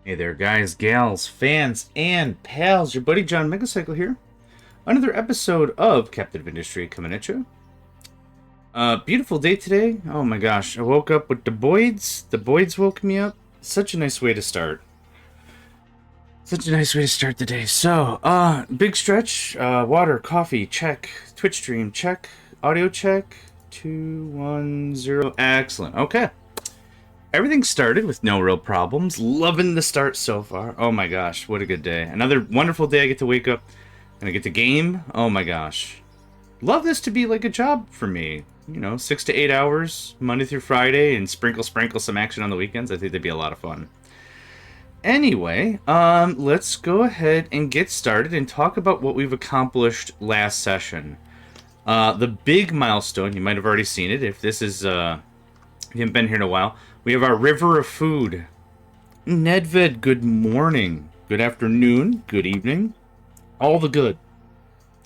Hey there, guys, gals, fans, and pals. Your buddy JohnMegacycle here. Another episode of Captain of Industry coming at you. Beautiful day today. Oh my gosh, I woke up with the Boyds. The Boyds woke me up. Such a nice way to start. Such a nice way to start the day. So, big stretch. Water, coffee, check. Twitch stream, check. Audio check. 210. Excellent. Okay. Everything started with no real problems. Loving the start so far. Oh my gosh, what a good day. Another wonderful day. I get to wake up and I get to game. Oh my gosh. Love this to be like a job for me. You know, 6 to 8 hours, Monday through Friday, and sprinkle some action on the weekends. I think that'd be a lot of fun. Anyway, let's go ahead and get started and talk about what we've accomplished last session. The big milestone, you might have already seen it if this is, if you haven't been here in a while. We have our river of food. Nedved, good morning, good afternoon, good evening, all the good.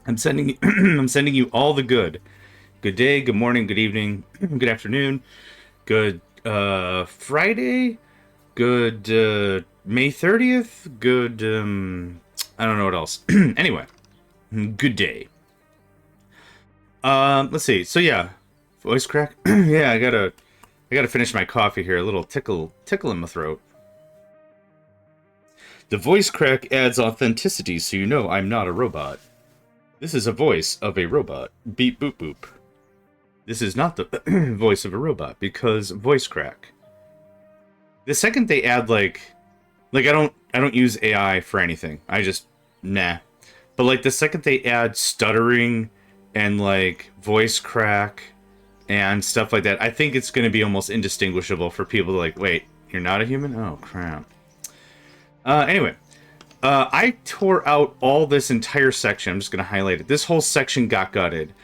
I'm sending you, I'm sending you all the good. Good day, good morning, good evening, good afternoon, good Friday, good May 30th, good I don't know what else. Anyway, good day. Let's see. So yeah, voice crack. Yeah, I gotta finish my coffee here. A little tickle in my throat. The voice crack adds authenticity, so you know I'm not a robot. This is a voice of a robot. Beep boop boop. This is not the voice of a robot because voice crack. The second they add like I don't use AI for anything. I just nah. But like the second they add stuttering and like voice crack and stuff like that, I think it's going to be almost indistinguishable for people to like, wait, you're not a human? Oh, crap. Anyway, I tore out all this entire section. I'm just going to highlight it. This whole section got gutted.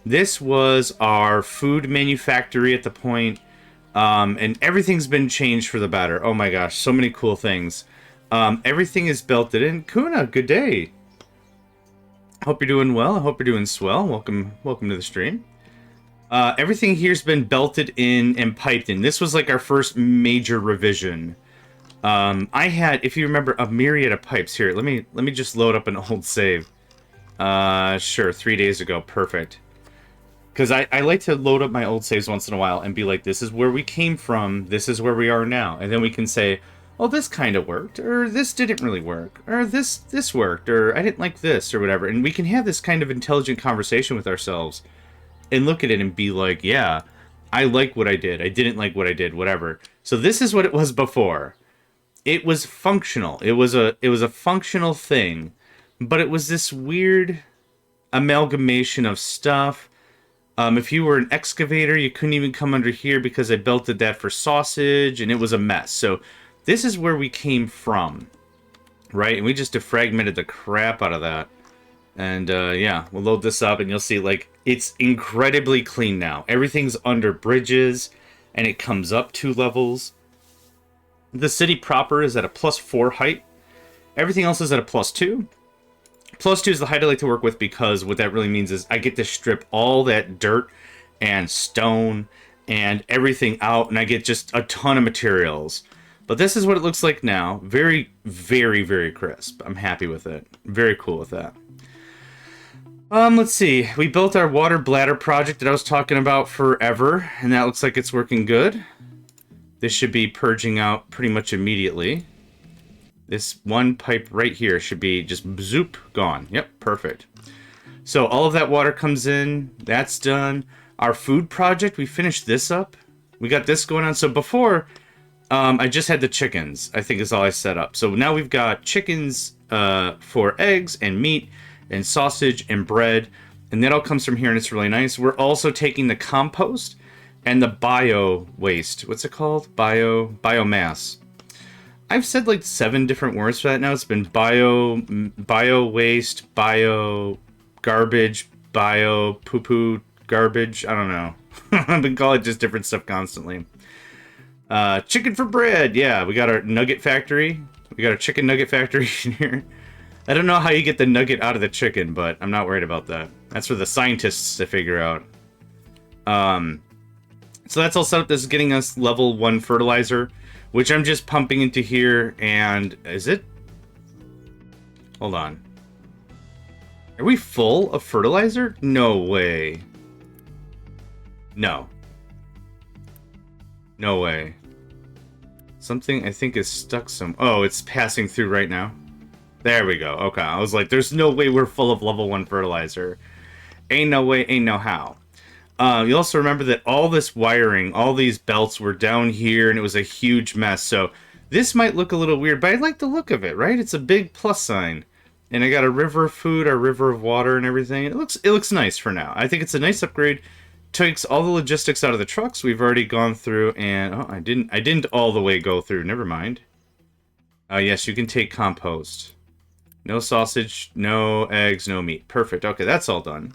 This was our food manufactory at the point, and everything's been changed for the better. Oh my gosh, so many cool things. Everything is belted in. Kuna, good day. Hope you're doing well. I hope you're doing swell. Welcome to the stream. Everything here's been belted in and piped in. This was like our first major revision. I had, if you remember, a myriad of pipes here. Let me just load up an old save. Sure, 3 days ago, perfect. Because I like to load up my old saves once in a while and be like, this is where we came from, this is where we are now, and then we can say, oh, this kind of worked, or this didn't really work, or this worked, or I didn't like this, or whatever, and we can have this kind of intelligent conversation with ourselves. And look at it and be like, yeah, I like what I did. I didn't like what I did, whatever. So this is what it was before. It was functional. It was a functional thing, but it was this weird amalgamation of stuff. If you were an excavator, you couldn't even come under here because I belted that for sausage, and it was a mess. So this is where we came from, right? And we just defragmented the crap out of that. And yeah, we'll load this up and you'll see like it's incredibly clean now. Everything's under bridges and it comes up 2 levels. The city proper is at a +4 height. Everything else is at a +2. +2 is the height I like to work with because what that really means is I get to strip all that dirt and stone and everything out and I get just a ton of materials. But this is what it looks like now. Very, very, very crisp. I'm happy with it. Very cool with that. Let's see. We built our water bladder project that I was talking about forever, and that looks like it's working good. This should be purging out pretty much immediately. This one pipe right here should be just zoop, gone. Yep, perfect. So all of that water comes in. That's done. Our food project, we finished this up. We got this going on. So before, I just had the chickens, I think is all I set up. So now we've got chickens for eggs and meat and sausage and bread, and that all comes from here, and it's really nice. We're also taking the compost and the bio waste. What's it called? Biomass. I've said like 7 different words for that now. It's been bio waste, bio garbage, bio poo-poo garbage. I don't know. I've been calling it just different stuff constantly. Chicken for bread. Yeah, we got our nugget factory. We got our chicken nugget factory in here. I don't know how you get the nugget out of the chicken, but I'm not worried about that. That's for the scientists to figure out. So that's all set up. This is getting us level 1 fertilizer. which I'm just pumping into here. And is it? Hold on. Are we full of fertilizer? No way. No. No way. Something I think is stuck some... Oh, it's passing through right now. There we go. Okay, I was like, there's no way we're full of level 1 fertilizer. Ain't no way, ain't no how. You also remember that all this wiring, all these belts were down here, and it was a huge mess. So this might look a little weird, but I like the look of it, right? It's a big plus sign. And I got a river of food, a river of water, and everything. It looks nice for now. I think it's a nice upgrade. Takes all the logistics out of the trucks. We've already gone through, and oh, I didn't all the way go through. Never mind. Yes, you can take compost. No sausage, no eggs, no meat. Perfect. Okay, that's all done.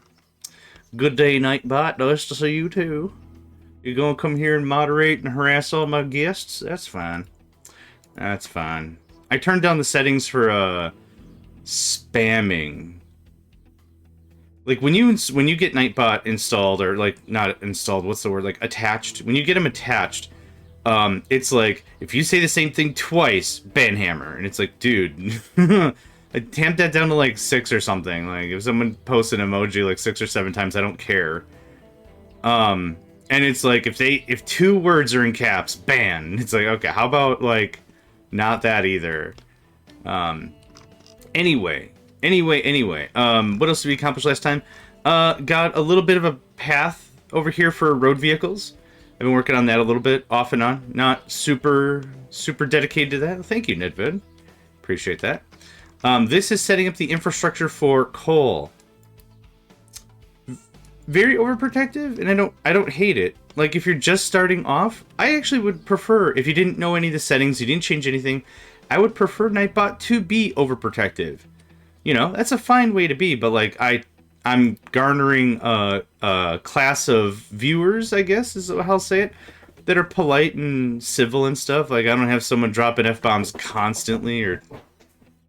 Good day, Nightbot. Nice to see you too. You gonna come here and moderate and harass all my guests? That's fine. That's fine. I turned down the settings for spamming. Like when you get Nightbot installed, or like not installed, what's the word? Like attached. When you get them attached, it's like if you say the same thing twice, banhammer, and it's like, dude, I tamped that down to like 6 or something. Like if someone posts an emoji like 6 or 7 times, I don't care. And it's like if 2 words are in caps, ban. It's like, okay, how about like not that either? Anyway. What else did we accomplish last time? Got a little bit of a path over here for road vehicles. I've been working on that a little bit, off and on. Not super dedicated to that. Thank you, Nedvid. Appreciate that. This is setting up the infrastructure for coal. Very overprotective, and I don't hate it. Like, if you're just starting off, I actually would prefer, if you didn't know any of the settings, you didn't change anything, I would prefer Nightbot to be overprotective. You know, that's a fine way to be, but like I'm garnering a class of viewers, I guess is how I'll say it, that are polite and civil and stuff. Like I don't have someone dropping F-bombs constantly, or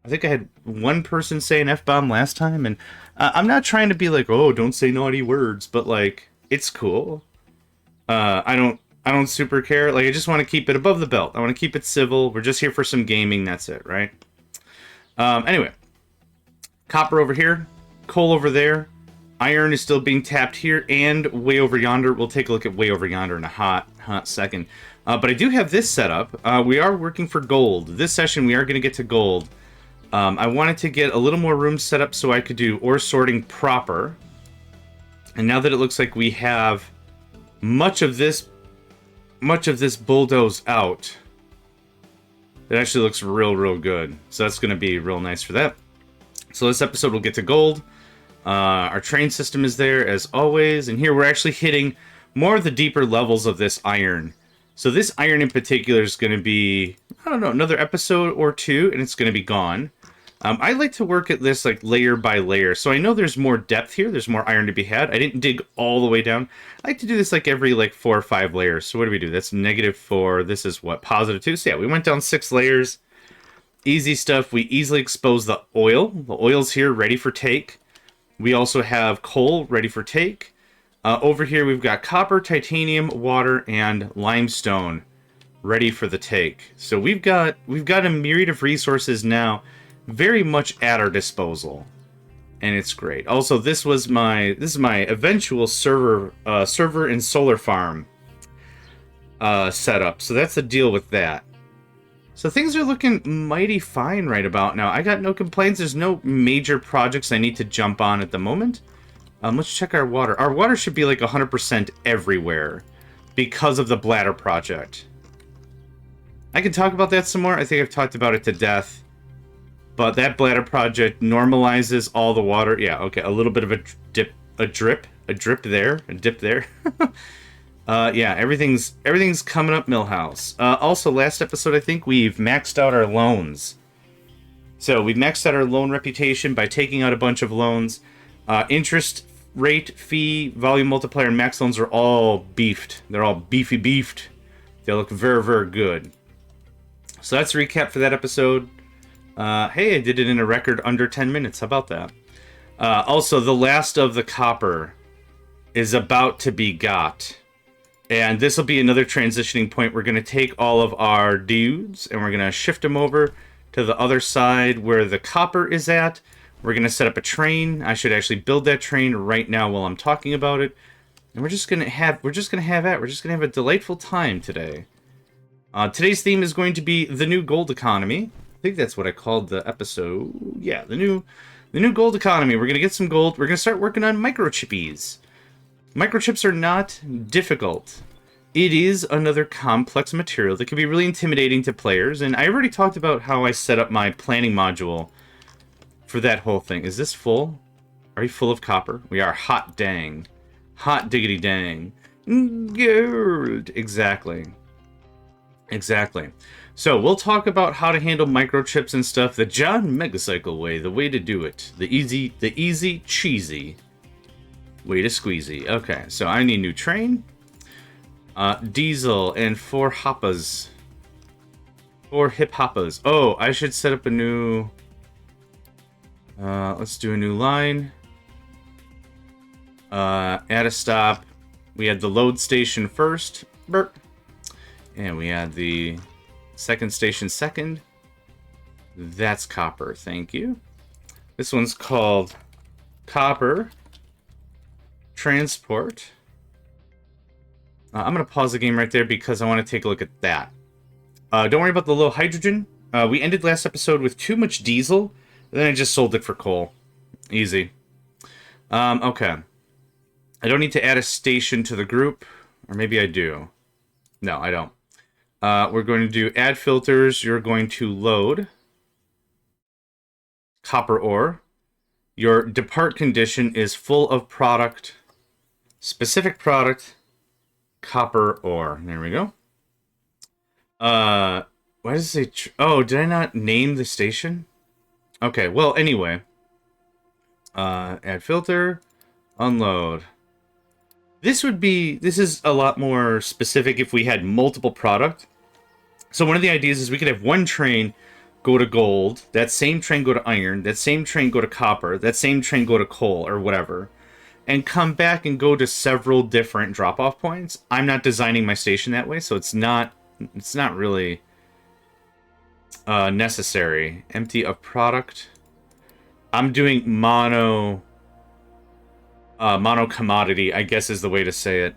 I think I had one person say an F-bomb last time, and I'm not trying to be like, oh, don't say naughty words, but like it's cool. I don't super care. Like I just want to keep it above the belt. I want to keep it civil. We're just here for some gaming. That's it, right? Anyway. Copper over here, coal over there, iron is still being tapped here, and way over yonder. We'll take a look at way over yonder in a hot second. But I do have this set up. We are working for gold. This session, we are going to get to gold. I wanted to get a little more room set up so I could do ore sorting proper. And now that it looks like we have much of this bulldoze out, it actually looks real good. So that's going to be real nice for that. So this episode we'll get to gold. Our train system is there as always, and here we're actually hitting more of the deeper levels of this iron. So this iron in particular is going to be, I don't know, another episode or 2, and it's going to be gone. I like to work at this like layer by layer, so I know there's more depth here. There's more iron to be had. I didn't dig all the way down. I like to do this like every like 4 or 5 layers. So what do we do? That's -4. This is what, +2. So yeah, we went down 6 layers. Easy stuff. We easily expose the oil. The oil's here, ready for take. We also have coal, ready for take. Over here, we've got copper, titanium, water, and limestone, ready for the take. So we've got a myriad of resources now, very much at our disposal, and it's great. Also, this is my eventual server and solar farm setup. So that's the deal with that. So things are looking mighty fine right about now. I got no complaints. There's no major projects I need to jump on at the moment. Let's check our water. Our water should be like 100% everywhere because of the bladder project. I can talk about that some more. I think I've talked about it to death. But that bladder project normalizes all the water. Yeah, okay, a little bit of a drip there. Yeah, everything's coming up, Millhouse. Also, last episode, I think we've maxed out our loans. So we've maxed out our loan reputation by taking out a bunch of loans. Interest rate, fee, volume multiplier, and max loans are all beefed. They're all beefed. They look very good. So that's a recap for that episode. Hey, I did it in a record under 10 minutes. How about that? Also, the last of the copper is about to be got. And this will be another transitioning point. We're going to take all of our dudes and we're going to shift them over to the other side where the copper is at. We're going to set up a train. I should actually build that train right now while I'm talking about it. And we're just going to have a delightful time today. Today's theme is going to be the new gold economy. I think that's what I called the episode. Yeah, the new gold economy. We're going to get some gold. We're going to start working on microchippies. Microchips are not difficult. It is another complex material that can be really intimidating to players, and I already talked about how I set up my planning module for that whole thing. Is this full? Are we full of copper? We are. Hot dang. Hot diggity dang. Gold. Exactly. Exactly. So, we'll talk about how to handle microchips and stuff the JohnMegacycle way, the way to do it. The easy, cheesy way to squeezy. Okay, so I need new train. Diesel and 4 hoppas. 4 hip hoppas. Oh, I should set up a new... let's do a new line. Add a stop. We had the load station first. Burp. And we had the second station second. That's copper. Thank you. This one's called Copper Transport. I'm going to pause the game right there because I want to take a look at that. Don't worry about the low hydrogen. We ended last episode with too much diesel. Then I just sold it for coal. Easy. Okay. I don't need to add a station to the group. Or maybe I do. No, I don't. We're going to do add filters. You're going to load copper ore. Your depart condition is full of product. Specific product. Copper ore. There we go. Why does it say... Oh, did I not name the station? Okay, well, anyway. Add filter. Unload. This is a lot more specific if we had multiple product. So one of the ideas is we could have one train go to gold, that same train go to iron, that same train go to copper, that same train go to coal, or whatever. And come back and go to several different drop-off points. I'm not designing my station that way, so it's not really necessary. Empty of product. I'm doing mono commodity, I guess is the way to say it.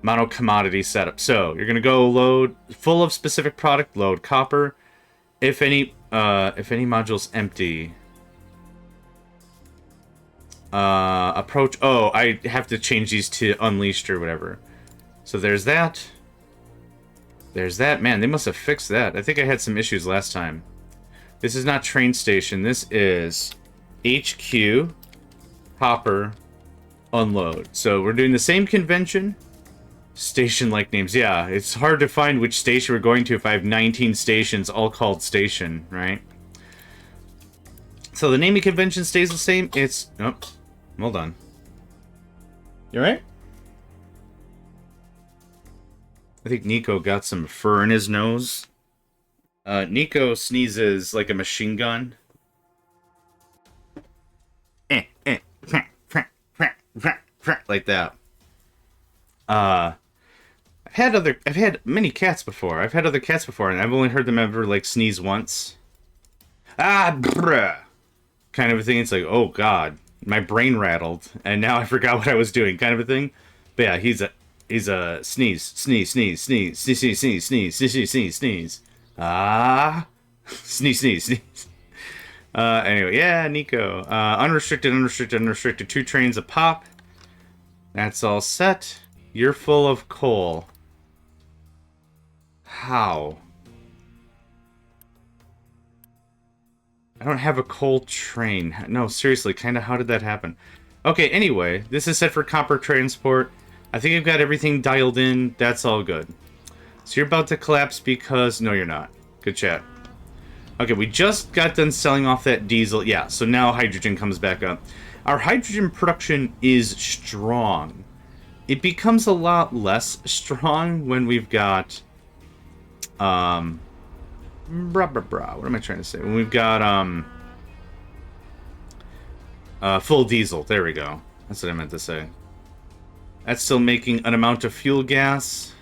Mono commodity setup. So you're gonna go load full of specific product. Load copper. If any module's empty. Approach. Oh, I have to change these to unleashed or whatever. So there's that. There's that. Man, they must have fixed that. I think I had some issues last time. This is not train station. This is HQ, hopper, unload. So we're doing the same convention. Station-like names. Yeah, it's hard to find which station we're going to if I have 19 stations all called station, right? So the naming convention stays the same. It's... Oh, hold on. You alright? I think Nico got some fur in his nose. Nico sneezes like a machine gun. Like that. I've had many cats before. I've had other cats before, and I've only heard them ever like sneeze once. Bruh. Kind of a thing. It's like, oh god, my brain rattled, and now I forgot what I was doing. Kind of a thing. But yeah, he's a sneeze, sneeze, sneeze, sneeze, sneeze, sneeze, sneeze, sneeze, sneeze, sneeze, sneeze. Sneeze, sneeze, sneeze. Anyway, yeah, Nico. Unrestricted, unrestricted, unrestricted. 2 trains a pop. That's all set. You're full of coal. How? I don't have a coal train. No, seriously, kind of how did that happen? Okay, anyway, this is set for copper transport. I think I've got everything dialed in. That's all good. So you're about to collapse because... No, you're not. Good chat. Okay, we just got done selling off that diesel. Yeah, so now hydrogen comes back up. Our hydrogen production is strong. It becomes a lot less strong when we've got... What am I trying to say? When we've got, full diesel. There we go. That's what I meant to say. That's still making an amount of fuel gas.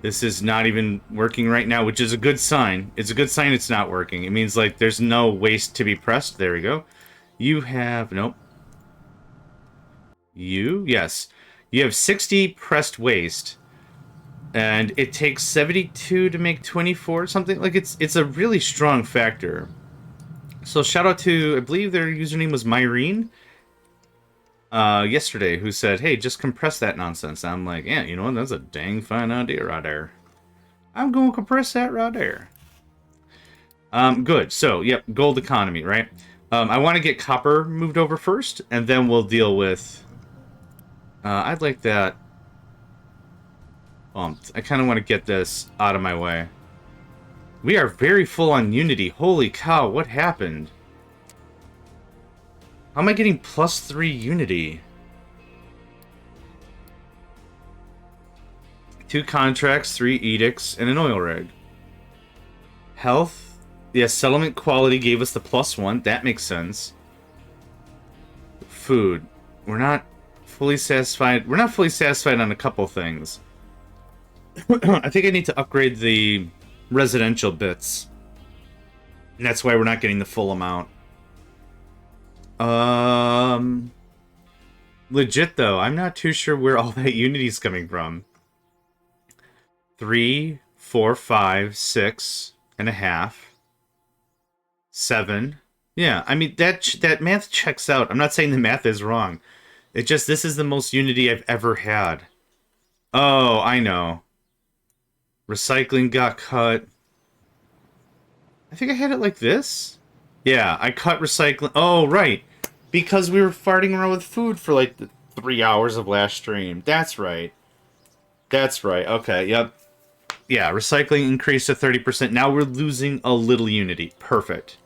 This is not even working right now, which is a good sign. It's a good sign it's not working. It means, like, there's no waste to be pressed. There we go. You have... Nope. Yes. You have 60 pressed waste. And it takes 72 to make 24, something. Like, it's a really strong factor. So, shout out to... I believe their username was Myrene. Yesterday, who said, hey, just compress that nonsense. I'm like, yeah, you know what, that's a dang fine idea right there. I'm gonna compress that right there. Good. So, yep, gold economy, right? I want to get copper moved over first, and then we'll deal with... I'd like that bumped. I kind of want to get this out of my way. We are very full on unity. Holy cow, what happened? How am I getting +3 unity? 2 contracts, 3 edicts, and an oil rig. Health. Yes, settlement quality gave us the +1. That makes sense. Food. We're not fully satisfied. We're not fully satisfied on a couple things. I think I need to upgrade the residential bits. And that's why we're not getting the full amount. Legit though, I'm not too sure where all that unity's coming from. 3, 4, 5, 6.5, 7. Yeah, I mean that math checks out. I'm not saying the math is wrong. It just, this is the most unity I've ever had. Oh, I know. Recycling got cut. I think I had it like this. Yeah, I cut recycling. Oh, right. Because we were farting around with food for like 3 hours of last stream. That's right. That's right. Okay, yep. Yeah, recycling increased to 30%. Now we're losing a little unity. Perfect.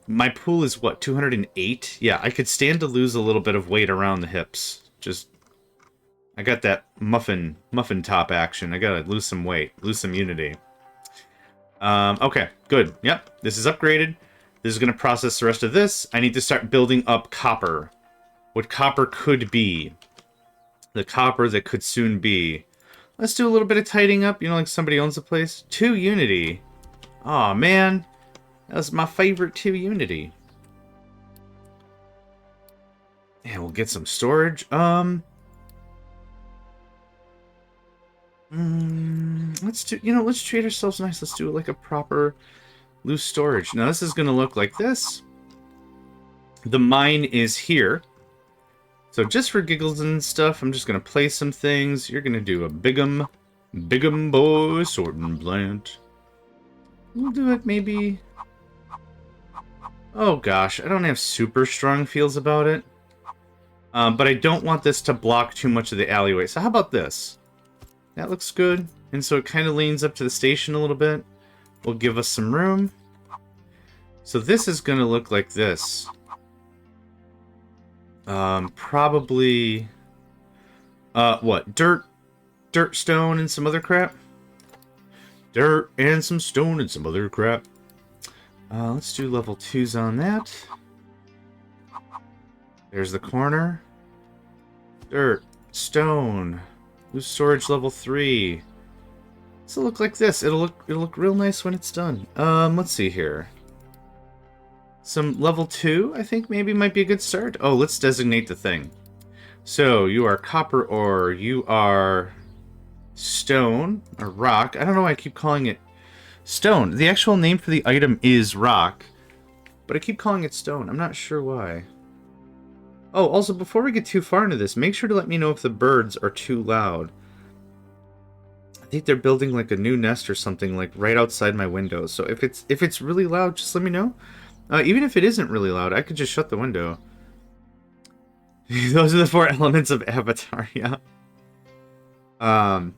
My pool is what, 208? Yeah, I could stand to lose a little bit of weight around the hips. Just, I got that muffin top action. I gotta lose some weight, lose some unity. Okay, good. Yep, this is upgraded. This is going to process the rest of this. I need to start building up copper. What copper could be. The copper that could soon be. Let's do a little bit of tidying up. You know, like somebody owns a place. 2 unity. Aw, man. That was my favorite 2 unity. And we'll get some storage. Let's do, you know, let's treat ourselves nice. Let's do like a proper... loose storage. Now this is going to look like this. The mine is here. So just for giggles and stuff, I'm just going to place some things. You're going to do a Big'em boy sorting plant. We'll do it maybe... Oh gosh, I don't have super strong feels about it. But I don't want this to block too much of the alleyway. So how about this? That looks good. And so it kind of leans up to the station a little bit. Will give us some room. So this is going to look like this. Probably... what? Dirt, stone, and some other crap? Dirt, and some stone, and some other crap. Let's do level 2s on that. There's the corner. Dirt, stone. Loose storage level 3. It'll look like this. It'll look real nice when it's done. Let's see here. Some level 2, I think maybe might be a good start. Oh, let's designate the thing. So, you are copper ore, you are stone, or rock. I don't know why I keep calling it stone. The actual name for the item is rock, but I keep calling it stone. I'm not sure why. Oh, also, before we get too far into this, make sure to let me know if the birds are too loud. I think they're building like a new nest or something like right outside my window. So if it's really loud, just let me know. Even if it isn't really loud, I could just shut the window. Those are the 4 elements of Avatar, yeah.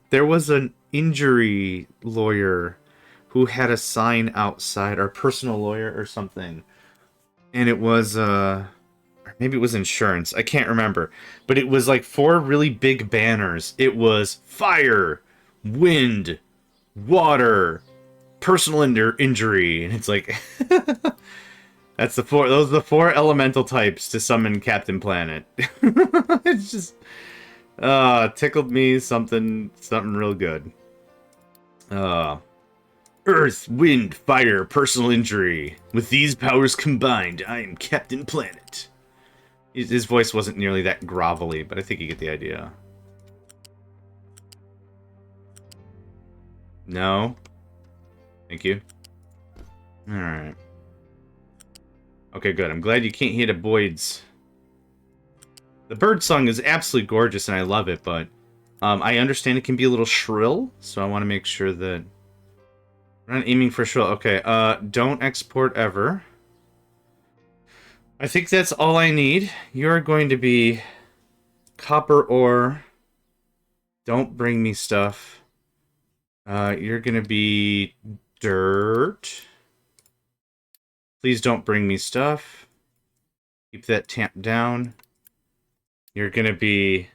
There was an injury lawyer who had a sign outside, or personal lawyer or something. And it was, maybe it was insurance. I can't remember. But it was like 4 really big banners. It was fire, wind, water, personal injury. And it's like... That's the 4. Those are the 4 elemental types to summon Captain Planet. It's just, Tickled me something real good. Earth, wind, fire, personal injury. With these powers combined, I am Captain Planet. His voice wasn't nearly that grovelly, but I think you get the idea. No. Thank you. Alright. Okay, good. I'm glad you can't hit a Boyd's. The bird song is absolutely gorgeous, and I love it, but I understand it can be a little shrill, so I want to make sure that we're not aiming for shrill. Okay, don't export ever. I think that's all I need. You're going to be copper ore. Don't bring me stuff. You're going to be dirt. Please don't bring me stuff. Keep that tamped down. You're going to be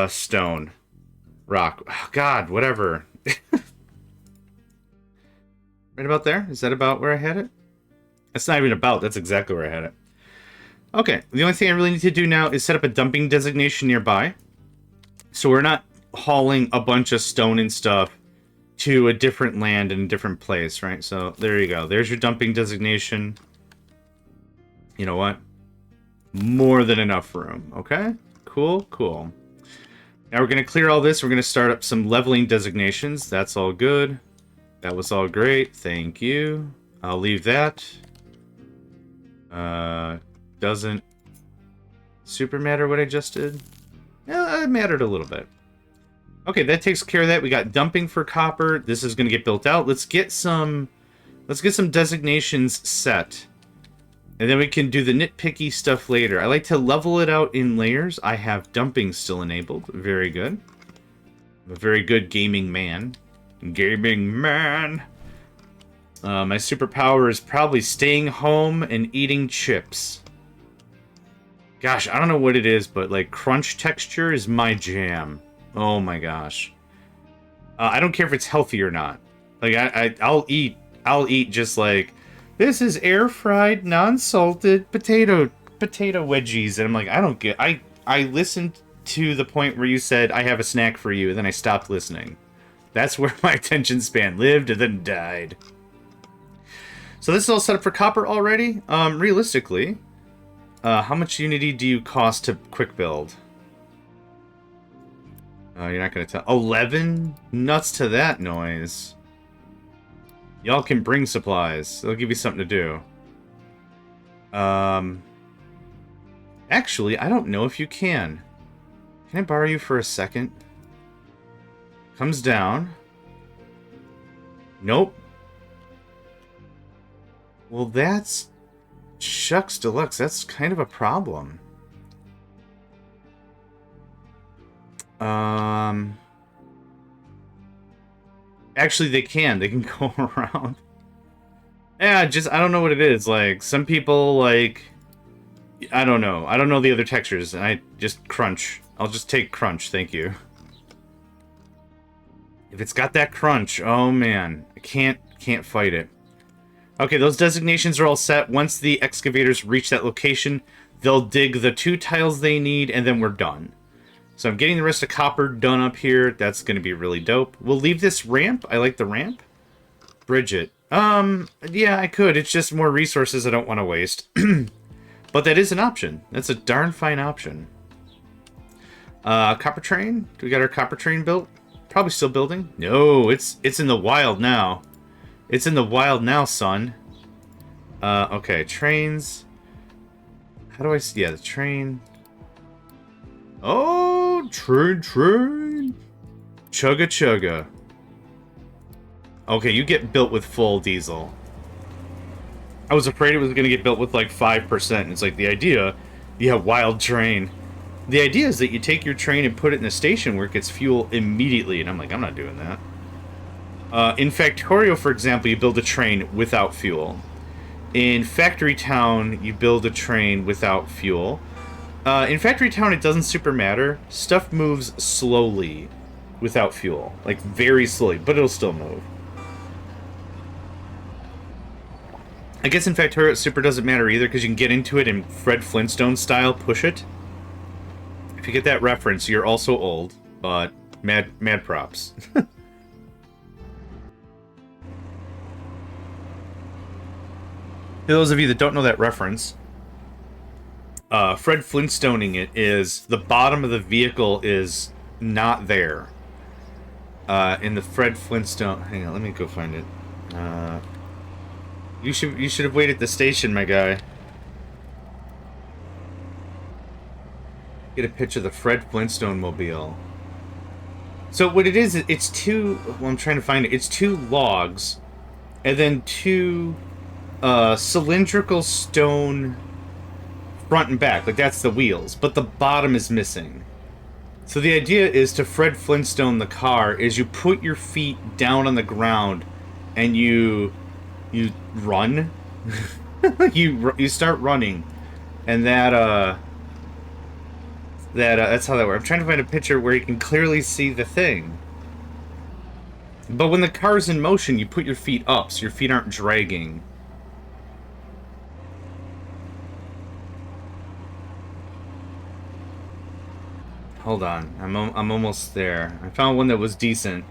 stone. Rock. Oh, God, whatever. Right about there? Is that about where I had it? That's not even about. That's exactly where I had it. Okay. The only thing I really need to do now is set up a dumping designation nearby. So we're not hauling a bunch of stone and stuff to a different land in a different place, right? So there you go. There's your dumping designation. You know what? More than enough room. Okay? Cool, cool. Now we're going to clear all this. We're going to start up some leveling designations. That's all good. That was all great. Thank you. I'll leave that. Doesn't super matter what I just did? Yeah, it mattered a little bit. Okay, that takes care of that. We got dumping for copper. This is going to get built out. Let's get some designations set. And then we can do the nitpicky stuff later. I like to level it out in layers. I have dumping still enabled. Very good. I'm a very good gaming man. Gaming man. My superpower is probably staying home and eating chips. Gosh, I don't know what it is, but like crunch texture is my jam. Oh my gosh. I don't care if it's healthy or not. Like I'll eat just like, this is air fried, non-salted potato wedgies, and I'm like, I don't get. I listened to the point where you said I have a snack for you, and then I stopped listening. That's where my attention span lived and then died. So this is all set up for copper already. Realistically, how much Unity do you cost to quick build? You're not gonna tell. 11? Nuts to that noise. Y'all can bring supplies. They'll give you something to do. Actually, I don't know if you can. Can I borrow you for a second? Comes down. Nope. Well, that's... Shucks deluxe. That's kind of a problem. Actually, they can. They can go around. Yeah, I don't know what it is. Like, some people, like... I don't know. I don't know the other textures. I just crunch. I'll just take crunch, thank you. If it's got that crunch, oh man. I can't fight it. Okay, those designations are all set. Once the excavators reach that location, they'll dig the 2 tiles they need, and then we're done. So I'm getting the rest of copper done up here. That's going to be really dope. We'll leave this ramp. I like the ramp. Bridge it. Yeah, I could. It's just more resources I don't want to waste. But that is an option. That's a darn fine option. Copper train? Do we got our copper train built? Probably still building. No, it's in the wild now. It's in the wild now, son. Okay, trains. How do I see? Yeah, the train. Oh, train. Chugga chugga. Okay, you get built with full diesel. I was afraid it was going to get built with like 5%. It's like the idea, yeah, wild train. The idea is that you take your train and put it in a station where it gets fuel immediately. And I'm like, I'm not doing that. In Factorio, for example, you build a train without fuel. In Factory Town, you build a train without fuel. In Factory Town, it doesn't super matter. Stuff moves slowly without fuel. Like, very slowly, but it'll still move. I guess in Factorio, it super doesn't matter either, because you can get into it and Fred Flintstone style push it. If you get that reference, you're also old, but mad props. For those of you that don't know that reference, Fred Flintstoning it is the bottom of the vehicle is not there. In the Fred Flintstone, hang on, let me go find it. You should have waited at the station, my guy. Get a picture of the Fred Flintstone mobile. So what it is, it's two. Well, I'm trying to find it. It's two logs, and then two cylindrical stone front and back. Like that's the wheels, but the bottom is missing. So the idea is to Fred Flintstone the car is you put your feet down on the ground, and you run. you start running, and that's how that works. I'm trying to find a picture where you can clearly see the thing. But when the car's in motion, you put your feet up, so your feet aren't dragging. Hold on, I'm almost there. I found one that was decent.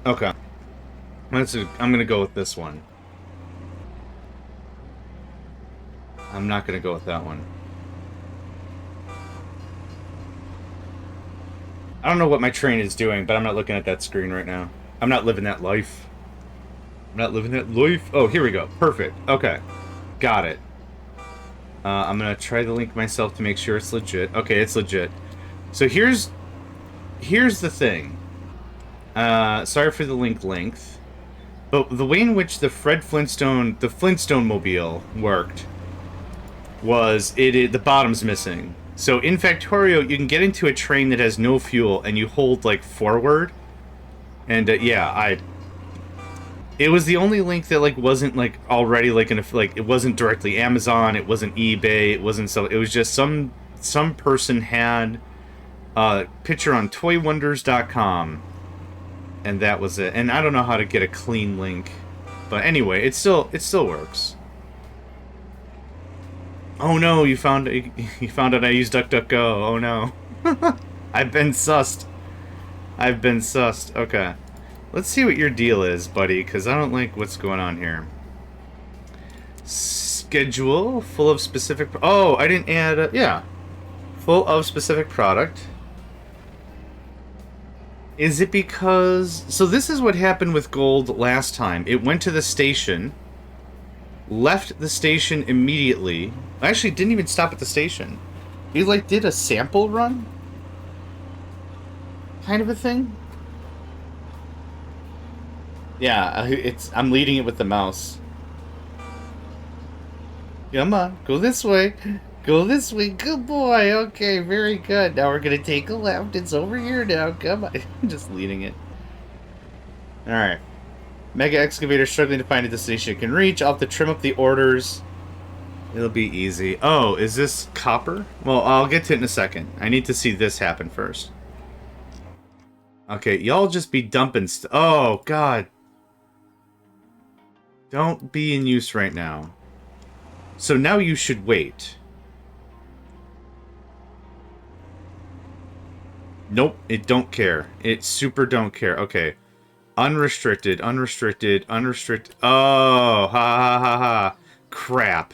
Okay. I'm gonna go with this one. I'm not gonna go with that one. I don't know what my train is doing, but I'm not looking at that screen right now. I'm not living that life. I'm not living that life. Oh, here we go. Perfect. Okay. Got it. I'm gonna try the link myself to make sure it's legit. Okay, it's legit. So here's the thing. Sorry for the link length. But the way in which the Flintstone mobile worked was the bottom's missing. So in Factorio, you can get into a train that has no fuel, and you hold like forward. And yeah, it was the only link that like wasn't like already like it wasn't directly Amazon, it wasn't eBay, it wasn't so. It was just some person had a picture on toywonders.com, and that was it. And I don't know how to get a clean link, but anyway, it still works. Oh no, you found out I used DuckDuckGo. Oh no. I've been sussed. Okay. Let's see what your deal is, buddy, because I don't like what's going on here. Schedule, full of specific... Oh, I didn't add... yeah. Full of specific product. Is it because... So this is what happened with gold last time. It went to the station... left the station immediately. Actually, didn't even stop at the station. He, like, did a sample run? Kind of a thing? Yeah, I'm leading it with the mouse. Come on, go this way. Go this way. Good boy. Okay, very good. Now we're going to take a left. It's over here now. Come on. I'm just leading it. Alright. Mega excavator struggling to find a destination it can reach. I'll have to trim up the orders. It'll be easy. Oh, is this copper? Well, I'll get to it in a second. I need to see this happen first. Okay, y'all just be dumping oh, God. Don't be in use right now. So now you should wait. Nope, it don't care. It super don't care. Okay. Unrestricted, unrestricted, unrestricted. Oh, ha ha ha ha. Crap.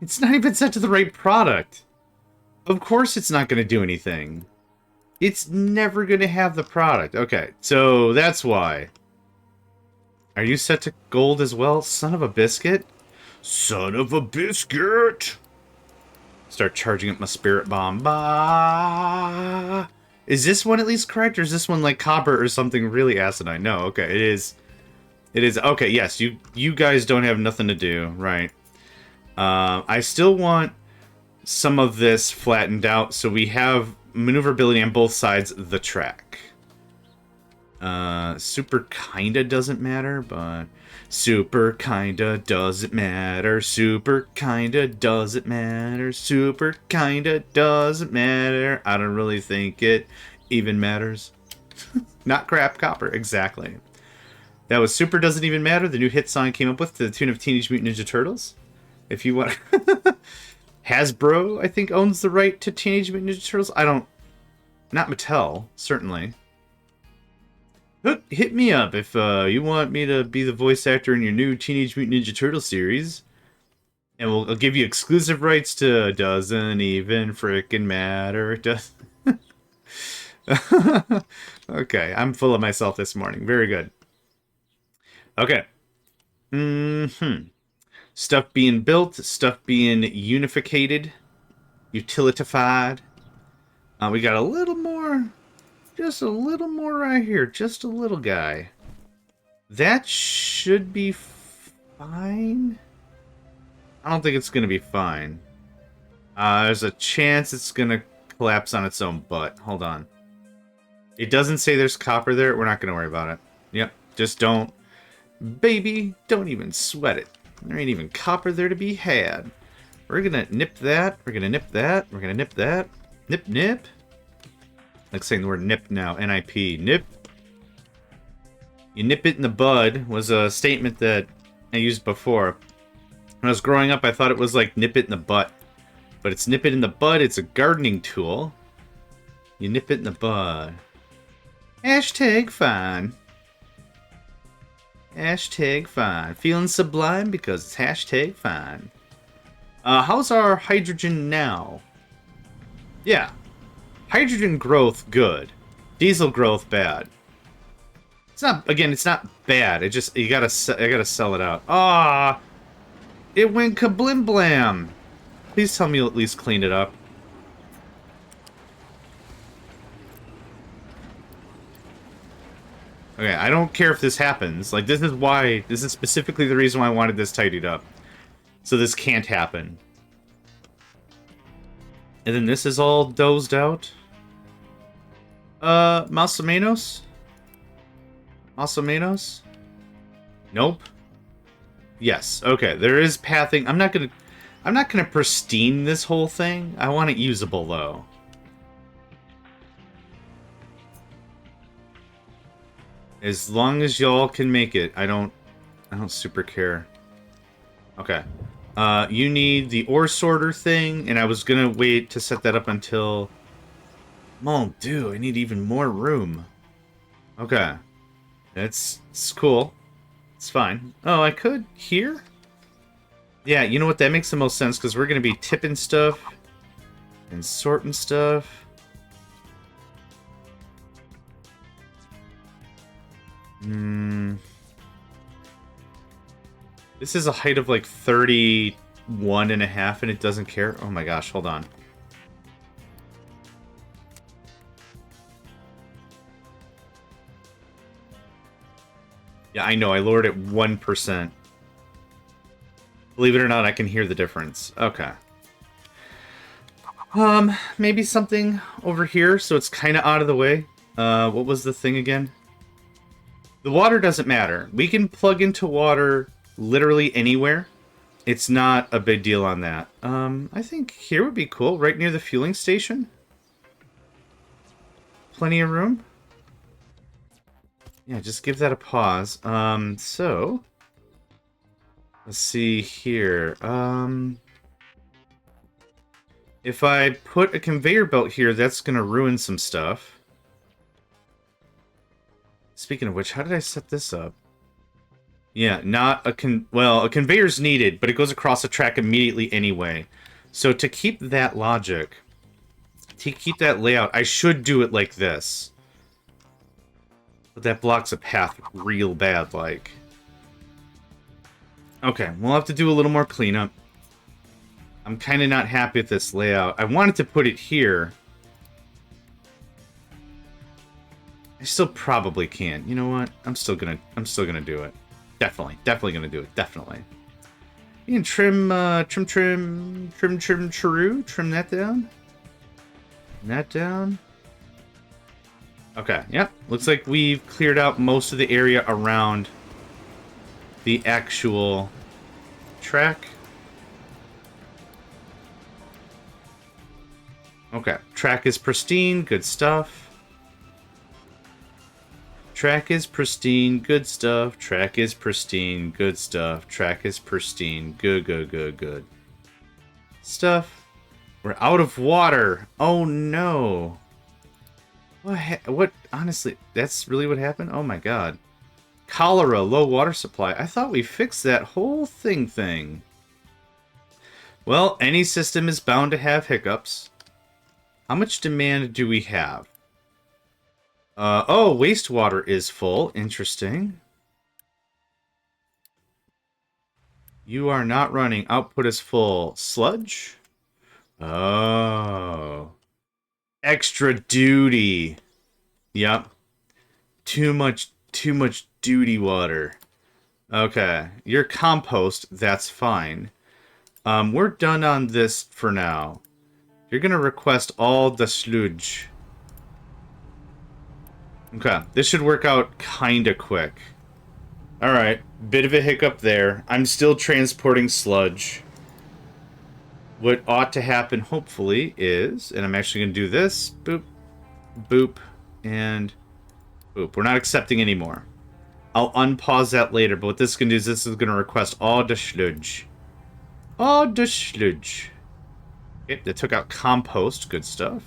It's not even set to the right product. Of course it's not going to do anything. It's never going to have the product. Okay, so that's why. Are you set to gold as well? Son of a biscuit? Son of a biscuit! Start charging up my spirit bomb. Bah! Is this one at least correct, or is this one like copper or something really asinine? No, okay, it is. It is. Okay, yes, you guys don't have nothing to do, right? I still want some of this flattened out so we have maneuverability on both sides of the track. Super kinda doesn't matter, but super kinda doesn't matter. Super kinda doesn't matter. Super kinda doesn't matter. I don't really think it even matters. Not crap copper, exactly. That was Super Doesn't Even Matter, the new hit song came up with to the tune of Teenage Mutant Ninja Turtles. If you want... Hasbro, I think, owns the right to Teenage Mutant Ninja Turtles. I don't... Not Mattel, certainly. Hit me up if you want me to be the voice actor in your new Teenage Mutant Ninja Turtle series. And I'll give you exclusive rights to Doesn't Even Frickin' Matter. Okay, I'm full of myself this morning. Very good. Okay. Stuff being built, stuff being unificated, utilitified. We got a little more, just a little more right here, just a little guy. That should be fine. I don't think it's going to be fine. There's a chance it's going to collapse on its own butt. Hold on. It doesn't say there's copper there. We're not going to worry about it. Yep, just don't. Baby, don't even sweat it. There ain't even copper there to be had. We're gonna nip that. We're gonna nip that. We're gonna nip that. Nip, nip. Like saying the word nip now. N-I-P. Nip. You nip it in the bud was a statement that I used before. When I was growing up, I thought it was like nip it in the butt. But it's nip it in the bud. It's a gardening tool. You nip it in the bud. Hashtag fine. Hashtag fine. Feeling sublime because it's hashtag fine. How's our hydrogen now? Yeah. Hydrogen growth, good. Diesel growth, bad. It's not, again, it's not bad. It just, I gotta sell it out. Ah! It went kablim blam! Please tell me you'll at least clean it up. Okay, I don't care if this happens. Like, this is specifically the reason why I wanted this tidied up. So this can't happen. And then this is all dozed out. Más o menos? Más o menos? Nope. Yes, okay, there is pathing. I'm not gonna pristine this whole thing. I want it usable, though. As long as y'all can make it, I don't super care. Okay. You need the ore sorter thing, and I was gonna wait to set that up until... Mon Dieu, I need even more room. Okay. It's cool. It's fine. Oh, I could here? Yeah, you know what? That makes the most sense, because we're gonna be tipping stuff and sorting stuff. This is a height of like 31 and a half and it doesn't care. Oh my gosh, hold on. Yeah, I know, I lowered it 1%. Believe it or not, I can hear the difference. Okay. Maybe something over here so it's kind of out of the way. What was the thing again? The water doesn't matter. We can plug into water literally anywhere. It's not a big deal on that. I think here would be cool, right near the fueling station. Plenty of room. Yeah, just give that a pause. So... Let's see here. If I put a conveyor belt here, that's going to ruin some stuff. Speaking of which, how did I set this up? Yeah, not a well, a conveyor's needed, but it goes across the track immediately anyway. So to keep that logic, to keep that layout, I should do it like this. But that blocks a path real bad, like. Okay, we'll have to do a little more cleanup. I'm kind of not happy with this layout. I wanted to put it here. I still probably can. You know what? I'm still gonna do it. Definitely gonna do it. Definitely. You can trim that down. That down. Okay. Yep. Looks like we've cleared out most of the area around the actual track. Okay. Track is pristine. Good stuff. Track is pristine, good stuff. Track is pristine, good stuff. Track is pristine, good, good, good, good. Stuff. We're out of water. Oh no. What? Honestly, that's really what happened? Oh my god. Cholera, low water supply. I thought we fixed that whole thing. Well, any system is bound to have hiccups. How much demand do we have? Oh, wastewater is full. Interesting. You are not running. Output is full. Sludge? Oh. Extra duty. Yep. Too much duty water. Okay. Your compost, that's fine. We're done on this for now. You're gonna request all the sludge. Okay. This should work out kinda quick. Alright. Bit of a hiccup there. I'm still transporting sludge. What ought to happen, hopefully, is... And I'm actually going to do this. Boop. Boop. And... Boop. We're not accepting anymore. I'll unpause that later, but what this is going to do is this is going to request all the sludge. All the sludge. Okay, that took out compost. Good stuff.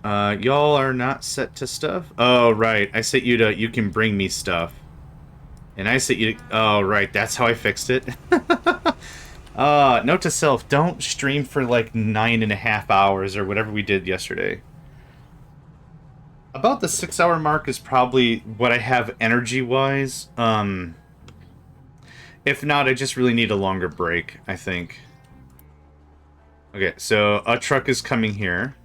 Y'all are not set to stuff? Oh, right. I set you to... You can bring me stuff. And I set you to... Oh, right. That's how I fixed it. Note to self. Don't stream for like 9.5 hours or whatever we did yesterday. About the 6-hour mark is probably what I have energy-wise. If not, I just really need a longer break, I think. Okay, so a truck is coming here.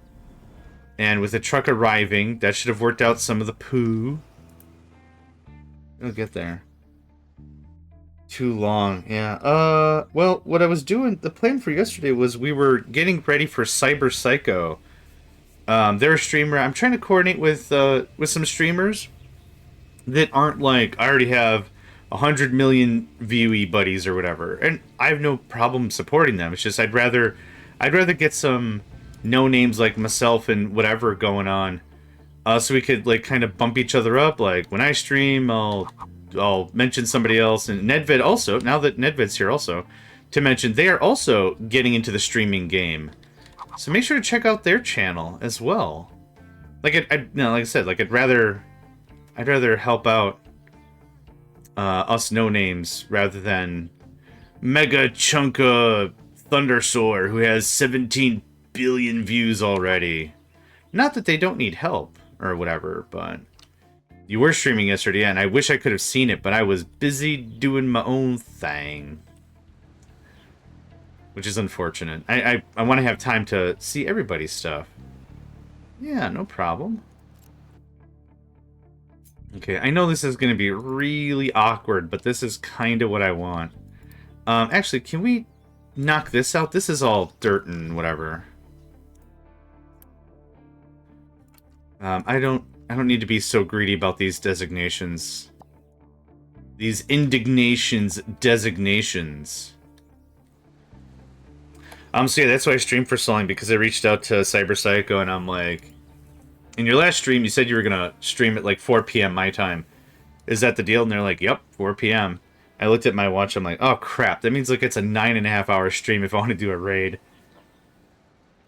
And with the truck arriving, that should have worked out some of the poo. It'll get there. Too long, yeah. Well, what I was doing, the plan for yesterday was we were getting ready for Cyberpsycho. They're a streamer. I'm trying to coordinate with some streamers that aren't like, I already have 100 million viewee buddies or whatever. And I have no problem supporting them. It's just I'd rather get some no names like myself and whatever going on. So we could like kind of bump each other up. Like when I stream, I'll mention somebody else, and Nedved also, now that Nedved's here also, to mention they are also getting into the streaming game. So make sure to check out their channel as well. Like like I said, like I'd rather help out us no names rather than Mega Chunka Thundersoar, who has 17 billion views already. Not that they don't need help or whatever, but you were streaming yesterday, and I wish I could have seen it, but I was busy doing my own thing. Which is unfortunate. I want to have time to see everybody's stuff. Yeah, no problem. Okay, I know this is going to be really awkward, but this is kind of what I want. Actually, can we knock this out? This is all dirt and whatever. I don't need to be so greedy about these designations. These indignations designations. So yeah, that's why I streamed for so long, because I reached out to Cyberpsycho and I'm like, in your last stream, you said you were gonna stream at like 4 p.m. my time. Is that the deal? And they're like, yep, 4 p.m. I looked at my watch, I'm like, oh crap, that means like it's a 9.5 hour stream if I want to do a raid.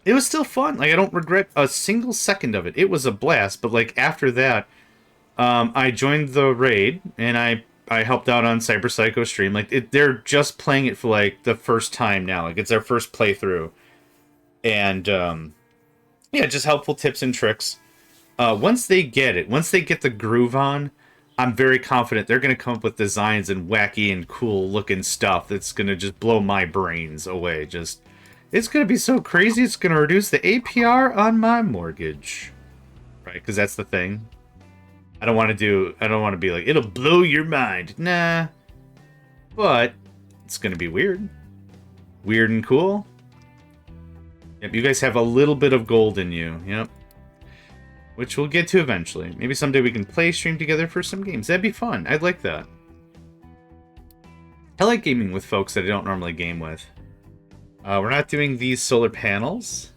It was still fun. Like, I don't regret a single second of it. It was a blast, but like after that, I joined the raid and I helped out on Cyberpsycho stream. Like, they're just playing it for like the first time now. Like, it's their first playthrough, and yeah, just helpful tips and tricks. Once they get it, once they get the groove on, I'm very confident they're going to come up with designs and wacky and cool looking stuff that's going to just blow my brains away. Just, it's going to be so crazy, it's going to reduce the APR on my mortgage. Right, because that's the thing. I don't want to be like, it'll blow your mind. Nah. But it's going to be weird. Weird and cool. Yep, you guys have a little bit of gold in you. Yep. Which we'll get to eventually. Maybe someday we can play stream together for some games. That'd be fun. I'd like that. I like gaming with folks that I don't normally game with. We're not doing these solar panels.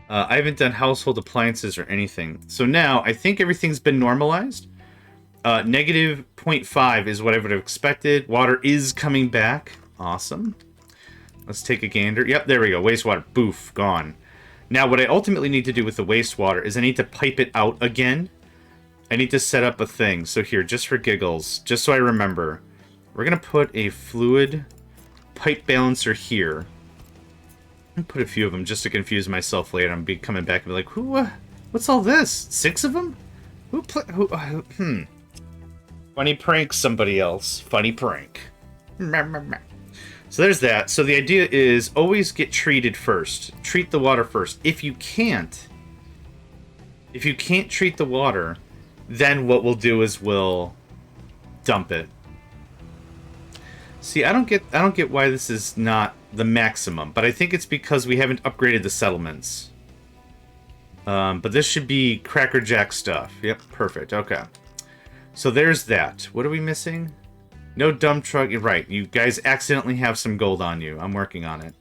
I haven't done household appliances or anything. So now, I think everything's been normalized. Negative 0.5 is what I would have expected. Water is coming back. Awesome. Let's take a gander. Yep, there we go. Wastewater. Boof. Gone. Now, what I ultimately need to do with the wastewater is I need to pipe it out again. I need to set up a thing. So here, just for giggles, just so I remember, we're going to put a fluid pipe balancer here. I'll put a few of them just to confuse myself later. I'm be coming back and be like, who, what's all this? 6 of them? Funny prank, somebody else. Funny prank. So there's that. So the idea is always get treated first. Treat the water first. If you can't treat the water, then what we'll do is we'll dump it. See, I don't get why this is not the maximum, but I think it's because we haven't upgraded the settlements. But this should be crackerjack stuff. Yep, perfect. Okay. So there's that. What are we missing? No dump truck. You're right. You guys accidentally have some gold on you. I'm working on it.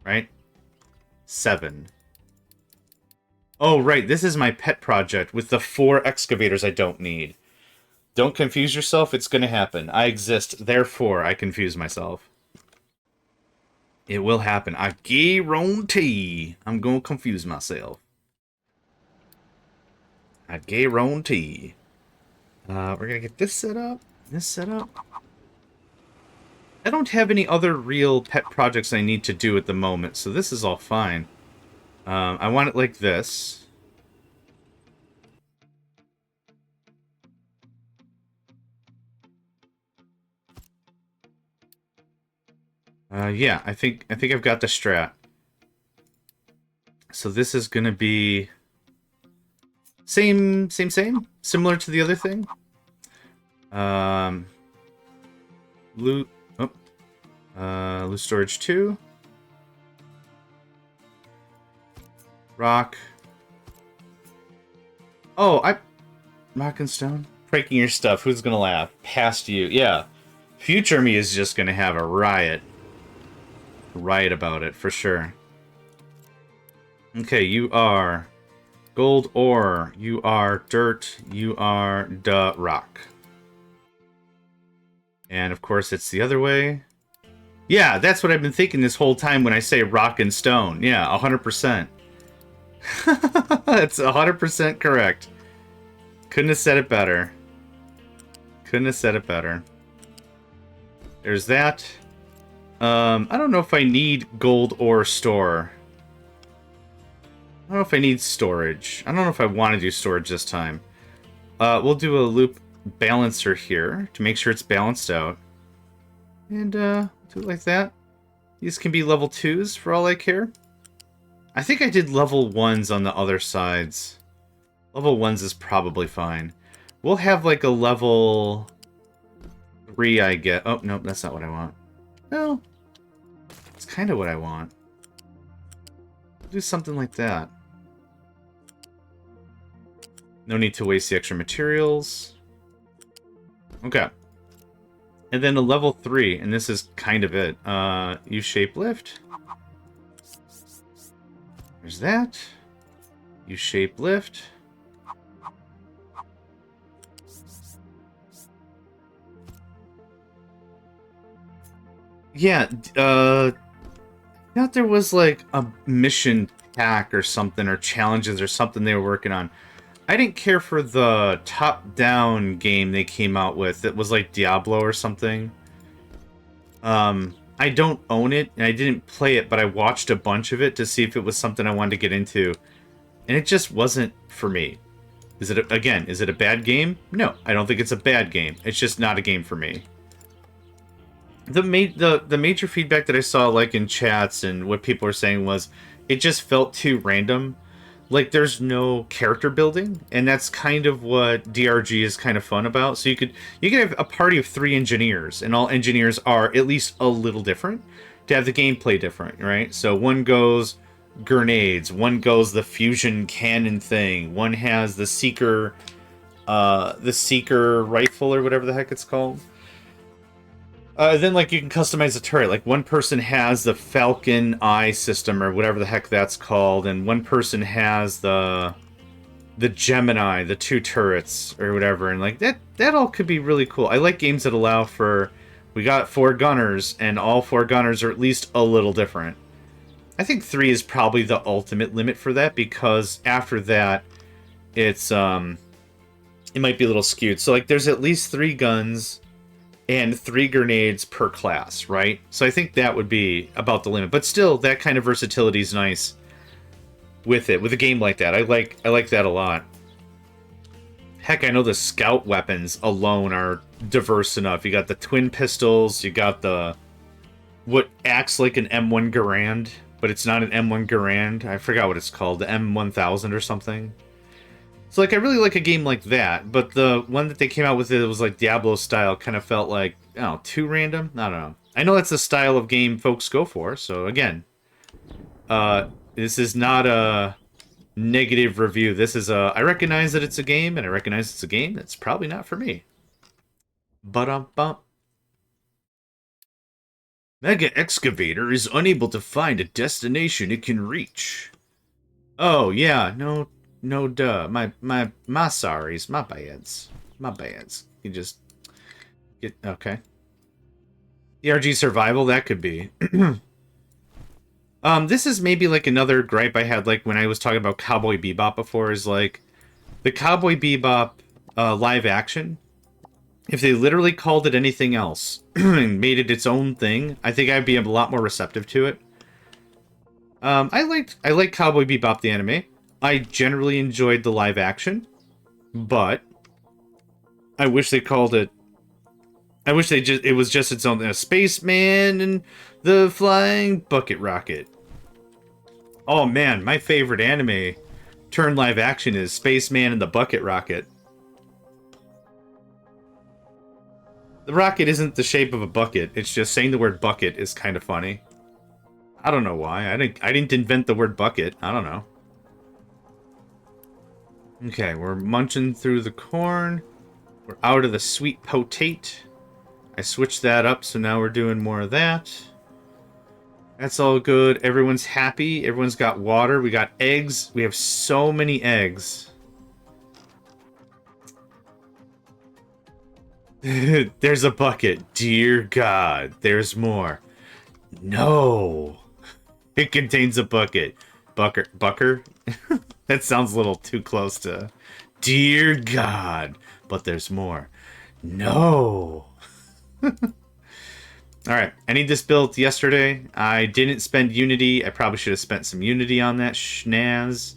Right? 7. Oh, right. This is my pet project with the 4 excavators I don't need. Don't confuse yourself. It's going to happen. I exist. Therefore, I confuse myself. It will happen. I guarantee I'm going to confuse myself. I guarantee. We're going to get this set up. This set up. I don't have any other real pet projects I need to do at the moment, so this is all fine. I want it like this. Yeah, I think I've got the strat. So this is gonna be same, similar to the other thing. Loot. Loot storage 2. Rock. Oh, rock and stone. Breaking your stuff. Who's gonna laugh? Past you. Yeah. Future me is just gonna have a riot. Riot about it, for sure. Okay, you are gold ore. You are dirt. You are rock. And of course, it's the other way. Yeah, that's what I've been thinking this whole time when I say rock and stone. Yeah, 100%. That's 100% correct. Couldn't have said it better. Couldn't have said it better. There's that. I don't know if I need gold ore store. I don't know if I need storage. I don't know if I want to do storage this time. We'll do a loop balancer here to make sure it's balanced out. And, do it like that. These can be level 2s for all I care. I think I did level 1s on the other sides. Level 1s is probably fine. We'll have like a level 3, I get. Oh, no, that's not what I want. No. It's kind of what I want. Do something like that. No need to waste the extra materials. Okay. And then a level 3, and this is kind of it. Use shape lift. There's that. Use shape lift. Yeah, I thought there was like a mission pack or something, or challenges or something they were working on. I didn't care for the top-down game they came out with. It was like Diablo or something. I don't own it, and I didn't play it, but I watched a bunch of it to see if it was something I wanted to get into. And it just wasn't for me. Is it a bad game? No, I don't think it's a bad game. It's just not a game for me. The major feedback that I saw, like in chats and what people were saying, was it just felt too random. Like there's no character building, and that's kind of what DRG is kind of fun about. So you could have a party of 3 engineers, and all engineers are at least a little different to have the gameplay different, right? So one goes grenades, one goes the fusion cannon thing, one has the seeker rifle or whatever the heck it's called. Then, like, you can customize the turret. Like, one person has the Falcon Eye system, or whatever the heck that's called, and one person has the Gemini, the two turrets, or whatever, and, like, that all could be really cool. I like games that allow for... We got 4 gunners, and all 4 gunners are at least a little different. I think 3 is probably the ultimate limit for that, because after that, it's, it might be a little skewed. So, like, there's at least 3 guns and 3 grenades per class, right? So I think that would be about the limit. But still, that kind of versatility is nice with it, with a game like that. I like that a lot. Heck, I know the scout weapons alone are diverse enough. You got the twin pistols, you got the... what acts like an M1 Garand, but it's not an M1 Garand. I forgot what it's called, the M1000 or something. So, like, I really like a game like that, but the one that they came out with, it was like Diablo style, kind of felt like, I don't know, too random? I don't know. I know that's the style of game folks go for, so again, this is not a negative review. This is a, I recognize that it's a game, and I recognize it's a game that's probably not for me. Ba-dum-bum. Mega Excavator is unable to find a destination it can reach. Oh, yeah, no, duh. My sorries. My bads. My bads. You just get... Okay. ERG Survival, that could be. This is maybe, like, another gripe I had, like, when I was talking about Cowboy Bebop before, is, like, the Cowboy Bebop live action, if they literally called it anything else and made it its own thing, I think I'd be a lot more receptive to it. I like Cowboy Bebop the anime. I generally enjoyed the live action, but I wish they called it... I wish it was just its own... Spaceman and the Flying Bucket Rocket. Oh man, my favorite anime turned live action is Spaceman and the Bucket Rocket. The rocket isn't the shape of a bucket, it's just saying the word bucket is kind of funny. I don't know why. I didn't invent the word bucket. I don't know. Okay, we're munching through the corn. We're out of the sweet potate. I switched that up, so now we're doing more of that. That's all good. Everyone's happy. Everyone's got water. We got eggs. We have so many eggs. There's a bucket. Dear God, there's more. No. It contains a bucket. Bucker? That sounds a little too close to... Dear God, but there's more. No. Alright, I need this built yesterday. I didn't spend Unity. I probably should have spent some Unity on that schnaz.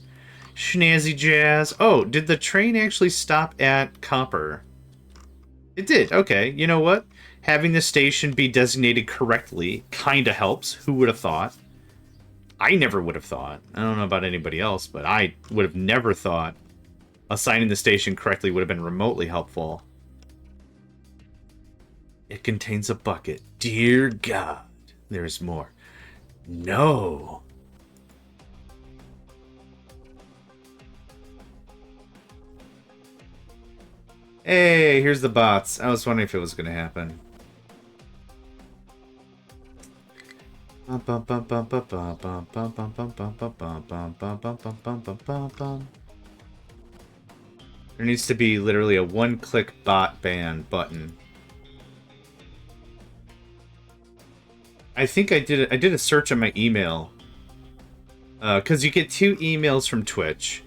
Schnazzy jazz. Oh, did the train actually stop at Copper? It did. Okay, you know what? Having the station be designated correctly kinda helps. Who would have thought? I never would have thought. I don't know about anybody else, but I would have never thought assigning the station correctly would have been remotely helpful. It contains a bucket. Dear God, there's more. No. Hey, here's the bots. I was wondering if it was going to happen. There needs to be literally a one-click bot ban button. I think I did a search on my email. Because you get 2 emails from Twitch.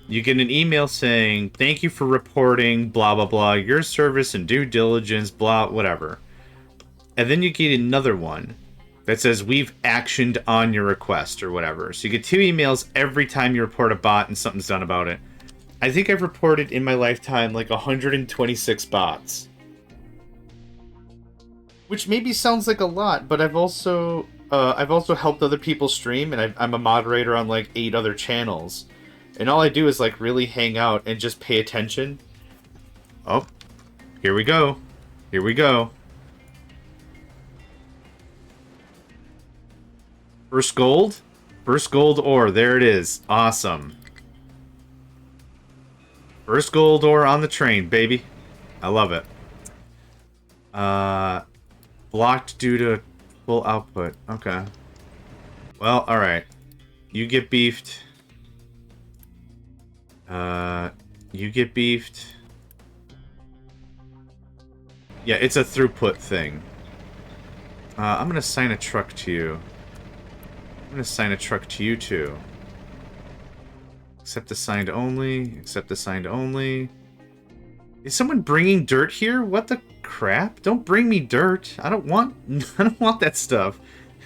You get an email saying, thank you for reporting, blah, blah, blah, your service and due diligence, blah, whatever. And then you get another one that says, we've actioned on your request, or whatever. So you get 2 emails every time you report a bot and something's done about it. I think I've reported in my lifetime like 126 bots. Which maybe sounds like a lot, but I've also helped other people stream, and I'm a moderator on like 8 other channels. And all I do is like really hang out and just pay attention. Oh, here we go. Here we go. First gold? First gold ore. There it is. Awesome. First gold ore on the train, baby. I love it. blocked due to full output. Okay. Well, alright. You get beefed. You get beefed. Yeah, it's a throughput thing. I'm gonna assign a truck to you. I'm gonna assign a truck to you too. Accept assigned only. Accept assigned only. Is someone bringing dirt here? What the crap? Don't bring me dirt. I don't want. I don't want that stuff.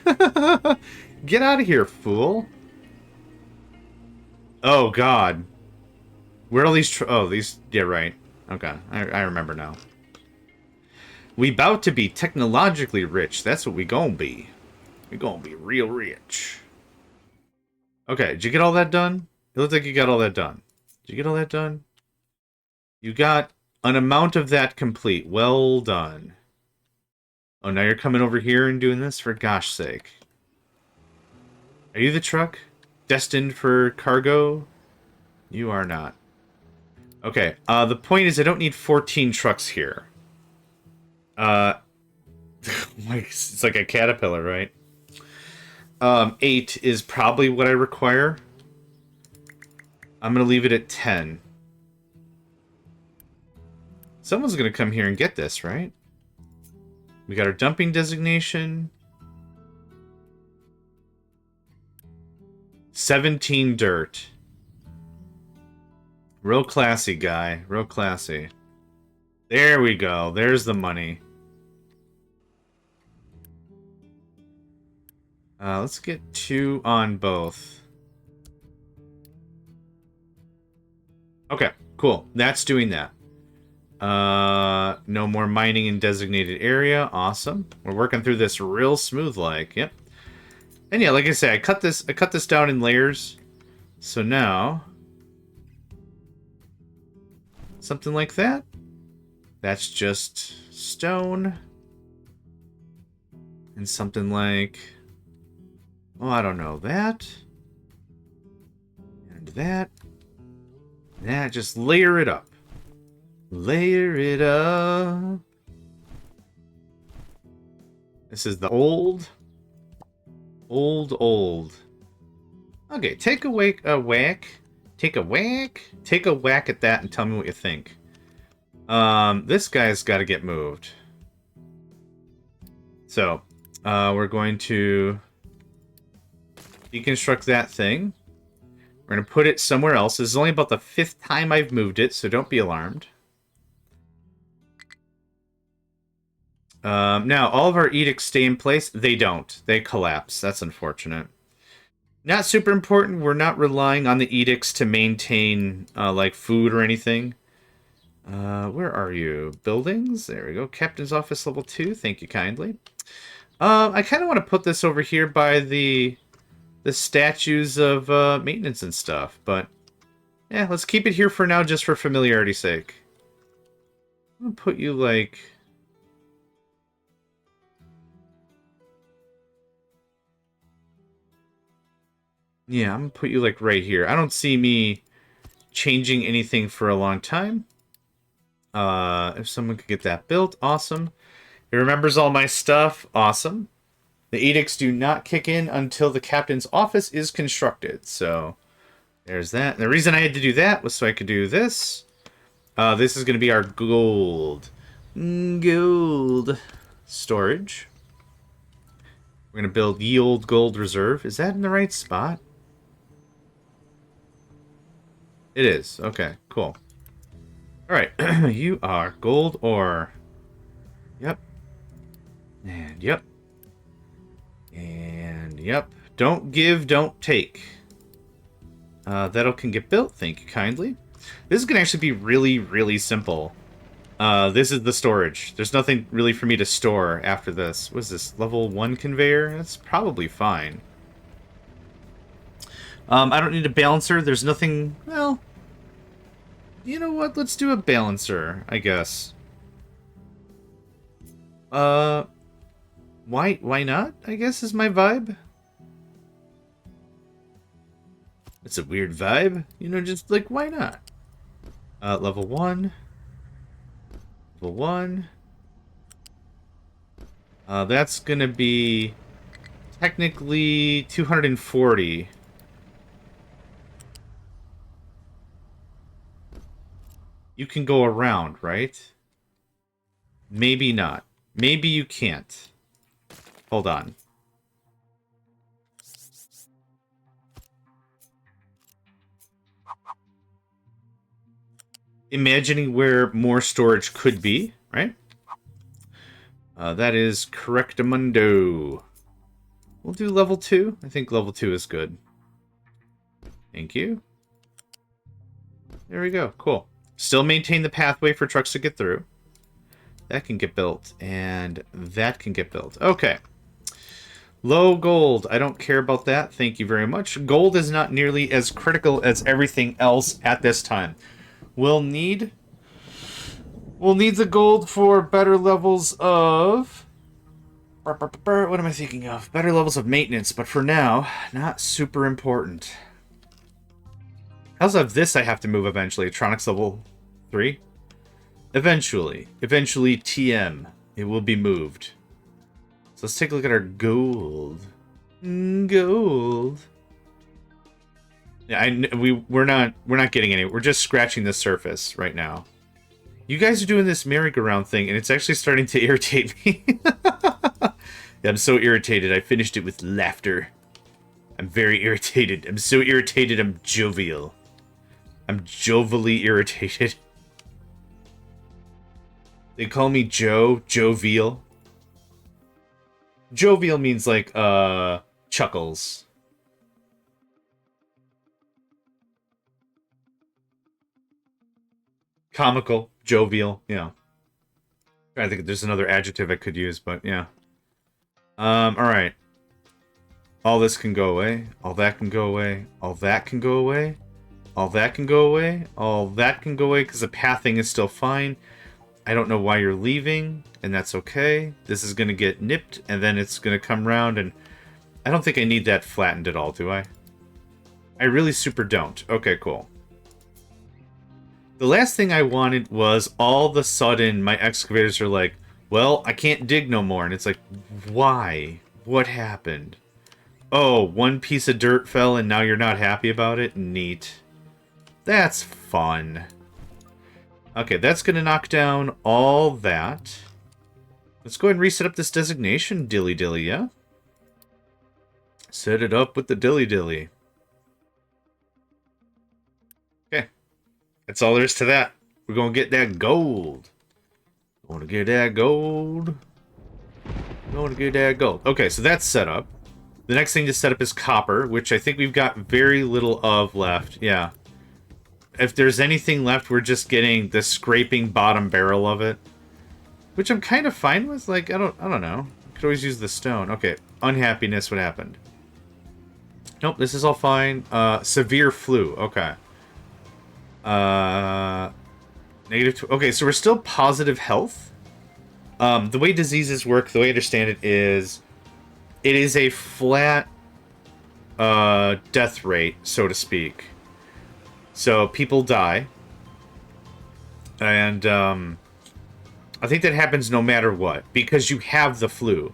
Get out of here, fool. Oh God. Where are all these? Oh, these. Yeah, right. Okay, I remember now. We bout to be technologically rich. That's what we gonna be. We gonna be real rich. Okay, did you get all that done? It looks like you got all that done. Did you get all that done? You got an amount of that complete. Well done. Oh, now you're coming over here and doing this? For gosh sake. Are you the truck? Destined for cargo? You are not. Okay, the point is I don't need 14 trucks here. It's like a caterpillar, right? 8 is probably what I require. I'm gonna leave it at 10. Someone's gonna come here and get this, right? We got our dumping designation. 17 dirt. Real classy, guy. Real classy. There we go. There's the money. Let's get 2 on both. Okay, cool. That's doing that. No more mining in designated area. Awesome. We're working through this real smooth like. Yep. And yeah, like I say, I cut this down in layers. So now something like that. That's just stone. And something like, oh, I don't know, that. And that. That, just layer it up. Layer it up. This is the old. Okay, take a whack. Take a whack. Take a whack at that and tell me what you think. This guy's got to get moved. So, we're going to deconstruct that thing. We're going to put it somewhere else. This is only about the 5th time I've moved it, so don't be alarmed. Now, all of our edicts stay in place. They don't. They collapse. That's unfortunate. Not super important. We're not relying on the edicts to maintain, like, food or anything. Where are you? Buildings? There we go. Captain's office level 2. Thank you kindly. I kind of want to put this over here by the statues of maintenance and stuff, but yeah, let's keep it here for now just for familiarity's sake. I'm gonna put you like... Yeah, I'm gonna put you like right here. I don't see me changing anything for a long time. If someone could get that built, awesome. It remembers all my stuff, awesome. The edicts do not kick in until the captain's office is constructed. So, there's that. And the reason I had to do that was so I could do this. This is going to be our gold. Gold storage. We're going to build ye old gold reserve. Is that in the right spot? It is. Okay, cool. Alright, you are gold ore. Yep. And yep. And yep. Don't give, don't take. That can get built, thank you kindly. This is going to actually be really, really simple. This is the storage. There's nothing really for me to store after this. What is this? Level 1 conveyor? That's probably fine. I don't need a balancer. There's nothing... Well... You know what? Let's do a balancer, I guess. Why not? I guess is my vibe. It's a weird vibe. You know, just like, why not? Level 1. Level 1. That's gonna be technically 240. You can go around, right? Maybe not. Maybe you can't. Hold on. Imagining where more storage could be, right? That is correctamundo. We'll do level 2. I think level 2 is good. Thank you. There we go. Cool. Still maintain the pathway for trucks to get through. That can get built, and that can get built. Okay. Low gold. I don't care about that. Thank you very much. Gold is not nearly as critical as everything else at this time. We'll need the gold for better levels of... What am I thinking of? Better levels of maintenance, but for now, not super important. I also have this I have to move eventually. Electronics level 3. Eventually. Eventually TM. It will be moved. So let's take a look at our gold. Gold. Yeah, we're not getting any. We're just scratching the surface right now. You guys are doing this merry-go-round thing, and it's actually starting to irritate me. Yeah, I'm so irritated. I finished it with laughter. I'm very irritated. I'm so irritated. I'm jovial. I'm jovially irritated. They call me Joe. Jovial. Jovial means like chuckles. Comical, jovial, yeah. I think there's another adjective I could use, but yeah. Alright. All this can go away. All that can go away. All that can go away. All that can go away. All that can go away because the pathing is still fine. I don't know why you're leaving, and that's okay. This is going to get nipped, and then it's going to come around, and I don't think I need that flattened at all, do I? I really super don't. Okay, cool. The last thing I wanted was all of a sudden my excavators are like, well, I can't dig no more. And it's like, why? What happened? Oh, one piece of dirt fell and now you're not happy about it? Neat. That's fun. Okay, that's going to knock down all that. Let's go ahead and reset up this designation, dilly-dilly, yeah? Set it up with the dilly-dilly. Okay. That's all there is to that. We're going to get that gold. Going to get that gold. Going to get that gold. Okay, so that's set up. The next thing to set up is copper, which I think we've got very little of left. Yeah. If there's anything left, we're just getting the scraping bottom barrel of it. Which I'm kind of fine with. Like, I don't know. I could always use the stone. Okay, unhappiness, what happened? Nope, this is all fine. Severe flu, okay. Okay, so we're still positive health. The way diseases work, the way I understand it is a flat death rate, so to speak. So people die. And I think that happens no matter what, because you have the flu.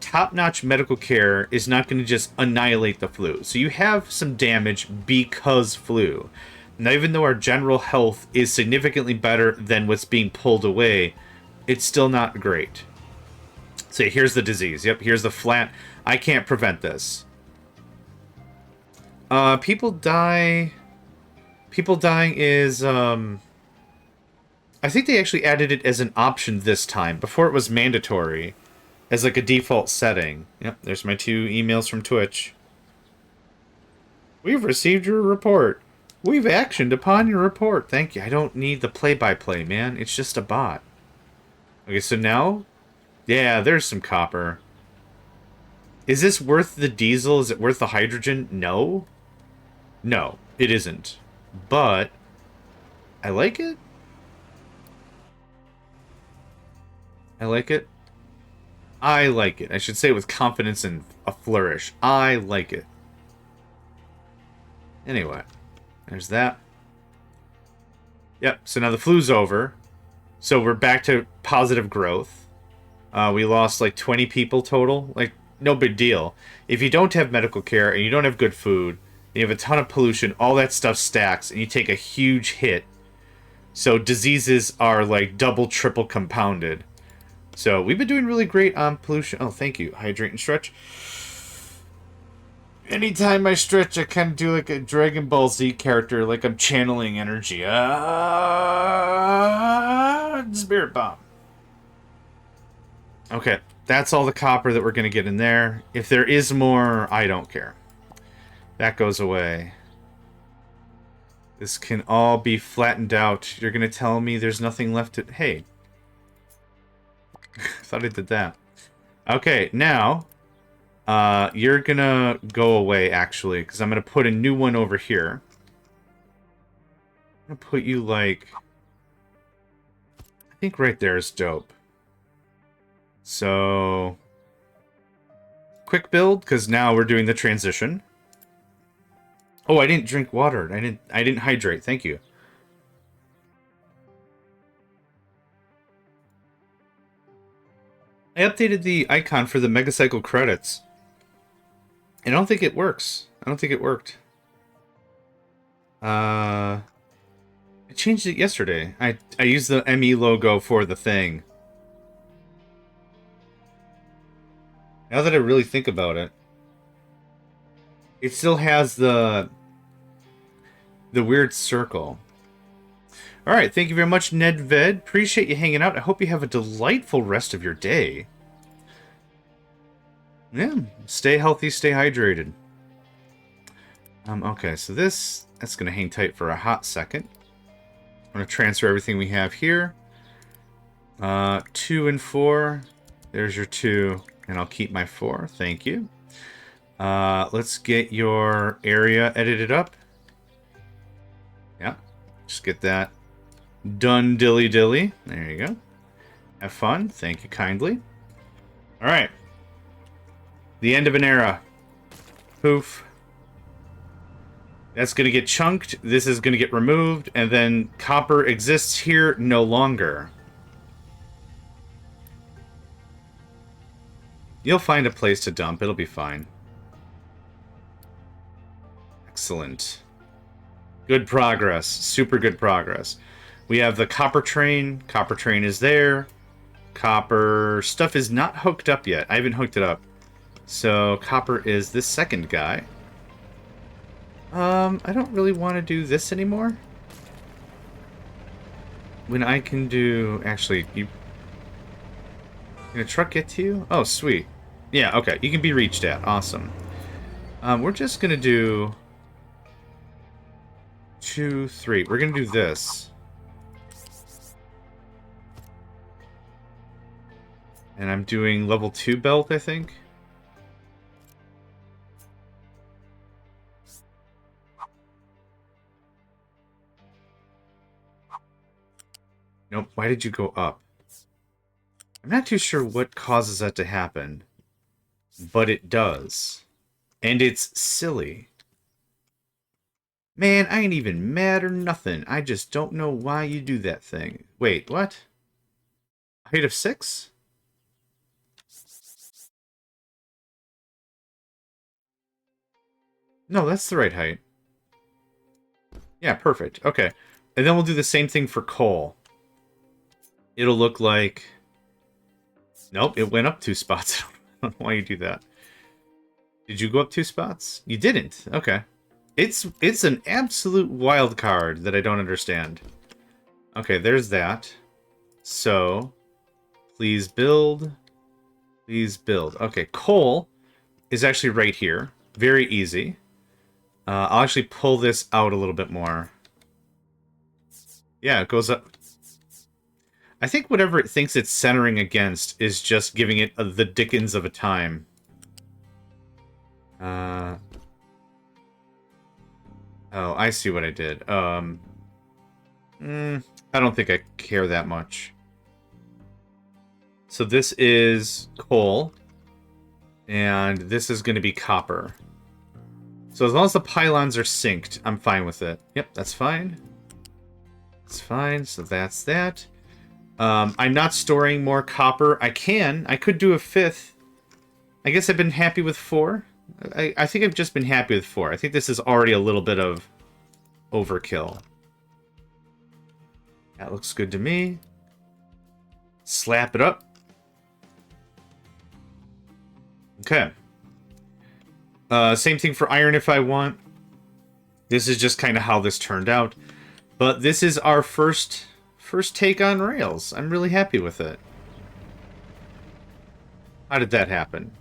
Top-notch medical care is not going to just annihilate the flu. So you have some damage because flu. Now, even though our general health is significantly better than what's being pulled away, it's still not great. So here's the disease. Yep, here's the flat. I can't prevent this. People die... People dying is... I think they actually added it as an option this time. Before it was mandatory. As like a default setting. Yep, there's my 2 emails from Twitch. We've received your report. We've actioned upon your report. Thank you. I don't need the play-by-play, man. It's just a bot. Okay, so now... Yeah, there's some copper. Is this worth the diesel? Is it worth the hydrogen? No. No, it isn't. But... I like it. I like it. I like it. I should say it with confidence and a flourish. I like it. Anyway. There's that. Yep, so now the flu's over. So we're back to positive growth. We lost like 20 people total. Like, no big deal. If you don't have medical care and you don't have good food, you have a ton of pollution, all that stuff stacks, and you take a huge hit. So diseases are like double, triple compounded. So we've been doing really great on pollution. Oh, thank you. Hydrate and stretch. Anytime I stretch, I kind of do like a Dragon Ball Z character, like I'm channeling energy. Spirit Bomb. Okay, that's all the copper that we're going to get in there. If there is more, I don't care. That goes away. This can all be flattened out. You're going to tell me there's nothing left to... Hey. Thought I did that. Okay, now... you're going to go away, actually, because I'm going to put a new one over here. I'm going to put you, like... I think right there is dope. So... Quick build, because now we're doing the transition. Oh, I didn't drink water. I didn't hydrate. Thank you. I updated the icon for the Megacycle credits. I don't think it works. I don't think it worked. I changed it yesterday. I used the ME logo for the thing. Now that I really think about it, it still has the weird circle. Alright, thank you very much, Nedved. Appreciate you hanging out. I hope you have a delightful rest of your day. Yeah, stay healthy, stay hydrated. Okay, so that's going to hang tight for a hot second. I'm going to transfer everything we have here. 2 and 4. There's your 2, and I'll keep my 4. Thank you. Let's get your area edited up. Yeah, just get that done dilly-dilly. There you go. Have fun. Thank you kindly. All right. The end of an era. Poof. That's going to get chunked. This is going to get removed. And then copper exists here no longer. You'll find a place to dump. It'll be fine. Excellent. Good progress. Super good progress. We have the copper train. Copper train is there. Copper stuff is not hooked up yet. I haven't hooked it up. So copper is this second guy. I don't really want to do this anymore. When I can do... Actually, you... Can a truck get to you? Oh, sweet. Yeah, okay. You can be reached at. Awesome. We're just going to do... 2, 3. We're going to do this. And I'm doing level 2 belt, I think. Nope. Why did you go up? I'm not too sure what causes that to happen. But it does. And it's silly. Man, I ain't even mad or nothing. I just don't know why you do that thing. Wait, what? Height of 6? No, that's the right height. Yeah, perfect. Okay. And then we'll do the same thing for coal. It'll look like... Nope, it went up 2 spots. I don't know why you do that. Did you go up 2 spots? You didn't. Okay. It's an absolute wild card that I don't understand. Okay, there's that. So, please build. Please build. Okay, coal is actually right here. Very easy. I'll actually pull this out a little bit more. Yeah, it goes up. I think whatever it thinks it's centering against is just giving it the dickens of a time. Oh, I see what I did. I don't think I care that much. So this is coal. And this is going to be copper. So as long as the pylons are synced, I'm fine with it. Yep, that's fine. That's fine. So that's that. I'm not storing more copper. I could do a 5th. I guess I've been happy with 4. I think I've just been happy with 4. I think this is already a little bit of overkill. That looks good to me. Slap it up. Okay. Same thing for iron if I want. This is just kind of how this turned out. But this is our first take on Rails. I'm really happy with it. How did that happen?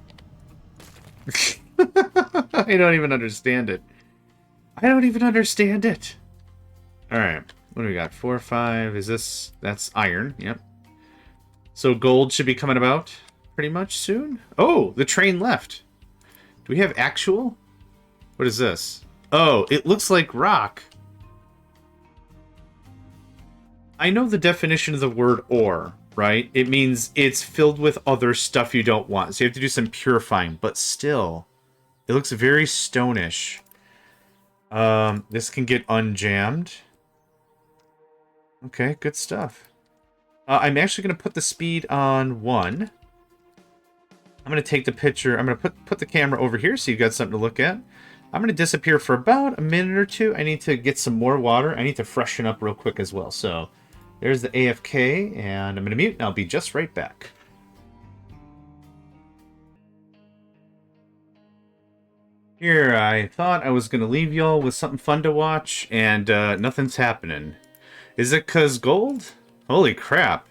I don't even understand it. I don't even understand it. Alright. What do we got? 4, 5. Is this... That's iron. Yep. So gold should be coming about pretty much soon. Oh, the train left. Do we have actual? What is this? Oh, it looks like rock. I know the definition of the word ore, right? It means it's filled with other stuff you don't want. So you have to do some purifying, but still, it looks very stonish. This can get unjammed. Okay, good stuff. I'm actually going to put the speed on 1. I'm going to take the picture. I'm going to put the camera over here so you've got something to look at. I'm going to disappear for about a minute or 2. I need to get some more water. I need to freshen up real quick as well. So there's the AFK, and I'm going to mute, and I'll be just right back. Here, I thought I was going to leave y'all with something fun to watch, and nothing's happening. Is it 'cause gold? Holy crap.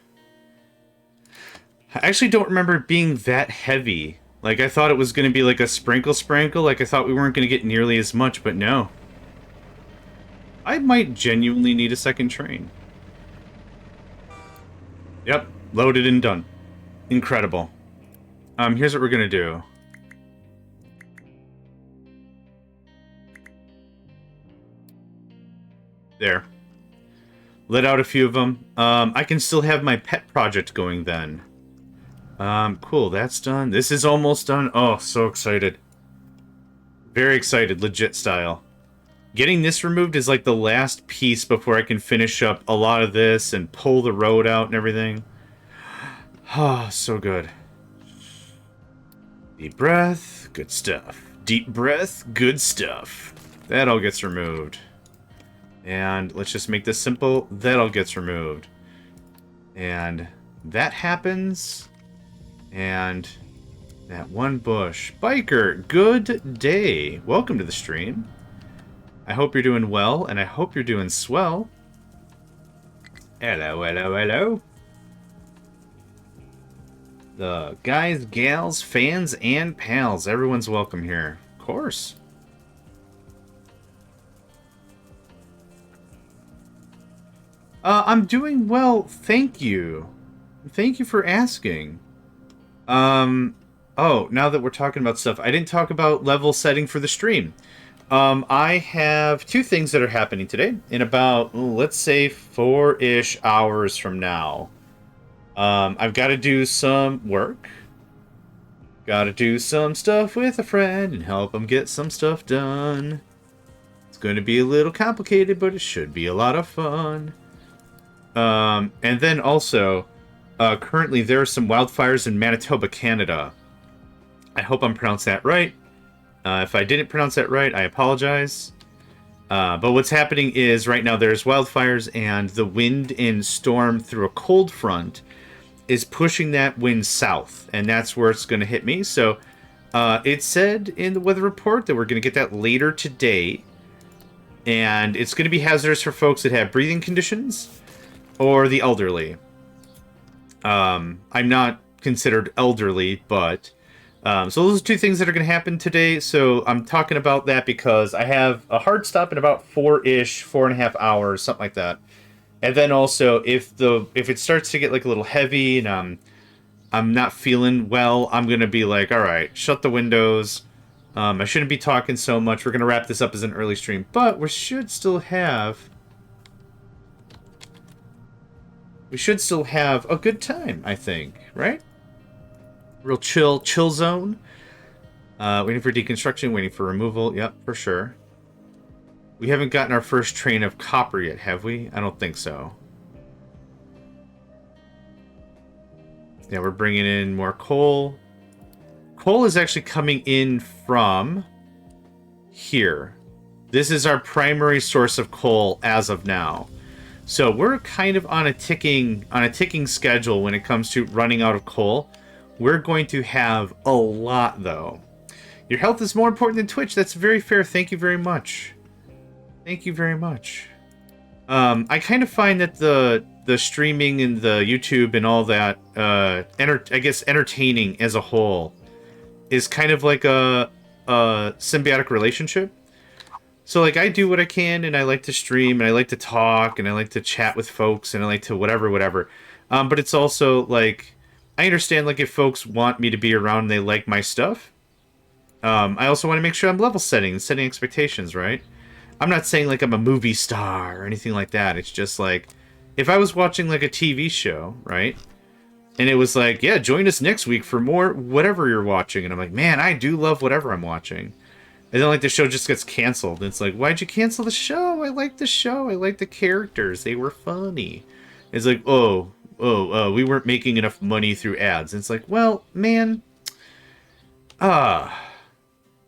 I actually don't remember it being that heavy. Like, I thought it was going to be like a sprinkle. Like, I thought we weren't going to get nearly as much, but no. I might genuinely need a second train. Yep, loaded and done. Incredible. Here's what we're going to do. There. Let out a few of them. I can still have my pet project going then. Cool, that's done. This is almost done. Oh, so excited. Very excited, legit style. Getting this removed is like the last piece before I can finish up a lot of this and pull the road out and everything. Ah, so good. Deep breath, good stuff. Deep breath, good stuff. That all gets removed. And let's just make this simple. That all gets removed. And that happens. And that one bush. Biker, good day. Welcome to the stream. I hope you're doing well, and I hope you're doing swell. Hello, hello, hello. The guys, gals, fans, and pals. Everyone's welcome here. Of course. I'm doing well, thank you. Thank you for asking. Oh, now that we're talking about stuff, I didn't talk about level setting for the stream. I have 2 things that are happening today in about, let's say, 4-ish hours from now. I've got to do some work. Got to do some stuff with a friend and help him get some stuff done. It's going to be a little complicated, but it should be a lot of fun. And then also, currently there are some wildfires in Manitoba, Canada. I hope I'm pronouncing that right. If I didn't pronounce that right, I apologize. But what's happening is right now there's wildfires, and the wind and storm through a cold front is pushing that wind south, and that's where it's going to hit me. So it said in the weather report that we're going to get that later today, and it's going to be hazardous for folks that have breathing conditions or the elderly. I'm not considered elderly, but so those are 2 things that are going to happen today. So I'm talking about that because I have a hard stop in about 4.5 hours, something like that. And then also, if it starts to get like a little heavy and I'm not feeling well, I'm gonna be like, all right, shut the windows. I shouldn't be talking so much. We're gonna wrap this up as an early stream, but we should still have a good time, I think, right? Real chill zone. Waiting for deconstruction, waiting for removal. Yep, for sure. We haven't gotten our first train of copper yet, have we? I don't think so. Yeah, we're bringing in more coal. Coal is actually coming in from here. This is our primary source of coal as of now. So we're kind of on a ticking schedule when it comes to running out of coal. We're going to have a lot, though. Your health is more important than Twitch. That's very fair. Thank you very much. Thank you very much. I kind of find that the streaming and the YouTube and all that, I guess entertaining as a whole, is kind of like a symbiotic relationship. So, like, I do what I can, and I like to stream, and I like to talk, and I like to chat with folks, and I like to whatever. But it's also, like, I understand, like, if folks want me to be around and they like my stuff, I also want to make sure I'm level setting and setting expectations, right? I'm not saying, like, I'm a movie star or anything like that. It's just, like, if I was watching, like, a TV show, right? And it was like, yeah, join us next week for more whatever you're watching. And I'm like, man, I do love whatever I'm watching. And then, like, the show just gets canceled. It's like, why'd you cancel the show? I like the show. I like the characters. They were funny. It's like, we weren't making enough money through ads. And it's like, well, man,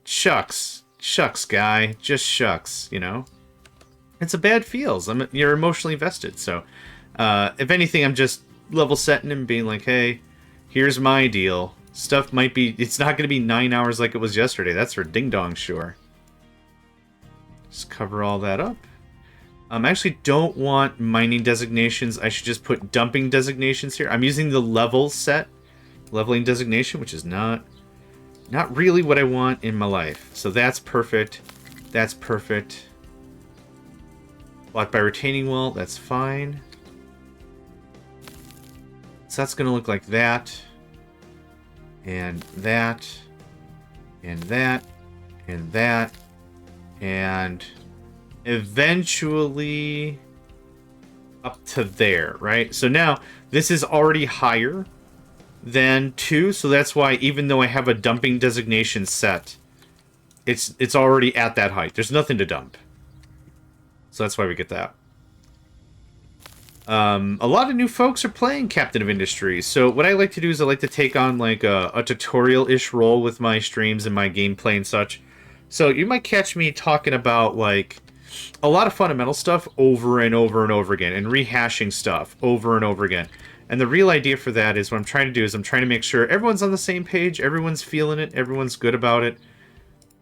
shucks. Shucks, guy. Just shucks, you know? It's a bad feels. You're emotionally invested. So, if anything, I'm just level setting and being like, hey, here's my deal. Stuff might be... It's not going to be 9 hours like it was yesterday. That's for ding-dong sure. Just cover all that up. I actually don't want mining designations. I should just put dumping designations here. I'm using the level set. Leveling designation, which is not really what I want in my life. So that's perfect. That's perfect. Blocked by retaining wall. That's fine. So that's going to look like that. And that, and that, and that, and eventually up to there, right? So now, this is already higher than 2, so that's why even though I have a dumping designation set, it's already at that height. There's nothing to dump. So that's why we get that. A lot of new folks are playing Captain of Industry, so what I like to do is I like to take on like a tutorial-ish role with my streams and my gameplay and such. So you might catch me talking about like a lot of fundamental stuff over and over and over again, and rehashing stuff over and over again. And the real idea for that is what I'm trying to do is I'm trying to make sure everyone's on the same page, everyone's feeling it, everyone's good about it,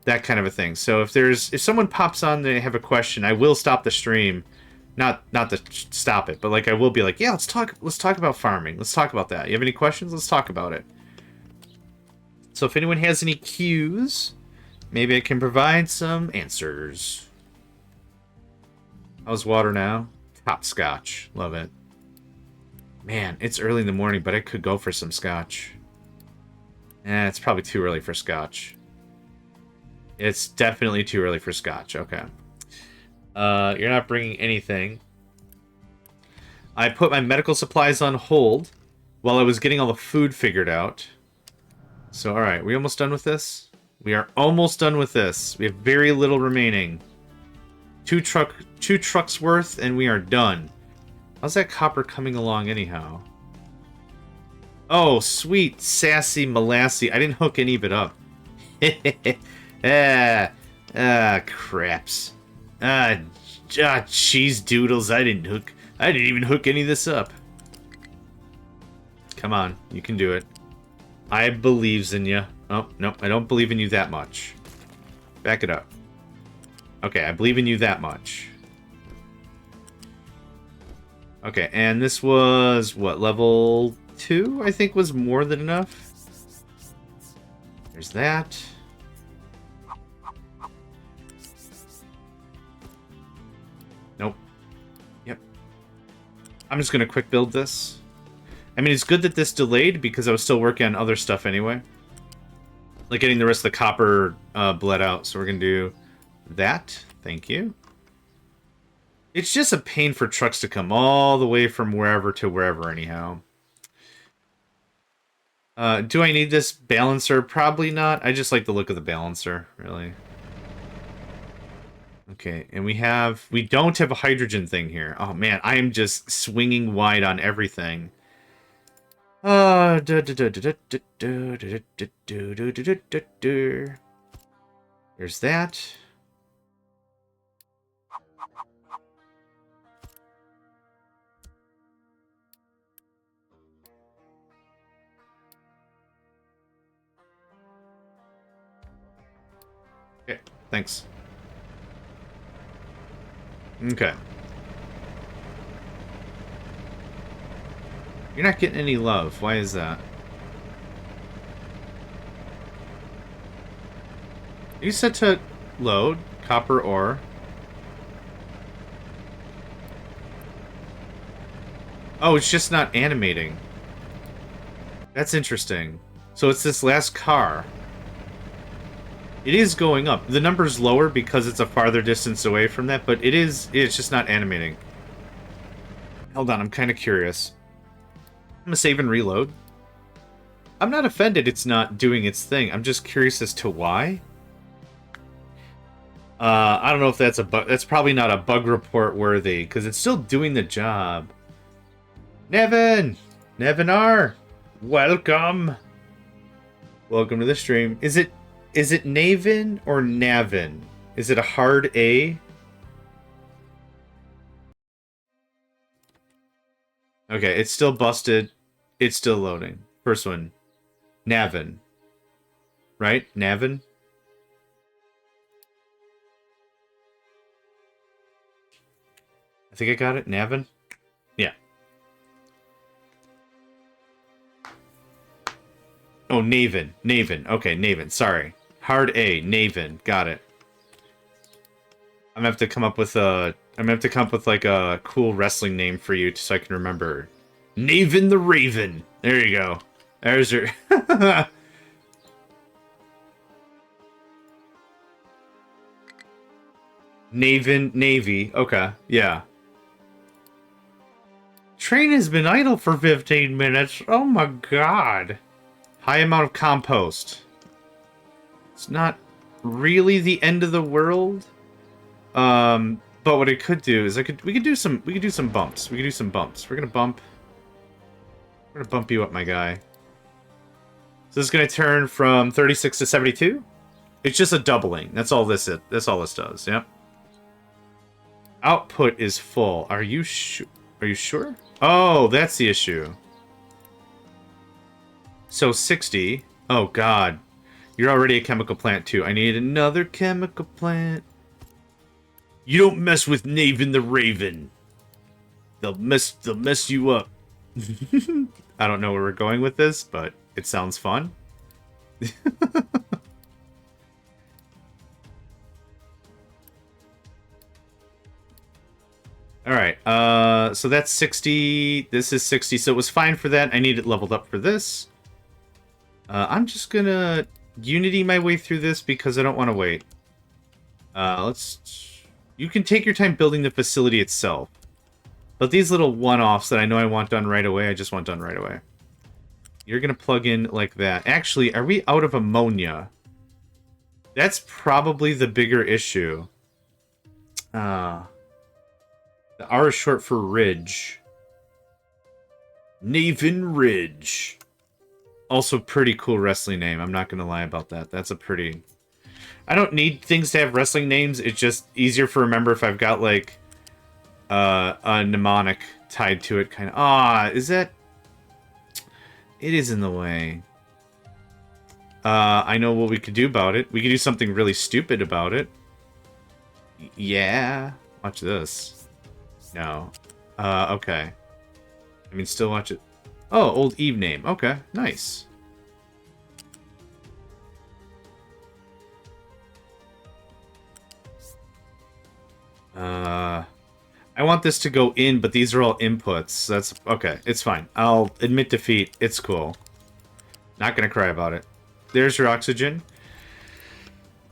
that kind of a thing. So if someone pops on and they have a question, I will stop the stream. Not to stop it, but like I will be like, yeah, let's talk about farming. Let's talk about that. You have any questions? Let's talk about it. So if anyone has any cues, maybe I can provide some answers. How's water now? Top scotch. Love it. Man, it's early in the morning, but I could go for some scotch. It's probably too early for scotch. It's definitely too early for scotch. Okay. You're not bringing anything. I put my medical supplies on hold while I was getting all the food figured out. So, alright, we almost done with this? We are almost done with this. We have very little remaining. Two trucks worth, and we are done. How's that copper coming along anyhow? Oh, sweet, sassy molassy. I didn't hook any of it up. Craps. Cheese doodles. I didn't even hook any of this up. Come on, you can do it. I believes in you. Oh, no, I don't believe in you that much. Back it up. Okay, I believe in you that much. Okay, and this was, what, level 2? I think was more than enough. There's that. Nope. Yep. I'm just going to quick build this. I mean, it's good that this delayed because I was still working on other stuff anyway. Like getting the rest of the copper bled out. So we're going to do that. Thank you. It's just a pain for trucks to come all the way from wherever to wherever anyhow. Do I need this balancer? Probably not. I just like the look of the balancer, really. Okay, and we don't have a hydrogen thing here. Oh man, I am just swinging wide on everything. There's that. Okay, thanks. Okay. You're not getting any love. Why is that? You said to load copper ore. Oh, it's just not animating. That's interesting. So it's this last car. It is going up. The number's lower because it's a farther distance away from that, but it's just not animating. Hold on, I'm kind of curious. I'm gonna save and reload. I'm not offended it's not doing its thing. I'm just curious as to why. I don't know if that's a bug. That's probably not a bug report worthy, because it's still doing the job. Nevin! Nevin R! Welcome! Welcome to the stream. Is it Navin or Navin? Is it a hard A? Okay, it's still busted. It's still loading. First one. Navin. Right? Navin? I think I got it. Navin? Yeah. Oh, Navin. Navin. Okay, Navin. Sorry. Hard A. Navin. Got it. I'm gonna have to come up with like a cool wrestling name for you so I can remember. Navin the Raven. There you go. There's your Navin Navy. Okay. Yeah. Train has been idle for 15 minutes. Oh my god. High amount of compost. It's not really the end of the world. But what I could do is we could do some bumps. We could do some bumps. We're gonna bump you up, my guy. So this is gonna turn from 36 to 72. It's just a doubling. That's all this is. That's all this does. Yep. Output is full. Are you sure? Are you sure? Oh, that's the issue. So 60. Oh god. You're already a chemical plant too. I need another chemical plant. You don't mess with Navin the Raven. They'll mess you up. I don't know where we're going with this, but it sounds fun. Alright, so that's 60. This is 60, so it was fine for that. I need it leveled up for this. I'm just gonna Unity my way through this because I don't want to wait. You can take your time building the facility itself. But these little one-offs that I know I want done right away, I just want done right away. You're going to plug in like that. Actually, are we out of ammonia? That's probably the bigger issue. The R is short for Ridge. Navin Ridge. Also pretty cool wrestling name. I'm not going to lie about that. That's a pretty... I don't need things to have wrestling names. It's just easier for remember if I've got, like, a mnemonic tied to it, kind of. Is that... It is in the way. I know what we could do about it. We could do something really stupid about it. Yeah. Watch this. No. Okay. I mean, still watch it. Oh, old Eve name. Okay, nice. I want this to go in, but these are all inputs. That's okay. It's fine. I'll admit defeat. It's cool. Not gonna cry about it. There's your oxygen.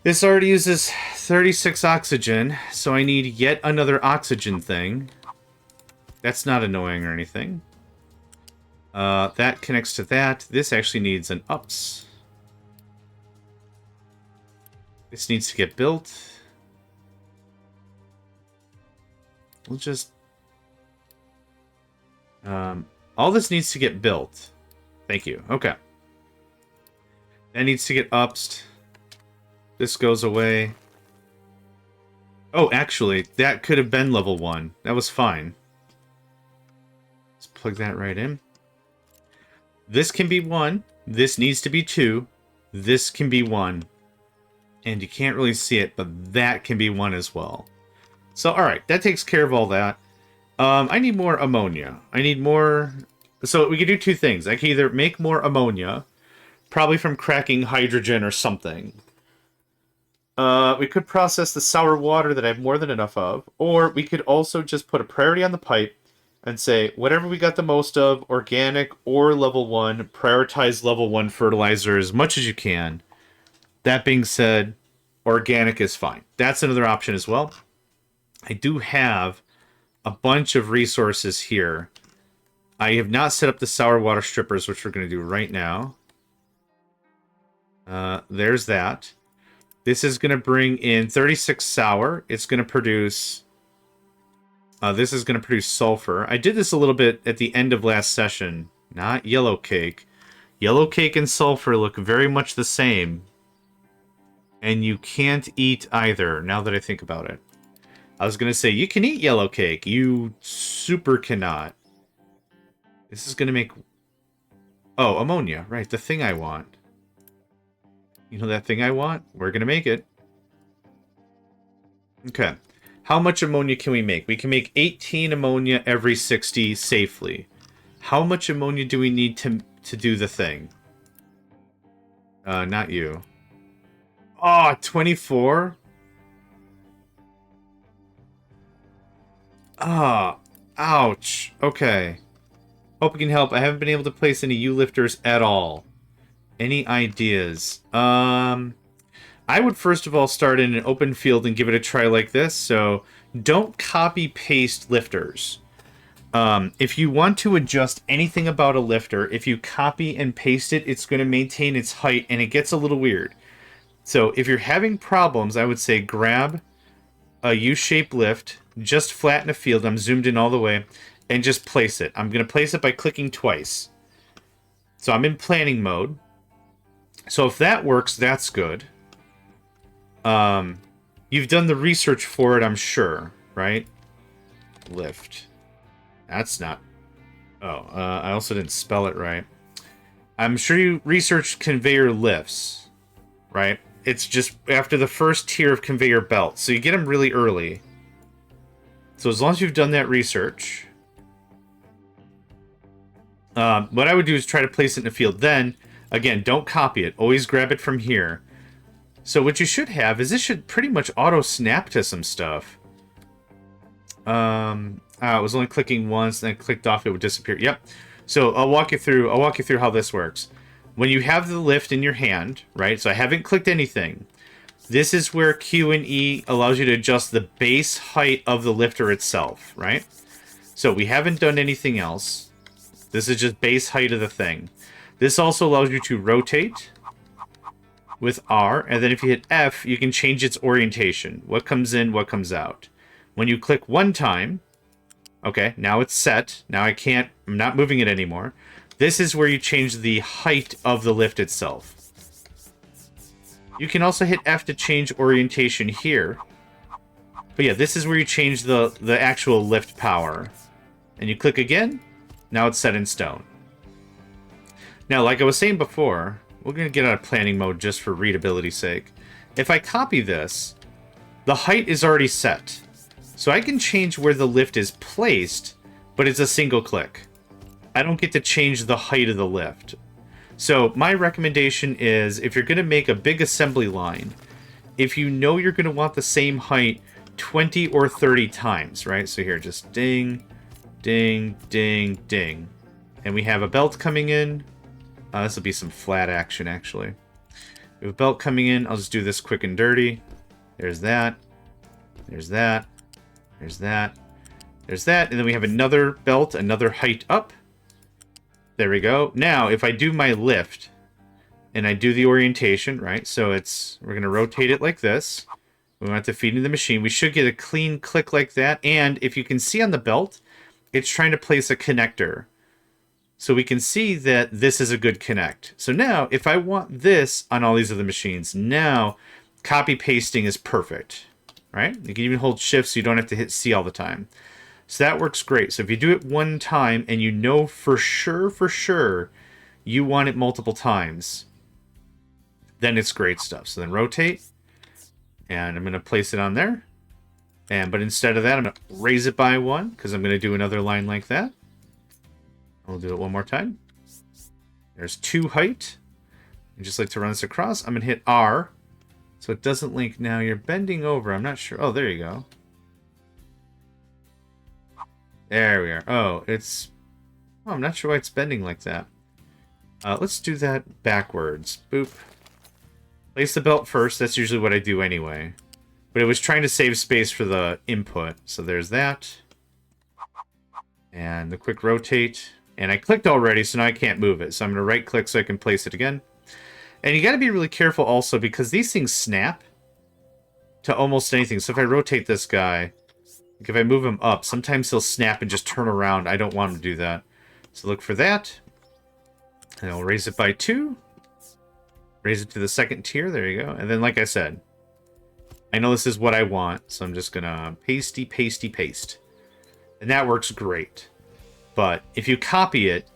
This already uses 36 oxygen, so I need yet another oxygen thing. That's not annoying or anything. That connects to that. This actually needs an ups. This needs to get built. We'll just... all this needs to get built. Thank you. Okay. That needs to get upped. This goes away. Oh, actually, that could have been level 1. That was fine. Let's plug that right in. This can be 1. This needs to be 2. This can be 1. And you can't really see it, but that can be 1 as well. So, alright, that takes care of all that. I need more ammonia. I need more... So, we could do 2 things. I can either make more ammonia, probably from cracking hydrogen or something. We could process the sour water that I have more than enough of, or we could also just put a priority on the pipe and say, whatever we got the most of, organic or level 1, prioritize level 1 fertilizer as much as you can. That being said, organic is fine. That's another option as well. I do have a bunch of resources here. I have not set up the sour water strippers, which we're going to do right now. There's that. This is going to bring in 36 sour. It's going to produce... this is going to produce sulfur. I did this a little bit at the end of last session. Not yellow cake. Yellow cake and sulfur look very much the same. And you can't eat either, now that I think about it. I was going to say, you can eat yellow cake. You super cannot. This is going to make... Oh, ammonia. Right, the thing I want. You know that thing I want? We're going to make it. Okay. How much ammonia can we make? We can make 18 ammonia every 60 safely. How much ammonia do we need to do the thing? Not you. Oh, 24? Ah, ouch. Okay. Hope we can help. I haven't been able to place any U-lifters at all. Any ideas? I would first of all start in an open field and give it a try like this. So don't copy paste lifters. If you want to adjust anything about a lifter, if you copy and paste it, it's going to maintain its height and it gets a little weird. So if you're having problems, I would say grab a U-shaped lift, just flatten a field. I'm zoomed in all the way, and just place it. I'm going to place it by clicking twice. So I'm in planning mode. So if that works, that's good. You've done the research for it, I'm sure, right? Lift. That's not... Oh, I also didn't spell it right. I'm sure you researched conveyor lifts, right? It's just after the first tier of conveyor belts. So you get them really early. So as long as you've done that research... what I would do is try to place it in a field. Then, again, don't copy it. Always grab it from here. So what you should have is this should pretty much auto-snap to some stuff. I was only clicking once, then I clicked off, it would disappear. Yep. So I'll walk you through how this works. When you have the lift in your hand, right? So I haven't clicked anything. This is where Q and E allows you to adjust the base height of the lifter itself, right? So we haven't done anything else. This is just base height of the thing. This also allows you to rotate with R, and then if you hit F, you can change its orientation. What comes in, what comes out. When you click one time, okay, now it's set. Now I'm not moving it anymore. This is where you change the height of the lift itself. You can also hit F to change orientation here. But yeah, this is where you change the actual lift power. And you click again, now it's set in stone. Now, like I was saying before, we're going to get out of planning mode just for readability's sake. If I copy this, the height is already set. So I can change where the lift is placed, but it's a single click. I don't get to change the height of the lift. So my recommendation is, if you're going to make a big assembly line, if you know you're going to want the same height 20 or 30 times, right? So here, just ding, ding, ding, ding. And we have a belt coming in. This will be some flat action, actually. We have a belt coming in. I'll just do this quick and dirty. There's that. There's that. There's that. There's that. And then we have another belt, another height up. There we go. Now, if I do my lift, and I do the orientation, right? So we're going to rotate it like this. We want to feed into the machine. We should get a clean click like that. And if you can see on the belt, it's trying to place a connector. So we can see that this is a good connect. So now, if I want this on all these other machines, now copy pasting is perfect, right? You can even hold shift so you don't have to hit C all the time. So that works great. So if you do it one time and you know for sure, you want it multiple times, then it's great stuff. So then rotate, and I'm going to place it on there. But instead of that, I'm going to raise it by 1, because I'm going to do another line like that. I'll do it one more time. There's 2 height. I just like to run this across. I'm going to hit R, so it doesn't link. Now you're bending over. I'm not sure. Oh, there you go. There we are. Oh, it's... Oh, I'm not sure why it's bending like that. Let's do that backwards. Boop. Place the belt first. That's usually what I do anyway. But it was trying to save space for the input. So there's that. And the quick rotate. And I clicked already, so now I can't move it. So I'm going to right-click so I can place it again. And you got to be really careful also, because these things snap to almost anything. So if I rotate this guy, like if I move him up, sometimes he'll snap and just turn around. I don't want him to do that. So look for that. And I'll raise it by 2. Raise it to the second tier. There you go. And then, like I said, I know this is what I want, so I'm just going to pasty, pasty, paste. And that works great. But if you copy it,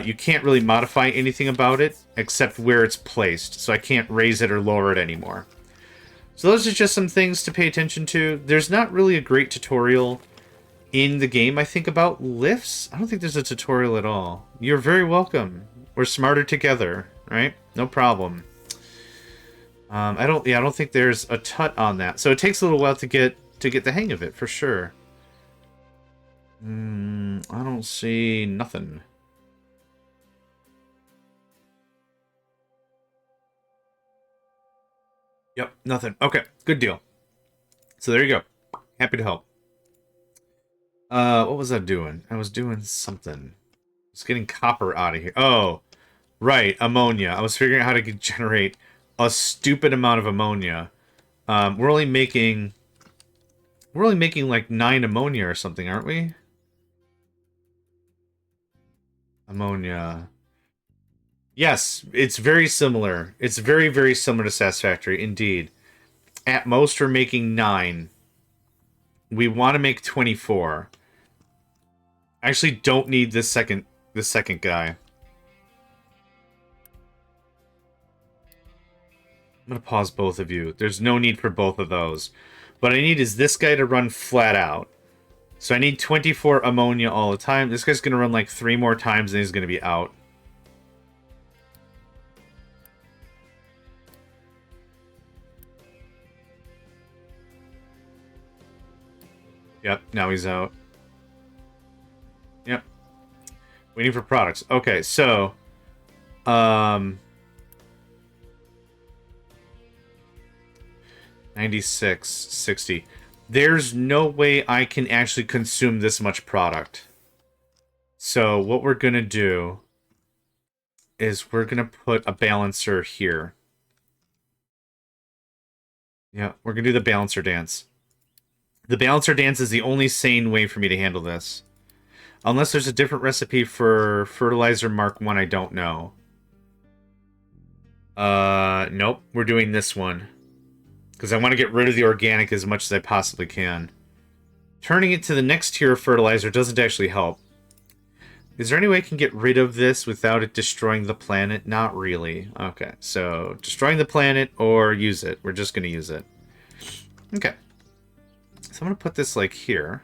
you can't really modify anything about it except where it's placed. So I can't raise it or lower it anymore. So those are just some things to pay attention to. There's not really a great tutorial in the game, I think, about lifts. I don't think there's a tutorial at all. You're very welcome. We're smarter together, right? No problem. I don't think there's a tut on that. So it takes a little while to get the hang of it, for sure. I don't see nothing. Yep, nothing. Okay, good deal. So there you go. Happy to help. What was I doing? I was doing something. I was getting copper out of here. Oh, right, ammonia. I was figuring out how to generate a stupid amount of ammonia. We're only making like 9 ammonia or something, aren't we? Ammonia. Yes, it's very similar. It's very, very similar to Satisfactory, indeed. At most, we're making 9. We want to make 24. I actually don't need this second guy. I'm going to pause both of you. There's no need for both of those. What I need is this guy to run flat out. So I need 24 ammonia all the time. This guy's going to run like 3 more times and he's going to be out. Yep, now he's out. Yep. Waiting for products. Okay, so... 96, 60. There's no way I can actually consume this much product. So what we're going to do is we're going to put a balancer here. Yeah, we're going to do the balancer dance. The balancer dance is the only sane way for me to handle this. Unless there's a different recipe for fertilizer Mark 1, I don't know. Nope, we're doing this one. Because I want to get rid of the organic as much as I possibly can. Turning it to the next tier of fertilizer doesn't actually help. Is there any way I can get rid of this without it destroying the planet? Not really. Okay, so destroying the planet or use it. We're just going to use it. Okay. So I'm going to put this like here.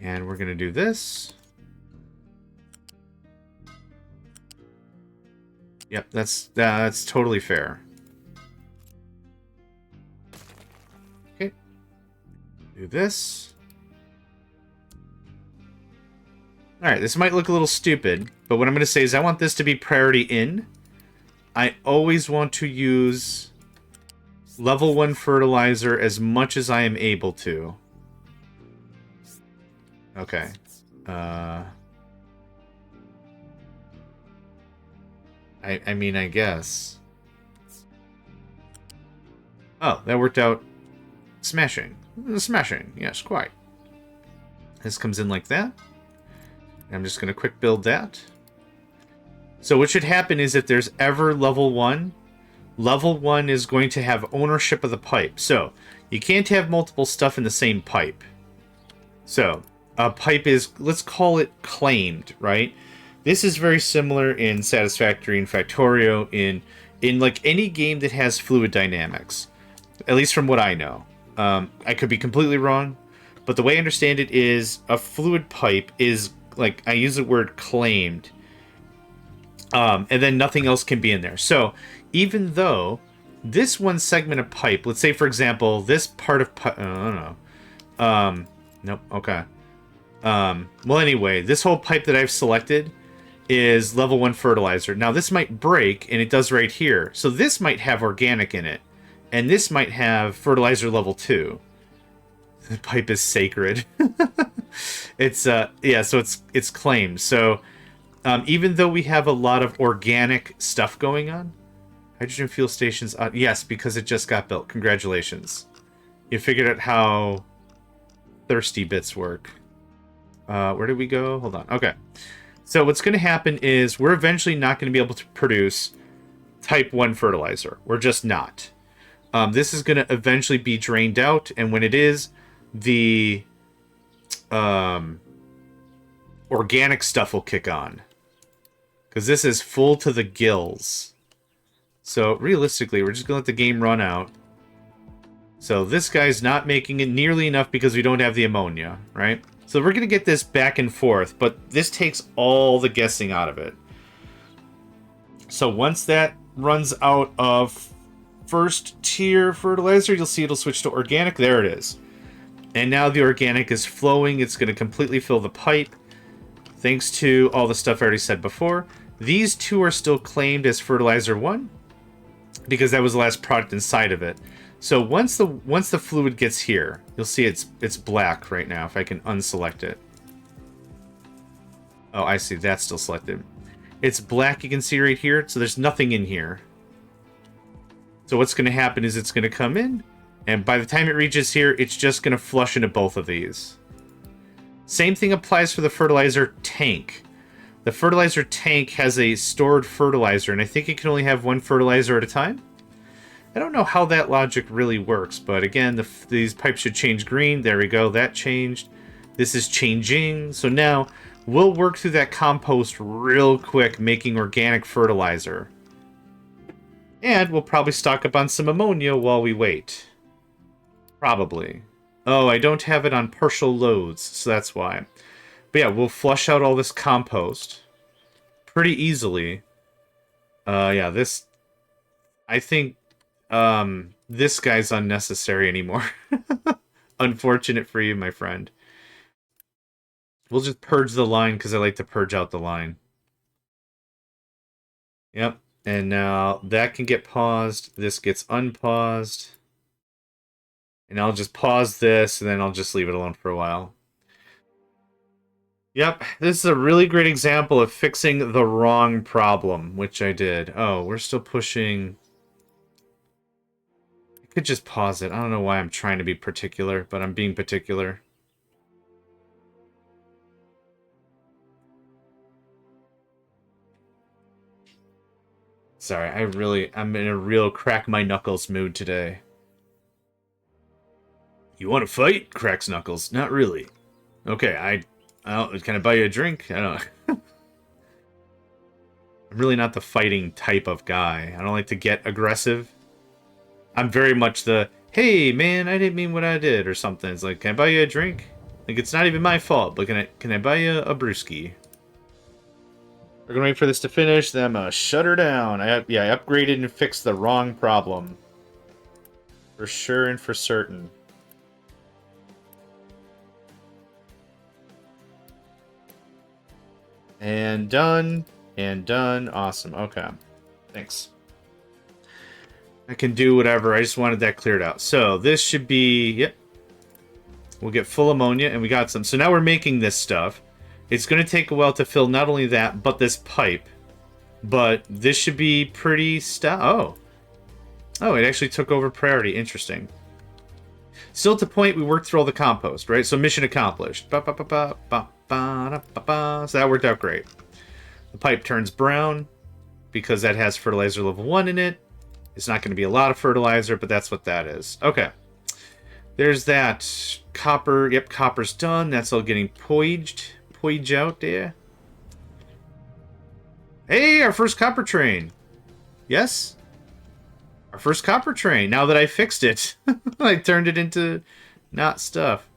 And we're going to do this. Yep, that's totally fair. Okay. Do this. Alright, this might look a little stupid, but what I'm going to say is I want this to be priority in. I always want to use level 1 fertilizer as much as I am able to. Okay. I mean, I guess. Oh, that worked out smashing. Smashing, yes, quite. This comes in like that. I'm just going to quick build that. So what should happen is if there's ever level 1 is going to have ownership of the pipe. So you can't have multiple stuff in the same pipe. So a pipe is, let's call it claimed, right? This is very similar in Satisfactory and Factorio in like any game that has fluid dynamics, at least from what I know. I could be completely wrong, but the way I understand it is a fluid pipe is, like, I use the word claimed, and then nothing else can be in there. So even though this one segment of pipe, let's say for example, this part of pipe, I don't know. Nope. Okay. Well, anyway, this whole pipe that I've selected is level 1 fertilizer. Now this might break, and it does right here. So this might have organic in it, and this might have fertilizer level 2. The pipe is sacred. It's yeah, so it's claimed. So even though we have a lot of organic stuff going on, hydrogen fuel stations, yes, because it just got built. Congratulations. You figured out how thirsty bits work. Where did we go? Hold on. Okay. So what's going to happen is we're eventually not going to be able to produce type 1 fertilizer. We're just not. This is going to eventually be drained out, and when it is, the organic stuff will kick on. Because this is full to the gills. So realistically, we're just going to let the game run out. So this guy's not making it nearly enough because we don't have the ammonia, right? So we're going to get this back and forth, but this takes all the guessing out of it. So once that runs out of first tier fertilizer, you'll see it'll switch to organic. There it is. And now the organic is flowing. It's going to completely fill the pipe, thanks to all the stuff I already said before. These two are still claimed as fertilizer 1, because that was the last product inside of it. So once the fluid gets here, you'll see it's black right now if I can unselect it. Oh, I see, that's still selected. It's black, you can see right here, so there's nothing in here. So what's going to happen is it's going to come in, and by the time it reaches here, it's just going to flush into both of these. Same thing applies for the fertilizer tank. The fertilizer tank has a stored fertilizer, and I think it can only have 1 fertilizer at a time. I don't know how that logic really works, but again, these pipes should change green. There we go, that changed. This is changing. So now we'll work through that compost real quick, making organic fertilizer. And we'll probably stock up on some ammonia while we wait. Probably. Oh, I don't have it on partial loads, so that's why. But yeah, we'll flush out all this compost pretty easily. Yeah, this... I think this guy's unnecessary anymore. Unfortunate for you, my friend. We'll just purge the line because I like to purge out the line. Yep. And now that can get paused. This gets unpaused. And I'll just pause this, and then I'll just leave it alone for a while. Yep, this is a really great example of fixing the wrong problem, which I did. Oh, we're still pushing... I could just pause it. I don't know why I'm trying to be particular, but I'm being particular. Sorry, I'm in a real crack my knuckles mood today. You want to fight? Cracks knuckles. Not really. Okay, can I buy you a drink? I don't know. I'm really not the fighting type of guy. I don't like to get aggressive. I'm very much the, hey man, I didn't mean what I did, or something. It's like, can I buy you a drink? Like, it's not even my fault, but can I buy you a brewski? We're gonna wait for this to finish, then I'm gonna shut her down. I upgraded and fixed the wrong problem. For sure and for certain. And done. And done. Awesome. Okay. Thanks. I can do whatever. I just wanted that cleared out. So this should be... Yep. We'll get full ammonia, and we got some. So now we're making this stuff. It's going to take a while to fill not only that, but this pipe. But this should be pretty... Oh, it actually took over priority. Interesting. Still at the point we worked through all the compost, right? So mission accomplished. So that worked out great. The pipe turns brown because that has fertilizer level 1 in it. It's not going to be a lot of fertilizer, but that's what that is. Okay. There's that. Copper. Yep, copper's done. That's all getting poiged out there. Hey, our first copper train. Yes? Our first copper train. Now that I fixed it. I turned it into not stuff.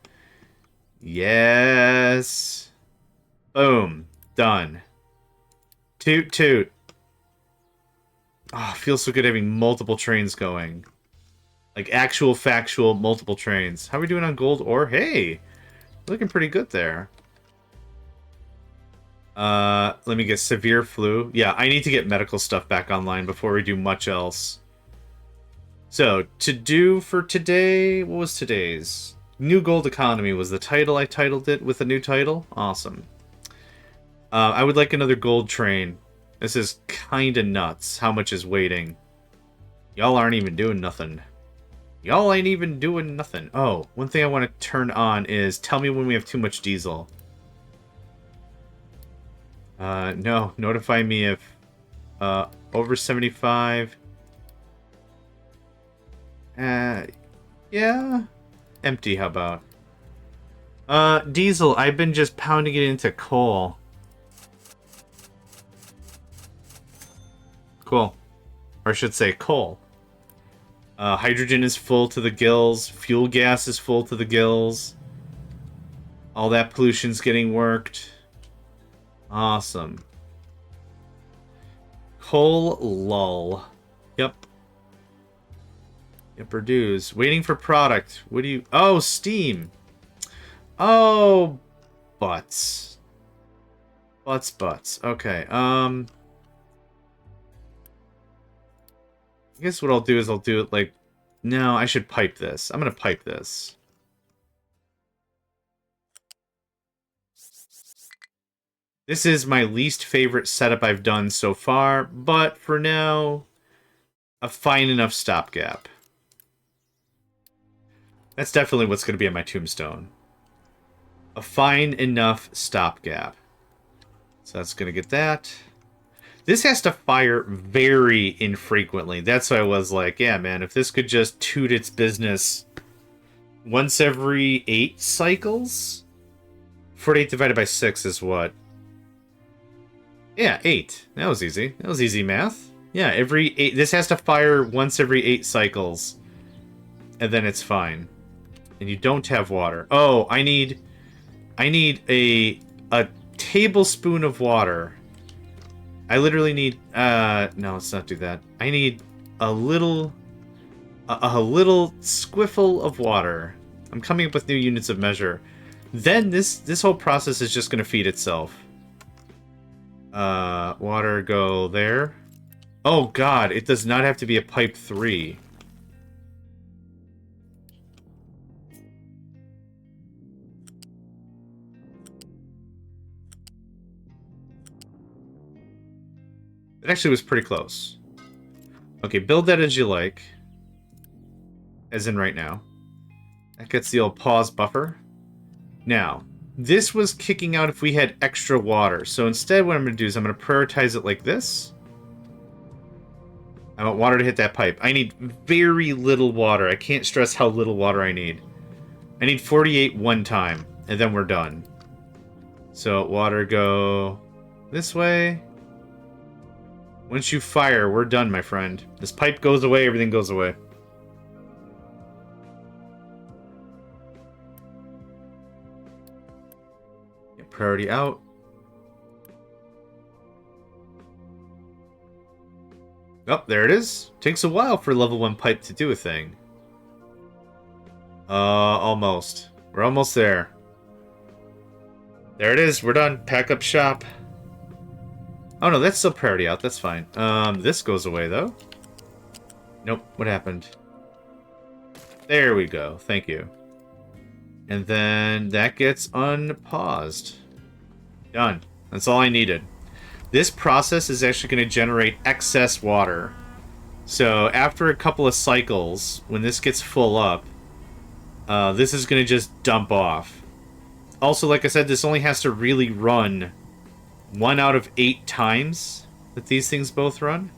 Yes. Boom. Done. Toot toot. Oh, it feels so good having multiple trains going. Like actual, factual, multiple trains. How are we doing on gold ore? Hey! Looking pretty good there. Let me get severe flu. Yeah, I need to get medical stuff back online before we do much else. So, to do for today... What was today's? New Gold Economy was the title. I titled it with a new title. Awesome. I would like another gold train. This is kinda nuts. How much is waiting? Y'all aren't even doing nothing. Y'all ain't even doing nothing. Oh, one thing I want to turn on is tell me when we have too much diesel. No. Notify me if over 75. Yeah. Empty, how about? Diesel, I've been just pounding it into coal. Cool. Or I should say coal. Hydrogen is full to the gills. Fuel gas is full to the gills. All that pollution's getting worked. Awesome. Coal lull. Yep. Yepperdoos. Waiting for product. What do you... Oh, steam. Oh, butts. Butts. Okay, I guess what I'll do is I'll do it like... No, I should pipe this. I'm gonna pipe this. This is my least favorite setup I've done so far, but for now, a fine enough stopgap. That's definitely what's going to be on my tombstone. A fine enough stopgap. So that's going to get that. This has to fire very infrequently. That's why I was like, yeah, man, if this could just toot its business once every 8 cycles? 48 divided by 6 is what? Yeah, 8. That was easy. That was easy math. Yeah, every 8... This has to fire once every 8 cycles. And then it's fine. And you don't have water. Oh, I need a tablespoon of water. I literally need... no, let's not do that. I need a little squiffle of water. I'm coming up with new units of measure. Then this whole process is just going to feed itself. Water go there. Oh god, it does not have to be a pipe 3. It actually was pretty close. Okay, build that as you like. As in right now. That gets the old pause buffer. Now, this was kicking out if we had extra water. So instead what I'm going to do is I'm going to prioritize it like this. I want water to hit that pipe. I need very little water. I can't stress how little water I need. I need 48 one time, and then we're done. So water go this way. Once you fire, we're done, my friend. This pipe goes away, everything goes away. Get priority out. Oh, there it is. Takes a while for level 1 pipe to do a thing. Almost. We're almost there. There it is. We're done. Pack up shop. Oh, no, that's still priority out. That's fine. This goes away, though. Nope. What happened? There we go. Thank you. And then that gets unpaused. Done. That's all I needed. This process is actually going to generate excess water. So after a couple of cycles, when this gets full up, this is going to just dump off. Also, like I said, this only has to really run 1 out of 8 times that these things both run.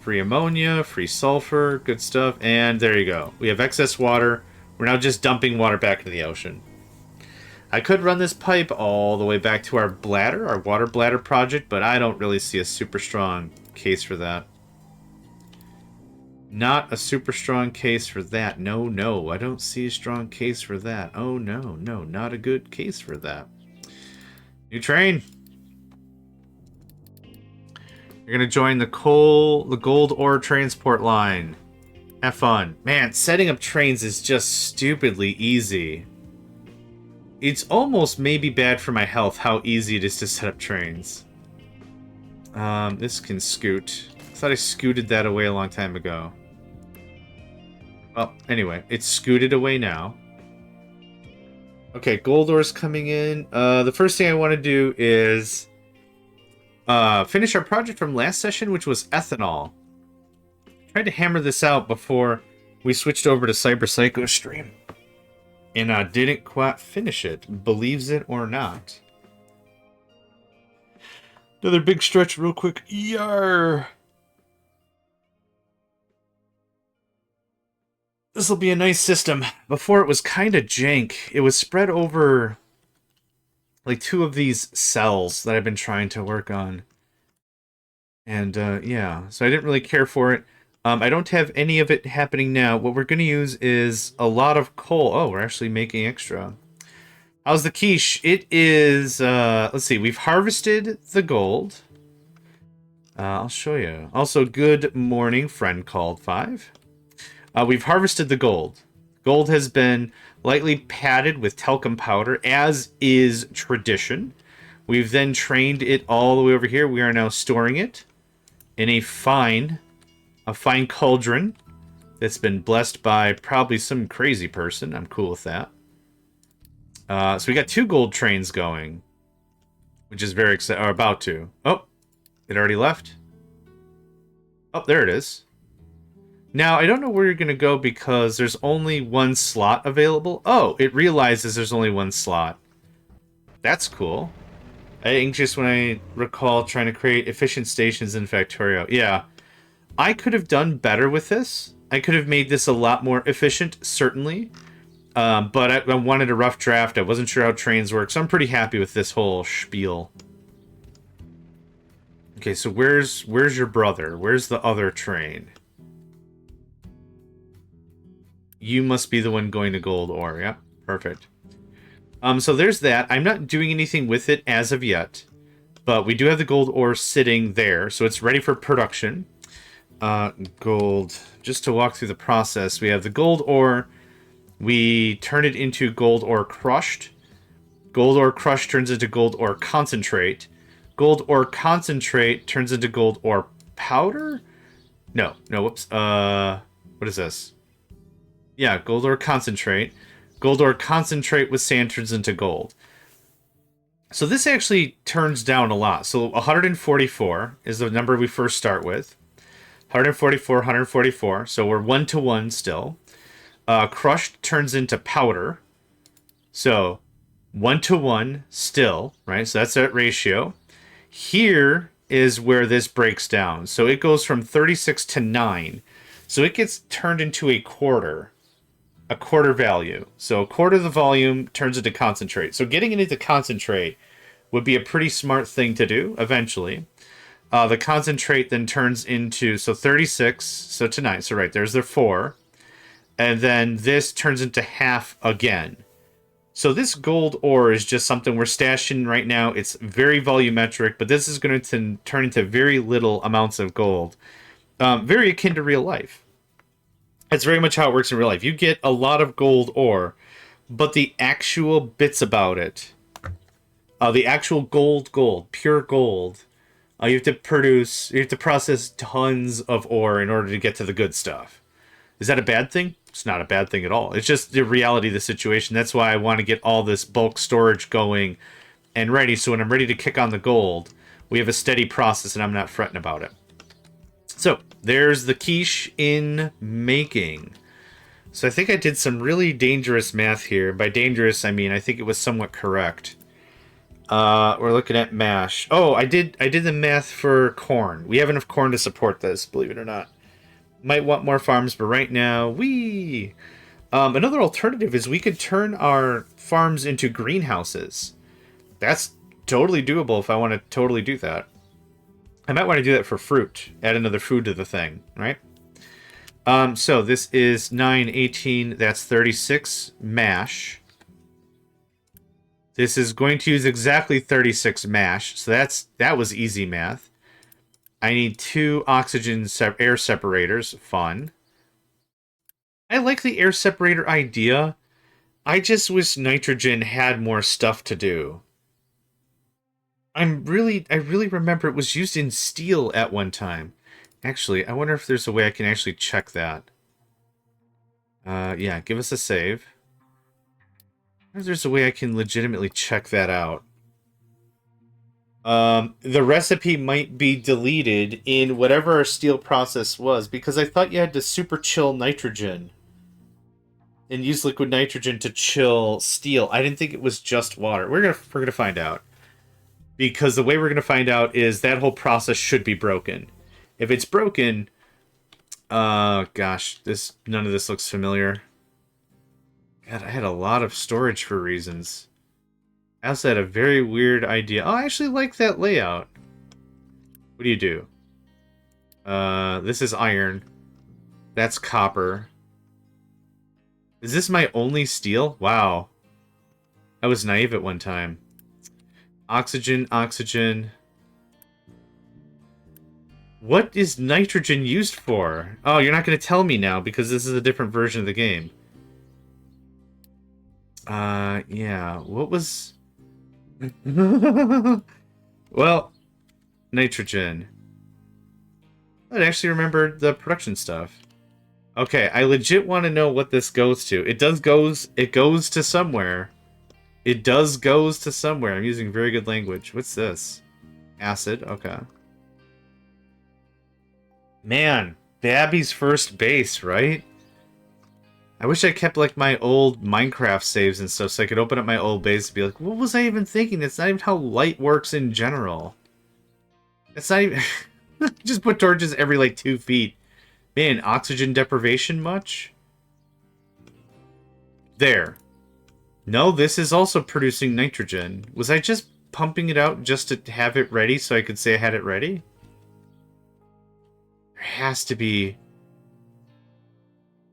Free ammonia, free sulfur, good stuff. And there you go. We have excess water. We're now just dumping water back into the ocean. I could run this pipe all the way back to our bladder, our water bladder project, but I don't really see a super strong case for that. Not a super strong case for that. No, no, I don't see a strong case for that. Oh, no, no, not a good case for that. New train. You're going to join the gold ore transport line. Have fun. Man, setting up trains is just stupidly easy. It's almost maybe bad for my health how easy it is to set up trains. This can scoot. I thought I scooted that away a long time ago. Well, anyway, it's scooted away now. Okay, gold ore's coming in. The first thing I want to do is finish our project from last session, which was ethanol. Tried to hammer this out before we switched over to Cyberpsycho stream. And didn't quite finish it, believes it or not. Another big stretch real quick. Yar! This will be a nice system. Before it was kind of jank. It was spread over like 2 of these cells that I've been trying to work on. And yeah, so I didn't really care for it. I don't have any of it happening now. What we're going to use is a lot of coal. Oh, we're actually making extra. How's the quiche? It is, let's see, we've harvested the gold. I'll show you. Also, good morning, friend called 5. We've harvested the gold. Gold has been lightly padded with talcum powder, as is tradition. We've then trained it all the way over here. We are now storing it in a fine cauldron that's been blessed by probably some crazy person. I'm cool with that. So we got 2 gold trains going, which is very exciting. Or about to. Oh, it already left. Oh, there it is. Now, I don't know where you're going to go because there's only 1 slot available. Oh, it realizes there's only 1 slot. That's cool. Anxious when I recall trying to create efficient stations in Factorio. Yeah. I could have done better with this. I could have made this a lot more efficient, certainly. But I wanted a rough draft. I wasn't sure how trains work, so I'm pretty happy with this whole spiel. Okay, so where's your brother? Where's the other train? You must be the one going to gold ore. Yep, perfect. So there's that. I'm not doing anything with it as of yet, but we do have the gold ore sitting there, so it's ready for production. Gold. Just to walk through the process, we have the gold ore. We turn it into gold ore crushed. Gold ore crushed turns into gold ore concentrate. Gold ore concentrate turns into gold ore powder? No, whoops. What is this? Yeah, gold ore concentrate. Gold ore concentrate with sand turns into gold. So this actually turns down a lot. So 144 is the number we first start with. 144, 144. So we're 1-to-1 still. Crushed turns into powder. So 1-to-1 still, right? So that's that ratio. Here is where this breaks down. So it goes from 36 to 9. So it gets turned into a quarter value. So a quarter of the volume turns into concentrate. So getting it into concentrate would be a pretty smart thing to do eventually. The concentrate then turns into, so 36, so to 9. So right, there's the 4. And then this turns into half again. So this gold ore is just something we're stashing right now. It's very volumetric, but this is going to turn into very little amounts of gold. Very akin to real life. That's very much how it works in real life. You get a lot of gold ore, but the actual bits about it, the actual gold, pure gold, you have to process tons of ore in order to get to the good stuff. Is that a bad thing? It's not a bad thing at all. It's just the reality of the situation. That's why I want to get all this bulk storage going and ready, so when I'm ready to kick on the gold, we have a steady process and I'm not fretting about it. So, there's the quiche in making. So I think I did some really dangerous math here. By dangerous, I mean I think it was somewhat correct. We're looking at mash. Oh, I did the math for corn. We have enough corn to support this, believe it or not. Might want more farms, but right now, another alternative is we could turn our farms into greenhouses. That's totally doable if I want to totally do that. I might want to do that for fruit. Add another food to the thing, right? So this is 9, 18, that's 36 mash. This is going to use exactly 36 mash, so that was easy math. I need 2 oxygen air separators. Fun. I like the air separator idea. I just wish nitrogen had more stuff to do. I really remember it was used in steel at one time. Actually, I wonder if there's a way I can actually check that. Yeah, give us a save. I wonder if there's a way I can legitimately check that out. The recipe might be deleted in whatever our steel process was, because I thought you had to super chill nitrogen and use liquid nitrogen to chill steel. I didn't think it was just water. We're gonna find out. Because the way we're gonna find out is that whole process should be broken. If it's broken, gosh, none of this looks familiar. God, I had a lot of storage for reasons. I also had a very weird idea. Oh, I actually like that layout. What do you do? This is iron. That's copper. Is this my only steel? Wow. I was naive at one time. Oxygen, oxygen. What is nitrogen used for? Oh, you're not going to tell me now because this is a different version of the game. Yeah. What was... Well, nitrogen. I actually remembered the production stuff. Okay, I legit want to know what this goes to. It goes to somewhere. It goes to somewhere. I'm using very good language. What's this? Acid, okay. Man, Babby's first base, right? I wish I kept like my old Minecraft saves and stuff so I could open up my old base and be like, what was I even thinking? That's not even how light works in general. It's not even... Just put torches every like 2 feet. Man, oxygen deprivation much? There. No, this is also producing nitrogen. Was I just pumping it out just to have it ready so I could say I had it ready? There has to be...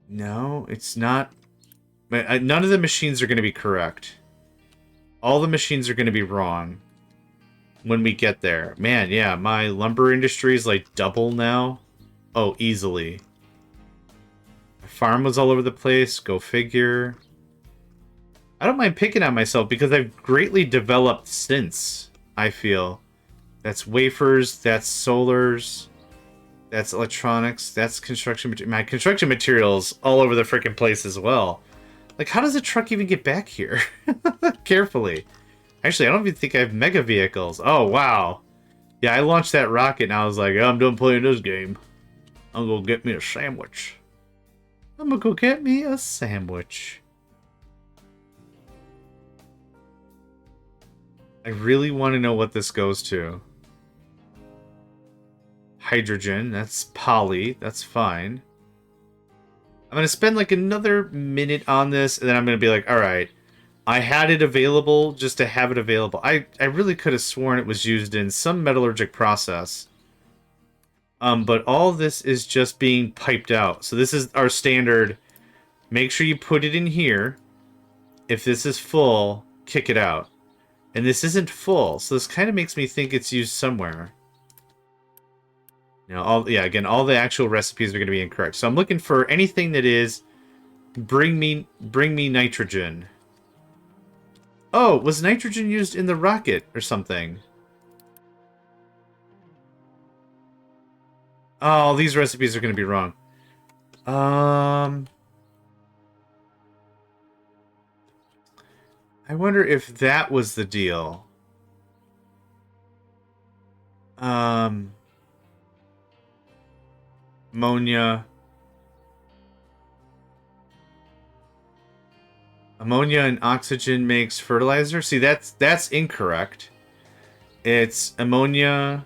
No, it's not... None of the machines are going to be correct. All the machines are going to be wrong when we get there. Man, yeah, my lumber industry is like double now. Oh, easily. My farm was all over the place. Go figure. I don't mind picking on myself because I've greatly developed since, I feel. That's wafers, that's solars, that's electronics, that's construction... My construction materials all over the freaking place as well. Like, how does a truck even get back here? Carefully. Actually, I don't even think I have mega vehicles. Oh, wow. Yeah, I launched that rocket and I was like, oh, I'm done playing this game. I'm gonna get me a sandwich. I'm gonna go get me a sandwich. I really want to know what this goes to. Hydrogen, that's poly, that's fine. I'm going to spend like another minute on this, and then I'm going to be like, alright, I had it available just to have it available. I really could have sworn it was used in some metallurgic process. But all this is just being piped out. So this is our standard, make sure you put it in here. If this is full, kick it out. And this isn't full, so this kind of makes me think it's used somewhere. You know, again, all the actual recipes are going to be incorrect. So I'm looking for anything that is bring me nitrogen. Oh, was nitrogen used in the rocket or something? Oh, these recipes are going to be wrong. I wonder if that was the deal. Ammonia. Ammonia and oxygen makes fertilizer? See, that's incorrect. It's ammonia...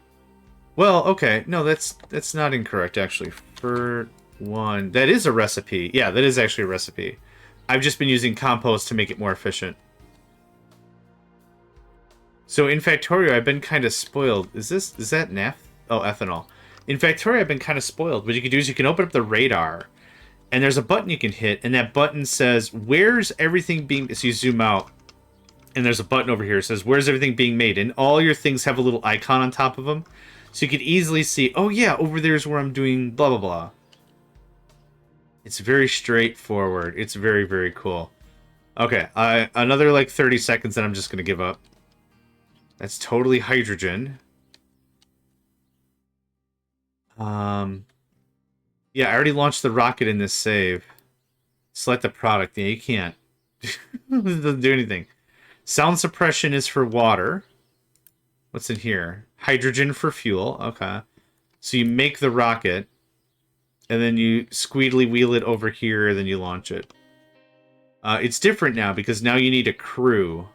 Well, okay. No, that's not incorrect, actually. For one... That is a recipe. Yeah, that is actually a recipe. I've just been using compost to make it more efficient. So in Factorio, I've been kind of spoiled. Is that naph? Oh, ethanol. In Factorio, I've been kind of spoiled. What you can do is you can open up the radar, and there's a button you can hit, and that button says, where's everything being... So you zoom out, and there's a button over here that says, where's everything being made? And all your things have a little icon on top of them. So you could easily see, oh yeah, over there's where I'm doing blah, blah, blah. It's very straightforward. It's very, very cool. Okay, another like 30 seconds, and I'm just going to give up. That's totally hydrogen. Yeah, I already launched the rocket in this save. Select the product. Yeah, you can't. It doesn't do anything. Sound suppression is for water. What's in here? Hydrogen for fuel. Okay. So you make the rocket, and then you squeedly wheel it over here, and then you launch it. It's different now, because now you need a crew.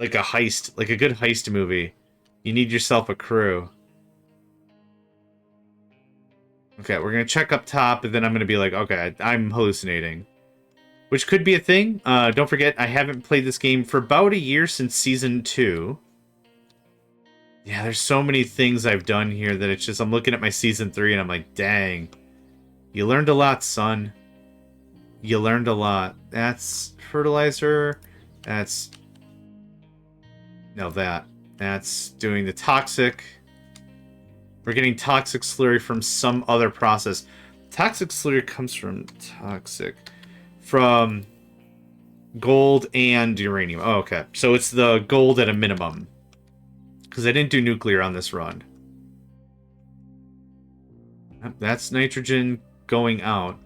Like a heist. Like a good heist movie. You need yourself a crew. Okay, we're going to check up top, and then I'm going to be like, okay, I'm hallucinating. Which could be a thing. Don't forget, I haven't played this game for about a year since Season 2. Yeah, there's so many things I've done here that it's just, I'm looking at my Season 3, and I'm like, dang. You learned a lot, son. You learned a lot. That's fertilizer. That's... No, that. That's doing the toxic... We're getting toxic slurry from some other process. Toxic slurry comes from toxic. From gold and uranium. Oh, okay. So it's the gold at a minimum. Because I didn't do nuclear on this run. That's nitrogen going out.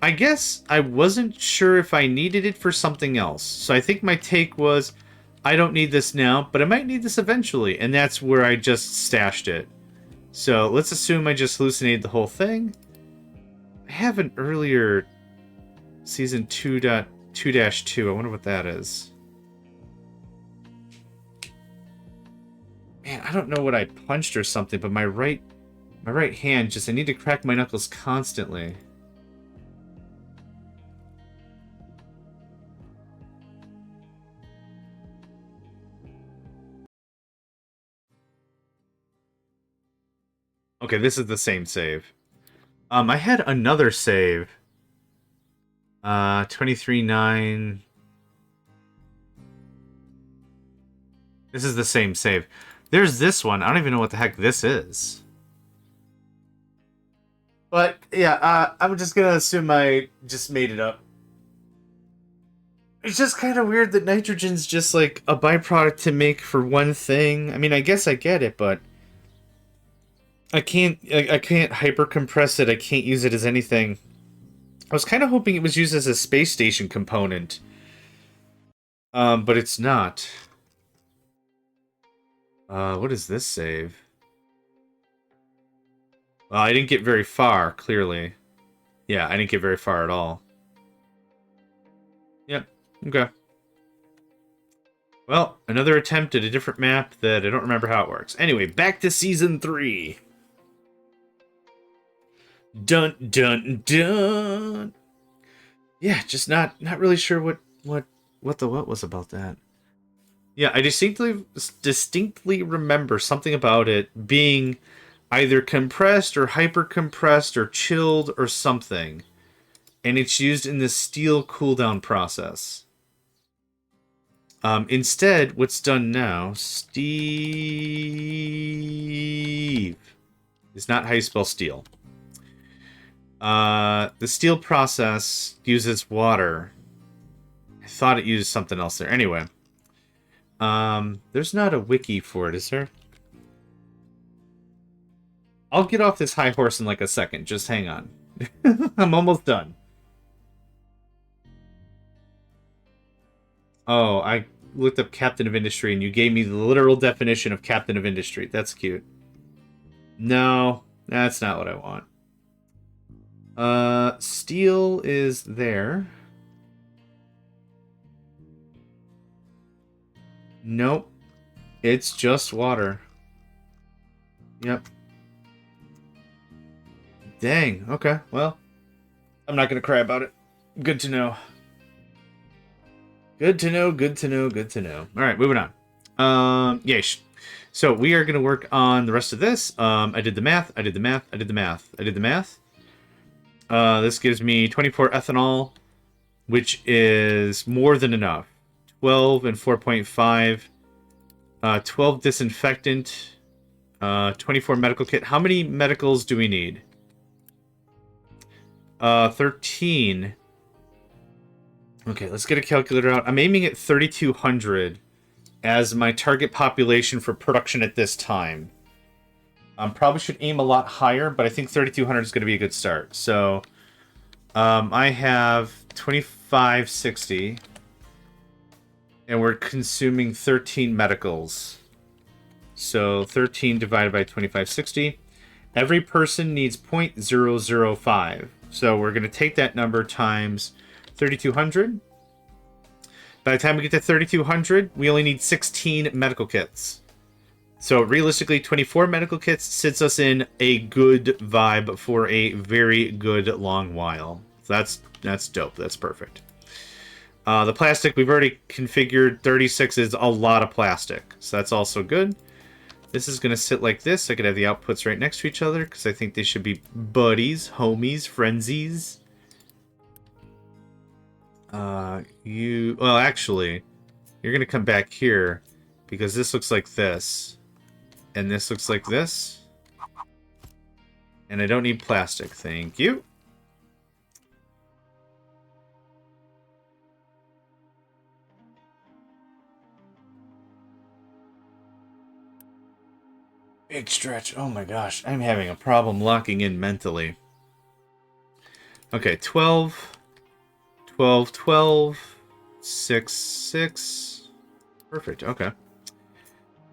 I guess I wasn't sure if I needed it for something else. So I think my take was, I don't need this now, but I might need this eventually. And that's where I just stashed it. So let's assume I just hallucinated the whole thing. I have an earlier Season 2.2-2. I wonder what that is. Man, I don't know what I punched or something, but my right hand just... I need to crack my knuckles constantly. Okay, this is the same save. I had another save. 23.9. This is the same save. There's this one. I don't even know what the heck this is. But, yeah, I'm just gonna assume I just made it up. It's just kind of weird that nitrogen's just, like, a byproduct to make for one thing. I mean, I guess I get it, but... I can't hyper compress it. I can't use it as anything. I was kind of hoping it was used as a space station component. But it's not. What is this save? Well, I didn't get very far, clearly. Yeah, I didn't get very far at all. Yep, okay. Well, another attempt at a different map that I don't remember how it works. Anyway, back to Season 3. Dun dun dun. Yeah, just not really sure what was about that. Yeah, I distinctly remember something about it being either compressed or hyper compressed or chilled or something, and it's used in the steel cooldown process. Instead, what's done now? Steve is not how you spell steel. The steel process uses water. I thought it used something else there. Anyway. There's not a wiki for it, is there? I'll get off this high horse in like a second. Just hang on. I'm almost done. Oh, I looked up Captain of Industry and you gave me the literal definition of Captain of Industry. That's cute. No, that's not what I want. Steel is there. Nope. It's just water. Yep. Dang. Okay. Well, I'm not gonna cry about it. Good to know. Good to know. Good to know. Good to know. All right, moving on. Yeah. So we are gonna work on the rest of this. I did the math. I did the math. I did the math. I did the math. This gives me 24 ethanol, which is more than enough. 12 and 4.5. 12 disinfectant. 24 medical kit. How many medicals do we need? 13. Okay, let's get a calculator out. I'm aiming at 3,200 as my target population for production at this time. Probably should aim a lot higher, but I think 3,200 is going to be a good start. So, I have 2560, and we're consuming 13 medicals. So, 13 divided by 2560. Every person needs 0.005. So, we're going to take that number times 3,200. By the time we get to 3,200, we only need 16 medical kits. So realistically, 24 medical kits sits us in a good vibe for a very good long while. So that's dope. That's perfect. The plastic, we've already configured. 36 is a lot of plastic. So that's also good. This is going to sit like this. I could have the outputs right next to each other because I think they should be buddies, homies, frenzies. Well, actually, you're going to come back here because this looks like this. And this looks like this. And I don't need plastic. Thank you. Big stretch. Oh my gosh. I'm having a problem locking in mentally. Okay, 12. 12, 12. 6, 6. Perfect. Okay.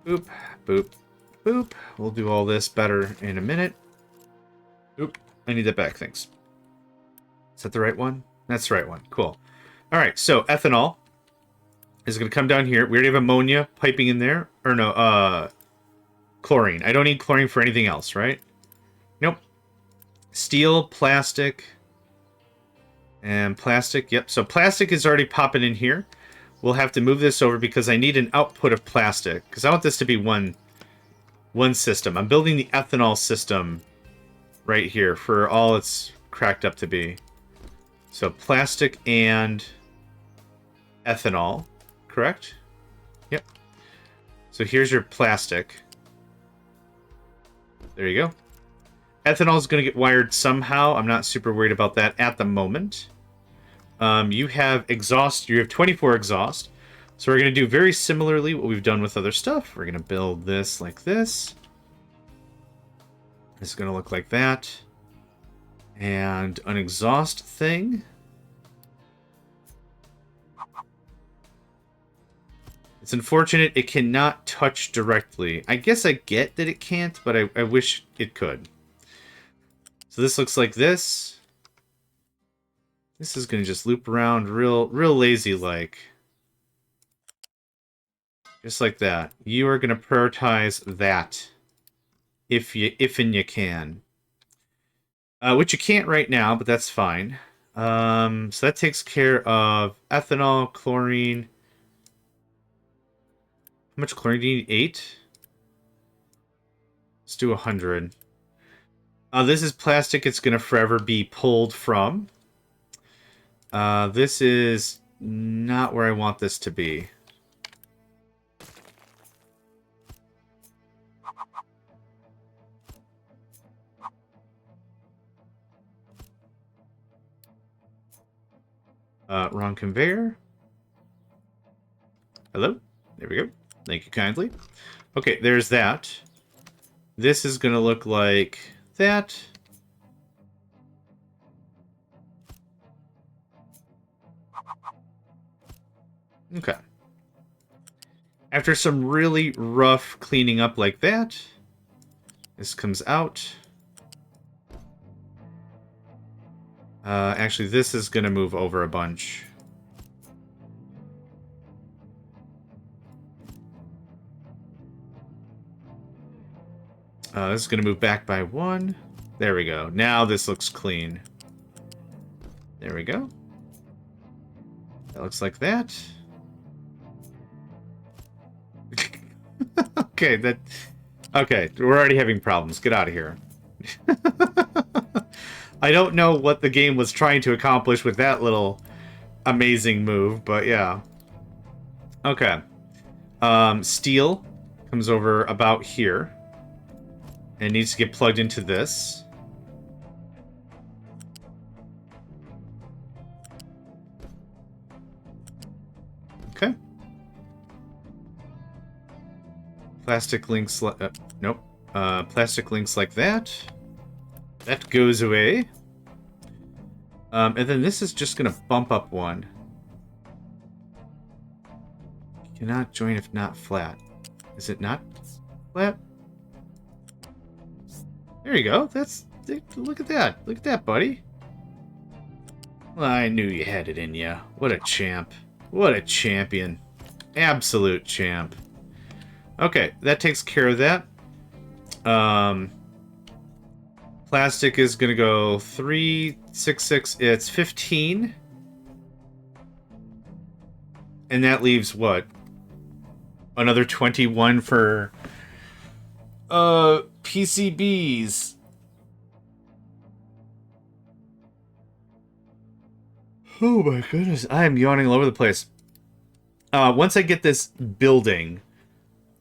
Boop, boop, boop. We'll do all this better in a minute. Oop. I need that back. Thanks. Is that the right one? That's the right one. Cool. All right. So ethanol is going to come down here. We already have ammonia piping in there. Or no, chlorine. I don't need chlorine for anything else, right? Nope. Steel, plastic, and plastic. Yep. So plastic is already popping in here. We'll have to move this over because I need an output of plastic. Because I want this to be one system. I'm building the ethanol system right here for all it's cracked up to be. So plastic and ethanol, correct? Yep. So here's your plastic. There you go. Ethanol is going to get wired somehow. I'm not super worried about that at the moment. You have exhaust. You have 24 exhaust. So we're going to do very similarly what we've done with other stuff. We're going to build this like this. It's going to look like that. And an exhaust thing. It's unfortunate it cannot touch directly. I guess I get that it can't, but I wish it could. So this looks like this. This is going to just loop around real lazy-like. Just like that. You are going to prioritize that. If and you can. Which you can't right now, but that's fine. So that takes care of ethanol, chlorine. How much chlorine do you need? 8? Let's do 100. This is plastic it's going to forever be pulled from. This is not where I want this to be. Wrong conveyor. Hello? There we go. Thank you kindly. Okay, there's that. This is going to look like that. Okay. After some really rough cleaning up like that, this comes out. Actually, this is going to move over a bunch. This is going to move back by 1. There we go. Now this looks clean. There we go. That looks like that. Okay, okay, we're already having problems. Get out of here. I don't know what the game was trying to accomplish with that little amazing move, but yeah. Okay. Steel comes over about here. And needs to get plugged into this. Okay. Plastic links nope. Plastic links like that. That goes away. And then this is just gonna bump up 1. Cannot join if not flat. Is it not flat? There you go. Look at that. Look at that, buddy. Well, I knew you had it in you. What a champ. What a champion. Absolute champ. Okay, that takes care of that. Plastic is going to go 3, 6, 6. It's 15. And that leaves what? Another 21 for PCBs. Oh my goodness, I am yawning all over the place. Once I get this building,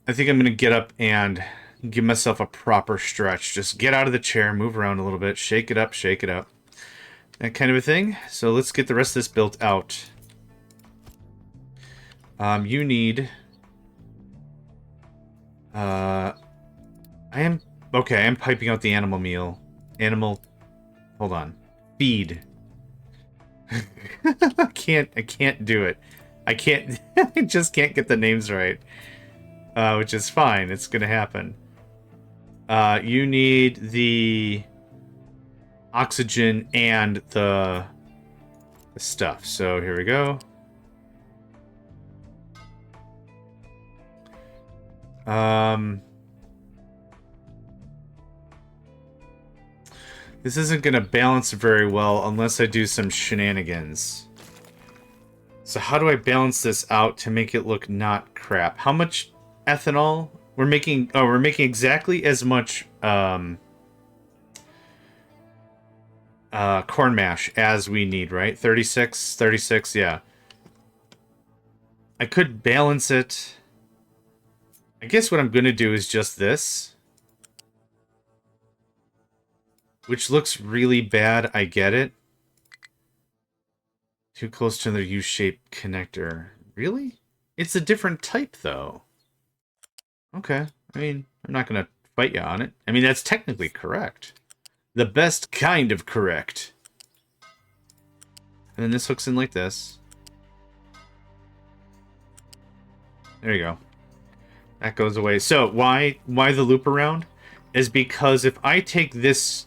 I think I'm going to get up and give myself a proper stretch. Just get out of the chair, move around a little bit, shake it up, that kind of a thing. So let's get the rest of this built out. You need... I am piping out the animal meal. Hold on. Feed. I can't do it. I just can't get the names right. Which is fine. It's gonna happen. You need the oxygen and the stuff. So here we go. This isn't gonna balance very well unless I do some shenanigans. So how do I balance this out to make it look not crap? How much ethanol? We're making exactly as much corn mash as we need, right? 36, yeah. I could balance it. I guess what I'm going to do is just this. Which looks really bad, I get it. Too close to the U-shaped connector. Really? It's a different type, though. Okay. I mean, I'm not going to fight you on it. I mean, that's technically correct. The best kind of correct. And then this hooks in like this. There you go. That goes away. So, why the loop around? Is because if I take this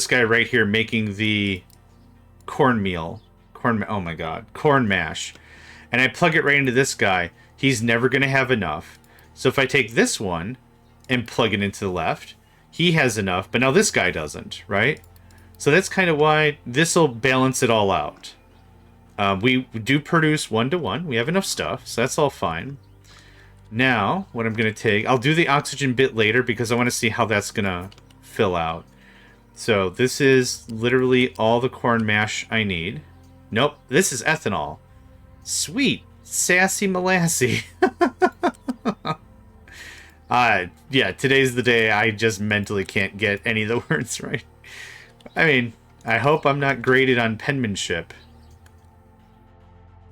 guy right here making the cornmeal, oh my god, corn mash, and I plug it right into this guy, he's never going to have enough. So if I take this one and plug it into the left, he has enough, but now this guy doesn't, right? So that's kind of why this will balance it all out. We do produce 1-to-1. We have enough stuff, so that's all fine. Now, what I'm going to take... I'll do the oxygen bit later because I want to see how that's going to fill out. So this is literally all the corn mash I need. Nope, this is ethanol. Sweet. Sassy molassy. Yeah, today's the day I just mentally can't get any of the words right. I mean, I hope I'm not graded on penmanship.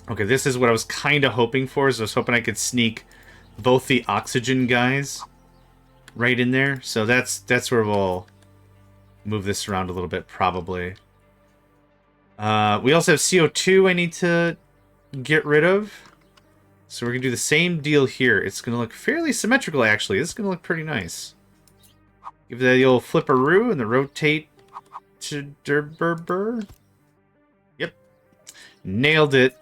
Okay, this is what I was kind of hoping for. Is I was hoping I could sneak both the oxygen guys right in there. So that's where we'll move this around a little bit, probably. We also have CO2 I need to get rid of. So we're going to do the same deal here. It's going to look fairly symmetrical, actually. This is going to look pretty nice. Give that the old flipperoo and the rotate to derberber. Yep. Nailed it.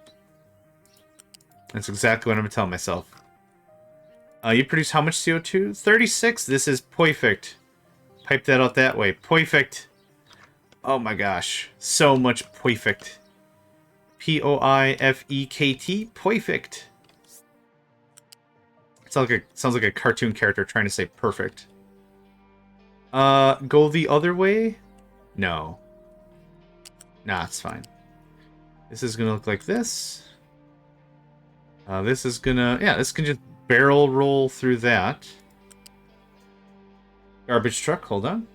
That's exactly what I'm going to tell myself. You produce how much CO2? 36. This is perfect. Pipe that out that way. Perfect. Oh my gosh. So much perfect. P-O-I-F-E-K-T. Perfect. Sounds like a cartoon character trying to say perfect. Go the other way? No. Nah, it's fine. This is gonna look like this. This is gonna... Yeah, this can just barrel roll through that. Garbage truck, hold on.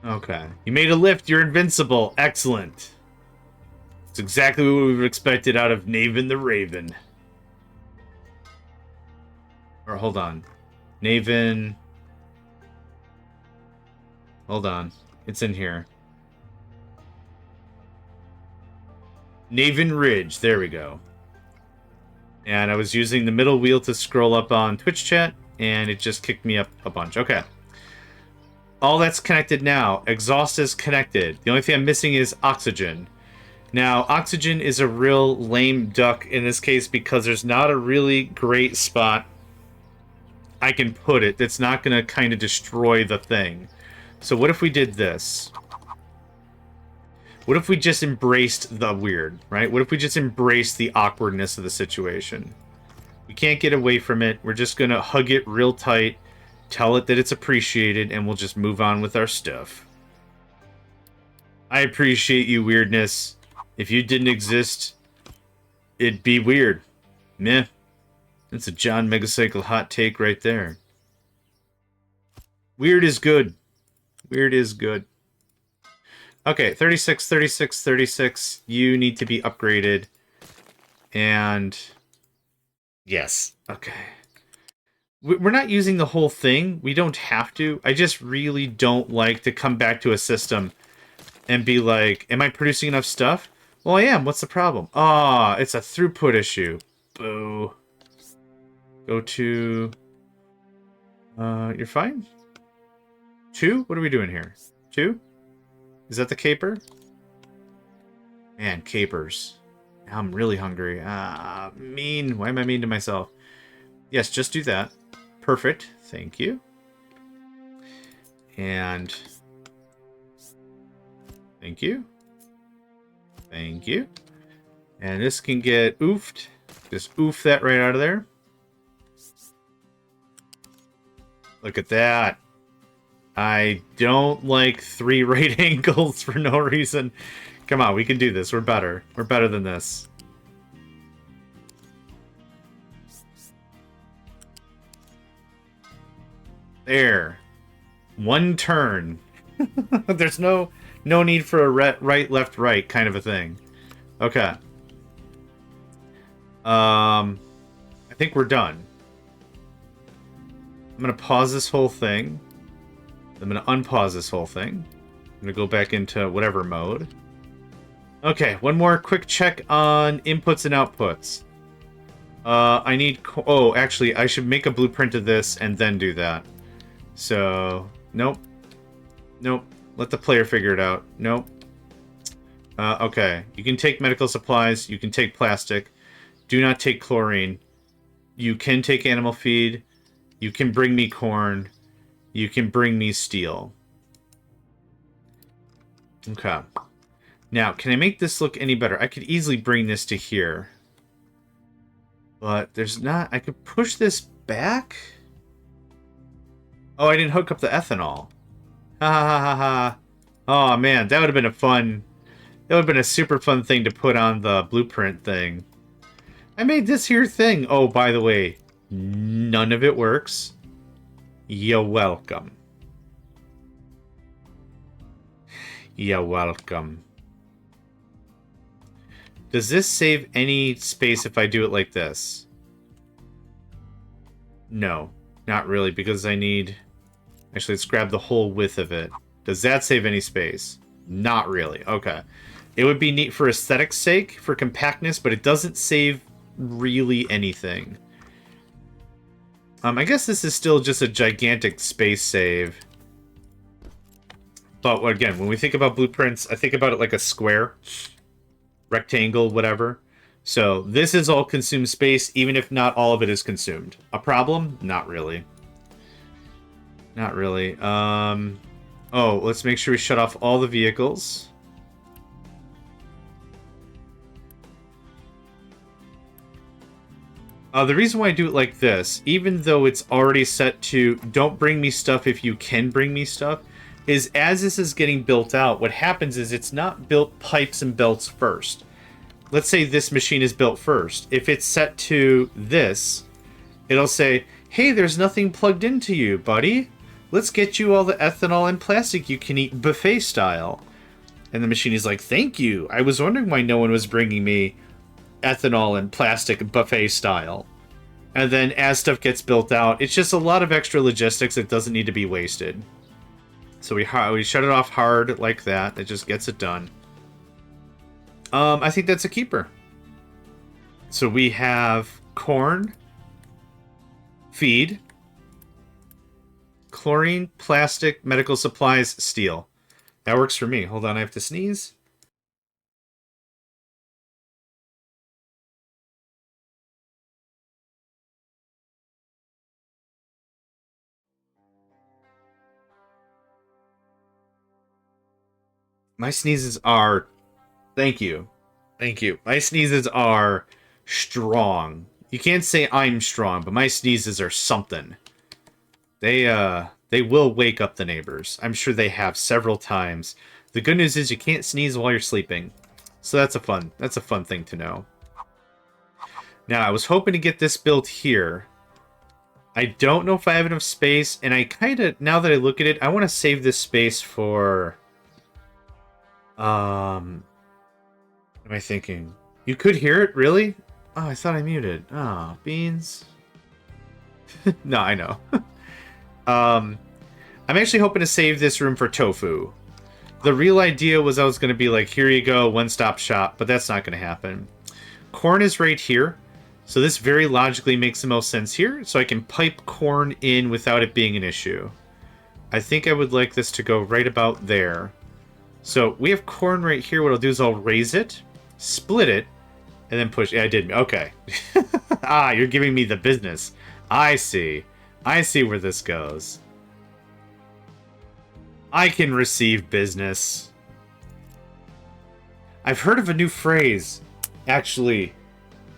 Okay. You made a lift. You're invincible. Excellent. It's exactly what we would have expected out of Naven the Raven. Or, hold on. Naven... Hold on. It's in here. Naven Ridge. There we go. And I was using the middle wheel to scroll up on Twitch chat, and it just kicked me up a bunch. Okay. All that's connected now. Exhaust is connected. The only thing I'm missing is oxygen. Now, oxygen is a real lame duck in this case because there's not a really great spot I can put it that's not going to kind of destroy the thing. So what if we did this? What if we just embraced the weird, right? What if we just embraced the awkwardness of the situation? We can't get away from it. We're just going to hug it real tight, tell it that it's appreciated, and we'll just move on with our stuff. I appreciate you, weirdness. If you didn't exist, it'd be weird. Meh. That's a JohnMegacycle hot take right there. Weird is good. Weird is good. Okay, 36, 36, 36. You need to be upgraded. And... yes. Okay. We're not using the whole thing. We don't have to. I just really don't like to come back to a system and be like, am I producing enough stuff? Well, I am. What's the problem? Ah, it's a throughput issue. Boo. Go to... you're fine? 2? What are we doing here? 2? Is that the caper? Man, capers. Now I'm really hungry. Ah, mean. Why am I mean to myself? Yes, just do that. Perfect. Thank you. And... thank you. Thank you. And this can get oofed. Just oof that right out of there. Look at that. I don't like 3 right angles for no reason. Come on, we can do this. We're better. We're better than this. There. 1 turn. There's no need for a right, left, right kind of a thing. Okay. I think we're done. I'm going to pause this whole thing. I'm going to unpause this whole thing. I'm going to go back into whatever mode. Okay, one more quick check on inputs and outputs. I need... oh, actually, I should make a blueprint of this and then do that. So, nope. Nope. Let the player figure it out. Nope. Okay. You can take medical supplies. You can take plastic. Do not take chlorine. You can take animal feed. You can bring me corn. You can bring me steel. Okay. Now, can I make this look any better? I could easily bring this to here. But there's not... I could push this back? Oh, I didn't hook up the ethanol. Ha ha ha ha. Oh, man, that would have been a fun... that would have been a super fun thing to put on the blueprint thing. I made this here thing. Oh, by the way, none of it works. You're welcome. You're welcome. Does this save any space if I do it like this? No, not really, because I need... Actually, let's grab the whole width of it. Does that save any space? Not really. Okay. It would be neat for aesthetic's sake, for compactness, but it doesn't save really anything. I guess this is still just a gigantic space save. But again, when we think about blueprints, I think about it like a square, rectangle, whatever. So this is all consumed space, even if not all of it is consumed. A problem? Not really. Not really. Oh, let's make sure we shut off all the vehicles. The reason why I do it like this, even though it's already set to don't bring me stuff if you can bring me stuff, is as this is getting built out, what happens is it's not built pipes and belts first. Let's say this machine is built first. If it's set to this, it'll say, hey, there's nothing plugged into you, buddy. Let's get you all the ethanol and plastic you can eat buffet style. And the machine is like, thank you. I was wondering why no one was bringing me ethanol and plastic buffet style. And then as stuff gets built out, it's just a lot of extra logistics that doesn't need to be wasted. So we shut it off hard like that. It just gets it done. I think that's a keeper. So we have corn, feed, chlorine, plastic, medical supplies, steel. That works for me. Hold on, I have to sneeze. My sneezes are... Thank you. Thank you. My sneezes are strong. You can't say I'm strong, but my sneezes are something. They will wake up the neighbors. I'm sure they have several times. The good news is you can't sneeze while you're sleeping. So that's a fun thing to know. Now, I was hoping to get this built here. I don't know if I have enough space, and I kind of, now that I look at it, I want to save this space for... What am I thinking? You could hear it, really? Oh, I thought I muted. Oh, beans. No, I know. I'm actually hoping to save this room for tofu. The real idea was I was going to be like, here you go, one-stop shop, but that's not going to happen. Corn is right here, so this very logically makes the most sense here, so I can pipe corn in without it being an issue. I think I would like this to go right about there. So we have corn right here. What I'll do is I'll raise it, split it, and then push. Yeah, I did. Okay. Ah, you're giving me the business. I see. I see where this goes. I can receive business. I've heard of a new phrase, actually,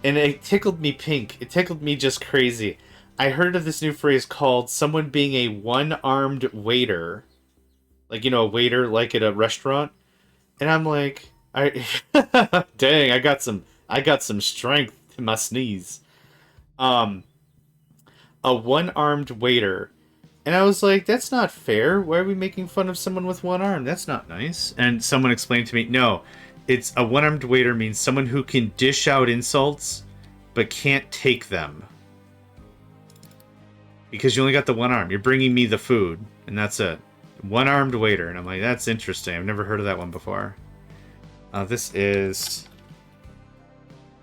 and it tickled me pink. It tickled me just crazy. I heard of this new phrase called someone being a one-armed waiter. Like, you know, a waiter like at a restaurant. And I'm like, dang, I got some strength in my sneeze. A one-armed waiter. And I was like, that's not fair. Why are we making fun of someone with one arm? That's not nice. And someone explained to me, no, it's a one-armed waiter means someone who can dish out insults, but can't take them. Because you only got the one arm. You're bringing me the food, and that's it. One-armed waiter. And I'm like, that's interesting. I've never heard of that one before. This is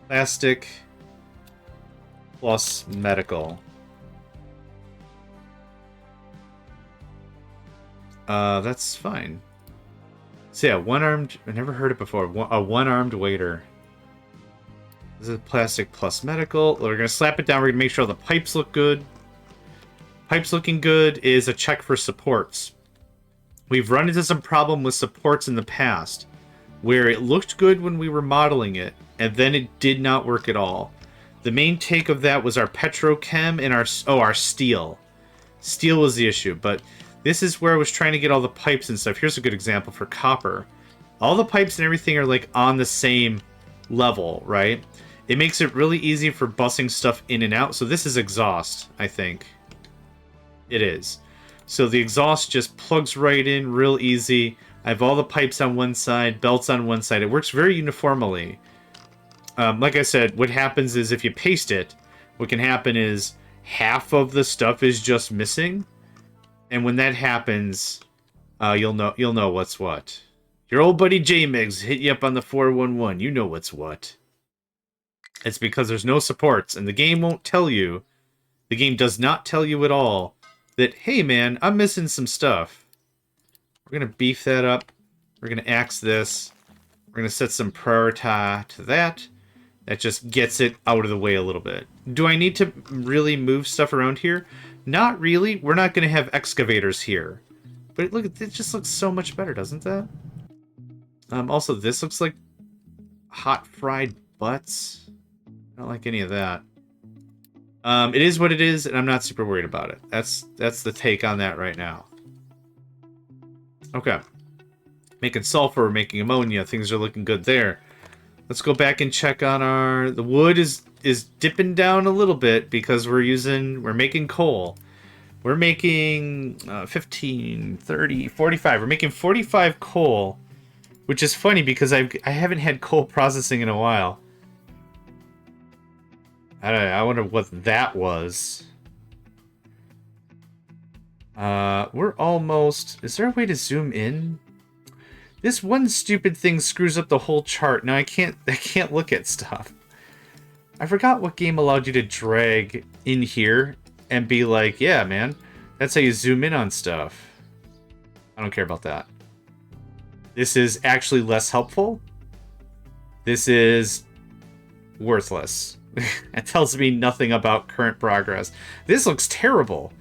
plastic plus medical. That's fine. So yeah, one-armed... I never heard it before. A one-armed waiter. This is plastic plus medical. We're going to slap it down. We're going to make sure all the pipes look good. Pipes looking good is a check for supports. We've run into some problem with supports in the past, where it looked good when we were modeling it, and then it did not work at all. The main take of that was our petrochem and our steel. Steel was the issue, but this is where I was trying to get all the pipes and stuff. Here's a good example for copper. All the pipes and everything are like on the same level, right? It makes it really easy for bussing stuff in and out. So this is exhaust, I think. It is. So the exhaust just plugs right in real easy. I have all the pipes on one side, belts on one side. It works very uniformly. Like I said, what happens is if you paste it, what can happen is half of the stuff is just missing. And when that happens, you'll know what's what. Your old buddy JMegs hit you up on the 411. You know what's what. It's because there's no supports, and the game won't tell you. The game does not tell you at all that, hey man, I'm missing some stuff. We're going to beef that up. We're going to axe this. We're going to set some priority to that. That just gets it out of the way a little bit. Do I need to really move stuff around here? Not really. We're not going to have excavators here. But look, it just looks so much better, doesn't that? Also, this looks like hot fried butts. I don't like any of that. It is what it is, and I'm not super worried about it. That's the take on that right now. Okay. Making sulfur, making ammonia. Things are looking good there. Let's go back and check on our... The wood is dipping down a little bit because we're making coal. We're making 15, 30, 45. We're making 45 coal, which is funny because I haven't had coal processing in a while. I wonder what that was. We're almost... Is there a way to zoom in? This one stupid thing screws up the whole chart. Now I can't look at stuff. I forgot what game allowed you to drag in here and be like, yeah, man, that's how you zoom in on stuff. I don't care about that. This is actually less helpful. This is worthless. It tells me nothing about current progress. This looks terrible,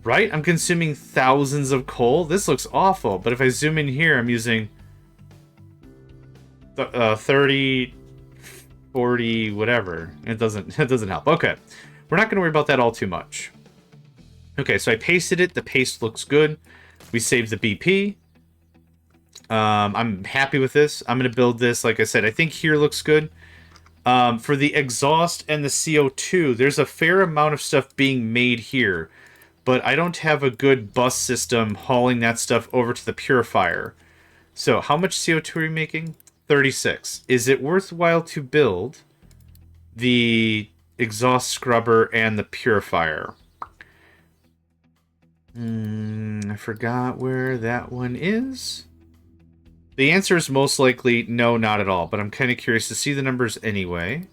right? I'm consuming thousands of coal. This looks awful, but if I zoom in here, I'm using 30, 40, whatever. It doesn't help. Okay, we're not going to worry about that all too much. Okay, so I pasted it. The paste looks good. We saved the BP. I'm happy with this. I'm going to build this. Like I said, I think here looks good. For the exhaust and the CO2, there's a fair amount of stuff being made here, but I don't have a good bus system hauling that stuff over to the purifier. So how much CO2 are we making? 36. Is it worthwhile to build the exhaust scrubber and the purifier? I forgot where that one is. The answer is most likely no, not at all, but I'm kind of curious to see the numbers anyway.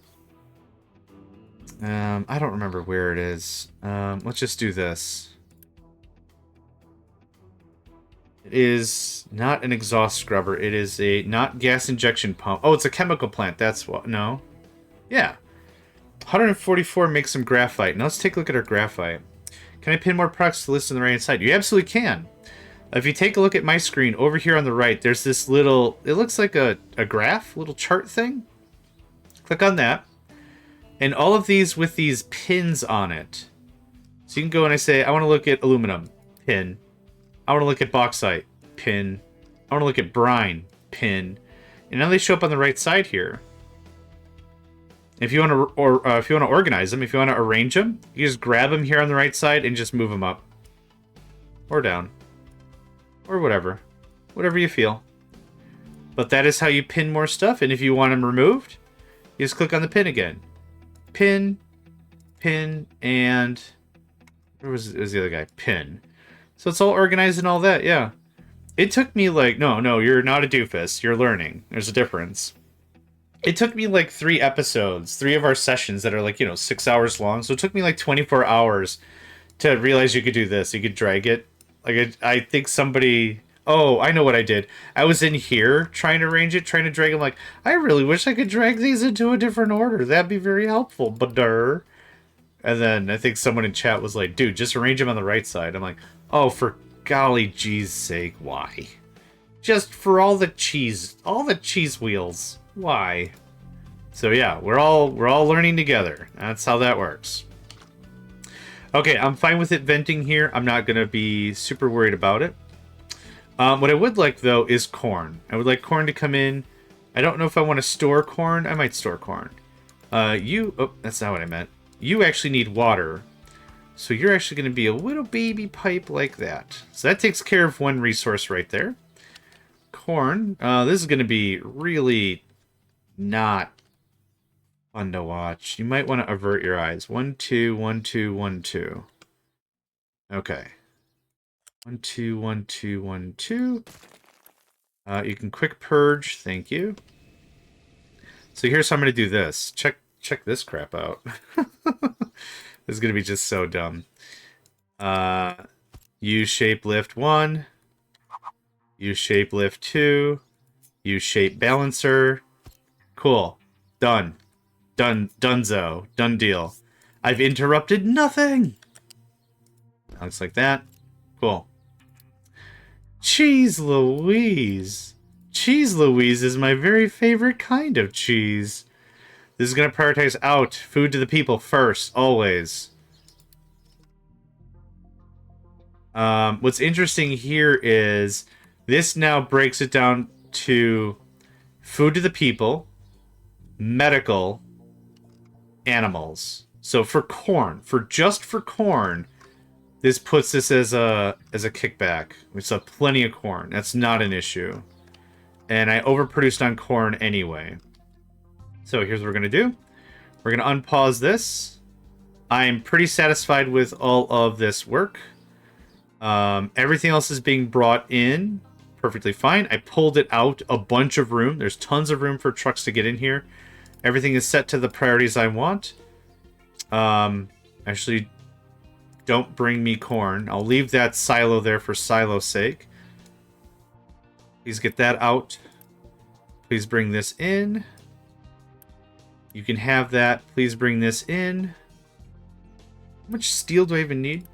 I don't remember where it is. Let's just do this. It is not an exhaust scrubber. It is a not gas injection pump. Oh, it's a chemical plant. That's what. No. Yeah. 144 makes some graphite. Now let's take a look at our graphite. Can I pin more products to the list on the right hand side? You absolutely can. If you take a look at my screen, over here on the right, there's this little, it looks like a graph, little chart thing. Click on that. And all of these with these pins on it. So you can go and I say, I want to look at aluminum, pin. I want to look at bauxite, pin. I want to look at brine, pin. And now they show up on the right side here. If you want to, if you want to organize them, if you want to arrange them, you just grab them here on the right side and just move them up. Or down. Or whatever. Whatever you feel. But that is how you pin more stuff. And if you want them removed, you just click on the pin again. Pin, pin, and... Where was the other guy? Pin. So it's all organized and all that, yeah. It took me like... No, you're not a doofus. You're learning. There's a difference. It took me like 3 episodes. 3 of our sessions that are like, 6 hours long. So it took me like 24 hours to realize you could do this. You could drag it. Like, I think somebody... Oh, I know what I did. I was in here trying to arrange it, trying to drag them. Like, I really wish I could drag these into a different order. That'd be very helpful. But and then I think someone in chat was like, dude, just arrange them on the right side. I'm like, oh, for golly gee's sake, why? Just for all the cheese wheels. Why? So yeah, we're all learning together. That's how that works. Okay, I'm fine with it venting here. I'm not going to be super worried about it. What I would like, though, is corn. I would like corn to come in. I don't know if I want to store corn. I might store corn. Oh, that's not what I meant. You actually need water. So you're actually going to be a little baby pipe like that. So that takes care of one resource right there. Corn. This is going to be really not Fun to watch. You might want to avert your eyes. 1, 2, 1, 2, 1, 2. Okay. 1, 2, 1, 2, 1, 2. You can quick purge. Thank you. So here's how I'm going to do this. Check this crap out. This is going to be just so dumb. U-shape lift 1. U-shape lift 2. U-shape balancer. Cool. Done. Dunzo. Done deal. I've interrupted nothing. Looks like that. Cool. Cheese Louise. Cheese Louise is my very favorite kind of cheese. This is going to prioritize out. Food to the people first, always. What's interesting here is this now breaks it down to food to the people, medical, animals. So for corn, just for corn, this puts this as a kickback. We still have plenty of corn. That's not an issue. And I overproduced on corn anyway. So here's what we're going to do. We're going to unpause this. I'm pretty satisfied with all of this work. Everything else is being brought in perfectly fine. I pulled it out a bunch of room. There's tons of room for trucks to get in here. Everything is set to the priorities I want. Actually, don't bring me corn. I'll leave that silo there for silo's sake. Please get that out. Please bring this in. You can have that. Please bring this in. How much steel do I even need?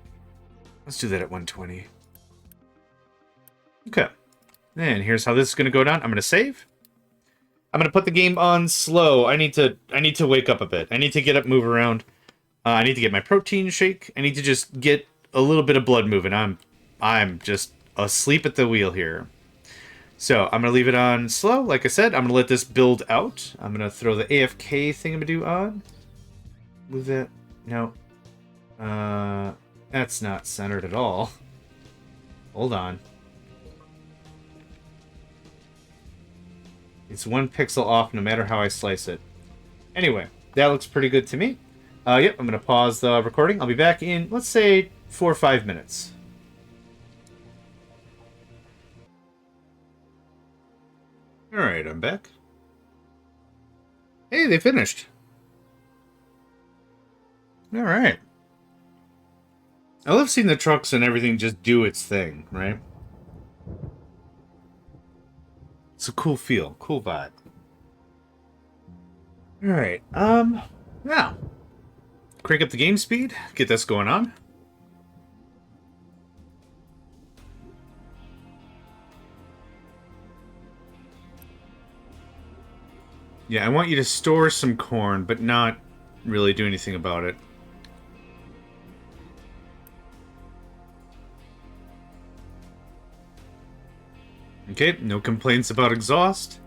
Let's do that at 120. Okay. And here's how this is going to go down. I'm going to save. I'm going to put the game on slow. I need to wake up a bit. I need to get up, move around. I need to get my protein shake. I need to just get a little bit of blood moving. I'm just asleep at the wheel here. So I'm going to leave it on slow. Like I said, I'm going to let this build out. I'm going to throw the AFK thingamadoo on. Move that. No. That's not centered at all. Hold on. It's 1 pixel off no matter how I slice it. Anyway, that looks pretty good to me. Yep, I'm going to pause the recording. I'll be back in, let's say, 4 or 5 minutes. Alright, I'm back. Hey, they finished. Alright. I love seeing the trucks and everything just do its thing, right? It's a cool feel, cool vibe. Alright, now. Crank up the game speed, get this going on. Yeah, I want you to store some corn, but not really do anything about it. Okay, no complaints about exhaust.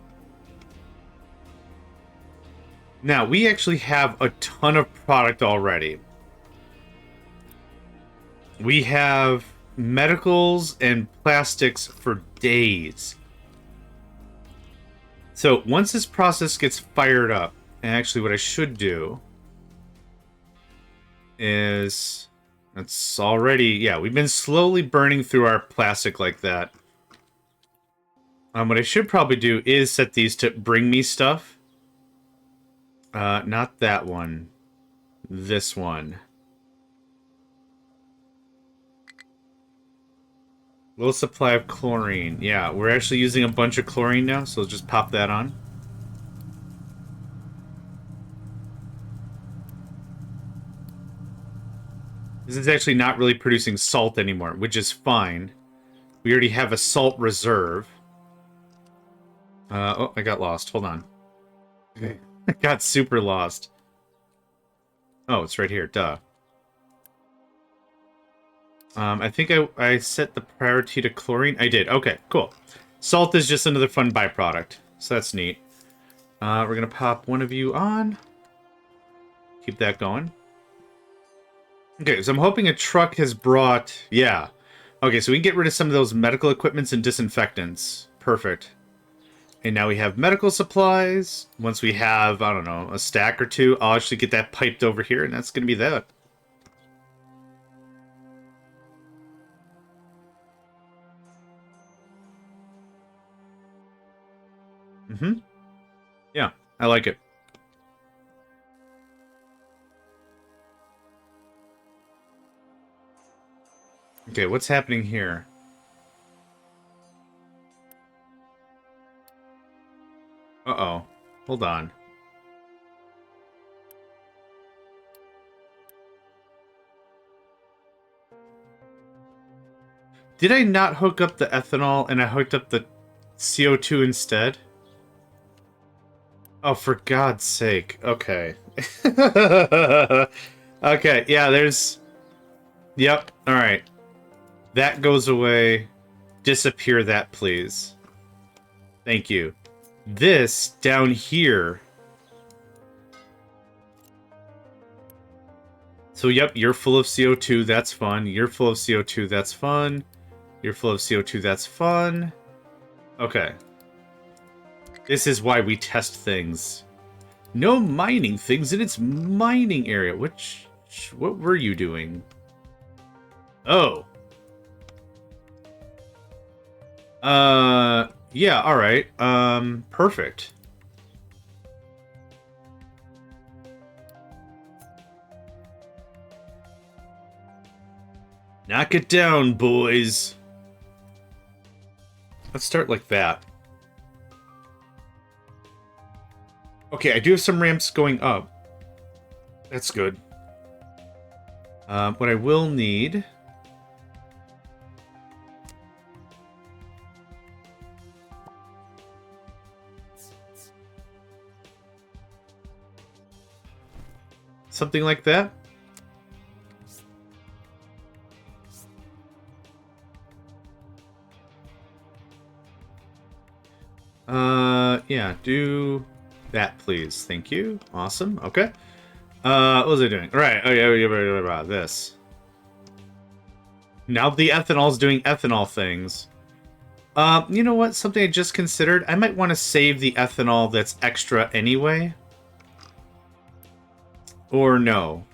Now, we actually have a ton of product already. We have medicals and plastics for days. So, once this process gets fired up, and actually what I should do is... It's already... Yeah, we've been slowly burning through our plastic like that. What I should probably do is set these to bring me stuff. Not that one. This one. Low supply of chlorine. Yeah, we're actually using a bunch of chlorine now, so let's just pop that on. This is actually not really producing salt anymore, which is fine. We already have a salt reserve. Oh, I got lost. Hold on. Okay. I got super lost. Oh, it's right here. Duh. I think I set the priority to chlorine. I did. Okay, cool. Salt is just another fun byproduct. So that's neat. We're going to pop one of you on. Keep that going. Okay, so I'm hoping a truck has brought... Yeah. Okay, so we can get rid of some of those medical equipments and disinfectants. Perfect. And now we have medical supplies. Once we have, I don't know, a stack or two, I'll actually get that piped over here, and that's going to be that. Mm-hmm. Yeah, I like it. Okay, what's happening here? Uh-oh. Hold on. Did I not hook up the ethanol and I hooked up the CO2 instead? Oh, for God's sake. Okay. Okay, yeah, there's... Yep, alright. That goes away. Disappear that, please. Thank you. This, down here... So, yep, you're full of CO2, that's fun. You're full of CO2, that's fun. You're full of CO2, that's fun. Okay. This is why we test things. No mining things in its mining area. What were you doing? Oh. Yeah, alright. Perfect. Knock it down, boys. Let's start like that. Okay, I do have some ramps going up. That's good. What I will need... something like that. Yeah, do that, please. Thank you. Awesome. Okay. What was I doing? Right. Oh, yeah, this. Now the ethanol's doing ethanol things. You know what? Something I just considered. I might want to save the ethanol that's extra anyway. Or no.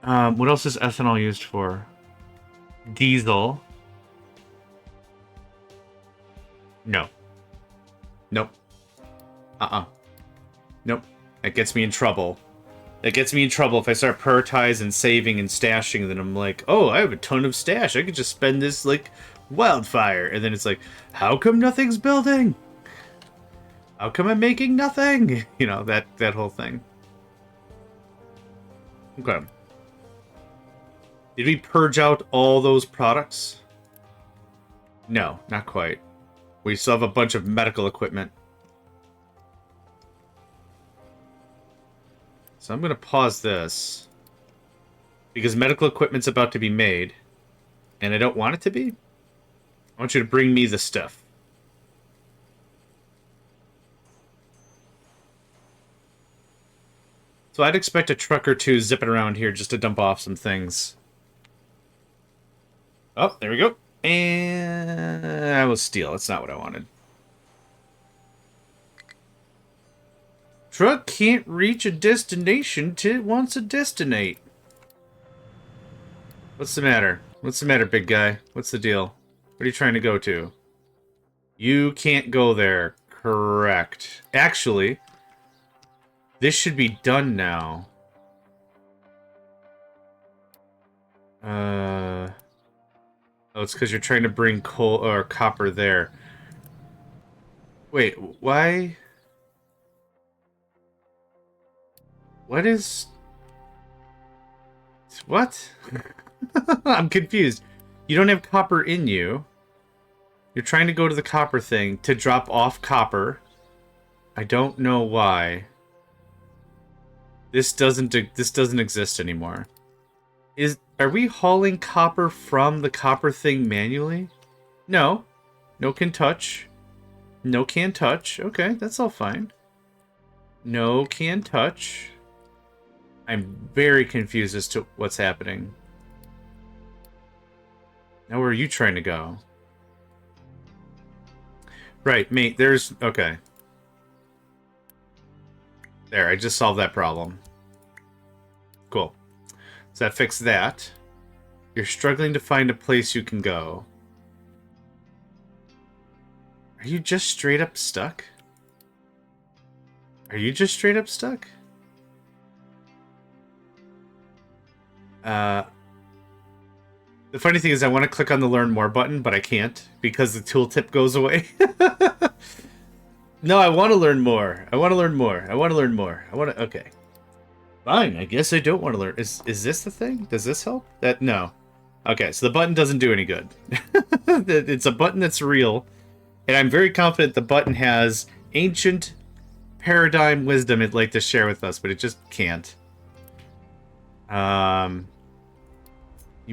What else is ethanol used for? Diesel. No. Nope. Nope. That gets me in trouble. That gets me in trouble if I start prioritizing, saving, and stashing, and then I'm like, oh, I have a ton of stash. I could just spend this like wildfire. And then it's like, how come nothing's building? How come I'm making nothing? You know, that whole thing. Okay. Did we purge out all those products? No, not quite. We still have a bunch of medical equipment. So I'm going to pause this. Because medical equipment's about to be made. And I don't want it to be. I want you to bring me the stuff. So I'd expect a truck or two zipping around here just to dump off some things. Oh, there we go. And that was steel. That's not what I wanted. Truck can't reach a destination till it wants to destinate. What's the matter? What's the matter, big guy? What's the deal? What are you trying to go to? You can't go there. Correct. Actually, this should be done now. Oh, it's because you're trying to bring coal or copper there. Wait, why? What is... What? I'm confused. You don't have copper in you. You're trying to go to the copper thing to drop off copper. I don't know why. This doesn't exist anymore. Are we hauling copper from the copper thing manually? No. No can touch. No can touch. Okay, that's all fine. No can touch. I'm very confused as to what's happening. Now where are you trying to go? Right, mate, there's... Okay. There, I just solved that problem. Cool. So that fixed that. You're struggling to find a place you can go. Are you just straight up stuck? Are you just straight up stuck? The funny thing is I want to click on the Learn More button, but I can't because the tooltip goes away. No, I want to learn more. I want to learn more. I want to learn more. I want to... Okay. Fine, I guess I don't want to learn. Is this the thing? Does this help? No. Okay, so the button doesn't do any good. It's a button that's real, and I'm very confident the button has ancient paradigm wisdom it'd like to share with us, but it just can't. You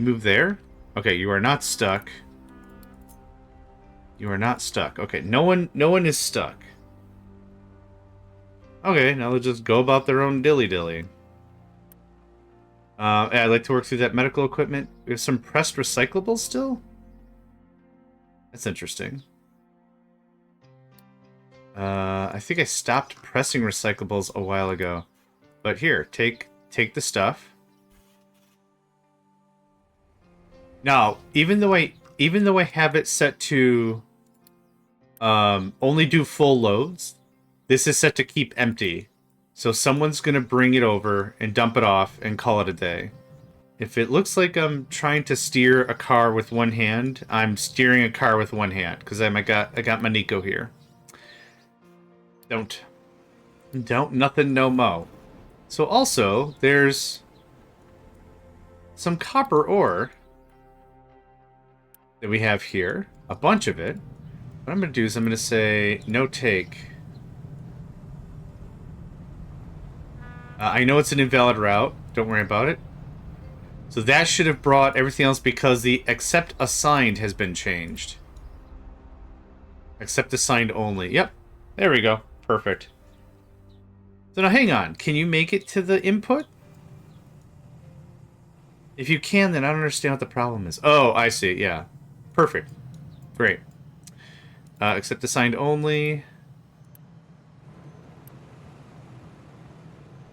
move there? Okay, you are not stuck. You are not stuck. Okay, no one is stuck. Okay, now they'll just go about their own dilly-dilly. I'd like to work through that medical equipment. We have some pressed recyclables still? That's interesting. I think I stopped pressing recyclables a while ago. But here, take the stuff. Now, even though I have it set to only do full loads, this is set to keep empty. So someone's going to bring it over and dump it off and call it a day. If it looks like I'm trying to steer a car with one hand, I'm steering a car with one hand because I got my Nico here. Don't nothing no mo. So also there's some copper ore that we have here, a bunch of it. What I'm going to do is I'm going to say no take. I know it's an invalid route. Don't worry about it. So that should have brought everything else because the accept assigned has been changed. Accept assigned only. Yep. There we go. Perfect. So now hang on. Can you make it to the input? If you can, then I don't understand what the problem is. Oh, I see. Yeah. Perfect. Great. Accept assigned only.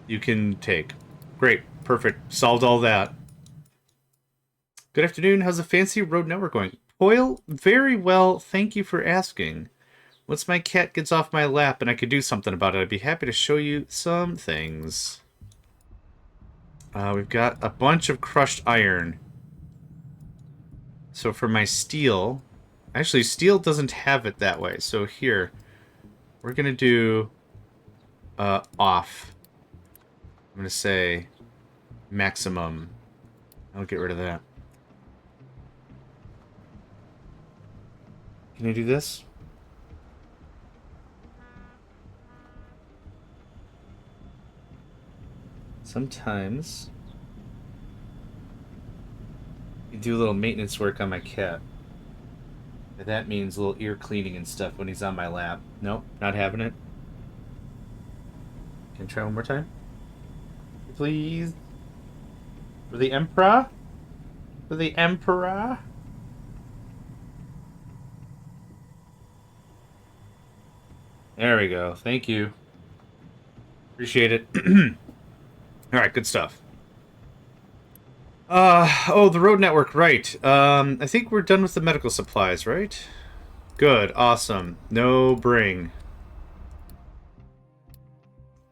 You can take. Great. Perfect. Solved all that. Good afternoon. How's the fancy road network going? Poil, very well. Thank you for asking. Once my cat gets off my lap and I could do something about it, I'd be happy to show you some things. We've got a bunch of crushed iron. So for my steel... Actually, steel doesn't have it that way. So here, we're going to do off. I'm going to say maximum. I'll get rid of that. Can I do this? Sometimes you do a little maintenance work on my cat. And that means a little ear cleaning and stuff when he's on my lap. Nope, not having it. Can I try one more time? Please? For the Emperor? For the Emperor? There we go. Thank you. Appreciate it. Alright, good stuff. Oh, the road network, right. I think we're done with the medical supplies, right? Good, awesome. No bring.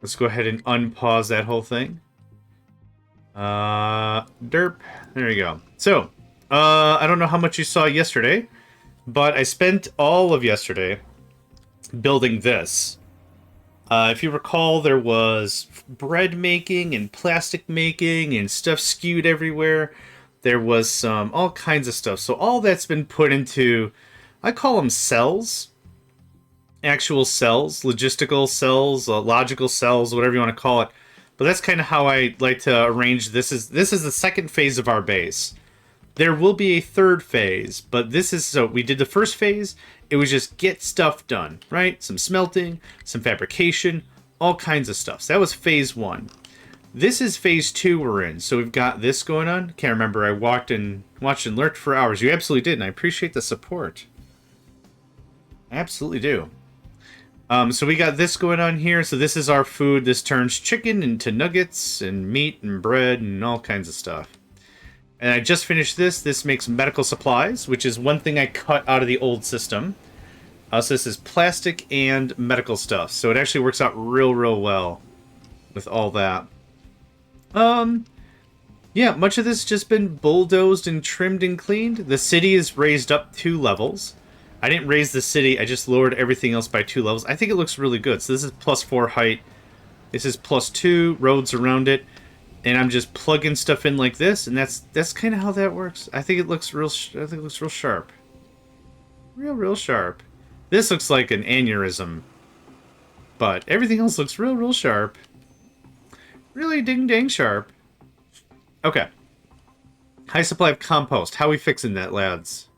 Let's go ahead and unpause that whole thing. Derp. There you go. So, I don't know how much you saw yesterday, but I spent all of yesterday building this. If you recall, there was bread making and plastic making and stuff skewed everywhere. There was some all kinds of stuff. So all that's been put into, I call them cells. Actual cells, logistical cells, logical cells, whatever you want to call it. But that's kind of how I like to arrange this. This is the second phase of our base. There will be a third phase, but this is, so we did the first phase. It was just get stuff done, right? Some smelting, some fabrication, all kinds of stuff. So that was phase 1. This is phase 2 we're in. So we've got this going on. Can't remember. I watched and lurked for hours. You absolutely did, and I appreciate the support. I absolutely do. So we got this going on here. So this is our food. This turns chicken into nuggets and meat and bread and all kinds of stuff. And I just finished this. This makes medical supplies, which is one thing I cut out of the old system. So this is plastic and medical stuff. So it actually works out real, real well with all that. Yeah, much of this has just been bulldozed and trimmed and cleaned. The city is raised up 2 levels. I didn't raise the city, I just lowered everything else by 2 levels. I think it looks really good. So this is +4 height. This is +2 roads around it. And I'm just plugging stuff in like this, and that's kind of how that works. I think it looks real sharp. Real sharp. This looks like an aneurysm. But everything else looks real sharp. Really ding sharp. Okay. High supply of compost. How are we fixing that, lads?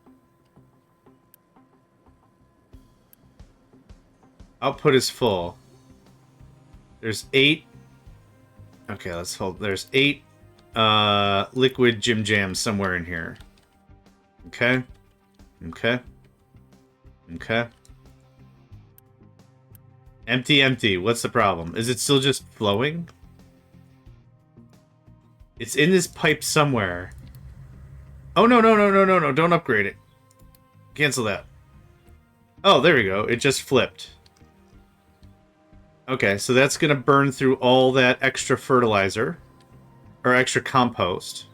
Output is full. There's 8. Okay, let's hold. There's 8 liquid Jim Jams somewhere in here. Okay. Okay. Okay. Empty. What's the problem? Is it still just flowing? It's in this pipe somewhere. Oh, no. Don't upgrade it. Cancel that. Oh, there we go. It just flipped. Okay, so that's going to burn through all that extra fertilizer. Or extra compost.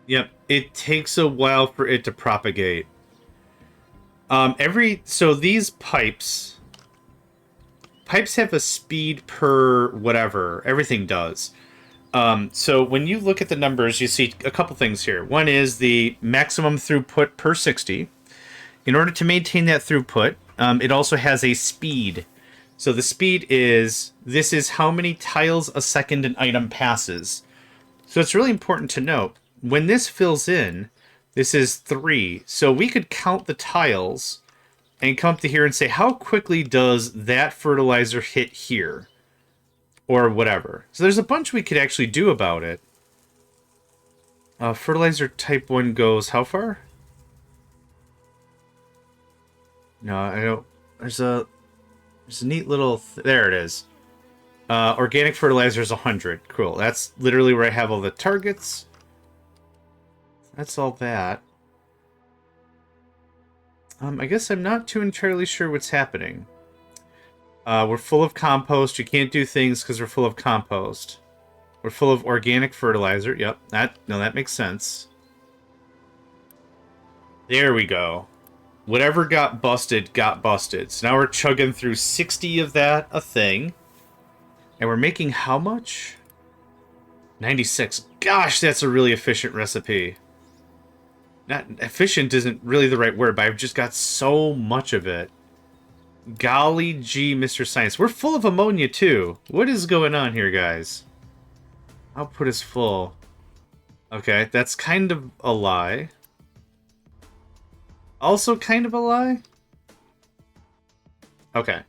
Yep, it takes a while for it to propagate. So these pipes have a speed per whatever. Everything does. So when you look at the numbers, you see a couple things here. One is the maximum throughput per 60. In order to maintain that throughput, it also has a speed. So the speed this is how many tiles a second an item passes. So it's really important to note, when this fills in, this is 3. So we could count the tiles and come up to here and say, how quickly does that fertilizer hit here? Or whatever. So there's a bunch we could actually do about it. Fertilizer type 1 goes how far? No, I don't. There's a neat little... there it is. Organic fertilizer is 100. Cool. That's literally where I have all the targets. That's all that. I guess I'm not too entirely sure what's happening. We're full of compost. You can't do things because we're full of compost. We're full of organic fertilizer. Yep, that makes sense. There we go. Whatever got busted, got busted. So now we're chugging through 60 of that a thing. And we're making how much? 96. Gosh, that's a really efficient recipe. Not efficient isn't really the right word, but I've just got so much of it. Golly gee, Mr. Science. We're full of ammonia, too. What is going on here, guys? Output is full. Okay, that's kind of a lie. Also kind of a lie? Okay.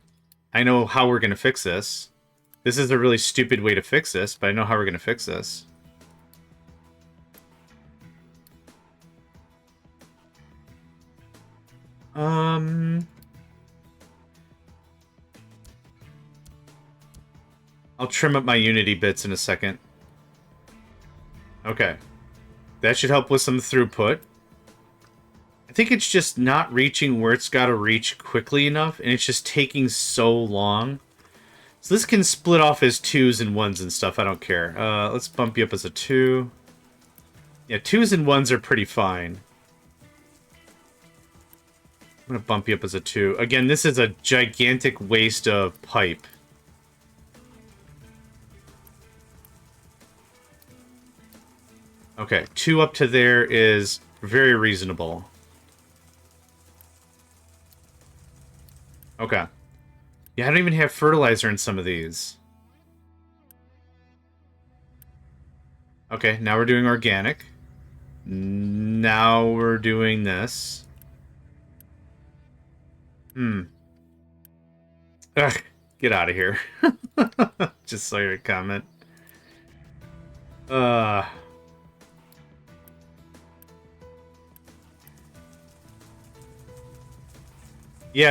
I know how we're going to fix this. This is a really stupid way to fix this, but I know how we're going to fix this. I'll trim up my Unity bits in a second. Okay. That should help with some throughput. I think it's just not reaching where it's got to reach quickly enough, and it's just taking so long. So this can split off as 2s and 1s and stuff, I don't care. Let's bump you up as a 2. Yeah, 2s and 1s are pretty fine. I'm going to bump you up as a 2. Again, this is a gigantic waste of pipe. Okay, 2 up to there is very reasonable. Okay. Yeah, I don't even have fertilizer in some of these. Okay, now we're doing organic. Now we're doing this. Ugh, Get out of here. Just saw your comment. Yeah,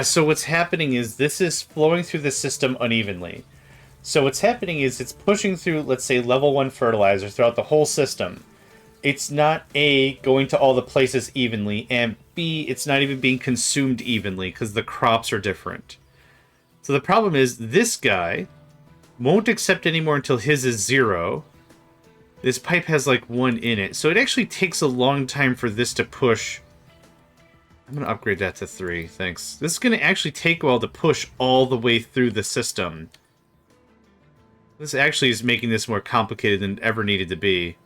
so what's happening is this is flowing through the system unevenly. So what's happening is it's pushing through, let's say, level 1 fertilizer throughout the whole system. It's not A, going to all the places evenly, and B, it's not even being consumed evenly because the crops are different. So the problem is this guy won't accept anymore until his is 0. This pipe has like 1 in it. So it actually takes a long time for this to push. I'm going to upgrade that to 3, thanks. This is going to actually take a while to push all the way through the system. This actually is making this more complicated than it ever needed to be.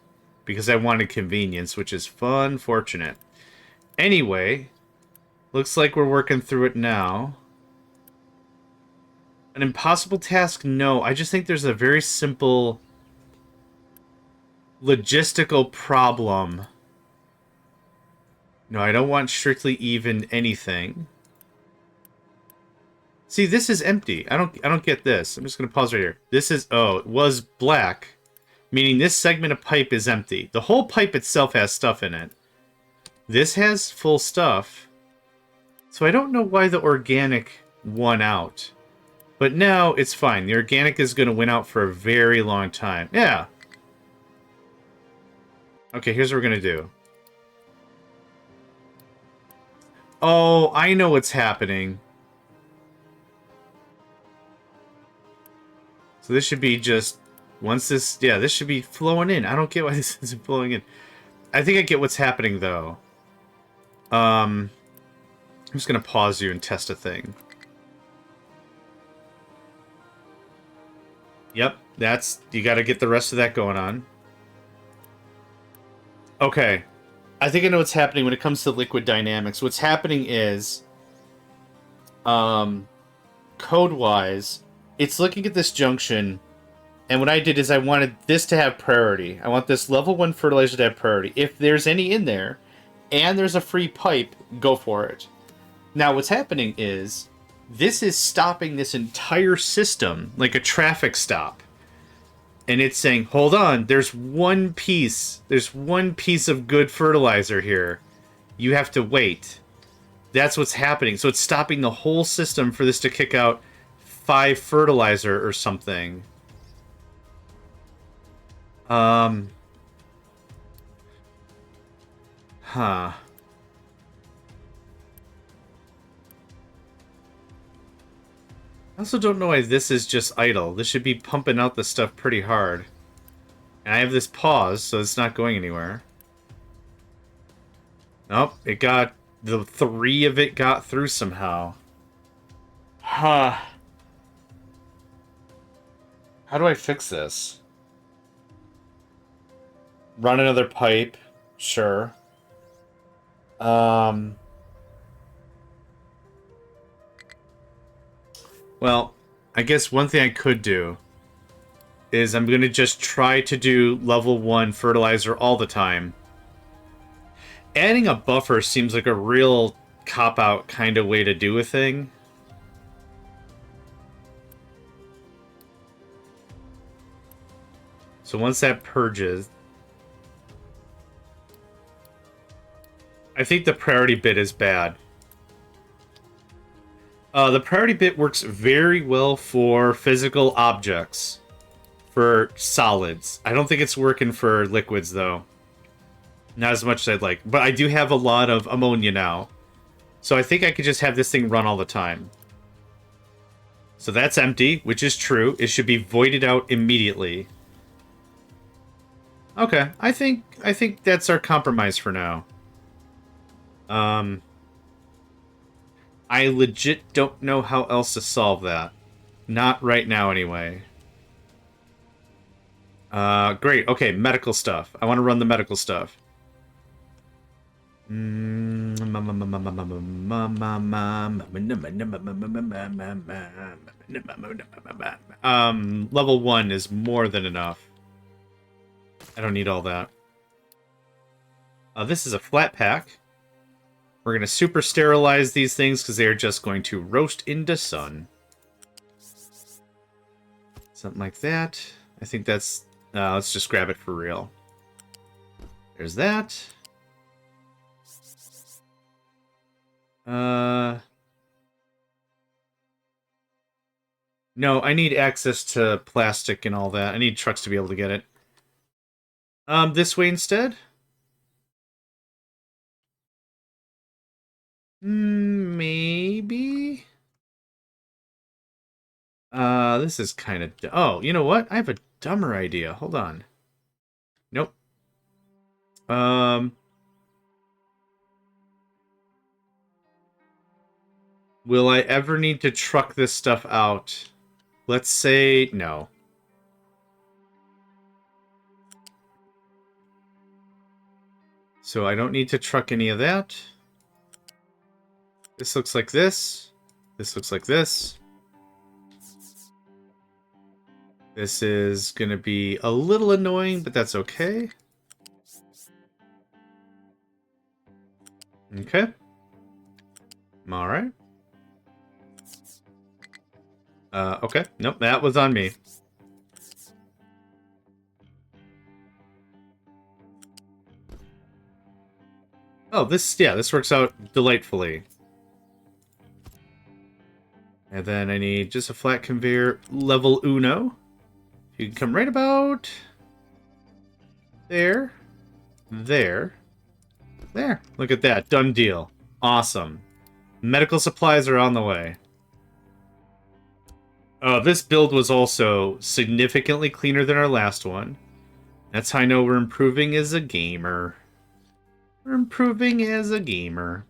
Because I wanted convenience, which is unfortunate. Anyway, looks like we're working through it now. An impossible task? No, I just think there's a very simple logistical problem. No, I don't want strictly even anything. See, this is empty. I don't get this. I'm just gonna pause right here. This is it was black, meaning this segment of pipe is empty. The whole pipe itself has stuff in it. This has full stuff. So I don't know why the organic won out. But now it's fine. The organic is going to win out for a very long time. Yeah. Okay, here's what we're going to do. Oh, I know what's happening. So this should be just... Once this... Yeah, this should be flowing in. I don't get why this isn't flowing in. I think I get what's happening, though. I'm just going to pause you and test a thing. Yep, that's... You got to get the rest of that going on. Okay. I think I know what's happening when it comes to liquid dynamics. What's happening is... code-wise, it's looking at this junction... And what I did is I wanted this to have priority. I want this level 1 fertilizer to have priority. If there's any in there, and there's a free pipe, go for it. Now what's happening is, this is stopping this entire system, like a traffic stop. And it's saying, hold on, there's one piece of good fertilizer here. You have to wait. That's what's happening. So it's stopping the whole system for this to kick out 5 fertilizer or something. Huh. I also don't know why this is just idle. This should be pumping out the stuff pretty hard. And I have this pause, so it's not going anywhere. Nope, it got... The 3 of it got through somehow. Huh. How do I fix this? Run another pipe. Sure. Well, I guess one thing I could do is I'm going to just try to do level 1 fertilizer all the time. Adding a buffer seems like a real cop-out kind of way to do a thing. So once that purges... I think the priority bit is bad. The priority bit works very well for physical objects. For solids. I don't think it's working for liquids, though. Not as much as I'd like. But I do have a lot of ammonia now. So I think I could just have this thing run all the time. So that's empty, which is true. It should be voided out immediately. Okay, I think that's our compromise for now. I legit don't know how else to solve that. Not right now, anyway. Great. Okay, medical stuff. I want to run the medical stuff. Level 1 is more than enough. I don't need all that. This is a flat pack. We're going to super sterilize these things because they are just going to roast into sun. Something like that. I think that's... let's just grab it for real. There's that. No, I need access to plastic and all that. I need trucks to be able to get it. This way instead? Maybe? This is kind of... Oh, you know what? I have a dumber idea. Hold on. Nope. Will I ever need to truck this stuff out? Let's say no. So I don't need to truck any of that. This looks like this. This looks like this. This is going to be a little annoying, but that's okay. Okay. All right. Okay. Nope, that was on me. Oh, this works out delightfully. And then I need just a flat conveyor level uno. You can come right about there, there, there. Look at that. Done deal. Awesome. Medical supplies are on the way. This build was also significantly cleaner than our last one. That's how I know we're improving as a gamer. We're improving as a gamer.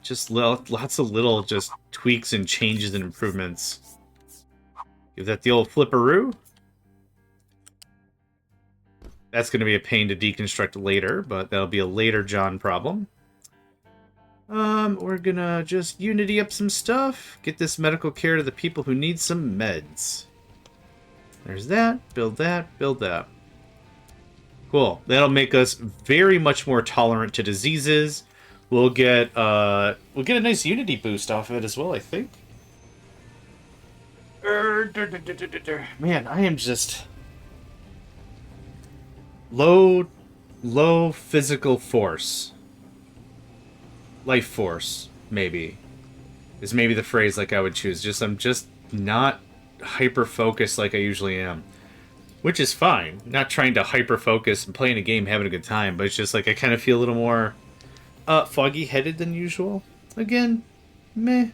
Just lots of little just tweaks and changes and improvements. Give that the old flipperoo. That's going to be a pain to deconstruct later, but that'll be a later John problem. We're gonna just unity up some stuff. Get this medical care to the people who need some meds. There's that. Build that. Build that. Cool. That'll make us very much more tolerant to diseases. We'll get a nice unity boost off of it as well, I think. Man, I am just low physical force. Life force, maybe, is maybe the phrase like I would choose. I'm just not hyper-focused like I usually am. Which is fine. Not trying to hyper-focus and playing a game, having a good time, but it's just like I kind of feel a little more foggy-headed than usual. Again, meh.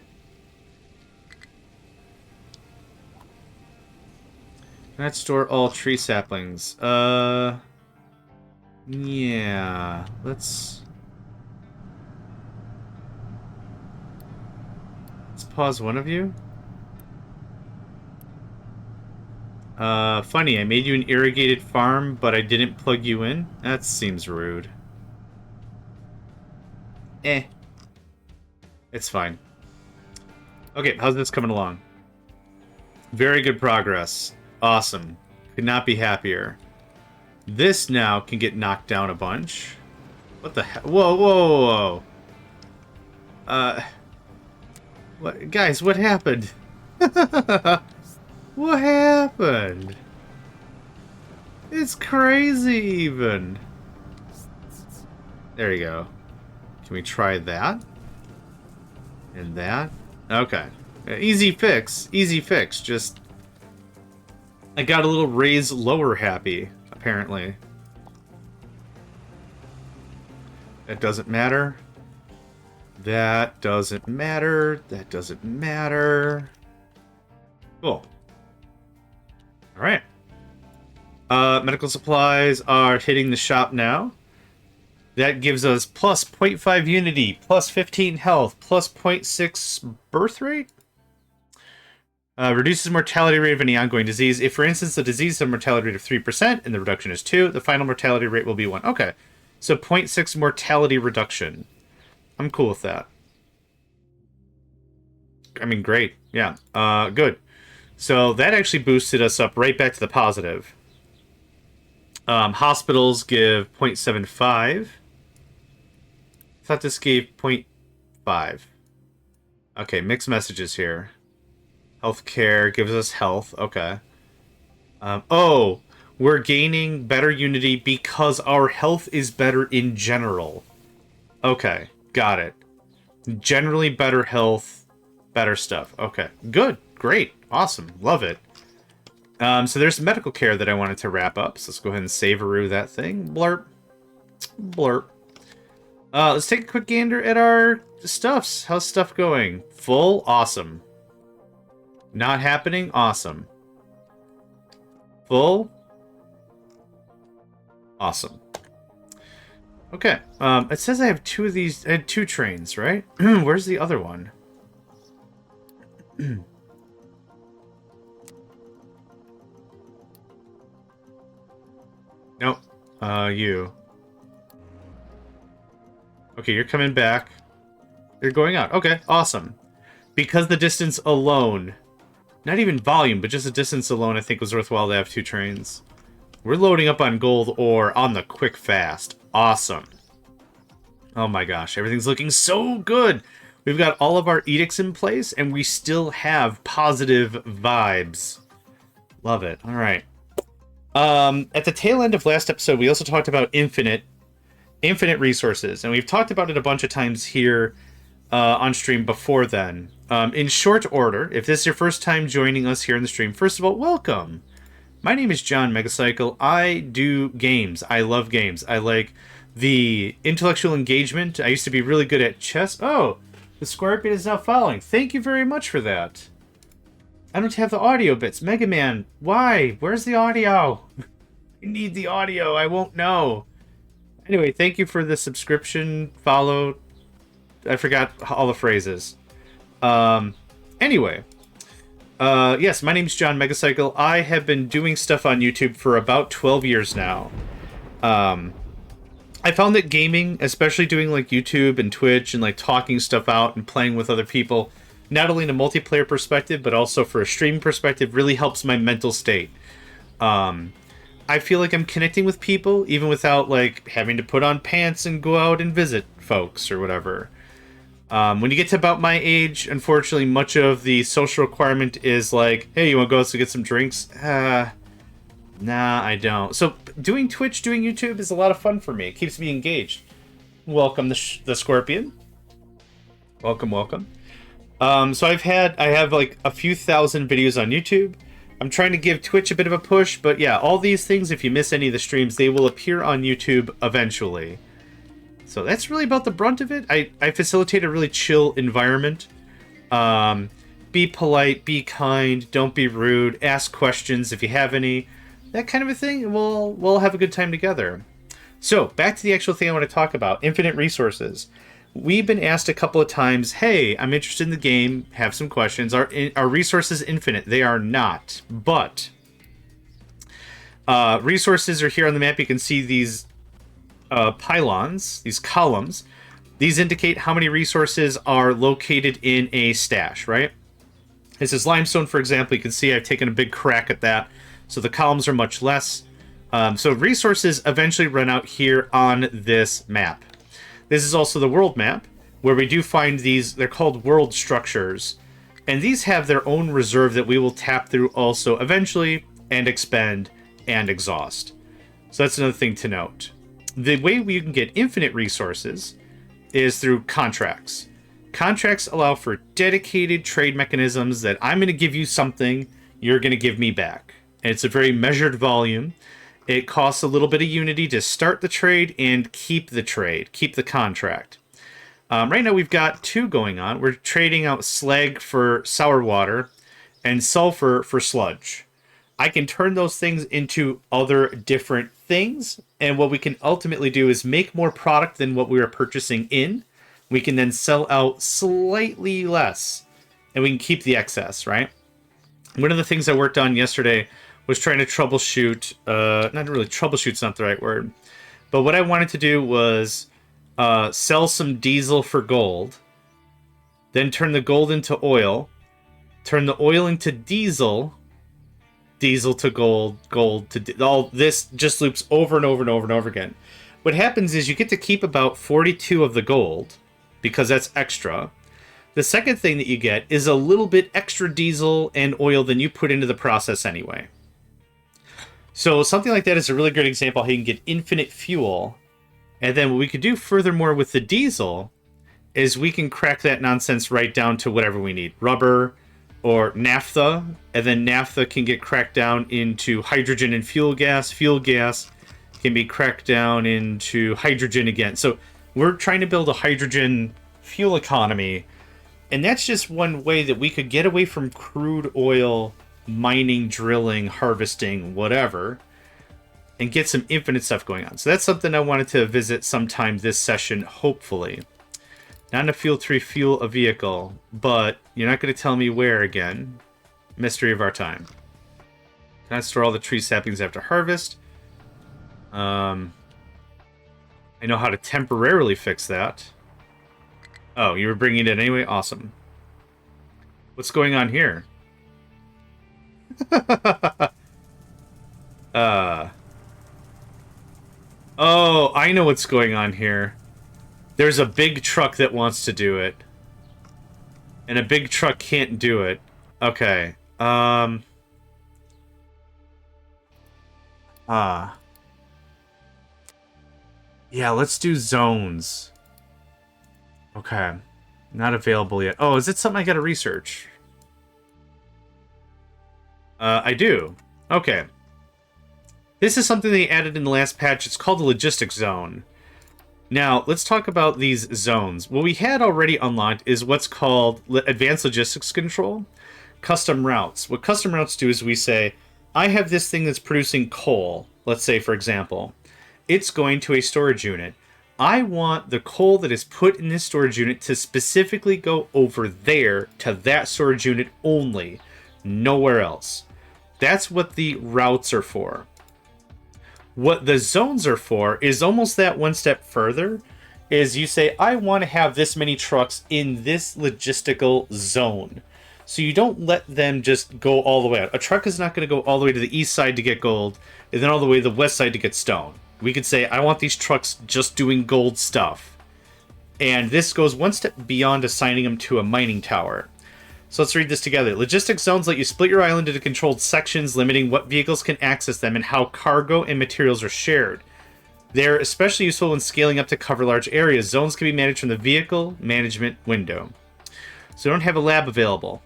Can I store all tree saplings? Yeah. Let's pause one of you. Funny, I made you an irrigated farm, but I didn't plug you in? That seems rude. It's fine. Okay, how's this coming along? Very good progress. Awesome. Could not be happier. This now can get knocked down a bunch. What the hell? Whoa, whoa, whoa. What, guys, what happened? What happened? It's crazy, even. There you go. Can we try that? And that? Okay. Easy fix. Easy fix. Just... I got a little raise lower happy, apparently. That doesn't matter. That doesn't matter. That doesn't matter. Cool. Alright. Medical supplies are hitting the shop now. That gives us plus 0.5 unity, plus 15 health, plus 0.6 birth rate. Reduces mortality rate of any ongoing disease. If, for instance, the disease has a mortality rate of 3% and the reduction is 2, the final mortality rate will be 1. Okay. So 0.6 mortality reduction. I'm cool with that. I mean, great. Yeah. Good. So that actually boosted us up right back to the positive. Hospitals give 0.75. I thought this gave 0.5. Okay, mixed messages here. Healthcare gives us health. Okay. Oh, we're gaining better unity because our health is better in general. Okay, got it. Generally better health, better stuff. Okay, good, great, awesome, love it. So there's medical care that I wanted to wrap up. So let's go ahead and savoroo that thing. Blurp. Blurp. Let's take a quick gander at our stuffs. How's stuff going? Full? Awesome. Not happening? Awesome. Full? Awesome. Okay. It says I have two of these. I had 2 trains, right? Where's the other one? Nope. You. Okay, you're coming back. You're going out. Okay, awesome. Because the distance alone, not even volume, but just the distance alone, I think was worthwhile to have 2 trains. We're loading up on gold ore on the quick fast. Awesome. Oh my gosh, everything's looking so good. We've got all of our edicts in place, and we still have positive vibes. Love it. All right. At the tail end of last episode, we also talked about infinite resources, and we've talked about it a bunch of times here on stream before then. In short order, if this is your first time joining us here in the stream, first of all, welcome. My name is JohnMegacycle. I do games. I love games. I like the intellectual engagement. I used to be really good at chess. Oh, the Scorpion is now following. Thank you very much for that. I don't have the audio bits. Mega Man, why? Where's the audio? I need the audio. I won't know. Anyway, thank you for the subscription, follow. I forgot all the phrases. Anyway. Yes, my name's JohnMegacycle. I have been doing stuff on YouTube for about 12 years now. I found that gaming, especially doing like YouTube and Twitch and like talking stuff out and playing with other people, not only in a multiplayer perspective, but also for a stream perspective, really helps my mental state. I feel like I'm connecting with people, even without like having to put on pants and go out and visit folks or whatever. When you get to about my age, unfortunately, much of the social requirement is like, hey, you want to go out to get some drinks? Nah, I don't. So doing Twitch, doing YouTube is a lot of fun for me. It keeps me engaged. Welcome, the Scorpion. Welcome, welcome. So I have like a few thousand videos on YouTube. I'm trying to give Twitch a bit of a push, but yeah, all these things, if you miss any of the streams, they will appear on YouTube eventually. So that's really about the brunt of it. I facilitate a really chill environment. Be polite, be kind, don't be rude, ask questions if you have any. That kind of a thing, we'll have a good time together. So, back to the actual thing I want to talk about, infinite resources. We've been asked a couple of times, hey, I'm interested in the game, have some questions. Are resources infinite? They are not, but resources are here on the map. You can see these pylons, these columns. These indicate how many resources are located in a stash, right? This is limestone, for example. You can see I've taken a big crack at that. So the columns are much less. So resources eventually run out here on this map. This is also the world map, where we do find these. They're called world structures. And these have their own reserve that we will tap through also eventually and expend and exhaust. So that's another thing to note. The way we can get infinite resources is through contracts. Contracts allow for dedicated trade mechanisms that I'm going to give you something, you're going to give me back. And it's a very measured volume. It costs a little bit of unity to start the trade and keep the trade, keep the contract. Right now we've got 2 going on. We're trading out slag for sour water and sulfur for sludge. I can turn those things into other different things, and what we can ultimately do is make more product than what we are purchasing in. We can then sell out slightly less, and we can keep the excess, right? One of the things I worked on yesterday was trying to troubleshoot, not really troubleshoot's not the right word, but what I wanted to do was sell some diesel for gold, then turn the gold into oil, turn the oil into diesel, diesel to gold, gold to all this just loops over and over and over and over again. What happens is you get to keep about 42 of the gold, because that's extra. The second thing that you get is a little bit extra diesel and oil than you put into the process anyway. So something like that is a really great example how you can get infinite fuel. And then what we could do furthermore with the diesel is we can crack that nonsense right down to whatever we need. Rubber or naphtha, and then naphtha can get cracked down into hydrogen and fuel gas. Fuel gas can be cracked down into hydrogen again. So we're trying to build a hydrogen fuel economy, and that's just one way that we could get away from crude oil mining, drilling, harvesting, whatever, and get some infinite stuff going on. So that's something I wanted to visit sometime this session, hopefully. Not in a field to refuel a vehicle, but you're not going to tell me where again. Mystery of our time. Can I store all the tree saplings after harvest? I know how to temporarily fix that. Oh, you were bringing it in anyway? Awesome. What's going on here? Oh, I know what's going on here. There's a big truck that wants to do it. And a big truck can't do it. Okay. Yeah, let's do zones. Okay. Not available yet. Oh, is it something I gotta research? I do. Okay. This is something they added in the last patch. It's called the logistics zone. Now, let's talk about these zones. What we had already unlocked is what's called advanced logistics control, custom routes. What custom routes do is we say, I have this thing that's producing coal, let's say, for example. It's going to a storage unit. I want the coal that is put in this storage unit to specifically go over there to that storage unit only, nowhere else. That's what the routes are for. What the zones are for is almost that one step further, is you say, I want to have this many trucks in this logistical zone. So you don't let them just go all the way out. A truck is not going to go all the way to the east side to get gold, and then all the way to the west side to get stone. We could say, I want these trucks just doing gold stuff. And this goes one step beyond assigning them to a mining tower. So let's read this together. Logistics zones let you split your island into controlled sections, limiting what vehicles can access them and how cargo and materials are shared. They're especially useful when scaling up to cover large areas. Zones can be managed from the vehicle management window. So we don't have a lab available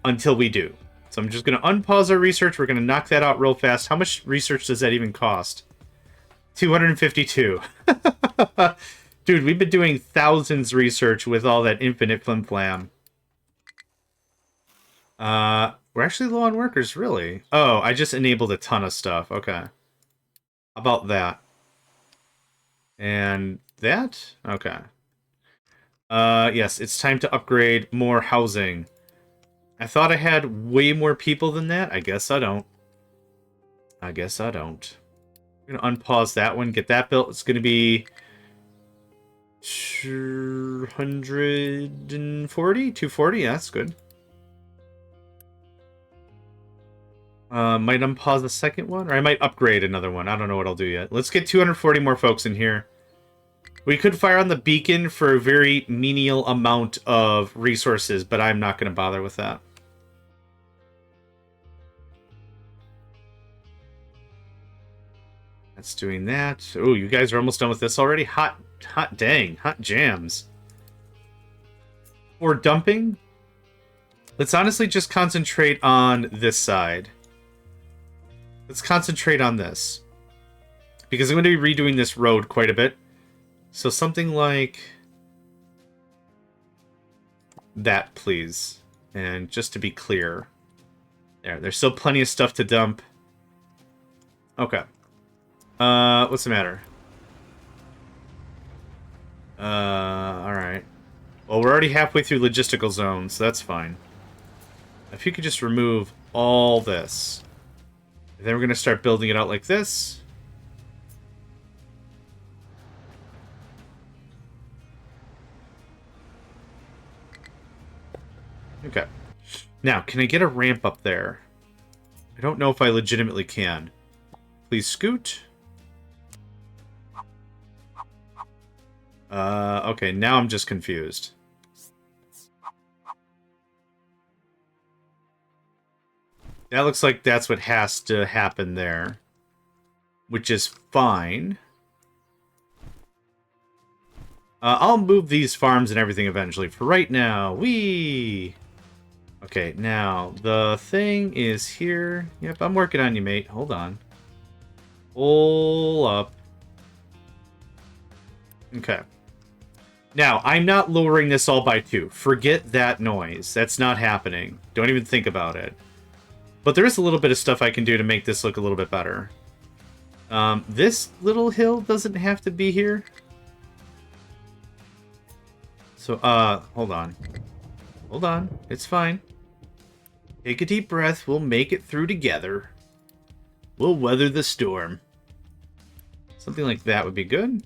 until we do. So I'm just going to unpause our research. We're going to knock that out real fast. How much research does that even cost? 252. Dude, we've been doing thousands research with all that infinite flim-flam. We're actually low on workers, really. Oh, I just enabled a ton of stuff. Okay. How about that? And that? Okay. Yes, it's time to upgrade more housing. I thought I had way more people than that. I guess I don't. I guess I don't. I'm going to unpause that one, get that built. It's going to be 240? Yeah, that's good. Might unpause the second one, or I might upgrade another one. I don't know what I'll do yet. Let's get 240 more folks in here. We could fire on the beacon for a very menial amount of resources, but I'm not going to bother with that. That's doing that. Oh, you guys are almost done with this already? Hot dang. Hot jams. For dumping, let's honestly just concentrate on this side. Let's concentrate on this. Because I'm going to be redoing this road quite a bit. So something like that, please. And just to be clear. There's still plenty of stuff to dump. Okay. What's the matter? Alright. Well, we're already halfway through logistical zones, so that's fine. If you could just remove all this. Then we're going to start building it out like this. Okay. Now, can I get a ramp up there? I don't know if I legitimately can. Please scoot. Okay, now I'm just confused. That looks like that's what has to happen there. Which is fine. I'll move these farms and everything eventually. For right now, whee! Okay, now, the thing is here. Yep, I'm working on you, mate. Hold on. Hold up. Okay. Now, I'm not lowering this all by 2. Forget that noise. That's not happening. Don't even think about it. But there is a little bit of stuff I can do to make this look a little bit better. This little hill doesn't have to be here. So, hold on. Hold on. It's fine. Take a deep breath. We'll make it through together. We'll weather the storm. Something like that would be good.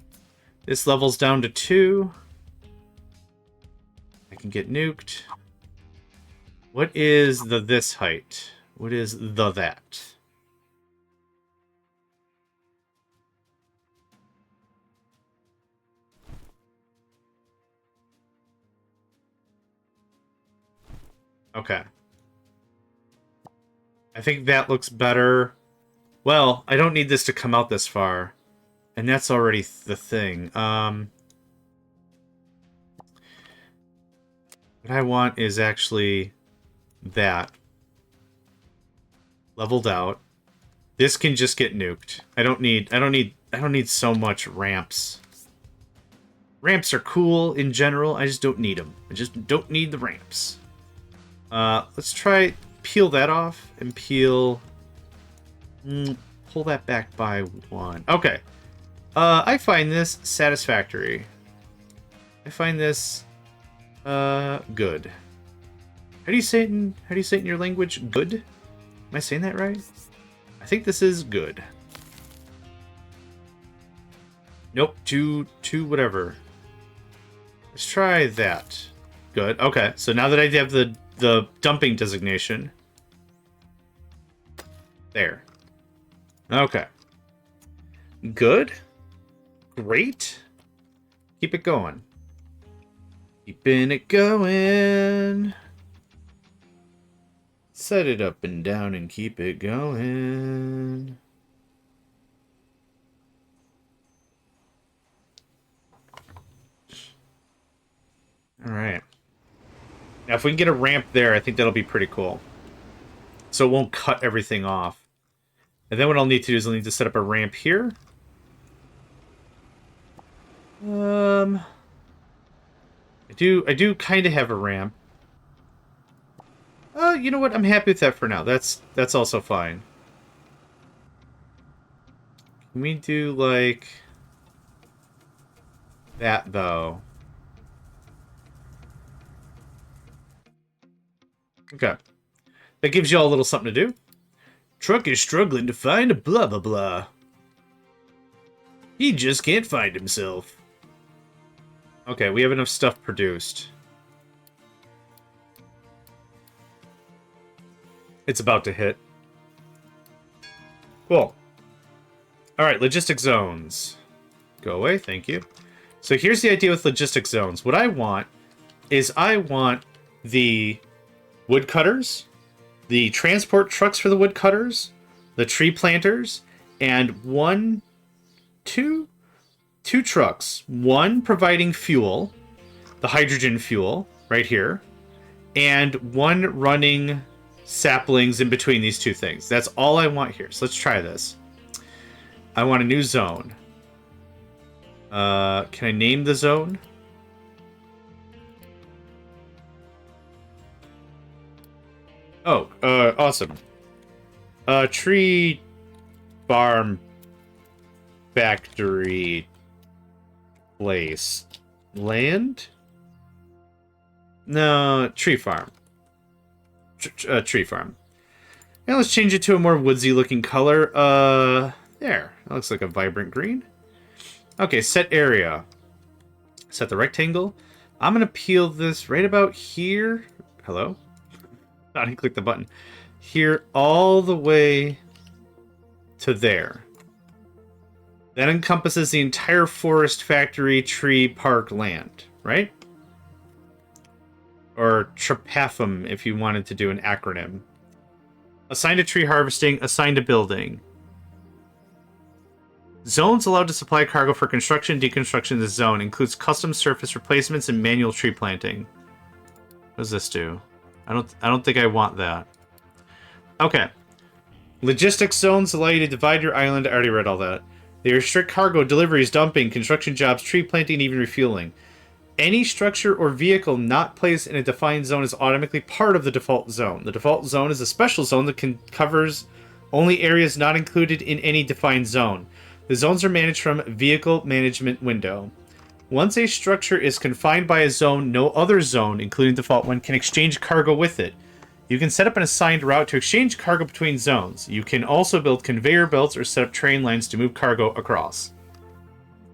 This level's down to 2. I can get nuked. What is the this height? What is the that? Okay. I think that looks better. Well, I don't need this to come out this far. And that's already the thing. What I want is actually that. Leveled out. This can just get nuked. I don't need so much ramps. Ramps are cool in general. I just don't need them. I just don't need the ramps. Let's try peel that off and peel. Pull that back by 1. Okay. I find this satisfactory. I find this good. How do you say it in your language? Good? Am I saying that right? I think this is good. Nope, two whatever. Let's try that. Good. Okay, so now that I have the dumping designation. There. Okay. Good. Great. Keep it going. Keeping it going. Set it up and down and keep it going. Alright. Now, if we can get a ramp there, I think that'll be pretty cool. So it won't cut everything off. And then what I'll need to do is I'll need to set up a ramp here. I do kind of have a ramp. You know what? I'm happy with that for now. That's also fine. Can we do, like, that, though? Okay. That gives you all a little something to do. Truck is struggling to find a blah blah blah. He just can't find himself. Okay, we have enough stuff produced. It's about to hit. Cool. Alright, logistic zones. Go away, thank you. So here's the idea with logistic zones. What I want is I want the woodcutters, the transport trucks for the woodcutters, the tree planters, and two trucks. One providing fuel, the hydrogen fuel, right here, and one running saplings in between these two things. That's all I want here. So let's try this. I want a new zone. Can I name the zone? Oh, awesome. Tree farm factory place. Land? No, tree farm. Tree farm. Now let's change it to a more woodsy looking color. There. That looks like a vibrant green. Okay, set area. Set the rectangle. I'm gonna peel this right about here. Hello? I didn't click the button. Here all the way to there. That encompasses the entire forest, factory, tree, park, land, right? Or Trepathum if you wanted to do an acronym. Assigned to tree harvesting. Assigned to building. Zones allowed to supply cargo for construction and deconstruction of the zone. Includes custom surface replacements and manual tree planting. What does this do? I don't think I want that. Okay. Logistics zones allow you to divide your island. I already read all that. They restrict cargo, deliveries, dumping, construction jobs, tree planting, and even refueling. Any structure or vehicle not placed in a defined zone is automatically part of the default zone. The default zone is a special zone that covers only areas not included in any defined zone. The zones are managed from Vehicle Management window. Once a structure is confined by a zone, no other zone, including the default one, can exchange cargo with it. You can set up an assigned route to exchange cargo between zones. You can also build conveyor belts or set up train lines to move cargo across.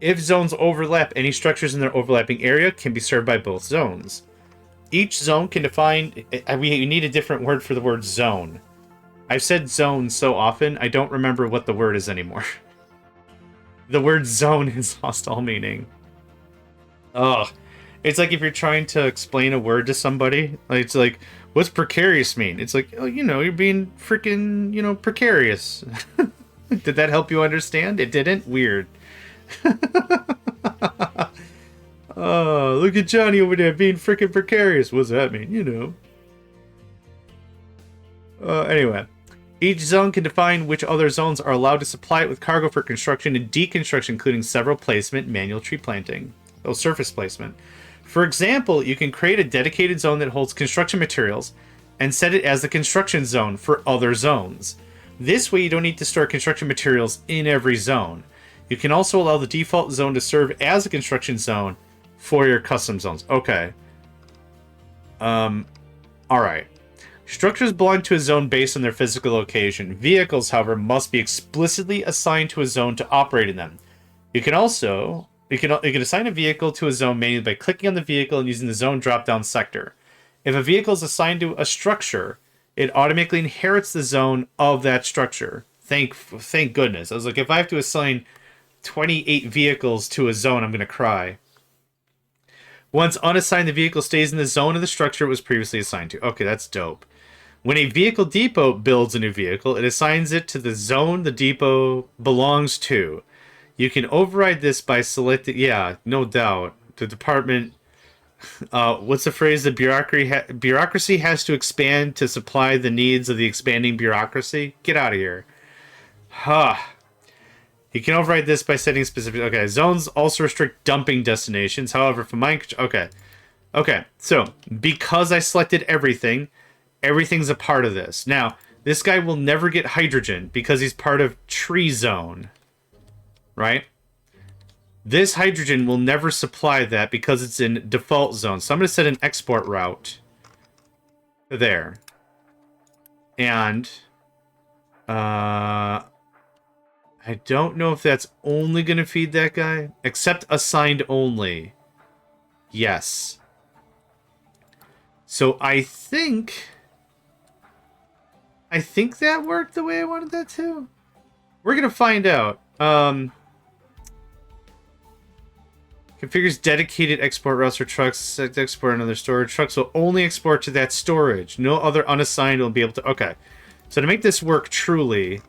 If zones overlap, any structures in their overlapping area can be served by both zones. Each zone can define... We need a different word for the word zone. I've said zone so often, I don't remember what the word is anymore. The word zone has lost all meaning. Ugh. It's like if you're trying to explain a word to somebody, it's like, what's precarious mean? It's like, oh, you know, you're being freaking, you know, precarious. Did that help you understand? It didn't? Weird. Oh, look at Johnny over there being freaking precarious. What does that mean? You know. Anyway. Each zone can define which other zones are allowed to supply it with cargo for construction and deconstruction, including several placement, manual tree planting. Oh, surface placement. For example, you can create a dedicated zone that holds construction materials and set it as the construction zone for other zones. This way you don't need to store construction materials in every zone. You can also allow the default zone to serve as a construction zone for your custom zones. Okay. Alright. Structures belong to a zone based on their physical location. Vehicles, however, must be explicitly assigned to a zone to operate in them. You can also... You can assign a vehicle to a zone manually by clicking on the vehicle and using the zone drop-down sector. If a vehicle is assigned to a structure, it automatically inherits the zone of that structure. Thank goodness. I was like, if I have to assign 28 vehicles to a zone, I'm going to cry. Once unassigned, the vehicle stays in the zone of the structure it was previously assigned to. Okay, that's dope. When a vehicle depot builds a new vehicle, it assigns it to the zone the depot belongs to. You can override this by selecting... Yeah, no doubt. The department... what's the phrase? The bureaucracy has to expand to supply the needs of the expanding bureaucracy? Get out of here. Huh. You can override this by setting specific... Okay, zones also restrict dumping destinations. However, for mine... Okay. Okay, so, because I selected everything, everything's a part of this. Now, this guy will never get hydrogen because he's part of tree zone. Right? This hydrogen will never supply that because it's in default zone. So I'm going to set an export route to there. And I don't know if that's only going to feed that guy. Except assigned only. Yes. So I think that worked the way I wanted that to. We're going to find out. Configures dedicated export routes for trucks. Set to export another storage. Trucks will only export to that storage. No other unassigned will be able to... Okay. So to make this work truly,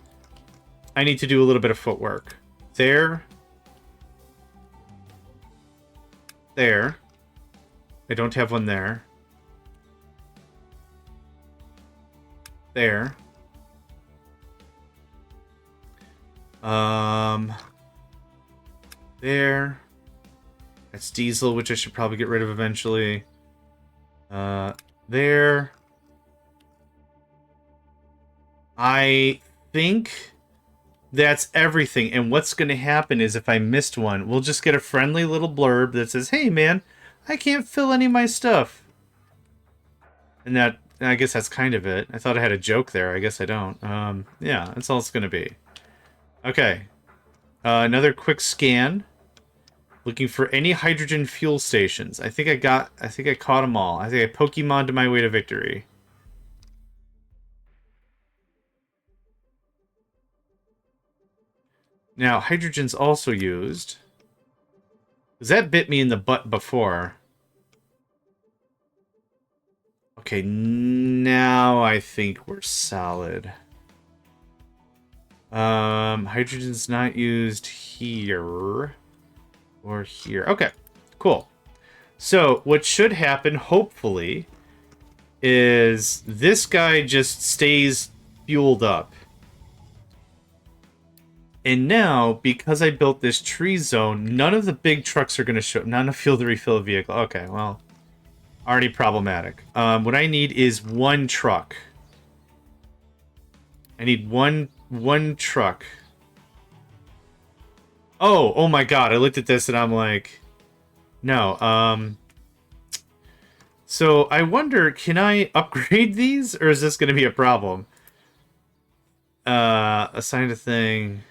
I need to do a little bit of footwork. There. There. I don't have one there. There. There. That's diesel, which I should probably get rid of eventually. There. I think that's everything. And what's going to happen is if I missed one, we'll just get a friendly little blurb that says, hey, man, I can't fill any of my stuff. And that, I guess that's kind of it. I thought I had a joke there. I guess I don't. Yeah, that's all it's going to be. Okay. Another quick scan. Looking for any hydrogen fuel stations. I think I caught them all. I think I Pokemon'd my way to victory. Now, hydrogen's also used. Because that bit me in the butt before. Okay, now I think we're solid. Hydrogen's not used here or here. Okay, cool. So what should happen, hopefully, is this guy just stays fueled up. And now, because I built this tree zone, none of the big trucks are going to show up. Not enough fuel to refill a vehicle. Okay, well, already problematic. What I need is one truck. I need one truck. Oh my god, I looked at this and I'm like, no, so I wonder, can I upgrade these, or is this going to be a problem? Assign a thing.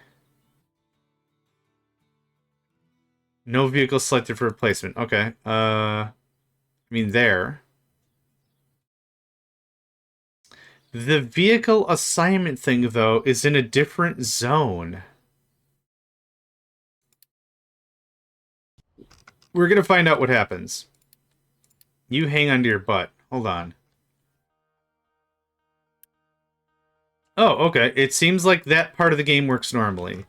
No vehicle selected for replacement. Okay. I mean, there. The vehicle assignment thing, though, is in a different zone. We're gonna find out what happens. You hang on to your butt. Hold on. Oh, okay. It seems like that part of the game works normally.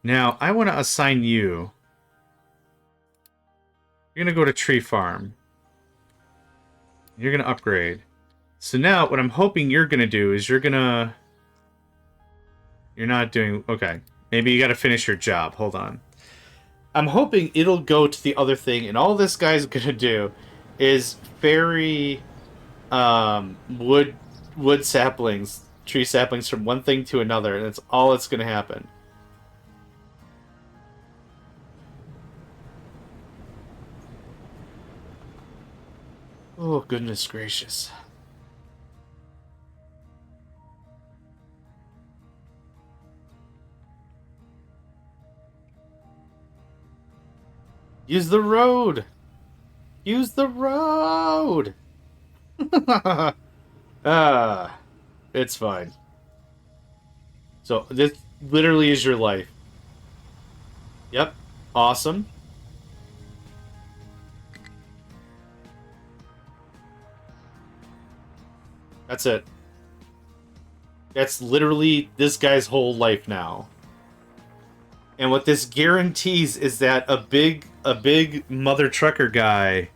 Now, I want to assign you. You're gonna go to Tree Farm. You're gonna upgrade. So now, what I'm hoping you're gonna do is you're gonna... You're not doing... Okay. Maybe you gotta finish your job. Hold on. I'm hoping it'll go to the other thing, and all this guy's gonna do is ferry wood saplings, tree saplings from one thing to another, and that's all that's gonna happen. Oh, goodness gracious. Use the road! Use the road! It's fine. So, this literally is your life. Yep. Awesome. That's it. That's literally this guy's whole life now. And what this guarantees is that a big mother trucker guy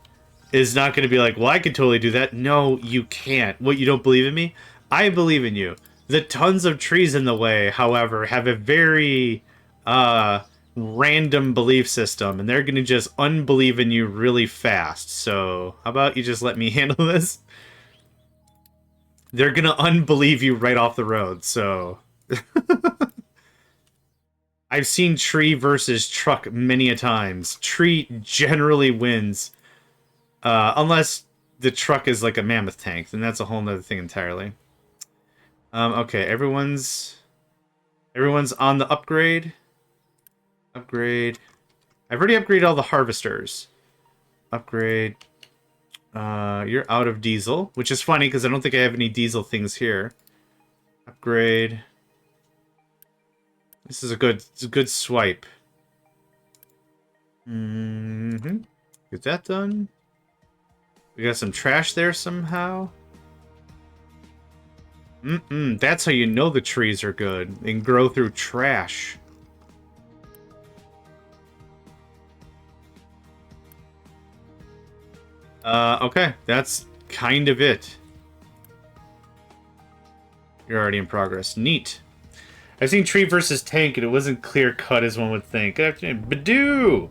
is not going to be like, well, I could totally do that. No, you can't. What, you don't believe in me? I believe in you. The tons of trees in the way, however, have a very random belief system, and they're going to just unbelieve in you really fast. So how about you just let me handle this? They're going to unbelieve you right off the road, so... I've seen tree versus truck many a times. Tree generally wins. Unless the truck is like a mammoth tank, then that's a whole nother thing entirely. Okay, everyone's on the upgrade. Upgrade. I've already upgraded all the harvesters. Upgrade. You're out of diesel, which is funny because I don't think I have any diesel things here. Upgrade. This is a good swipe. Get that done. We got some trash there somehow. That's how you know the trees are good. They can grow through trash. Okay, that's kind of it. You're already in progress. Neat. I've seen tree versus tank, and it wasn't clear cut as one would think. Good afternoon, Badoo.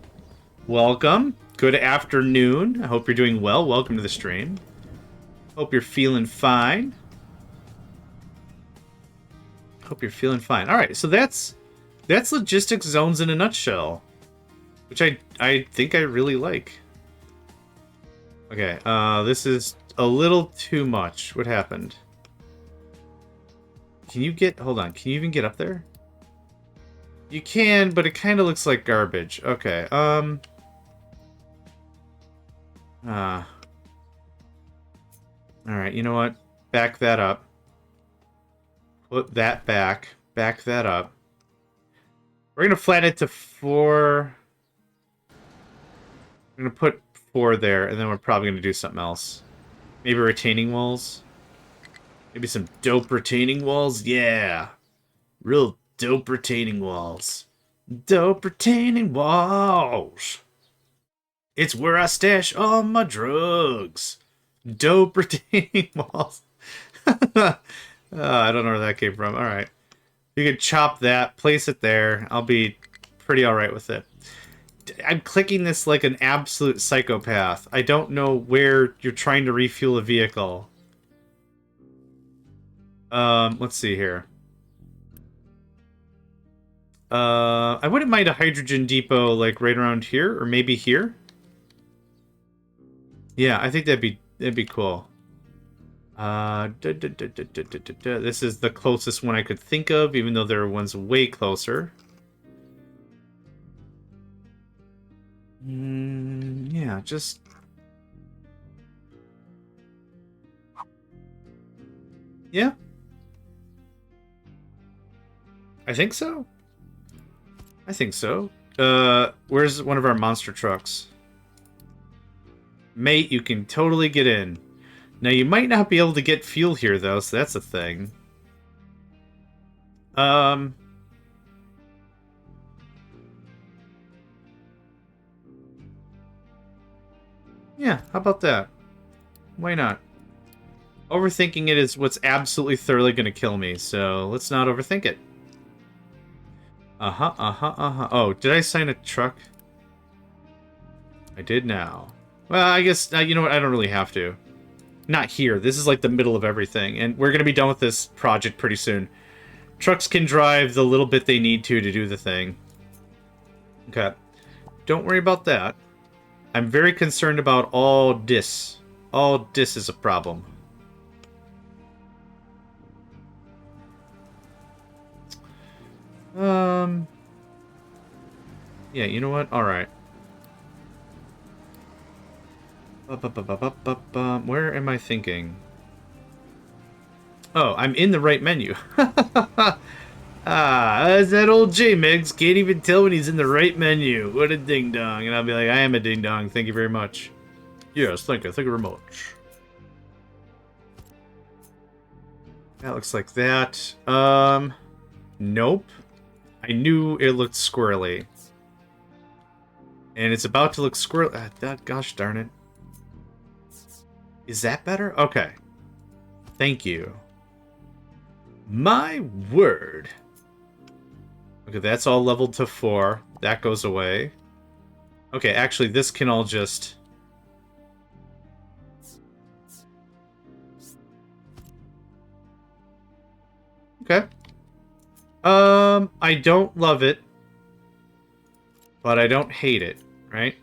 Welcome. Good afternoon. I hope you're doing well. Welcome to the stream. Hope you're feeling fine. Hope you're feeling fine. All right, so that's logistics zones in a nutshell, which I think I really like. Okay, this is a little too much. What happened? Can you get... Hold on. Can you even get up there? You can, but it kind of looks like garbage. Okay, Alright, you know what? Back that up. Put that back. Back that up. We're going to flatten it to 4. I'm going to put 4 there, and then we're probably going to do something else. Maybe retaining walls. Maybe some dope retaining walls. Yeah. Real dope retaining walls. Dope retaining walls. It's where I stash all my drugs. Dope retaining walls. I don't know where that came from. All right. You could chop that, place it there. I'll be pretty all right with it. I'm clicking this like an absolute psychopath. I don't know where you're trying to refuel a vehicle. Let's see here. I wouldn't mind a hydrogen depot like right around here, or maybe here. Yeah, I think that'd be cool. This is the closest one I could think of, even though there are ones way closer. Yeah, just... Yeah. I think so. I think so. Where's one of our monster trucks? Mate, you can totally get in. Now, you might not be able to get fuel here, though, so that's a thing. Yeah, how about that? Why not? Overthinking it is what's absolutely thoroughly going to kill me, so let's not overthink it. Oh, did I sign a truck? I did now. Well, I guess, you know what, I don't really have to. Not here. This is like the middle of everything, and we're going to be done with this project pretty soon. Trucks can drive the little bit they need to do the thing. Okay. Don't worry about that. I'm very concerned about all this. All this is a problem. Yeah, you know what? Alright. Where am I thinking? Oh, I'm in the right menu. That's that old J-Megs. Can't even tell when he's in the right menu. What a ding-dong. And I'll be like, I am a ding-dong. Thank you very much. Yes, thank you. Thank you very much. That looks like that. Nope. I knew it looked squirrely. And it's about to look squirrely. Gosh darn it. Is that better? Okay. Thank you. My word. Okay, that's all leveled to 4. That goes away. Okay, actually, this can all just... Okay. I don't love it. But I don't hate it, right?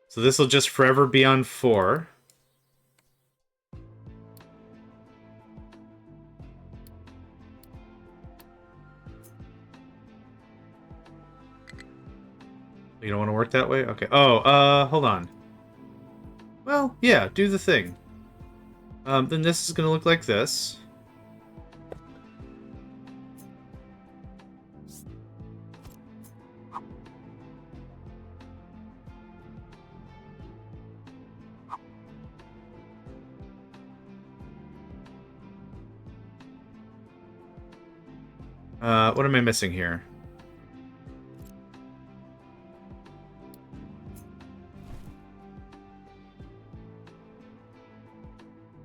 So this will just forever be on 4. You don't want to work that way? Okay. Oh, hold on. Well, yeah, do the thing. Then this is going to look like this. What am I missing here?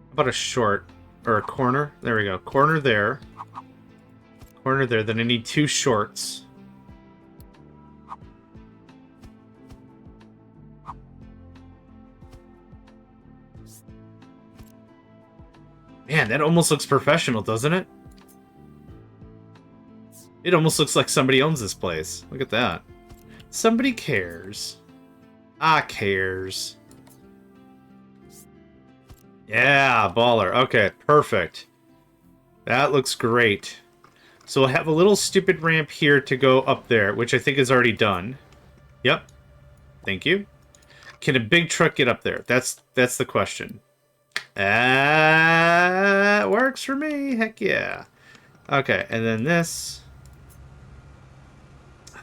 How about a short? Or a corner? There we go. Corner there. Corner there. Then I need 2 shorts. Man, that almost looks professional, doesn't it? It almost looks like somebody owns this place. Look at that. Somebody cares. I cares. Yeah, baller. Okay, perfect. That looks great. So we'll have a little stupid ramp here to go up there, which I think is already done. Yep. Thank you. Can a big truck get up there? That's the question. That works for me. Heck yeah. Okay, and then this.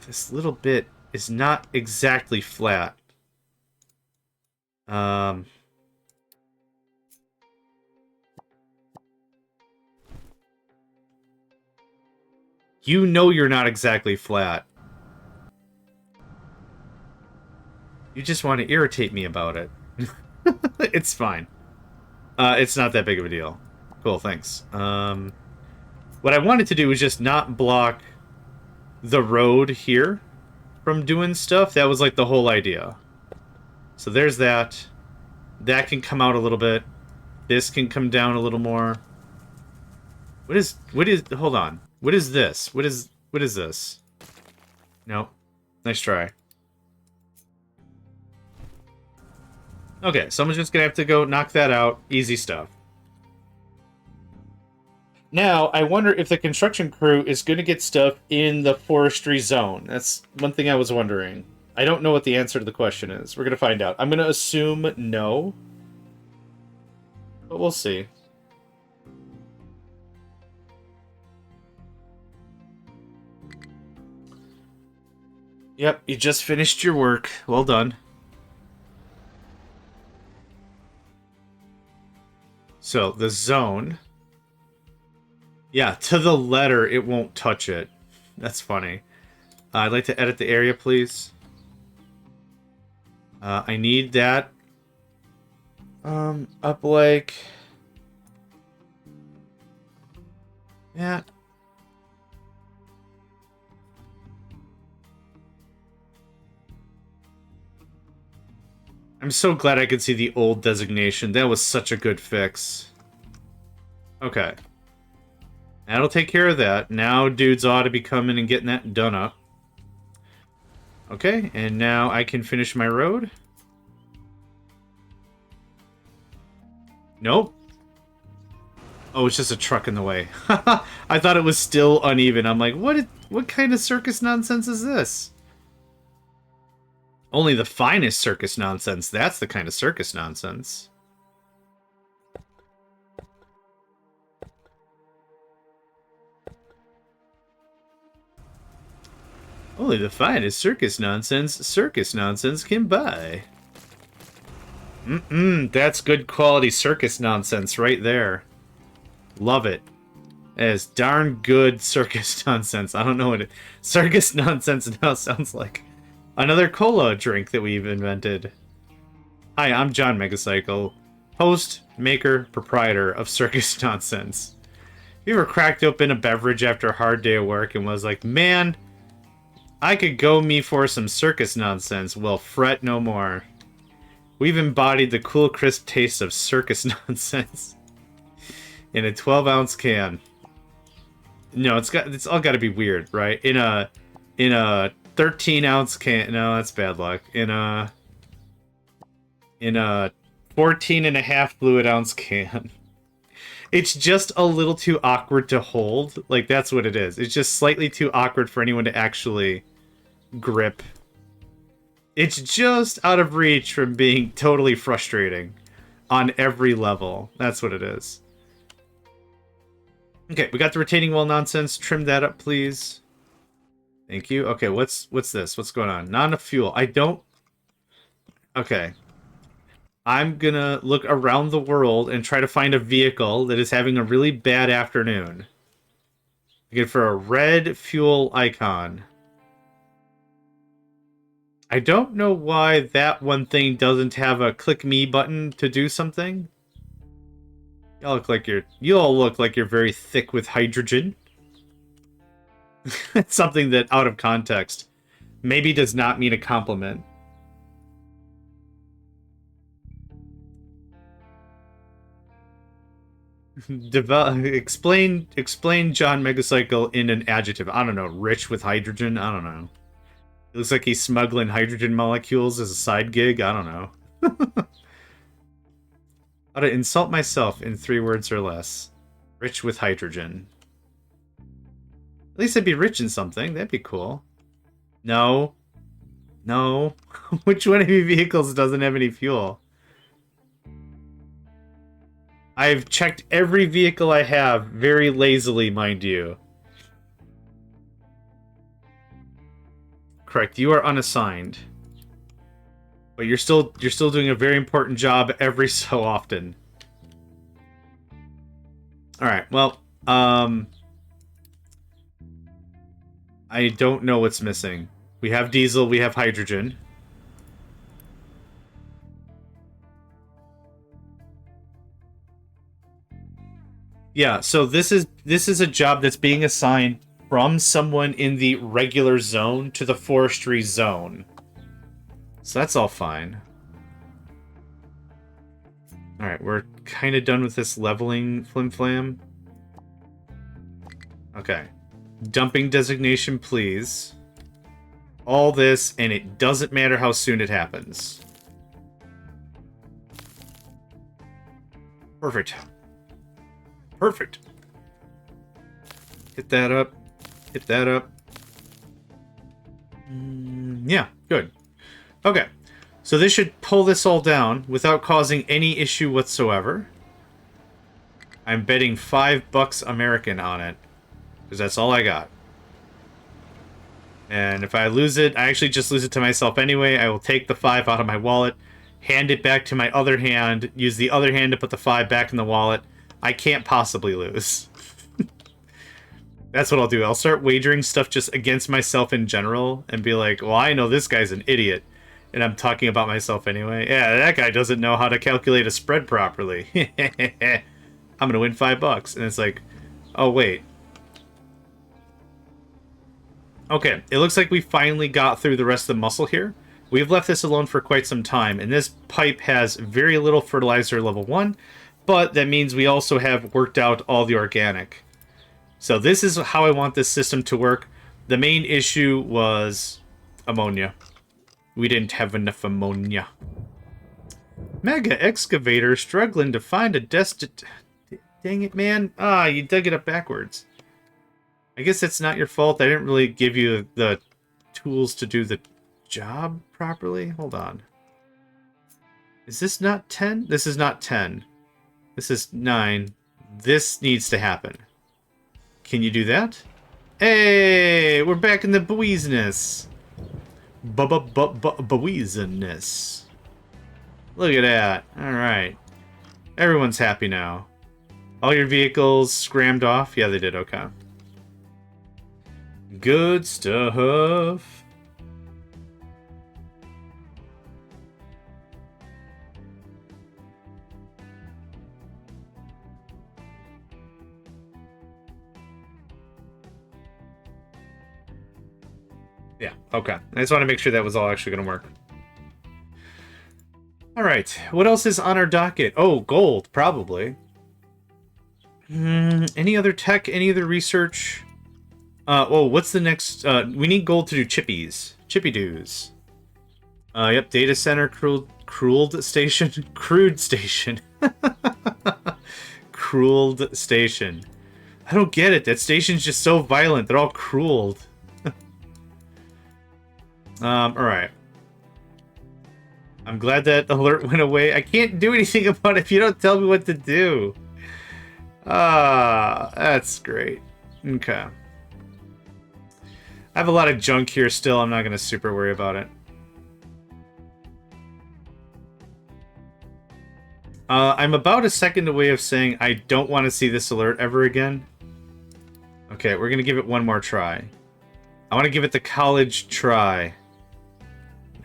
This little bit is not exactly flat. Um... You know you're not exactly flat. You just want to irritate me about it. It's fine. It's not that big of a deal. Cool, thanks. What I wanted to do was just not block the road here from doing stuff. That was like the whole idea. So there's that. That can come out a little bit. This can come down a little more. What is, hold on. What is this? What is this? Nope. Nice try. Okay, someone's just gonna have to go knock that out. Easy stuff. Now, I wonder if the construction crew is gonna get stuff in the forestry zone. That's one thing I was wondering. I don't know what the answer to the question is. We're gonna find out. I'm gonna assume no. But we'll see. Yep, you just finished your work. Well done. So, the zone. Yeah, to the letter, it won't touch it. That's funny. I'd like to edit the area, please. I need that. Up like... Yeah. I'm so glad I could see the old designation. That was such a good fix. Okay. That'll take care of that. Now dudes ought to be coming and getting that done up. Okay, and now I can finish my road. Nope. Oh, it's just a truck in the way. I thought it was still uneven. I'm like, what kind of circus nonsense is this? Only the finest circus nonsense. That's the kind of circus nonsense. Only the finest circus nonsense can buy. That's good quality circus nonsense right there. Love it. That is darn good circus nonsense. I don't know what circus nonsense now sounds like. Another cola drink that we've invented. Hi, I'm JohnMegacycle, host, maker, proprietor of Circus Nonsense. Have you ever cracked open a beverage after a hard day of work and was like, man, I could go me for some circus nonsense? Well, fret no more. We've embodied the cool, crisp taste of circus nonsense in a 12-ounce can. No, it's all got to be weird, right? In a 13-ounce can. No, that's bad luck. In a 14.5 fluid ounce can. It's just a little too awkward to hold. Like, that's what it is. It's just slightly too awkward for anyone to actually grip. It's just out of reach from being totally frustrating on every level. That's what it is. Okay, we got the retaining wall nonsense. Trim that up, please. Thank you. Okay, what's this? What's going on? Not enough fuel. I don't... Okay. I'm gonna look around the world and try to find a vehicle that is having a really bad afternoon. Looking for a red fuel icon. I don't know why that one thing doesn't have a click me button to do something. You all look like you're very thick with hydrogen. It's something that, out of context, maybe does not mean a compliment. Explain JohnMegacycle in an adjective. I don't know. Rich with hydrogen? I don't know. It looks like he's smuggling hydrogen molecules as a side gig? I don't know. How to insult myself in 3 words or less. Rich with hydrogen. At least I'd be rich in something. That'd be cool. No. No. Which one of your vehicles doesn't have any fuel? I've checked every vehicle I have very lazily, mind you. Correct, you are unassigned. But you're still doing a very important job every so often. Alright, well, I don't know what's missing. We have diesel, we have hydrogen. Yeah, so this is a job that's being assigned from someone in the regular zone to the forestry zone. So that's all fine. Alright, we're kind of done with this leveling flim-flam. Okay. Dumping designation, please. All this, and it doesn't matter how soon it happens. Perfect. Perfect. Hit that up. Hit that up. Yeah, good. Okay. So this should pull this all down without causing any issue whatsoever. I'm betting $5 American on it. Because that's all I got. And if I lose it, I actually just lose it to myself anyway. I will take the 5 out of my wallet, hand it back to my other hand, use the other hand to put the 5 back in the wallet. I can't possibly lose. That's what I'll do. I'll start wagering stuff just against myself in general and be like, well, I know this guy's an idiot. And I'm talking about myself anyway. Yeah, that guy doesn't know how to calculate a spread properly. I'm going to win $5. And it's like, oh, wait. Okay, it looks like we finally got through the rest of the muscle here. We've left this alone for quite some time, and this pipe has very little fertilizer level 1, but that means we also have worked out all the organic. So this is how I want this system to work. The main issue was ammonia. We didn't have enough ammonia. Mega excavator struggling to find a Dang it, man. Ah, you dug it up backwards. I guess that's not your fault. I didn't really give you the tools to do the job properly. Hold on. Is this not 10? This is not 10. This is 9. This needs to happen. Can you do that? Hey, we're back in the business. Business. Look at that. All right. Everyone's happy now. All your vehicles scrammed off? Yeah, they did. Okay. Good stuff. Yeah, okay. I just want to make sure that was all actually going to work. Alright, what else is on our docket? Oh, gold, probably. Any other tech? Any other research? Oh, what's the next? We need gold to do chippies. Chippy-doos. Yep, data center, crude station. Crude station. Crueled station. I don't get it. That station's just so violent. They're all crueled. Alright. I'm glad that alert went away. I can't do anything about it if you don't tell me what to do. Ah, that's great. Okay. I have a lot of junk here still. I'm not going to super worry about it. I'm about a second away of saying I don't want to see this alert ever again. Okay, we're going to give it one more try. I want to give it the college try.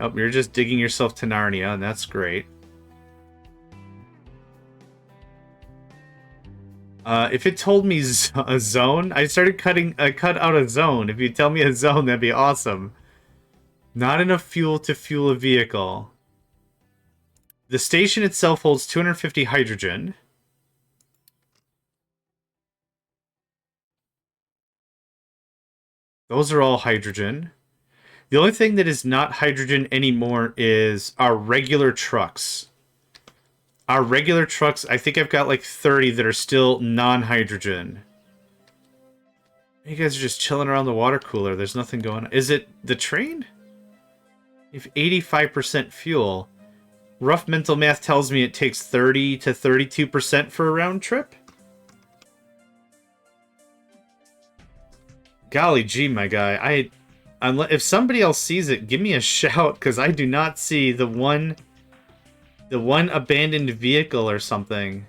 Oh, you're just digging yourself to Narnia, and that's great. If it told me a zone, I cut out a zone. If you tell me a zone, that'd be awesome. Not enough fuel to fuel a vehicle. The station itself holds 250 hydrogen. Those are all hydrogen. The only thing that is not hydrogen anymore is our regular trucks. Our regular trucks, I think I've got like 30 that are still non-hydrogen. You guys are just chilling around the water cooler. There's nothing going on. Is it the train? If 85% fuel. Rough mental math tells me it takes 30 to 32% for a round trip. Golly gee, my guy. If somebody else sees it, give me a shout, because I do not see the one abandoned vehicle or something.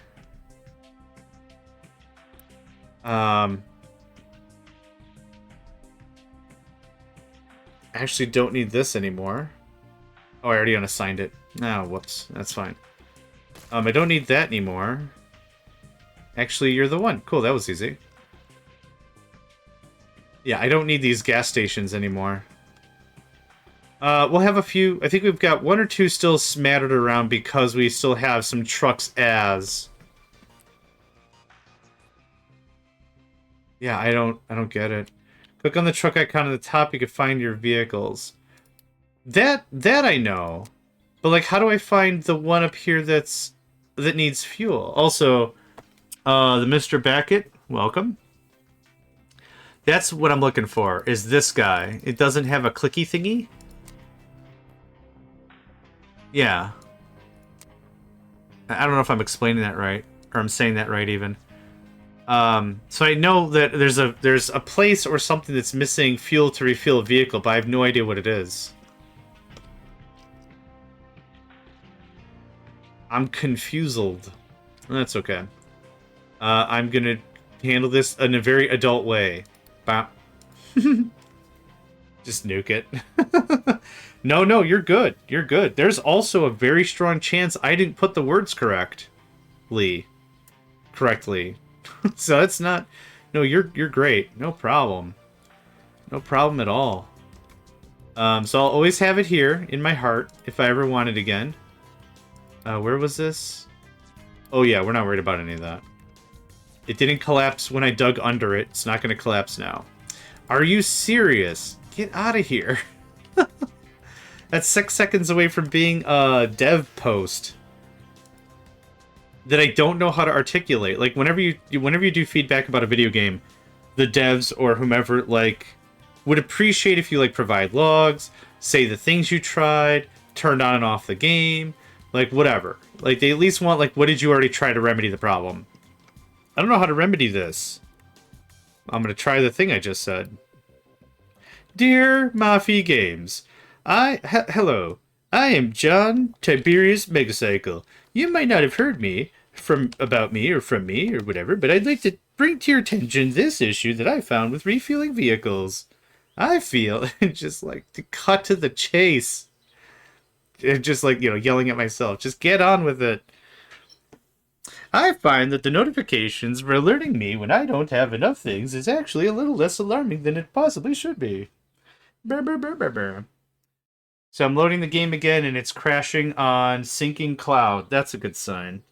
I actually don't need this anymore. Oh, I already unassigned it. Oh, whoops. That's fine. I don't need that anymore. Actually, you're the one. Cool, that was easy. Yeah, I don't need these gas stations anymore. We'll have a few... I think we've got one or two still smattered around because we still have some trucks as... Yeah, I don't get it. Click on the truck icon at the top, you can find your vehicles. That I know. But, like, how do I find the one up here that needs fuel? Also, the Mr. Beckett, welcome. That's what I'm looking for, is this guy. It doesn't have a clicky thingy? Yeah. I don't know if I'm explaining that right, or I'm saying that right even. So I know that there's a place or something that's missing fuel to refuel a vehicle, but I have no idea what it is. I'm confused. That's okay. I'm gonna handle this in a very adult way. Bop. Just nuke it. No, you're good. You're good. There's also a very strong chance I didn't put the words correctly. So it's not... No, you're great. No problem. No problem at all. So I'll always have it here in my heart if I ever want it again. Where was this? Oh yeah, we're not worried about any of that. It didn't collapse when I dug under it. It's not going to collapse now. Are you serious? Get out of here. That's 6 seconds away from being a dev post that I don't know how to articulate. Like, whenever you do feedback about a video game, the devs or whomever, like, would appreciate if you, like, provide logs, say the things you tried, turned on and off the game, like, whatever. Like, they at least want, like, what did you already try to remedy the problem? I don't know how to remedy this. I'm gonna try the thing I just said. Dear Mafia Games, hello. I am John Tiberius Megacycle. You might not have heard about me or from me or whatever, but I'd like to bring to your attention this issue that I found with refueling vehicles. I feel just like to cut to the chase. Just like, yelling at myself. Just get on with it. I find that the notifications for alerting me when I don't have enough things is actually a little less alarming than it possibly should be. Brr, brr, brr, brr, brr. So I'm loading the game again, and it's crashing on sinking cloud. That's a good sign.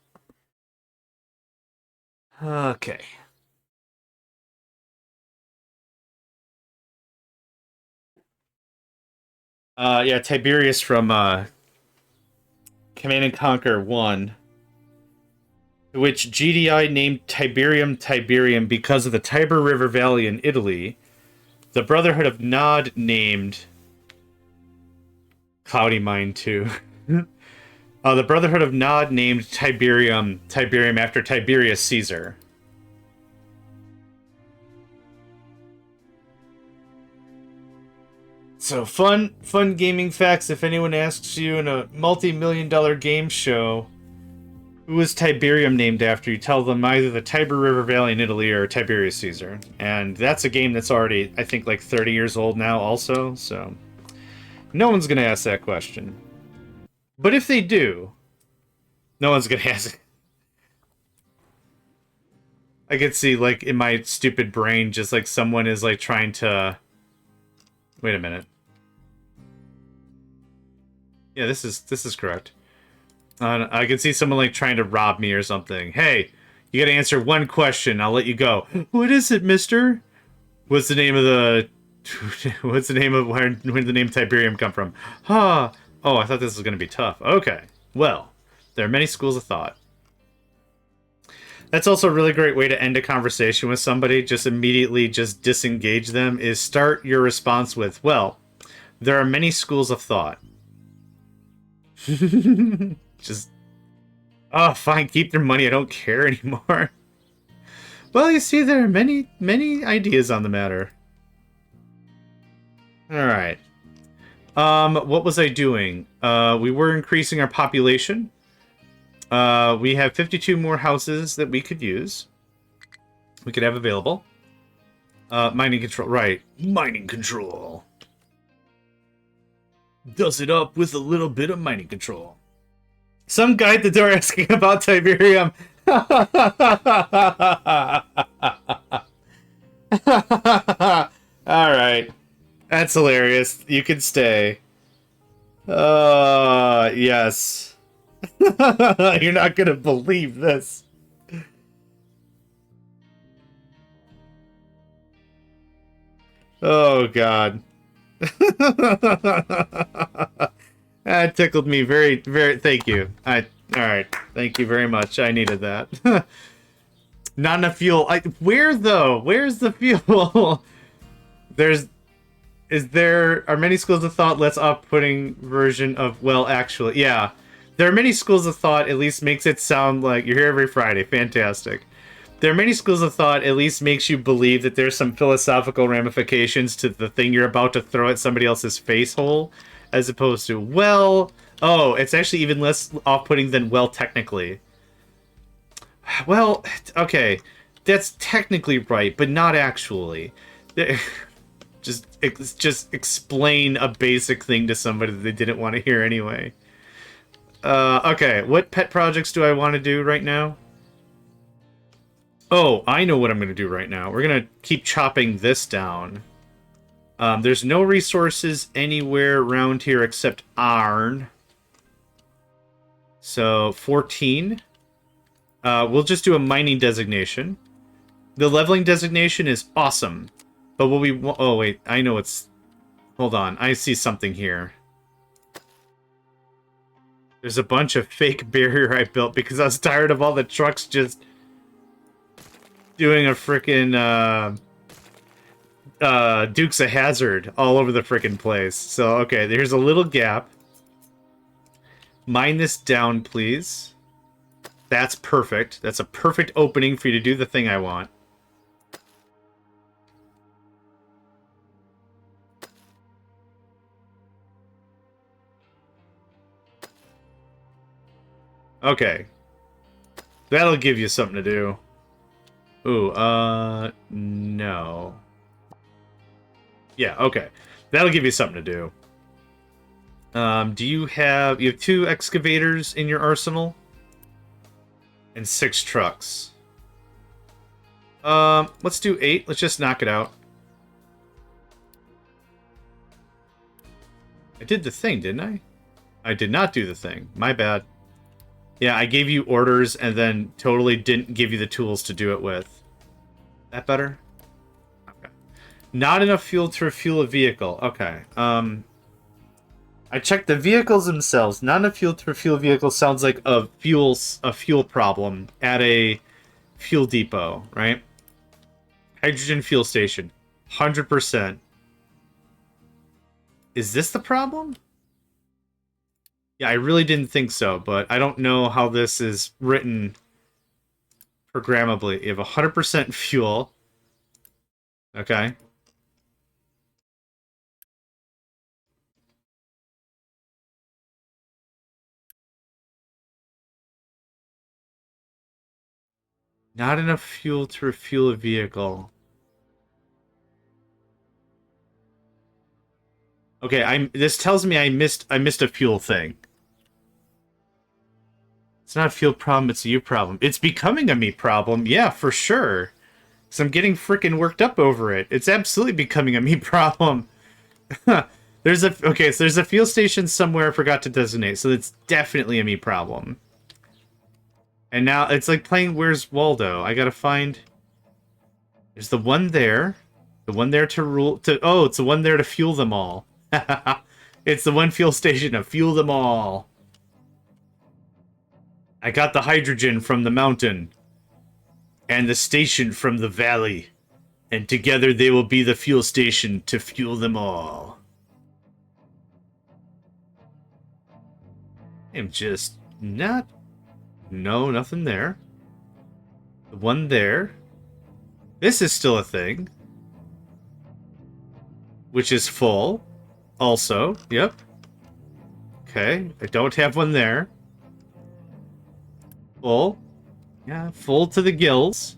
Okay. Yeah, Tiberius from Command & Conquer 1. Which GDI named Tiberium because of the Tiber River Valley in Italy. The Brotherhood of Nod named Cloudy Mine 2. The Brotherhood of Nod named Tiberium after Tiberius Caesar. So fun gaming facts. If anyone asks you in a multi-million-dollar game show, who was Tiberium named after, you tell them either the Tiber River Valley in Italy or Tiberius Caesar. And that's a game that's already, I think, like 30 years old now also, so no one's going to ask that question. But if they do, no one's going to ask it. I could see, like, in my stupid brain, just like someone is, like, trying to... Wait a minute. Yeah, this is correct. I can see someone, like, trying to rob me or something. Hey, you gotta answer one question, I'll let you go. What is it, mister? What's the name of the... What's the name of... Where did the name Tiberium come from? Oh, I thought this was gonna be tough. Okay. Well, there are many schools of thought. That's also a really great way to end a conversation with somebody. Just immediately just disengage them. Is start your response with, well, there are many schools of thought. Just, oh, fine, keep their money, I don't care anymore. Well, you see, there are many ideas on the matter. Alright. What was I doing? We were increasing our population. We have 52 more houses that we could use. We could have available. Mining control. Right. Mining control. Does it up with a little bit of mining control. Some guy at the door asking about Tiberium. Alright. That's hilarious. You can stay. Yes. You're not gonna believe this. Oh, God. That tickled me very, very... Thank you. Alright. Thank you very much. I needed that. Not enough fuel. Where, though? Where's the fuel? Are many schools of thought less off-putting version of, well, actually, yeah. There are many schools of thought, at least makes it sound like you're here every Friday. Fantastic. There are many schools of thought, at least makes you believe that there's some philosophical ramifications to the thing you're about to throw at somebody else's face hole, as opposed to, well, oh, it's actually even less off-putting than, well, technically. Well, okay, that's technically right, but not actually. Just explain a basic thing to somebody that they didn't want to hear anyway. Okay, what pet projects do I want to do right now? Oh, I know what I'm going to do right now. We're going to keep chopping this down. There's no resources anywhere around here except iron. So, 14. We'll just do a mining designation. The leveling designation is awesome. But what we want... Oh, wait. I know it's... Hold on. I see something here. There's a bunch of fake barrier I built because I was tired of all the trucks just... doing a frickin' Dukes of Hazzard all over the frickin' place. So, okay, there's a little gap. Mine this down, please. That's perfect. That's a perfect opening for you to do the thing I want. Okay. That'll give you something to do. Ooh, no. Yeah, okay. That'll give you something to do. Do you have 2 excavators in your arsenal? And 6 trucks. Let's do 8. Let's just knock it out. I did the thing, didn't I? I did not do the thing. My bad. Yeah, I gave you orders and then totally didn't give you the tools to do it with. That better? Okay. Not enough fuel to refuel a vehicle. Okay. I checked the vehicles themselves. Not enough fuel to refuel a vehicle sounds like a fuel problem at a fuel depot, right? Hydrogen fuel station. 100%. Is this the problem? Yeah, I really didn't think so, but I don't know how this is written programmably. You have 100% fuel. Okay. Not enough fuel to refuel a vehicle. Okay, this tells me I missed a fuel thing. It's not a fuel problem, it's a you problem. It's becoming a me problem, yeah, for sure. So I'm getting freaking worked up over it. It's absolutely becoming a me problem. So there's a fuel station somewhere I forgot to designate, so it's definitely a me problem. And now it's like playing Where's Waldo. I gotta find... There's the one there. The one there to rule... Oh, it's the one there to fuel them all. It's the one fuel station to fuel them all. I got the hydrogen from the mountain. And the station from the valley. And together they will be the fuel station to fuel them all. I'm just not... No, nothing there. The one there. This is still a thing. which is full. Also, yep. Okay, I don't have one there. Full. Yeah, full to the gills.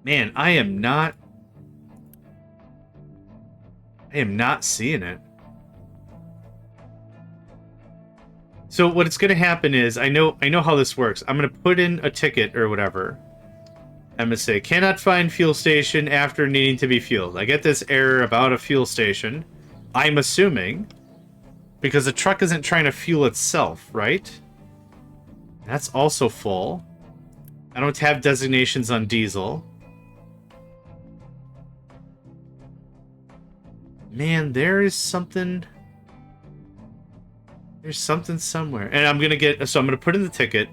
Man, I am not seeing it. So what's going to happen is, I know how this works. I'm going to put in a ticket or whatever. I'm going to say, cannot find fuel station after needing to be fueled. I get this error about a fuel station. I'm assuming, because the truck isn't trying to fuel itself, right? That's also full. I don't have designations on diesel. Man, there is something... There's something somewhere. And I'm gonna get... So I'm gonna put in the ticket,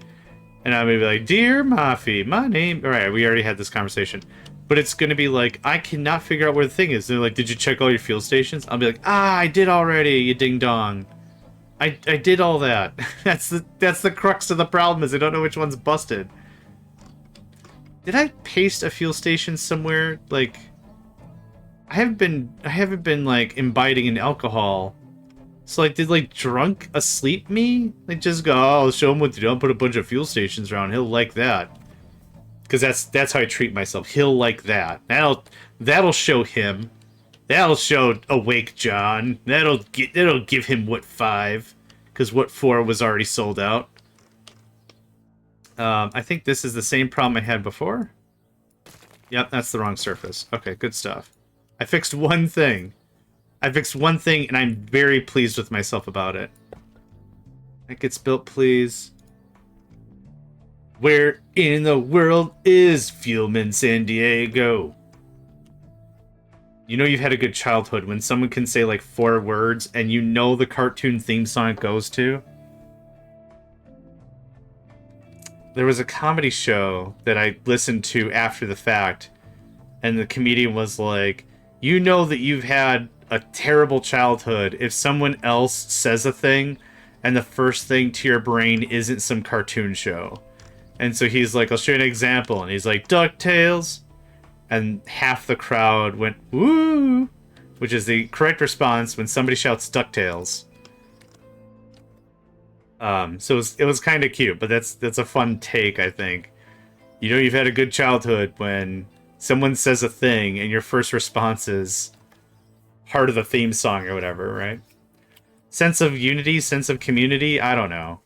and I'm gonna be like, Dear Mafi, my name... Alright, we already had this conversation. But it's gonna be like, I cannot figure out where the thing is. They're like, did you check all your fuel stations? I'll be like, I did already, you ding-dong. I did all that. That's the crux of the problem, is I don't know which one's busted. Did I paste a fuel station somewhere? Like... I haven't been like imbibing in alcohol. So like, did like drunk asleep me? Like just go, oh, I'll show him what to do. I'll put a bunch of fuel stations around. He'll like that. Because that's how I treat myself. He'll like that. That'll show him. That'll show awake John. That'll give him what 5. Because what 4 was already sold out. I think this is the same problem I had before. Yep, that's the wrong surface. Okay, good stuff. I fixed one thing. And I'm very pleased with myself about it. That gets built, please. Where in the world is Fuelman San Diego? You know you've had a good childhood when someone can say like 4 words and you know the cartoon theme song it goes to. There was a comedy show that I listened to after the fact, and the comedian was like, you know that you've had a terrible childhood if someone else says a thing and the first thing to your brain isn't some cartoon show. And so he's like, I'll show you an example. And he's like, DuckTales. And half the crowd went, woo, which is the correct response when somebody shouts DuckTales. So it was kind of cute, but that's a fun take, I think. You know you've had a good childhood when someone says a thing and your first response is part of the theme song or whatever, right? Sense of unity, sense of community, I don't know.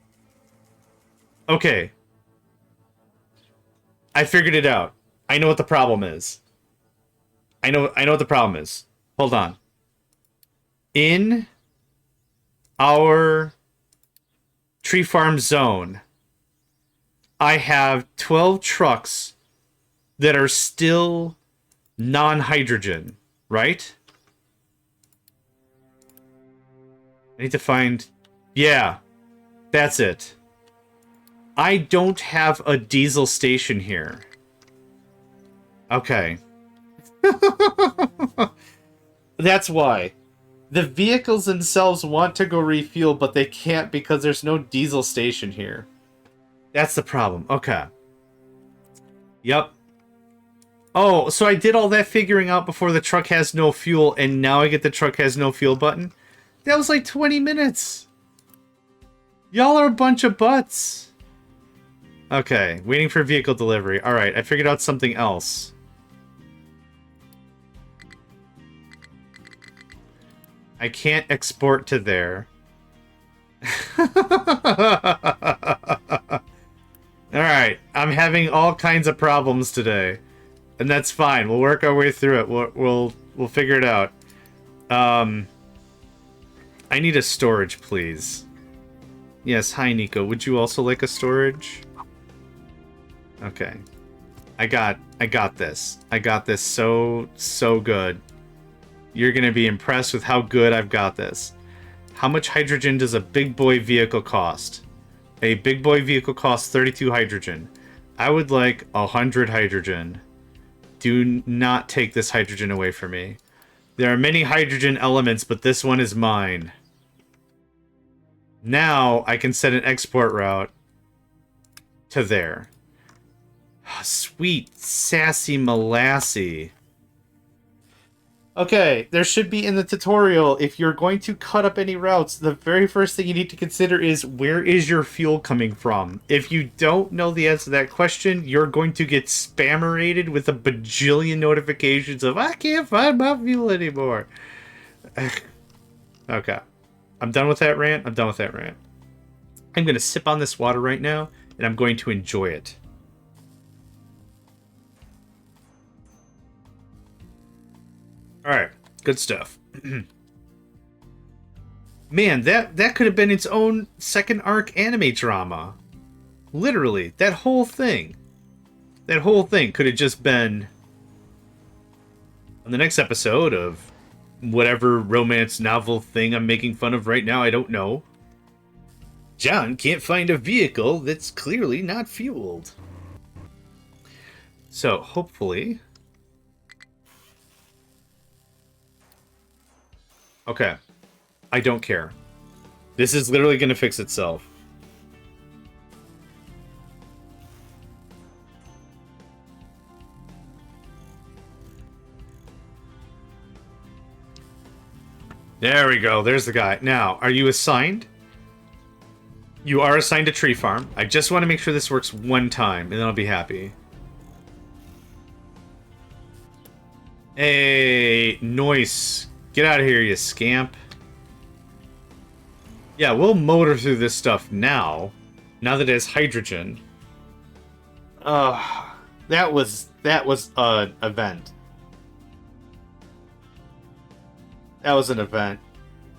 Okay. I figured it out. I know what the problem is. I know what the problem is. Hold on. In our tree farm zone, I have 12 trucks that are still non-hydrogen, right? I need to find... Yeah, that's it. I don't have a diesel station here. Okay. That's why. The vehicles themselves want to go refuel, but they can't because there's no diesel station here. That's the problem. Okay. Yep. Oh, so I did all that figuring out before the truck has no fuel, and now I get the truck has no fuel button? That was like 20 minutes. Y'all are a bunch of butts. Okay, waiting for vehicle delivery. Alright, I figured out something else. I can't export to there. Alright, I'm having all kinds of problems today. And that's fine. We'll work our way through it. We'll figure it out. I need a storage, please. Yes, hi Nico. Would you also like a storage? Okay. I got this. I got this so good. You're gonna be impressed with how good I've got this. How much hydrogen does a big boy vehicle cost? A big boy vehicle costs 32 hydrogen. I would like 100 hydrogen. Do not take this hydrogen away from me. There are many hydrogen elements, but this one is mine. Now I can set an export route to there. Sweet, sassy Molassie. Okay, there should be in the tutorial, if you're going to cut up any routes, the very first thing you need to consider is where is your fuel coming from? If you don't know the answer to that question, you're going to get spammerated with a bajillion notifications of, I can't find my fuel anymore. Okay. I'm done with that rant. I'm done with that rant. I'm going to sip on this water right now, and I'm going to enjoy it. Alright, good stuff. Man, that could have been its own second arc anime drama. Literally, that whole thing. That whole thing could have just been on the next episode of whatever romance novel thing I'm making fun of right now, I don't know. John can't find a vehicle that's clearly not fueled. So, hopefully... Okay. I don't care. This is literally going to fix itself. There we go. There's the guy. Now, are you assigned? You are assigned a tree farm. I just want to make sure this works one time, and then I'll be happy. Hey, nice. Get out of here, you scamp. Yeah, we'll motor through this stuff now that it has hydrogen. That was an event. That was an event.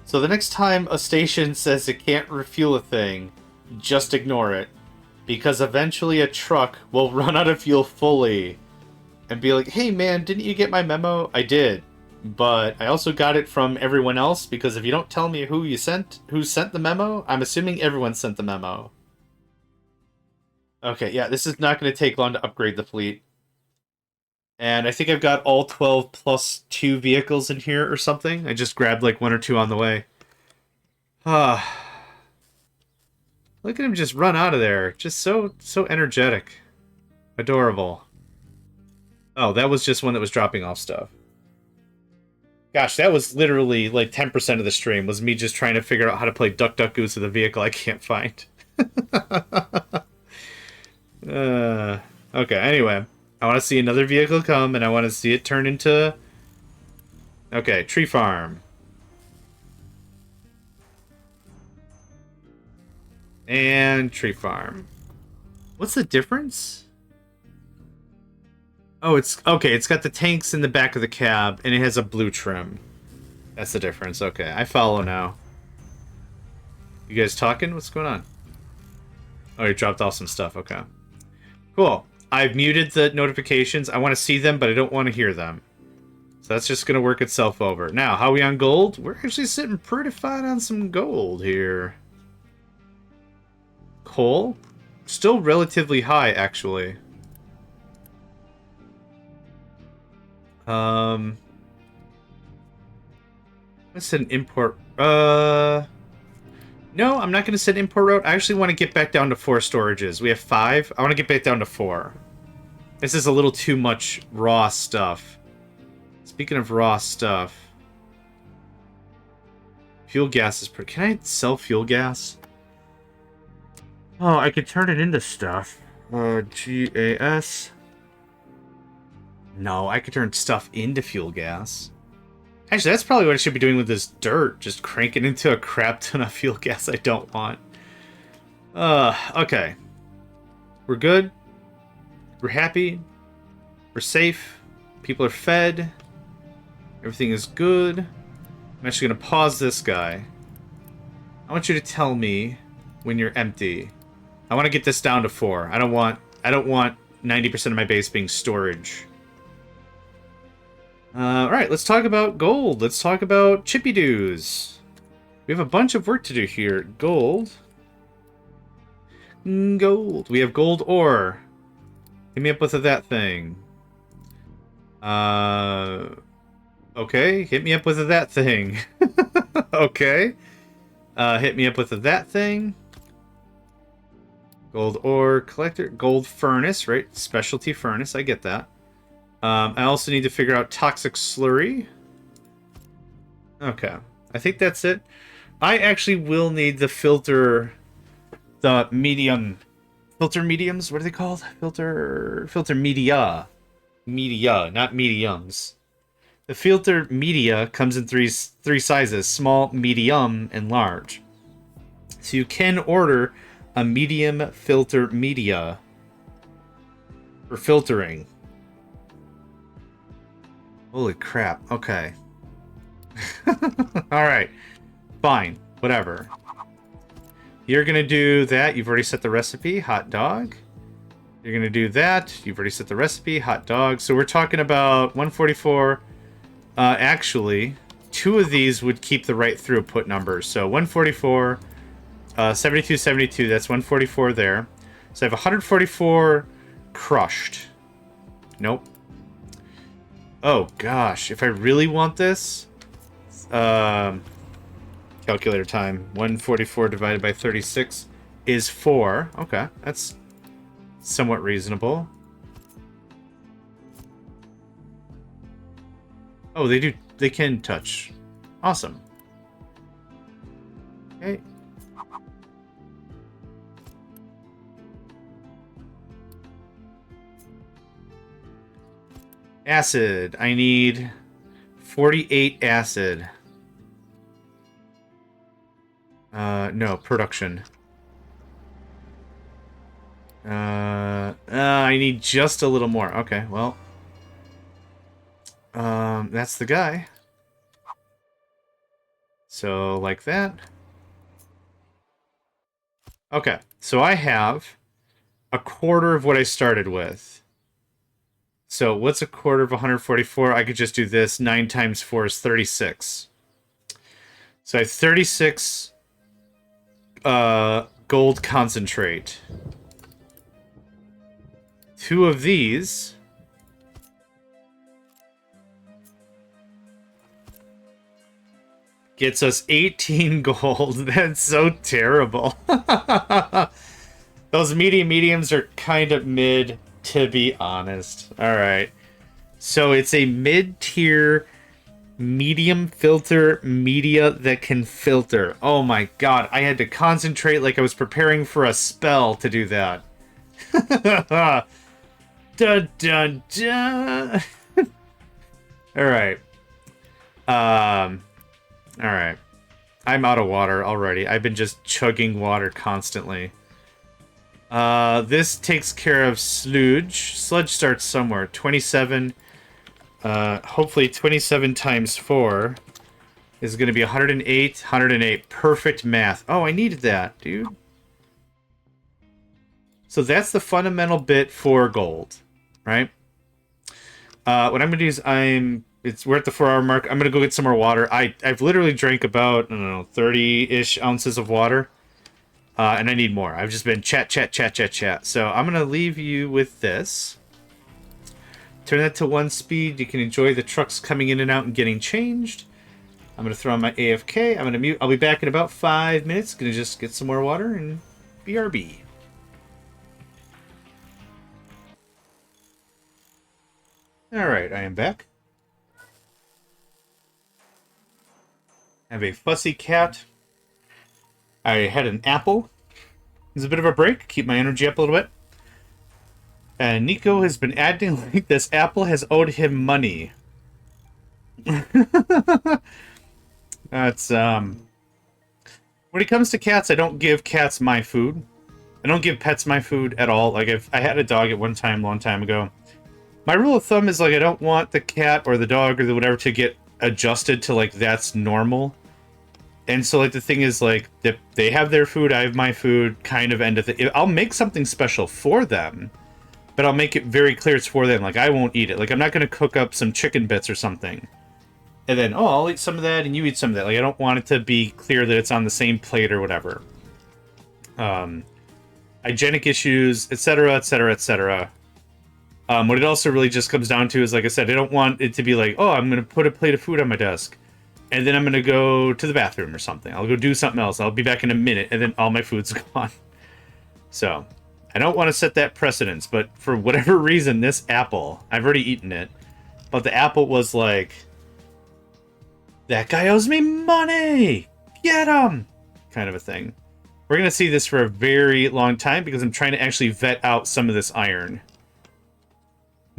So the next time a station says it can't refuel a thing, just ignore it. Because eventually a truck will run out of fuel fully and be like, hey man, didn't you get my memo? I did. But I also got it from everyone else, because if you don't tell me who sent the memo, I'm assuming everyone sent the memo. Okay, yeah, this is not going to take long to upgrade the fleet. And I think I've got all 12 plus 2 vehicles in here or something. I just grabbed like 1 or 2 on the way. Look at him just run out of there. Just so energetic. Adorable. Oh, that was just one that was dropping off stuff. Gosh, that was literally like 10% of the stream was me just trying to figure out how to play Duck Duck Goose with a vehicle I can't find. Okay, anyway. I want to see another vehicle come, and I want to see it turn into... Okay, tree farm. And tree farm. What's the difference? Oh, it's... Okay, it's got the tanks in the back of the cab, and it has a blue trim. That's the difference. Okay, I follow now. You guys talking? What's going on? Oh, you dropped off some stuff. Okay. Cool. I've muted the notifications. I want to see them, but I don't want to hear them. So that's just going to work itself over. Now, how are we on gold? We're actually sitting pretty fine on some gold here. Coal? Still relatively high, actually. Let's set an import... No, I'm not going to set import route. I actually want to get back down to 4 storages. We have 5. I want to get back down to 4. This is a little too much raw stuff. Speaking of raw stuff... Fuel gas is pretty... Can I sell fuel gas? Oh, I could turn it into stuff. GAS... No, I could turn stuff into fuel gas. Actually, that's probably what I should be doing with this dirt. Just crank it into a crap ton of fuel gas I don't want. Okay. We're good. We're happy. We're safe. People are fed. Everything is good. I'm actually going to pause this guy. I want you to tell me when you're empty. I want to get this down to 4. I don't want 90% of my base being storage. Alright, let's talk about gold. Let's talk about chippy doos. We have a bunch of work to do here. Gold. Gold. We have gold ore. Hit me up with that thing. Okay. Hit me up with that thing. Okay. Hit me up with that thing. Gold ore collector. Gold furnace, right? Specialty furnace. I get that. I also need to figure out toxic slurry. Okay. I think that's it. I actually will need the filter... The medium... Filter mediums? What are they called? Filter media. Media, not mediums. The filter media comes in three sizes: small, medium, and large. So you can order a medium filter media for filtering. Holy crap. Okay. Alright. Fine. Whatever. You're going to do that. You've already set the recipe. Hot dog. You're going to do that. You've already set the recipe. Hot dog. So we're talking about 144. Actually, 2 of these would keep the right throughput numbers. So 144, 72, 72. That's 144 there. So I have 144 crushed. Nope. Oh, gosh. If I really want this... calculator time. 144 divided by 36 is 4. Okay, that's somewhat reasonable. Oh, they can touch. Awesome. Okay. Acid. I need 48 acid. No, production. I need just a little more. Okay, well. That's the guy. So, like that. Okay, so I have a quarter of what I started with. So, what's a quarter of 144? I could just do this. 9 times 4 is 36. So I have 36 gold concentrate. 2 of these gets us 18 gold. That's so terrible. Those mediums are kind of mid, to be honest. Alright. So it's a mid-tier medium filter media that can filter. Oh my god, I had to concentrate like I was preparing for a spell to do that. Dun dun dun. Alright. Alright. I'm out of water already. I've been just chugging water constantly. This takes care of sludge. Sludge starts somewhere. 27. Hopefully 27 times 4 is going to be 108. 108. Perfect math. Oh, I needed that, dude. So that's the fundamental bit for gold, right? What I'm going to do is we're at the 4-hour mark. I'm going to go get some more water. I've literally drank about, I don't know, 30-ish ounces of water. And I need more. I've just been chat. So I'm going to leave you with this. Turn that to 1 speed. You can enjoy the trucks coming in and out and getting changed. I'm going to throw on my AFK. I'm going to mute. I'll be back in about 5 minutes. Going to just get some more water and BRB. Alright, I am back. I have a fussy cat. I had an apple. It's a bit of a break. Keep my energy up a little bit. And Nico has been acting like this apple has owed him money. That's, when it comes to cats, I don't give cats my food. I don't give pets my food at all. Like, if I had a dog at one time, long time ago. My rule of thumb is, like, I don't want the cat or the dog or the whatever to get adjusted to, like, that's normal. And so, like, the thing is, like, if they have their food, I have my food, kind of end of it. I'll make something special for them, but I'll make it very clear it's for them. Like, I won't eat it. Like, I'm not going to cook up some chicken bits or something. And then, oh, I'll eat some of that and you eat some of that. Like, I don't want it to be clear that it's on the same plate or whatever. Hygienic issues, etc., etc., etc. What it also really just comes down to is, like I said, I don't want it to be like, oh, I'm going to put a plate of food on my desk. And then I'm going to go to the bathroom or something. I'll go do something else. I'll be back in a minute, and then all my food's gone. So, I don't want to set that precedence, but for whatever reason, this apple, I've already eaten it, but the apple was like, that guy owes me money! Get him! Kind of a thing. We're going to see this for a very long time because I'm trying to actually vet out some of this iron.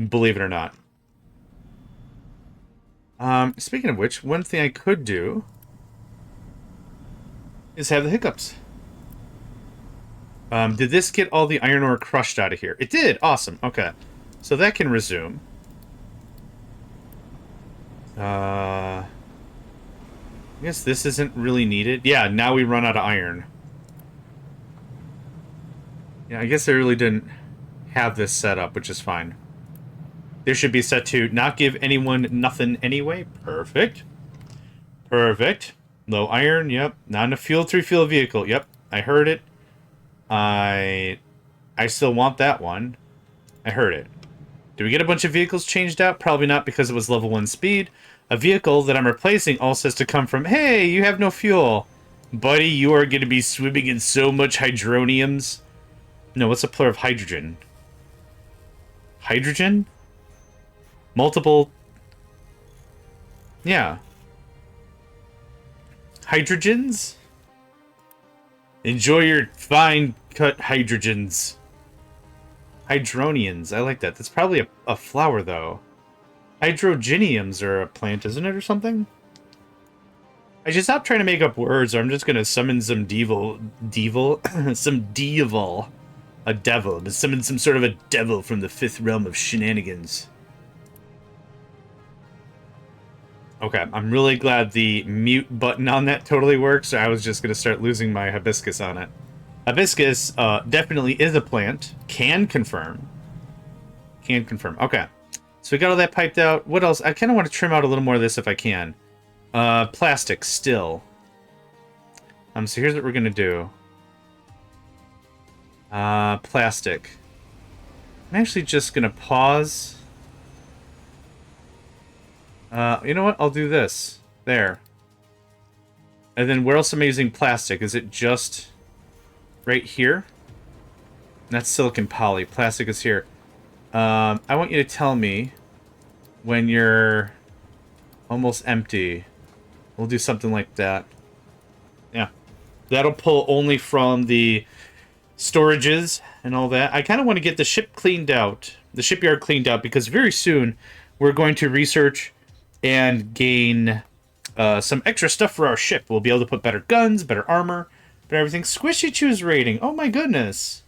Believe it or not. Speaking of which, one thing I could do is have the hiccups. Did this get all the iron ore crushed out of here? It did! Awesome. Okay. So that can resume. I guess this isn't really needed. Yeah, now we run out of iron. Yeah, I guess I really didn't have this set up, which is fine. This should be set to not give anyone nothing anyway. Perfect. Perfect. Low iron, yep. Not enough fuel to refuel a vehicle. Yep, I heard it. I still want that one. I heard it. Did we get a bunch of vehicles changed out? Probably not because it was level 1 speed. A vehicle that I'm replacing also has to come from, hey, you have no fuel. Buddy, you are going to be swimming in so much hydroniums. No, what's the plural of hydrogen? Hydrogen? Multiple... Yeah. Hydrogens? Enjoy your fine cut hydrogens. Hydronians. I like that. That's probably a flower, though. Hydrogeniums are a plant, isn't it, or something? I should stop trying to make up words, or I'm just gonna summon some devil... some devil. A devil. But summon some sort of a devil from the 5th realm of shenanigans. Okay, I'm really glad the mute button on that totally works, or I was just gonna start losing my hibiscus on it. Hibiscus definitely is a plant. Can confirm. Can confirm. Okay. So we got all that piped out. What else? I kind of want to trim out a little more of this if I can. Plastic still. So here's what we're going to do. Plastic. I'm actually just going to pause. You know what? I'll do this. There. And then where else am I using plastic? Is it just... right here? That's silicon poly. Plastic is here. I want you to tell me when you're almost empty. We'll do something like that. Yeah. That'll pull only from the storages and all that. I kind of want to get the ship cleaned out. The shipyard cleaned out because very soon we're going to research and gain some extra stuff for our ship. We'll be able to put better guns, better armor, but everything. Squishy Chew's rating. Oh my goodness.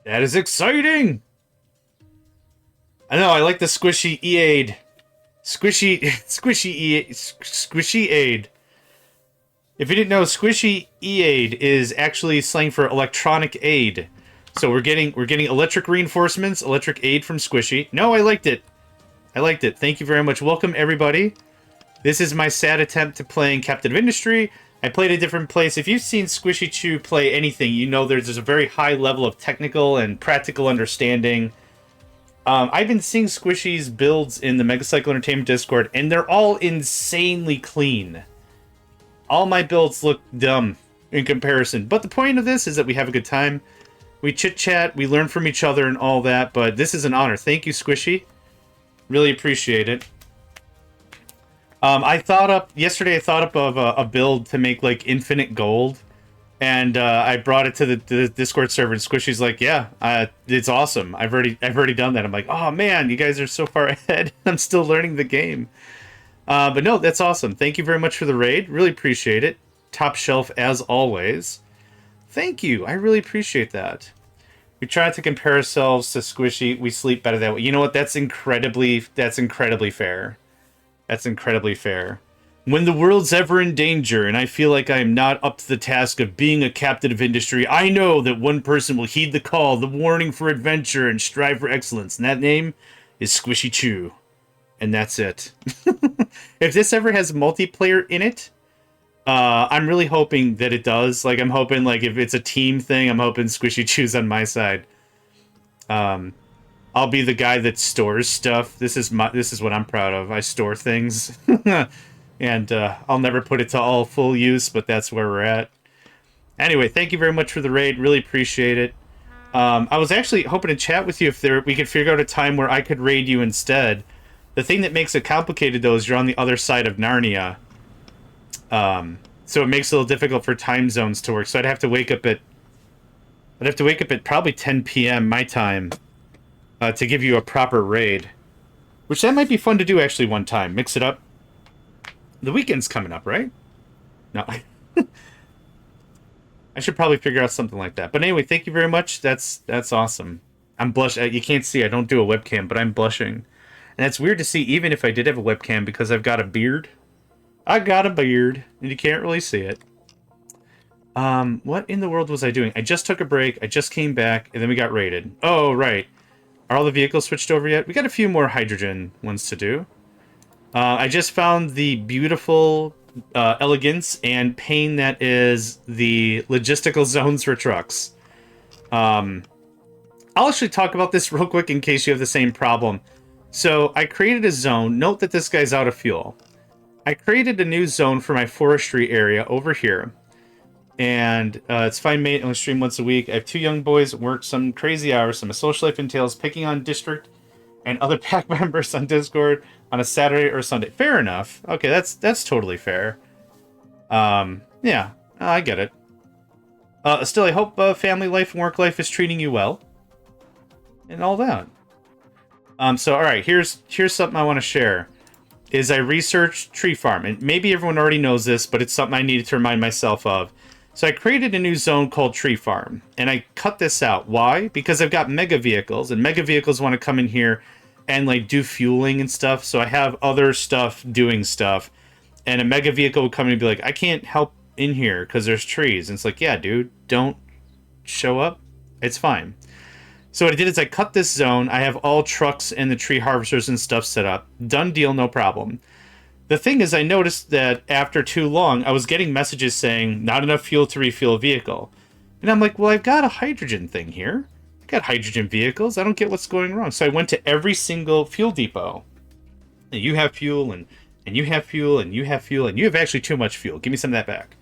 That is exciting! I know, I like the squishy E-aid. Squishy aid. If you didn't know, squishy E-aid is actually slang for electronic aid. So we're getting electric reinforcements, electric aid from Squishy. No, I liked it. I liked it. Thank you very much. Welcome, everybody. This is my sad attempt to playing Captain of Industry. I played a different place. If you've seen Squishy Chew play anything, you know there's a very high level of technical and practical understanding. I've been seeing Squishy's builds in the Megacycle Entertainment Discord, and they're all insanely clean. All my builds look dumb in comparison. But the point of this is that we have a good time. We chit-chat, we learn from each other and all that, but this is an honor. Thank you, Squishy. Really appreciate it. Yesterday I thought up of a build to make like infinite gold, and I brought it to the Discord server, and Squishy's like, yeah, it's awesome. I've already done that. I'm like, oh man, you guys are so far ahead. I'm still learning the game. But no, that's awesome. Thank you very much for the raid. Really appreciate it. Top shelf as always. Thank you. I really appreciate that. We try to compare ourselves to Squishy. We sleep better that way. You know what? That's incredibly fair. That's incredibly fair. When the world's ever in danger and I feel like I am not up to the task of being a captain of industry, I know that one person will heed the call, the warning for adventure, and strive for excellence. And that name is Squishy Chew. And that's it. If this ever has multiplayer in it, I'm really hoping that it does. Like, I'm hoping, like, if it's a team thing, I'm hoping Squishy Chew's on my side. I'll be the guy that stores stuff. This is what I'm proud of. I store things. And I'll never put it to all full use, but that's where we're at. Anyway, thank you very much for the raid. Really appreciate it. I was actually hoping to chat with you if we could figure out a time where I could raid you instead. The thing that makes it complicated, though, is you're on the other side of Narnia. So it makes it a little difficult for time zones to work. So I'd have to wake up at probably 10 p.m. my time to give you a proper raid. Which that might be fun to do actually one time. Mix it up. The weekend's coming up, right? No. I should probably figure out something like that. But anyway, thank you very much. That's awesome. I'm blushing. You can't see. I don't do a webcam, but I'm blushing. And it's weird to see even if I did have a webcam because I've got a beard. I got a beard, and you can't really see it. What in the world was I doing? I just took a break. I just came back, and then we got raided. Oh, right. Are all the vehicles switched over yet? We got a few more hydrogen ones to do. I just found the beautiful elegance and pain that is the logistical zones for trucks. I'll actually talk about this real quick in case you have the same problem. So I created a zone. Note that this guy's out of fuel. I created a new zone for my forestry area over here. And it's fine, mate. I only stream once a week. I have 2 young boys that work some crazy hours. So my social life entails picking on district and other pack members on Discord on a Saturday or Sunday. Fair enough. Okay, that's totally fair. Yeah, I get it. Still, I hope family life and work life is treating you well. And all that. So, alright, here's something I want to share. Is I researched tree farm. And maybe everyone already knows this, but it's something I needed to remind myself of. So I created a new zone called Tree Farm, and I cut this out. Why? Because I've got mega vehicles, and mega vehicles want to come in here and like do fueling and stuff. So I have other stuff doing stuff, and a mega vehicle would come in and be like, I can't help in here because there's trees. And it's like, yeah, dude, don't show up. It's fine. So what I did is I cut this zone. I have all trucks and the tree harvesters and stuff set up. Done deal, no problem. The thing is, I noticed that after too long, I was getting messages saying, not enough fuel to refuel a vehicle. And I'm like, well, I've got a hydrogen thing here. I've got hydrogen vehicles. I don't get what's going wrong. So I went to every single fuel depot. And you have fuel, and you have fuel, and you have fuel, and you have actually too much fuel. Give me some of that back.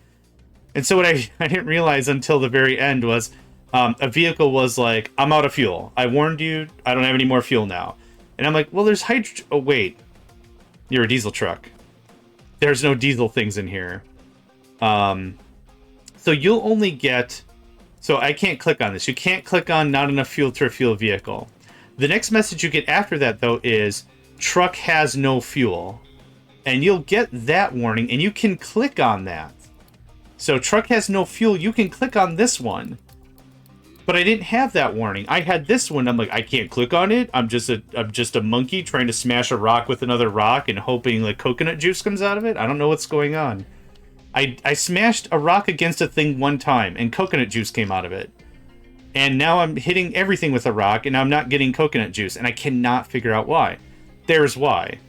And so what I didn't realize until the very end was a vehicle was like, I'm out of fuel. I warned you. I don't have any more fuel now. And I'm like, well, there's hydrogen. Oh, wait. You're a diesel truck. There's no diesel things in here. So you'll only get... So I can't click on this. You can't click on not enough fuel to refuel a vehicle. The next message you get after that, though, is truck has no fuel. And you'll get that warning, and you can click on that. So truck has no fuel. You can click on this one. But I didn't have that warning. I had this one. I'm like, I can't click on it. I'm just a monkey trying to smash a rock with another rock and hoping like coconut juice comes out of it. I don't know what's going on. I smashed a rock against a thing one time and coconut juice came out of it. And now I'm hitting everything with a rock and I'm not getting coconut juice and I cannot figure out why. There's why.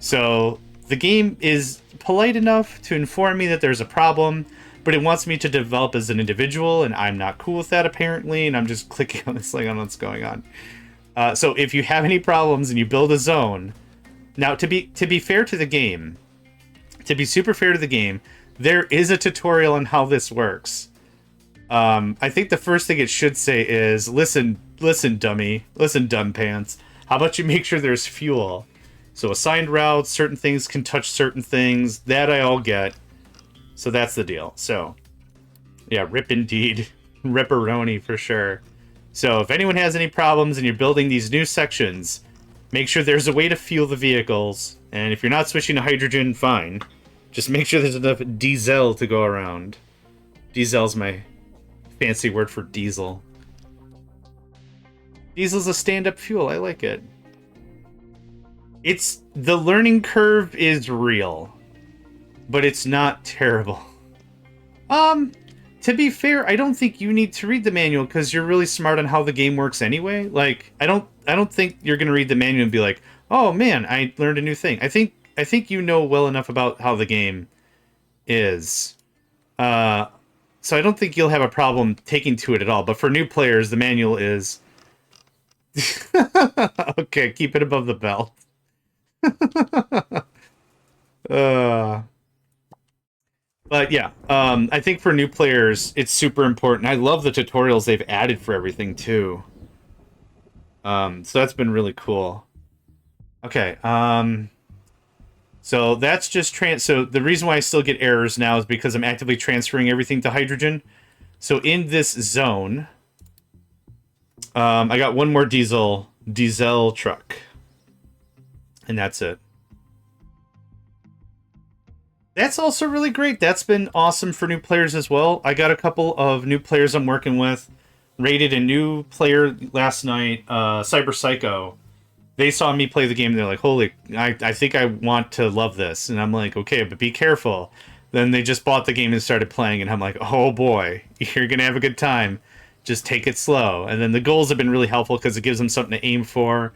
So the game is polite enough to inform me that there's a problem, but it wants me to develop as an individual, and I'm not cool with that, apparently, and I'm just clicking on this like, I don't know what's going on. So if you have any problems and you build a zone... Now, to be fair to the game, to be super fair to the game, there is a tutorial on how this works. I think the first thing it should say is, listen, dummy, listen, dumb pants, how about you make sure there's fuel? So assigned routes, certain things can touch certain things, that I all get. So that's the deal. So, yeah, rip indeed. Ripperoni for sure. So if anyone has any problems and you're building these new sections, make sure there's a way to fuel the vehicles. And if you're not switching to hydrogen, fine. Just make sure there's enough diesel to go around. Diesel's my fancy word for diesel. Diesel's a stand-up fuel. I like it. The learning curve is real. But it's not terrible. To be fair, I don't think you need to read the manual because you're really smart on how the game works anyway. Like, I don't think you're gonna read the manual and be like, oh man, I learned a new thing. I think you know well enough about how the game is. So I don't think you'll have a problem taking to it at all. But for new players, the manual is okay, keep it above the belt. But yeah, I think for new players, it's super important. I love the tutorials they've added for everything too. So that's been really cool. Okay, so that's just so the reason why I still get errors now is because I'm actively transferring everything to hydrogen. So in this zone, I got one more diesel truck, and that's it. That's also really great. That's been awesome for new players as well. I got a couple of new players I'm working with. Rated a new player last night, Cyber Psycho. They saw me play the game and they're like, holy, I think I want to love this. And I'm like, okay, but be careful. Then they just bought the game and started playing, and I'm like, oh boy, you're going to have a good time. Just take it slow. And then the goals have been really helpful because it gives them something to aim for.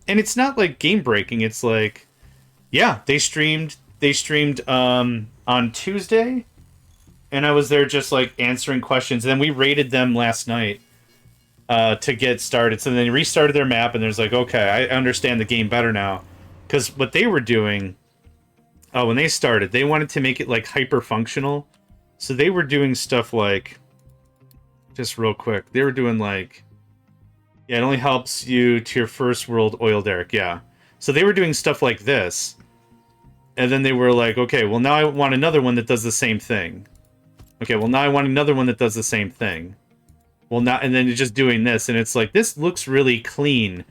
And it's not like game breaking. It's like, yeah, they streamed on Tuesday, and I was there just like answering questions. And then we rated them last night to get started. So then they restarted their map, and there's like, okay, I understand the game better now. Because what they were doing, when they started, they wanted to make it like hyper functional. So they were doing stuff like, just real quick, they were doing like, yeah, it only helps you to your first world oil derrick. Yeah. So they were doing stuff like this. And then they were like, okay, well, now I want another one that does the same thing. Okay, well, now I want another one that does the same thing. Well, now, and then you're just doing this, and it's like, this looks really clean.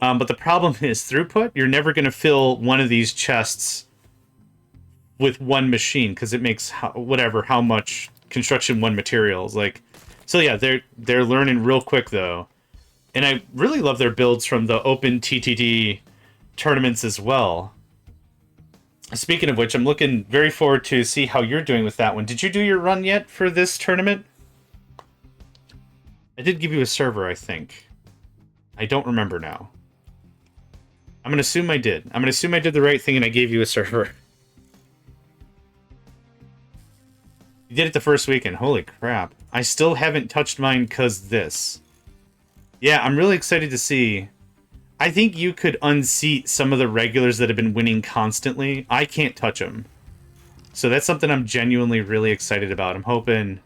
But the problem is throughput. You're never going to fill one of these chests with one machine, because it makes how much construction one materials. Like, so yeah, they're learning real quick, though. And I really love their builds from the Open TTD tournaments as well. Speaking of which, I'm looking very forward to see how you're doing with that one. Did you do your run yet for this tournament? I did give you a server, I think. I don't remember now. I'm going to assume I did. I'm going to assume I did the right thing and I gave you a server. You did it the first weekend. Holy crap. I still haven't touched mine because this. Yeah, I'm really excited to see. I think you could unseat some of the regulars that have been winning constantly. I can't touch them. So that's something I'm genuinely really excited about. I'm hoping...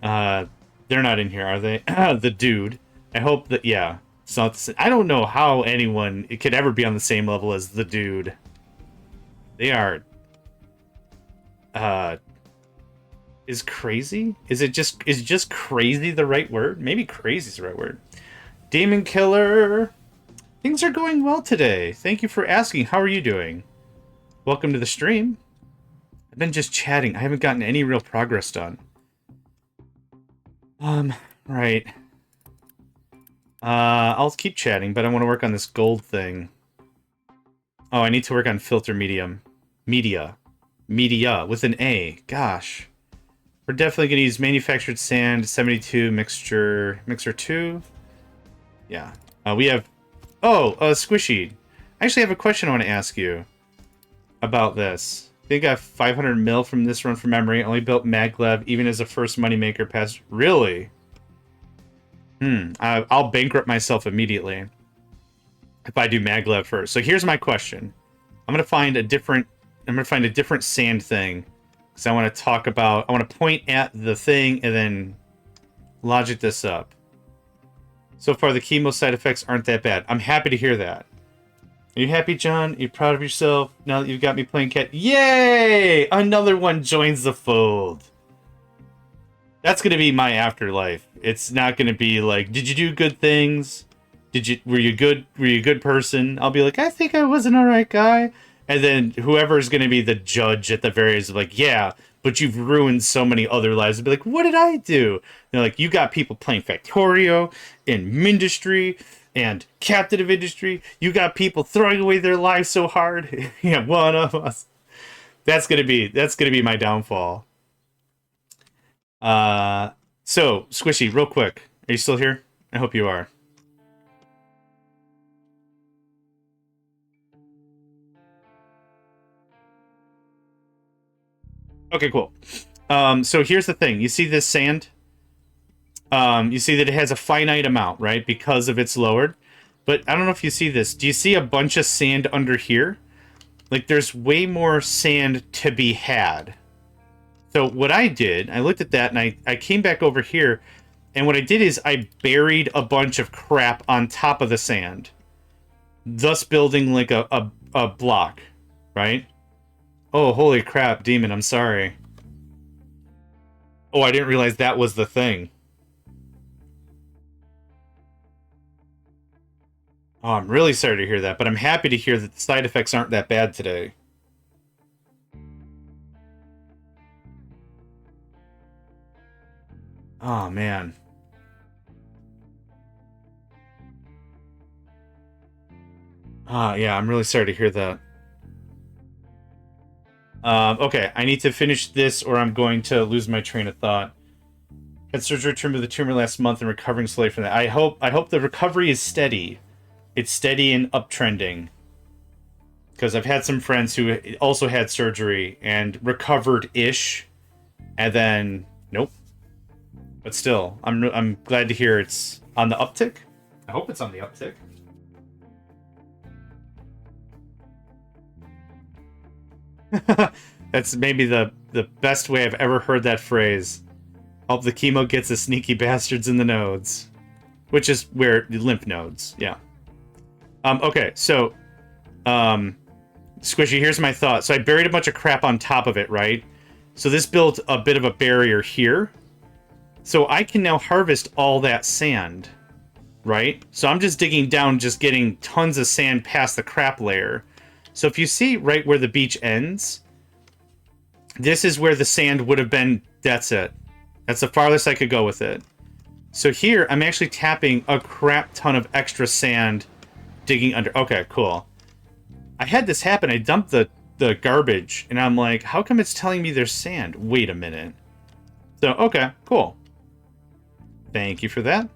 they're not in here, are they? The dude. I hope that... Yeah. It's not the same. I don't know how anyone... It could ever be on the same level as the dude. They are... Is crazy? Is just crazy the right word? Maybe crazy is the right word. Demon Killer... Things are going well today. Thank you for asking. How are you doing? Welcome to the stream. I've been just chatting. I haven't gotten any real progress done. Right. I'll keep chatting, but I want to work on this gold thing. Oh, I need to work on filter medium. Media with an A. Gosh. We're definitely going to use manufactured sand, 72, mixer 2. Yeah. We have... Oh, Squishy. I actually have a question I want to ask you about this. I think I have 500 mil from this run from memory. Only built maglev even as a first moneymaker pass. Really? I'll bankrupt myself immediately if I do maglev first. So here's my question. I'm gonna find a different sand thing because I want to talk about. I want to point at the thing and then logic this up. So far, the chemo side effects aren't that bad. I'm happy to hear that. Are you happy, John? Are you proud of yourself now that you've got me playing cat? Yay! Another one joins the fold. That's gonna be my afterlife. It's not gonna be like, did you do good things? Were you a good person? I'll be like, I think I was an alright guy. And then whoever's gonna be the judge at the very end is like, yeah, but you've ruined so many other lives. I'd be like, what did I do? They're like, you got people playing Factorio and Mindustry and Captain of Industry. You got people throwing away their lives so hard. Yeah, one of us. That's gonna be my downfall. So Squishy, real quick, are you still here? I hope you are. Okay, cool. So here's the thing. You see this sand? You see that it has a finite amount, right? Because of it's lowered. But I don't know if you see this. Do you see a bunch of sand under here? Like, there's way more sand to be had. So what I did, I looked at that, and I came back over here, and what I did is I buried a bunch of crap on top of the sand, thus building like a block, right? Oh, holy crap, Demon, I'm sorry. Oh, I didn't realize that was the thing. Oh, I'm really sorry to hear that, but I'm happy to hear that the side effects aren't that bad today. Oh, man. Yeah, I'm really sorry to hear that. Okay, I need to finish this or I'm going to lose my train of thought. Had surgery to remove the tumor last month and recovering slowly from that. I hope the recovery is steady. It's steady and uptrending. Because I've had some friends who also had surgery and recovered-ish, and then nope. But still, I'm glad to hear it's on the uptick. I hope it's on the uptick. That's maybe the best way I've ever heard that phrase. Hope the chemo gets the sneaky bastards in the nodes. Which is where the lymph nodes, yeah. Okay, so Squishy, here's my thought. So I buried a bunch of crap on top of it, right? So this built a bit of a barrier here. So I can now harvest all that sand, right? So I'm just digging down, just getting tons of sand past the crap layer. So if you see right where the beach ends, this is where the sand would have been. That's it. That's the farthest I could go with it. So here, I'm actually tapping a crap ton of extra sand, digging under. Okay, cool. I had this happen. I dumped the garbage, and I'm like, how come it's telling me there's sand? Wait a minute. So, okay, cool. Thank you for that.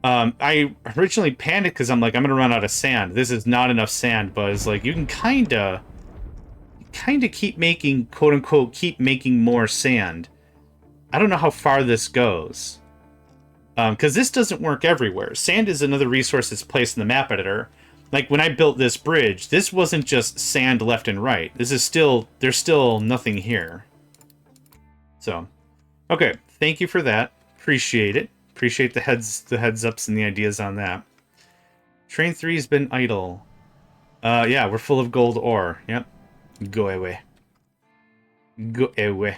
I originally panicked because I'm like, I'm going to run out of sand. This is not enough sand, but it's like, you can kind of keep making, quote-unquote, keep making more sand. I don't know how far this goes. Because this doesn't work everywhere. Sand is another resource that's placed in the map editor. Like, when I built this bridge, this wasn't just sand left and right. This is still, there's still nothing here. So, okay, thank you for that. Appreciate it. Appreciate the heads ups and the ideas on that. Train 3's been idle. Yeah, we're full of gold ore. Yep. Go away. Go away.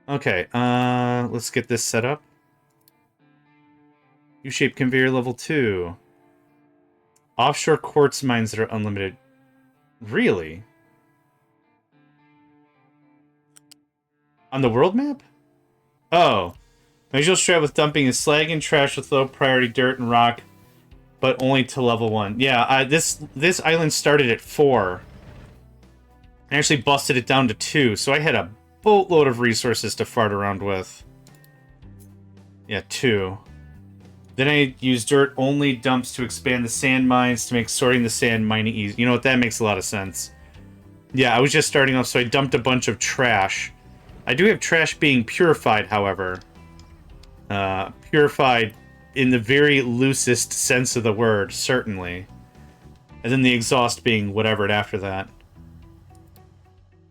Okay, let's get this set up. U-shaped conveyor level 2. Offshore quartz mines that are unlimited. Really? On the world map? Oh. My usual strat with dumping is slag and trash with low priority dirt and rock, but only to level 1. Yeah, this island started at 4. I actually busted it down to 2, so I had a boatload of resources to fart around with. Yeah, 2. Then I used dirt-only dumps to expand the sand mines to make sorting the sand mining easy. You know what? That makes a lot of sense. Yeah, I was just starting off, so I dumped a bunch of trash. I do have trash being purified, however. Purified in the very loosest sense of the word, certainly. And then the exhaust being whatever after that.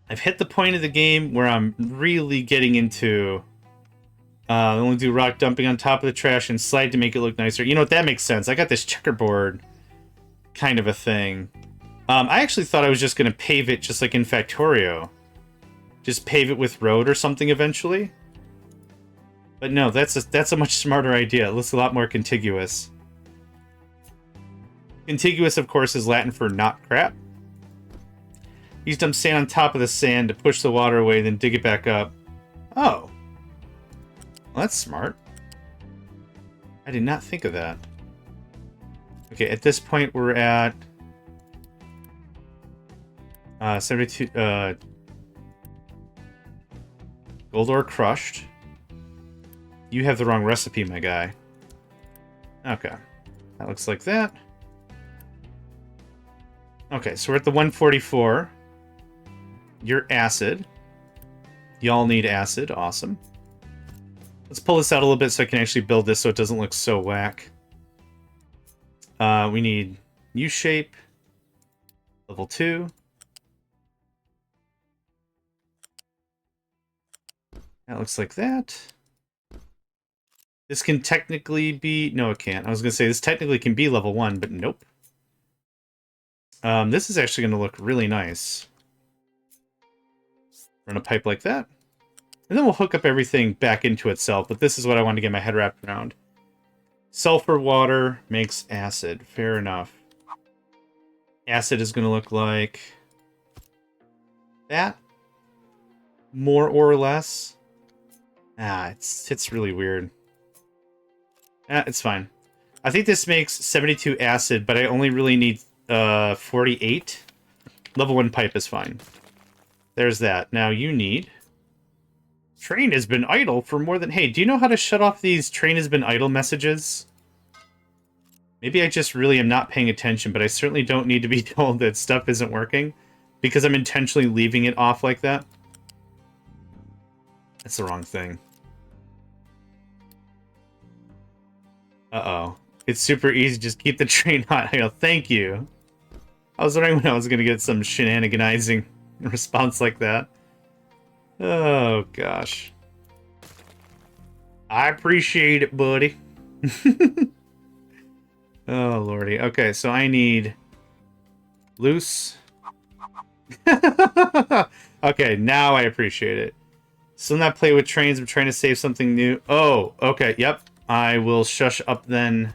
I've hit the point of the game where I'm really getting into... I only do rock dumping on top of the trash and slide to make it look nicer. You know what? That makes sense. I got this checkerboard kind of a thing. I actually thought I was just going to pave it just like in Factorio. Just pave it with road or something eventually. But no, that's a much smarter idea. It looks a lot more contiguous. Contiguous, of course, is Latin for not crap. Use dump sand on top of the sand to push the water away, then dig it back up. Oh. Well, that's smart. I did not think of that. Okay, at this point we're at 72 gold ore crushed. You have the wrong recipe, my guy. Okay. That looks like that. Okay, so we're at the 144. You're acid. Y'all need acid. Awesome. Let's pull this out a little bit so I can actually build this so it doesn't look so whack. We need U-shape. Level 2. That looks like that. This can technically be... No, it can't. I was going to say this technically can be level 1, but nope. This is actually going to look really nice. Run a pipe like that. And then we'll hook up everything back into itself, but this is what I want to get my head wrapped around. Sulfur water makes acid. Fair enough. Acid is going to look like that. More or less. Ah, it's really weird. It's fine. I think this makes 72 acid, but I only really need 48. Level 1 pipe is fine. There's that. Now you need... Train has been idle for more than... Hey, do you know how to shut off these train has been idle messages? Maybe I just really am not paying attention, but I certainly don't need to be told that stuff isn't working because I'm intentionally leaving it off like that. That's the wrong thing. Uh-oh. It's super easy. Just keep the train hot. I go, thank you. I was wondering when I was going to get some shenaniganizing response like that. Oh, gosh. I appreciate it, buddy. Oh, lordy. Okay, so I need... loose. Okay, now I appreciate it. Still not play with trains. I'm trying to save something new. Oh, okay, yep. I will shush up then.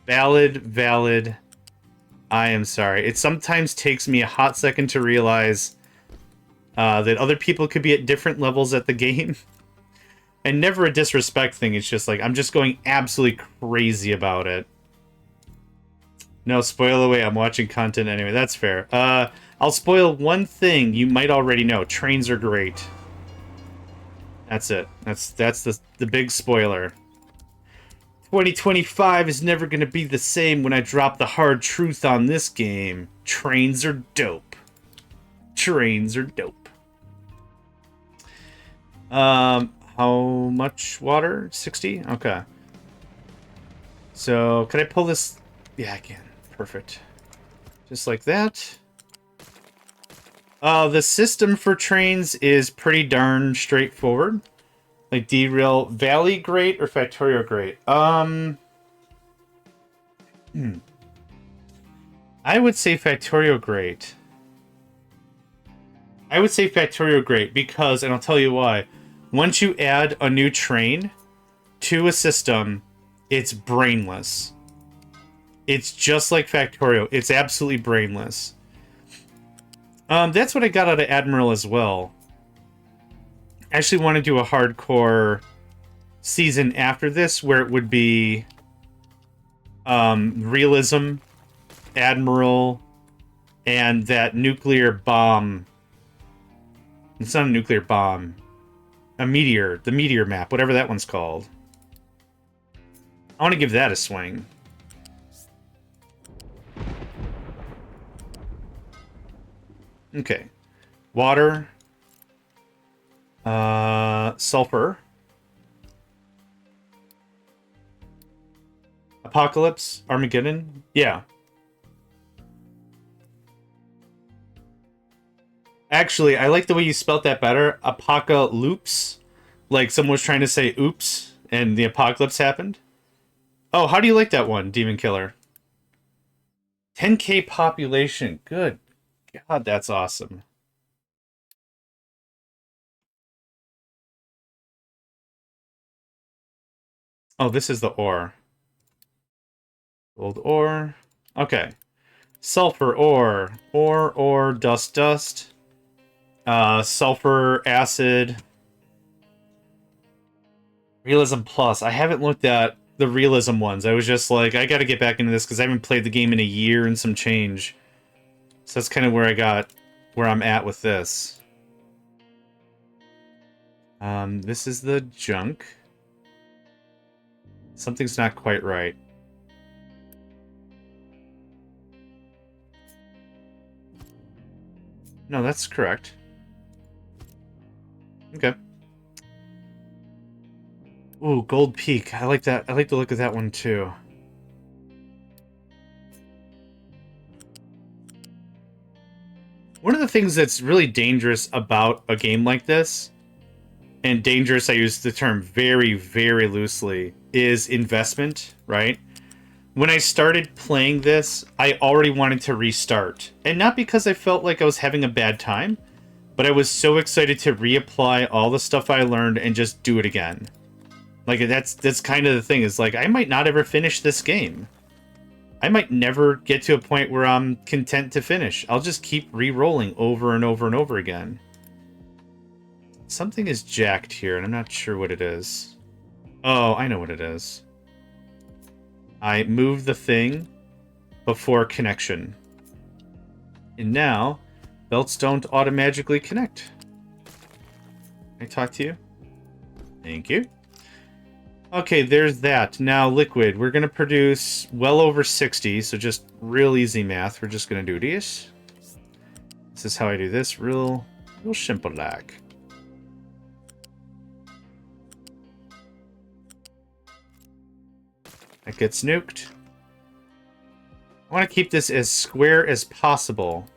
Valid, valid. I am sorry. It sometimes takes me a hot second to realize that other people could be at different levels at the game. And never a disrespect thing. It's just like, I'm just going absolutely crazy about it. No, spoil away. I'm watching content anyway. That's fair. I'll spoil one thing you might already know. Trains are great. That's it. That's the big spoiler. 2025 is never going to be the same when I drop the hard truth on this game. Trains are dope. Trains are dope. How much water? 60? Okay. So, can I pull this? Yeah, I can. Perfect. Just like that. The system for trains is pretty darn straightforward. Like derail, Valley great or Factorio great? I would say Factorio great. I would say Factorio great because, and I'll tell you why. Once you add a new train to a system, it's brainless. It's just like Factorio. It's absolutely brainless. That's what I got out of Admiral as well. I actually want to do a hardcore season after this where it would be realism, Admiral, and that nuclear bomb. It's not a nuclear bomb. A meteor. The meteor map. Whatever that one's called. I want to give that a swing. Okay. Water. Sulfur. Apocalypse. Armageddon. Yeah. Actually, I like the way you spelt that better. Apocalypse. Like someone was trying to say oops, and the apocalypse happened. Oh, how do you like that one, Demon Killer? 10K population. Good God, that's awesome. Oh, this is the ore. Gold ore. Okay. Sulfur ore. Ore, dust. Sulfur, acid. Realism Plus. I haven't looked at the realism ones. I was just like, I gotta get back into this because I haven't played the game in a year and some change. So that's kind of where I'm at with this. This is the junk. Something's not quite right. No, that's correct. Okay. Ooh, Gold Peak. I like that. I like the look of that one too. One of the things that's really dangerous about a game like this, and dangerous, I use the term very, very loosely, is investment, right? When I started playing this, I already wanted to restart. And not because I felt like I was having a bad time, but I was so excited to reapply all the stuff I learned and just do it again. Like, that's kind of the thing, is like, I might not ever finish this game. I might never get to a point where I'm content to finish. I'll just keep re-rolling over and over and over again. Something is jacked here, and I'm not sure what it is. Oh, I know what it is. I moved the thing before connection. And now, belts don't automatically connect. Can I talk to you? Thank you. Okay, there's that. Now, liquid. We're going to produce well over 60, so just real easy math. We're just going to do this. This is how I do this. Real simple like. That gets nuked. I want to keep this as square as possible.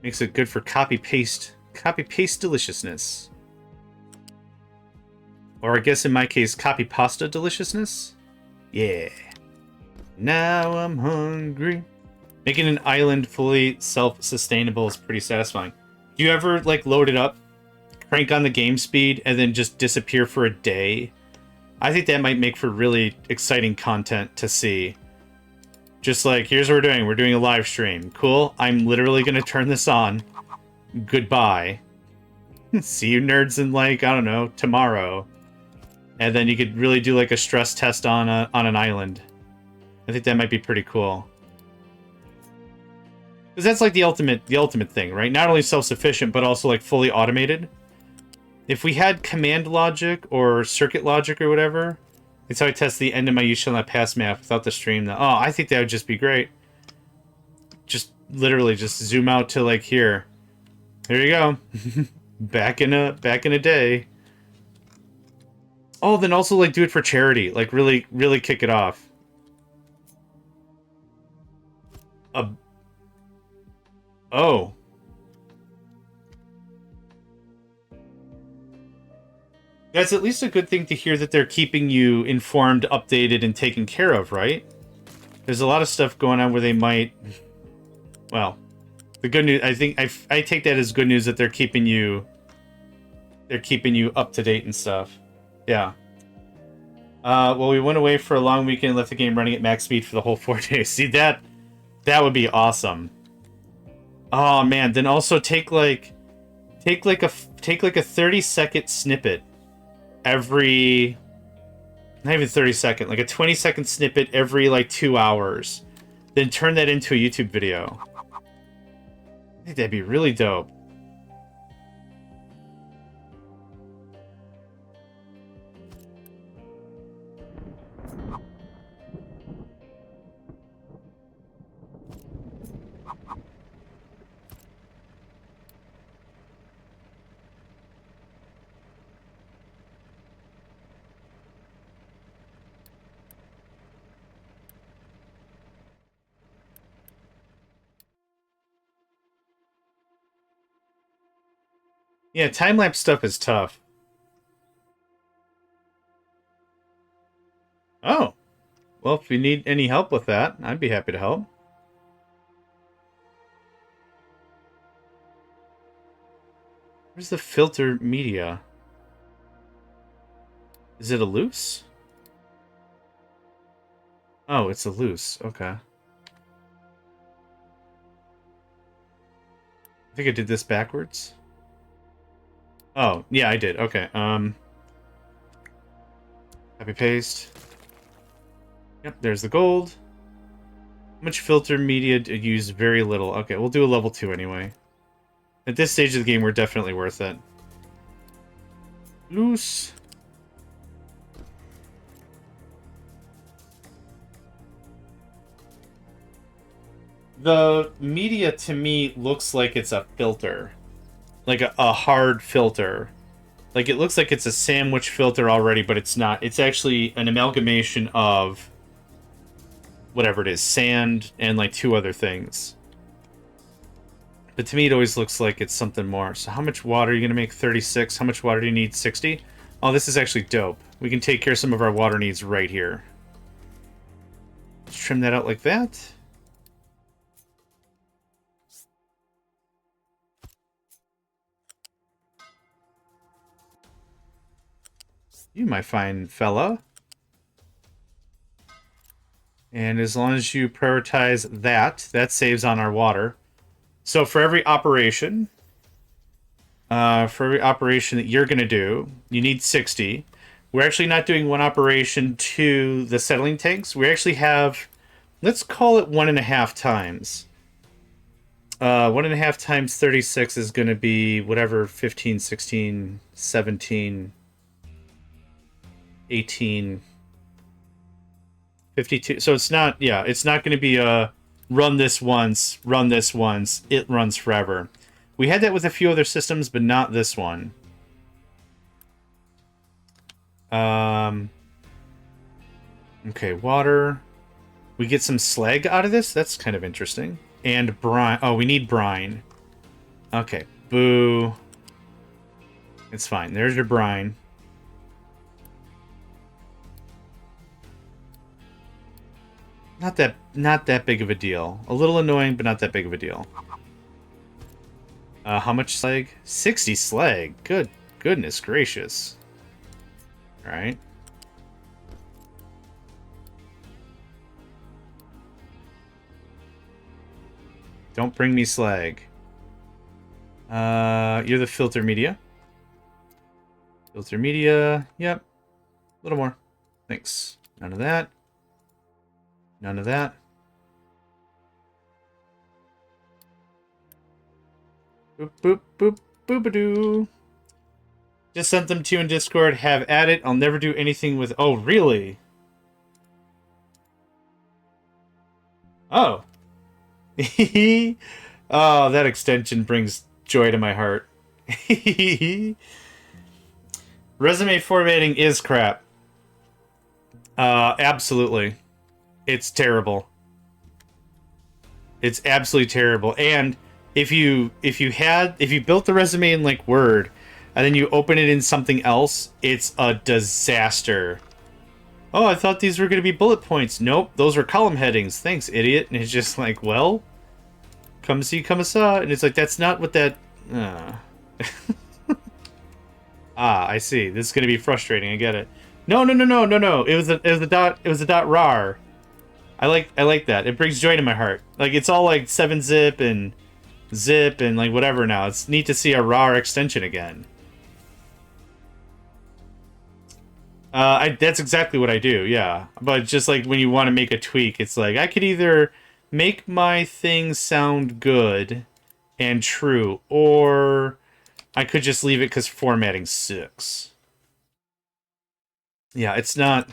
Makes it good for copy-paste deliciousness. Or I guess in my case, copy-pasta deliciousness? Yeah. Now I'm hungry. Making an island fully self-sustainable is pretty satisfying. Do you ever, like, load it up, crank on the game speed, and then just disappear for a day? I think that might make for really exciting content to see. Just like, here's what we're doing. We're doing a live stream. Cool. I'm literally going to turn this on. Goodbye. See you nerds in, like, I don't know, tomorrow. And then you could really do, like, a stress test on an island. I think that might be pretty cool. Because that's, like, the ultimate thing, right? Not only self-sufficient, but also, like, fully automated. If we had command logic or circuit logic or whatever, that's how I test the end of my you shall not pass map without the stream. Oh, I think that would just be great. Just literally just zoom out to, like, here. There you go. back in a day. Oh, then also, like, do it for charity. Like, really, really kick it off. Oh. That's at least a good thing to hear that they're keeping you informed, updated, and taken care of, right? There's a lot of stuff going on where they might... Well, the good news... I think I take that as good news that they're keeping you... They're keeping you up to date and stuff. Yeah. Well, we went away for a long weekend and left the game running at max speed for the whole 4 days. See, that would be awesome. Oh, man. Then also take like a 30-second snippet every... Not even 30-second. Like a 20-second snippet every, like, 2 hours. Then turn that into a YouTube video. I think that'd be really dope. Yeah, time-lapse stuff is tough. Oh. Well, if you need any help with that, I'd be happy to help. Where's the filter media? Is it a loose? Oh, it's a loose. Okay. I think I did this backwards. Oh, yeah, I did. Okay. Copy paste. Yep, there's the gold. How much filter media to use? Very little. Okay, we'll do a level 2 anyway. At this stage of the game, we're definitely worth it. Loose. The media, to me, looks like it's a filter. Like a hard filter. Like, it looks like it's a sandwich filter already, but it's not. It's actually an amalgamation of whatever it is, sand and, like, 2 other things. But to me, it always looks like it's something more. So how much water are you going to make? 36. How much water do you need? 60? Oh, this is actually dope. We can take care of some of our water needs right here. Let's trim that out like that. You, my fine fella. And as long as you prioritize that, that saves on our water. So for every operation that you're going to do, you need 60. We're actually not doing one operation to the settling tanks. We actually have, let's call it 1.5 times. 1.5 times 36 is going to be whatever, 15, 16, 17, 18, 52. So it's not, yeah, it's not going to be a run this once, it runs forever. We had that with a few other systems, but not this one. Okay, water. We get some slag out of this? That's kind of interesting. And brine. Oh, we need brine. Okay, boo. It's fine. There's your brine. Not that big of a deal. A little annoying, but not that big of a deal. How much slag? 60 slag. Goodness gracious. All right. Don't bring me slag. You're the filter media. Filter media. Yep. A little more. Thanks. None of that. None of that. Boop, boop, boop, boop-a-doo. Just sent them to you in Discord. Have at it. I'll never do anything with... Oh, really? Oh. Oh, that extension brings joy to my heart. Resume formatting is crap. Absolutely. It's terrible. It's absolutely terrible. And if you built the resume in like Word and then you open it in something else, it's a disaster. Oh, I thought these were going to be bullet points. Nope, those were column headings. Thanks, idiot. And it's just like, well, come see, come saw. And it's like, that's not what that... Ah, I see. This is going to be frustrating. I get it. No. It was a dot rar. I like that. It brings joy to my heart. Like, it's all like 7-zip and zip and like whatever now. It's neat to see a rar extension again. That's exactly what I do, yeah. But just like when you want to make a tweak, it's like I could either make my thing sound good and true, or I could just leave it because formatting sucks. Yeah, it's not...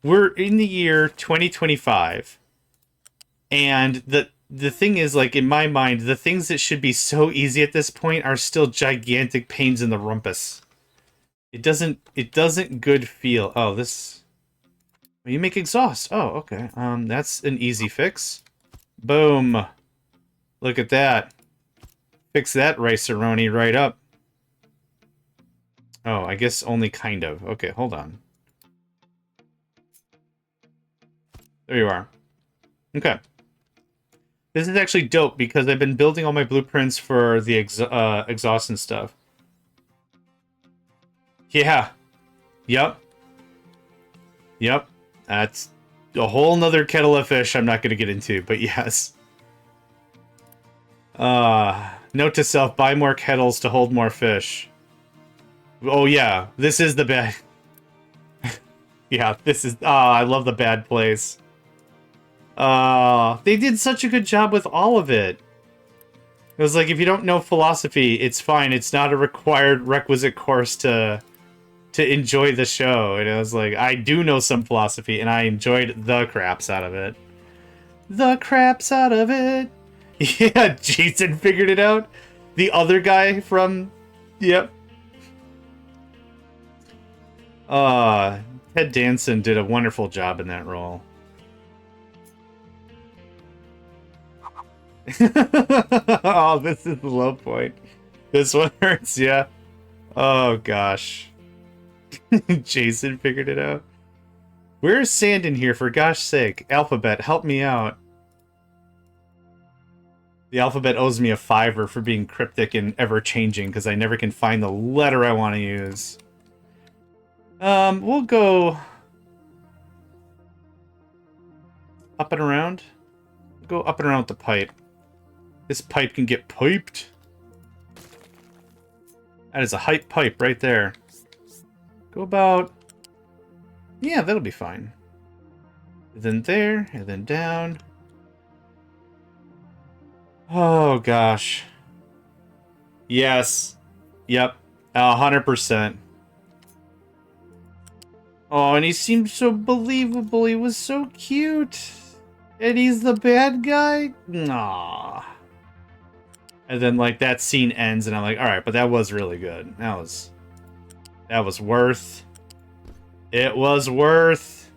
We're in the year 2025, and the thing is, like, in my mind, the things that should be so easy at this point are still gigantic pains in the rumpus. It doesn't good feel. Oh, this... You make exhaust. Oh, okay. That's an easy fix. Boom. Look at that. Fix that rice-a-roni right up. Oh, I guess only kind of. Okay, hold on. There you are. Okay. This is actually dope because I've been building all my blueprints for the exhaust and stuff. Yeah. Yep. That's a whole nother kettle of fish I'm not going to get into, but yes. Note to self, buy more kettles to hold more fish. Oh yeah, this is the bad... Yeah, this is... I love the bad place. They did such a good job with all of it. It was like, if you don't know philosophy, it's fine. It's not a requisite course to enjoy the show. And it was like, I do know some philosophy, and I enjoyed the craps out of it. The craps out of it. Yeah, Jason figured it out. The other guy from... Yep. Ted Danson did a wonderful job in that role. Oh, this is the low point. This one hurts, yeah. Oh, gosh. Jason figured it out. Where's sand in here, for gosh sake? Alphabet, help me out. The alphabet owes me a $5 for being cryptic and ever-changing, because I never can find the letter I want to use. We'll go... up and around? Go up and around with the pipe. This pipe can get piped. That is a hype pipe right there. Go about... yeah, that'll be fine. And then there, and then down. Oh, gosh. Yes. Yep. 100%. Oh, and he seemed so believable. He was so cute. And he's the bad guy? Aww. And then, like, that scene ends, and I'm like, alright, but that was really good. That was worth. It was worth.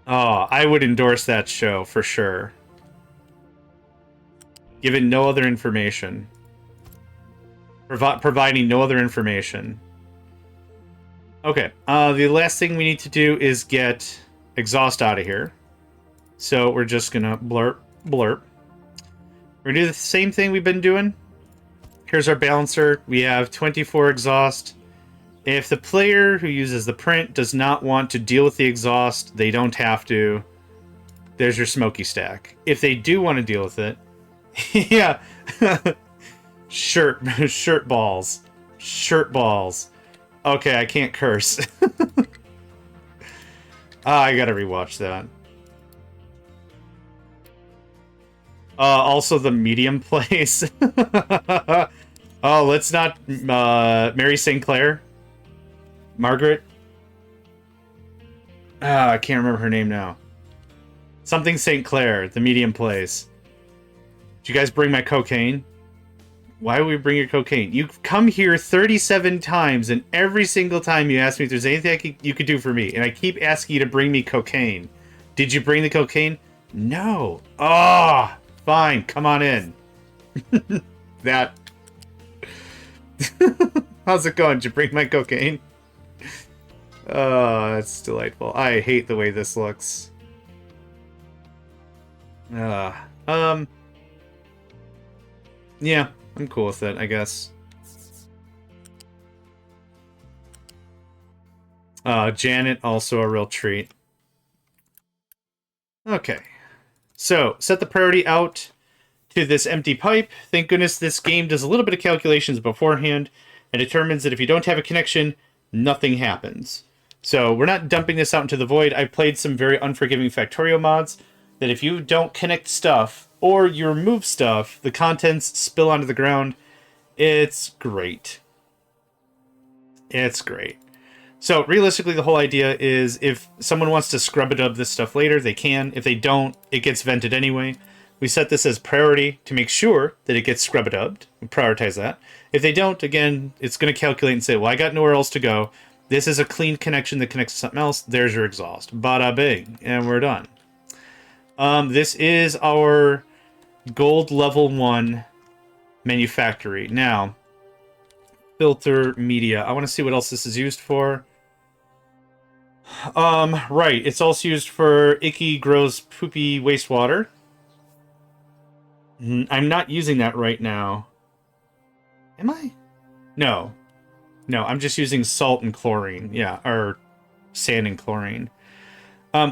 Oh, I would endorse that show, for sure. Given no other information. Providing no other information. Okay, the last thing we need to do is get exhaust out of here. So we're just gonna blurp, blurp. We're gonna do the same thing we've been doing. Here's our balancer. We have 24 exhaust. If the player who uses the print does not want to deal with the exhaust, they don't have to. There's your smoky stack. If they do want to deal with it, yeah. Shirt balls. Shirt balls. Okay, I can't curse. I gotta rewatch that. Also the medium place. Oh, let's not... Mary St. Clair? Margaret? I can't remember her name now. Something St. Clair, the medium place. Did you guys bring my cocaine? Why would we bring your cocaine? You've come here 37 times, and every single time you ask me if there's anything you could do for me, and I keep asking you to bring me cocaine. Did you bring the cocaine? No. Oh, fine. Come on in. That. How's it going? Did you bring my cocaine? Oh, that's delightful. I hate the way this looks. Yeah, I'm cool with it, I guess. Janet, also a real treat. Okay. So, set the priority out to this empty pipe. Thank goodness this game does a little bit of calculations beforehand and determines that if you don't have a connection, nothing happens. So, we're not dumping this out into the void. I've played some very unforgiving Factorio mods that if you don't connect stuff or you remove stuff, the contents spill onto the ground. It's great. It's great. So, realistically, the whole idea is if someone wants to scrub-a-dub this stuff later, they can. If they don't, it gets vented anyway. We set this as priority to make sure that it gets scrub-a-dubbed. We prioritize that. If they don't, again, it's going to calculate and say, well, I got nowhere else to go. This is a clean connection that connects to something else. There's your exhaust. Bada bing. And we're done. This is our gold level 1 manufactory. Now, filter media. I want to see what else this is used for. Right. It's also used for icky, gross, poopy wastewater. I'm not using that right now. Am I? No. No, I'm just using salt and chlorine. Yeah, or sand and chlorine.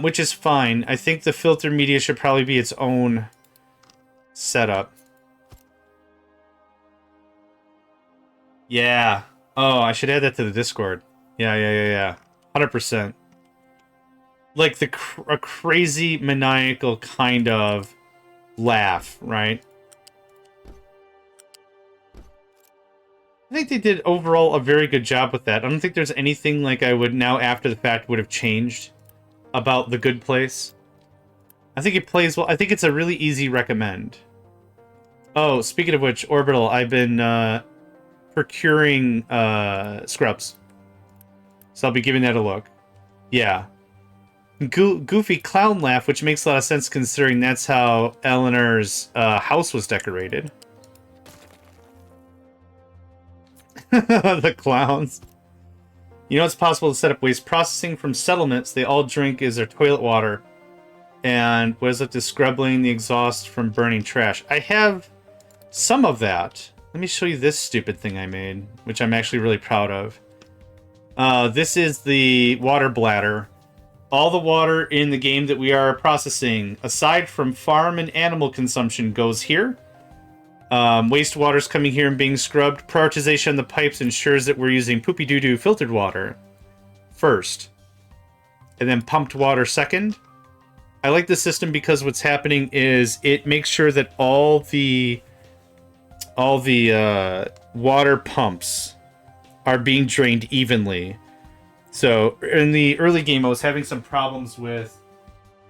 Which is fine. I think the filter media should probably be its own setup. Yeah. Oh, I should add that to the Discord. Yeah. 100%. Like a crazy, maniacal kind of laugh, right? I think they did overall a very good job with that. I don't think there's anything like I would now after the fact would have changed about The Good Place. I think it plays well. I think it's a really easy recommend. Oh, speaking of which, Orbital, I've been procuring Scrubs. So I'll be giving that a look. Yeah. goofy clown laugh, which makes a lot of sense considering that's how Eleanor's house was decorated. The clowns. You know, it's possible to set up waste processing from settlements. They all drink is their toilet water. And what is it to scrubbing the exhaust from burning trash? I have some of that. Let me show you this stupid thing I made, which I'm actually really proud of. This is the water bladder. All the water in the game that we are processing, aside from farm and animal consumption, goes here. Wastewater's coming here and being scrubbed. Prioritization on the pipes ensures that we're using poopy doo-doo filtered water first. And then pumped water second. I like this system because what's happening is it makes sure that all the water pumps are being drained evenly. So in the early game, I was having some problems with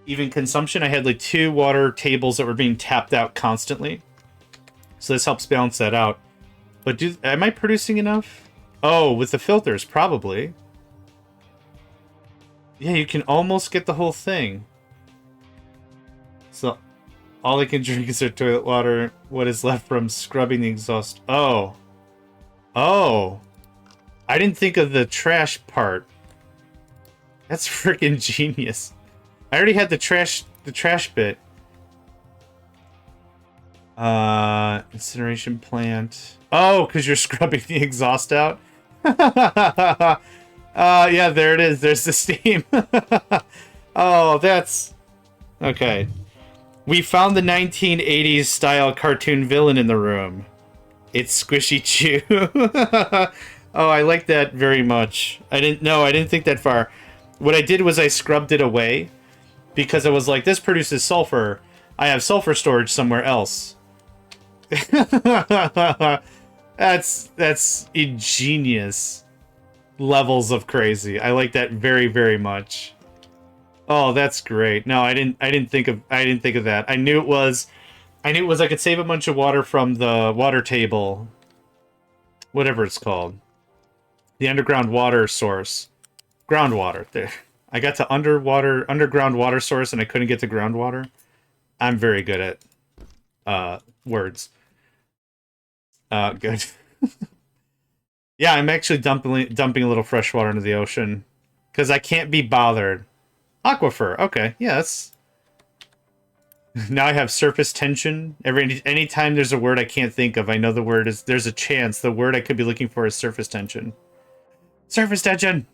even consumption. I had like 2 water tables that were being tapped out constantly. So this helps balance that out. But am I producing enough? Oh, with the filters, probably. Yeah, you can almost get the whole thing. So all they can drink is their toilet water. What is left from scrubbing the exhaust? Oh. Oh. I didn't think of the trash part. That's freaking genius. I already had the trash bit. Incineration plant. Oh, because you're scrubbing the exhaust out? Yeah, there it is. There's the steam. Oh, that's... Okay. We found the 1980s style cartoon villain in the room. It's Squishy Chew. Oh, I like that very much. I didn't think that far. What I did was I scrubbed it away because I was like, this produces sulfur. I have sulfur storage somewhere else. That's ingenious levels of crazy. I like that very, very much. Oh, that's great. No, I didn't think of that. I knew it was I could save a bunch of water from the water table. Whatever it's called. The underground water source. Groundwater. There. I got to underground water source and I couldn't get to groundwater. I'm very good at words. Good. Yeah, I'm actually dumping a little fresh water into the ocean because I can't be bothered. Aquifer. Okay, yeah, that's... Now I have surface tension. Anytime there's a word I can't think of, I know the word is... There's a chance the word I could be looking for is surface tension. Surface tension!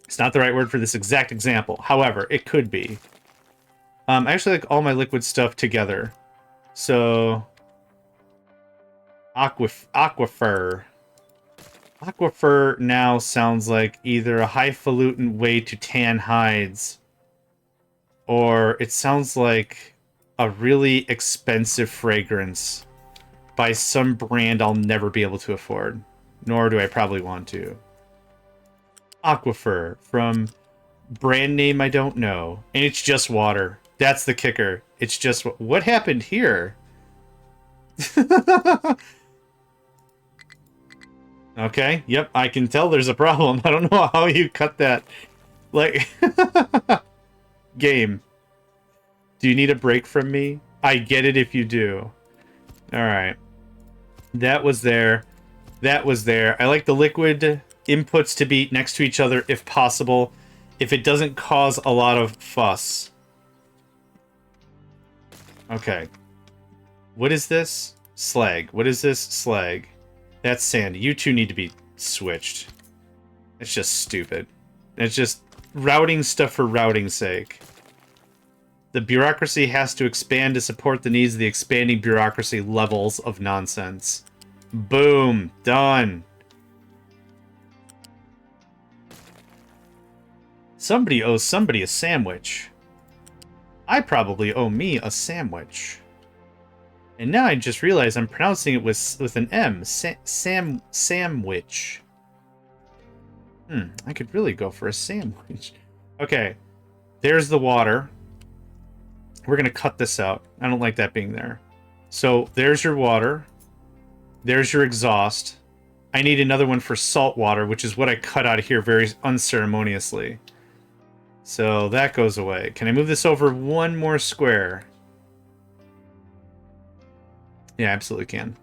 It's not the right word for this exact example. However, it could be. I actually like all my liquid stuff together. So... Aquifer. Aquifer now sounds like either a highfalutin way to tan hides, or it sounds like a really expensive fragrance by some brand I'll never be able to afford, nor do I probably want to. Aquifer, from brand name I don't know, and it's just water. That's the kicker. It's just... What happened here? Okay, yep, I can tell there's a problem. I don't know how you cut that. Like... Game. Do you need a break from me? I get it if you do. Alright. That was there. That was there. I like the liquid inputs to be next to each other if possible. If it doesn't cause a lot of fuss. Okay. What is this? Slag. What is this? Slag. That's sand. You two need to be switched. It's just stupid. It's just routing stuff for routing's sake. The bureaucracy has to expand to support the needs of the expanding bureaucracy levels of nonsense. Boom. Done. Somebody owes somebody a sandwich. I probably owe me a sandwich. And now I just realized I'm pronouncing it with an M. Sandwich. I could really go for a sandwich. Okay. There's the water. We're going to cut this out. I don't like that being there. So there's your water. There's your exhaust. I need another one for salt water, which is what I cut out of here very unceremoniously. So that goes away. Can I move this over one more square? Yeah, absolutely can.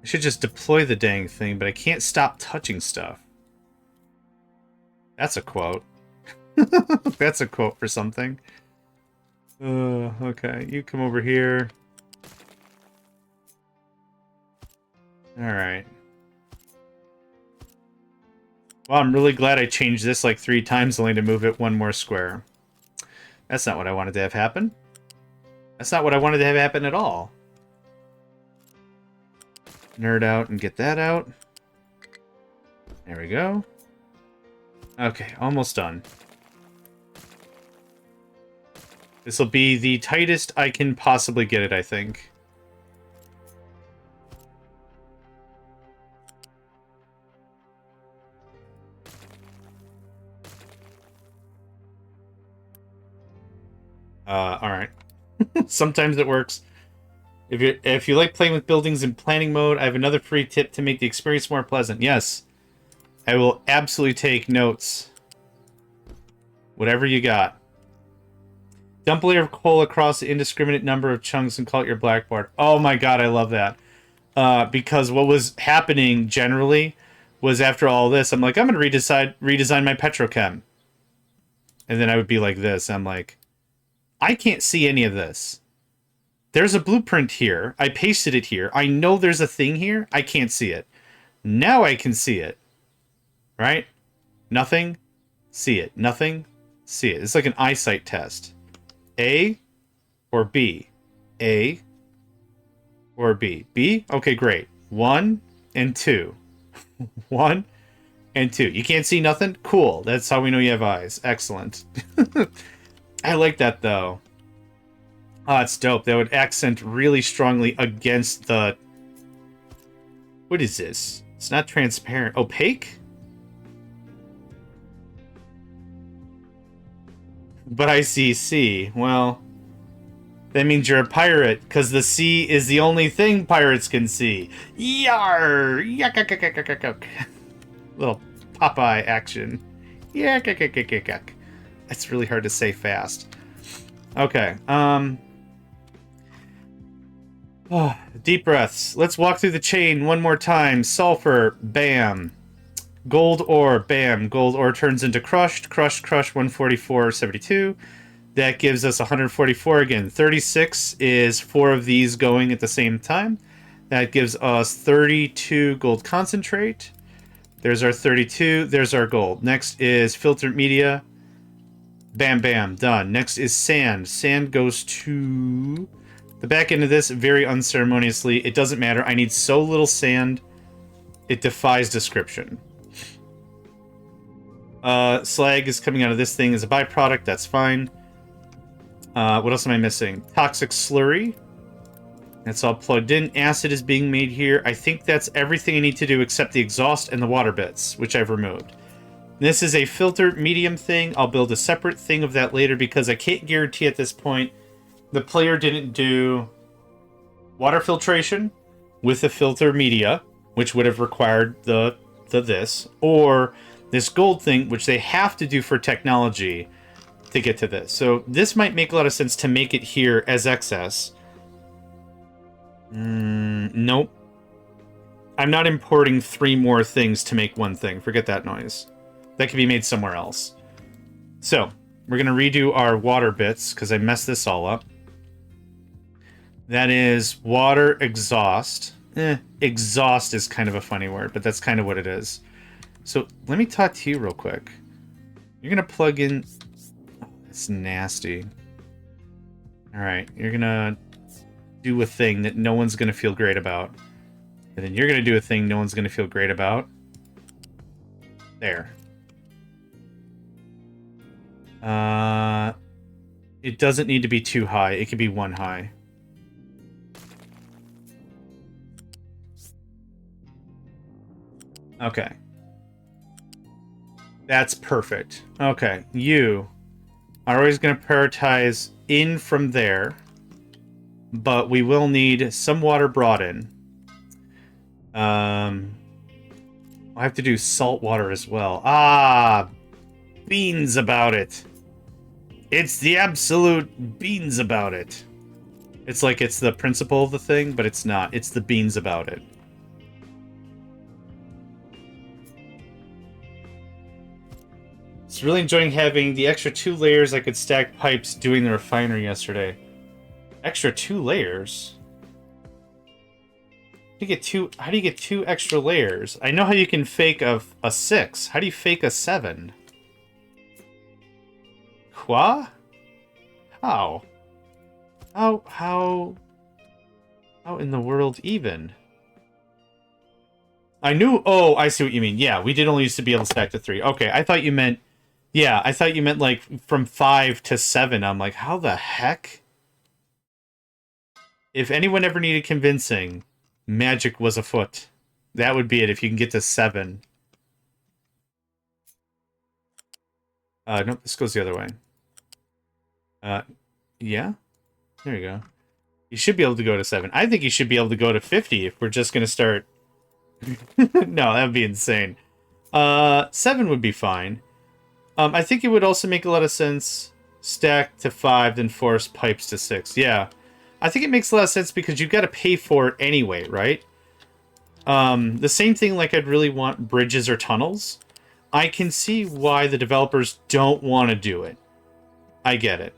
I should just deploy the dang thing, but I can't stop touching stuff. That's a quote. That's a quote for something. Okay, you come over here. Alright. Well, I'm really glad I changed this like 3 times only to move it one more square. That's not what I wanted to have happen. That's not what I wanted to have happen at all. Nerd out and get that out. There we go. Okay, almost done. This will be the tightest I can possibly get it, I think. Alright. Sometimes it works. If you like playing with buildings in planning mode, I have another free tip to make the experience more pleasant. Yes. I will absolutely take notes. Whatever you got. Dump a layer of coal across the indiscriminate number of chunks and call it your blackboard. Oh my god, I love that. Because what was happening generally was after all this, I'm like, I'm going to redesign my petrochem. And then I would be like this. I'm like, I can't see any of this. There's a blueprint here. I pasted it here. I know there's a thing here. I can't see it. Now I can see it. Right? Nothing. See it. Nothing. See it. It's like an eyesight test. A or B? A or B? B? Okay, great. 1 and 2. 1 and 2. You can't see nothing? Cool. That's how we know you have eyes. Excellent. I like that, though. Oh, it's dope. That would accent really strongly against the... What is this? It's not transparent. Opaque? But I see C. Well, that means you're a pirate, because the sea is the only thing pirates can see. Yar! Yak! Little Popeye action. Yak! It's really hard to say fast. Okay, deep breaths. Let's walk through the chain one more time. Sulfur, bam. Gold ore, bam. Gold ore turns into crushed, 144.72. That gives us 144 again. 36 is 4 of these going at the same time. That gives us 32 gold concentrate. There's our 32. There's our gold. Next is filtered media. Bam, bam, done. Next is sand. Sand goes to the back end of this very unceremoniously. It doesn't matter. I need so little sand. It defies description. Slag is coming out of this thing as a byproduct. That's fine. What else am I missing? Toxic slurry. That's all plugged in. Acid is being made here. I think that's everything I need to do except the exhaust and the water bits, which I've removed. This is a filter medium thing. I'll build a separate thing of that later because I can't guarantee at this point the player didn't do water filtration with the filter media, which would have required the this, or this gold thing, which they have to do for technology to get to this. So this might make a lot of sense to make it here as excess. Nope. I'm not importing 3 more things to make one thing. Forget that noise. That can be made somewhere else. So, we're going to redo our water bits, because I messed this all up. That is water exhaust. Exhaust is kind of a funny word, but that's kind of what it is. So, let me talk to you real quick. You're going to plug in... Oh, that's nasty. Alright, you're going to do a thing that no one's going to feel great about. And then you're going to do a thing no one's going to feel great about. There. It doesn't need to be too high. It can be 1 high. Okay. That's perfect. Okay, you are always going to prioritize in from there, but we will need some water brought in. I have to do salt water as well. Ah, beans about it. It's the absolute beans about it. It's like it's the principle of the thing, but it's not. It's the beans about it. It's really enjoying having the extra 2 layers I could stack pipes doing the refinery yesterday. Extra 2 layers? How do you get 2 extra layers? I know how you can fake a 6. How do you fake a 7? Quoi? How? How in the world even? I knew... Oh, I see what you mean. Yeah, we did only used to be able to stack to 3. Okay, I thought you meant... Yeah, I thought you meant, like, from 5 to 7. I'm like, how the heck? If anyone ever needed convincing, magic was afoot. That would be it, if you can get to 7. Nope, this goes the other way. Yeah? There you go. You should be able to go to 7. I think you should be able to go to 50 if we're just going to start... No, that would be insane. 7 would be fine. I think it would also make a lot of sense stack to 5, then force pipes to 6. Yeah. I think it makes a lot of sense because you've got to pay for it anyway, right? The same thing like I'd really want bridges or tunnels. I can see why the developers don't want to do it. I get it.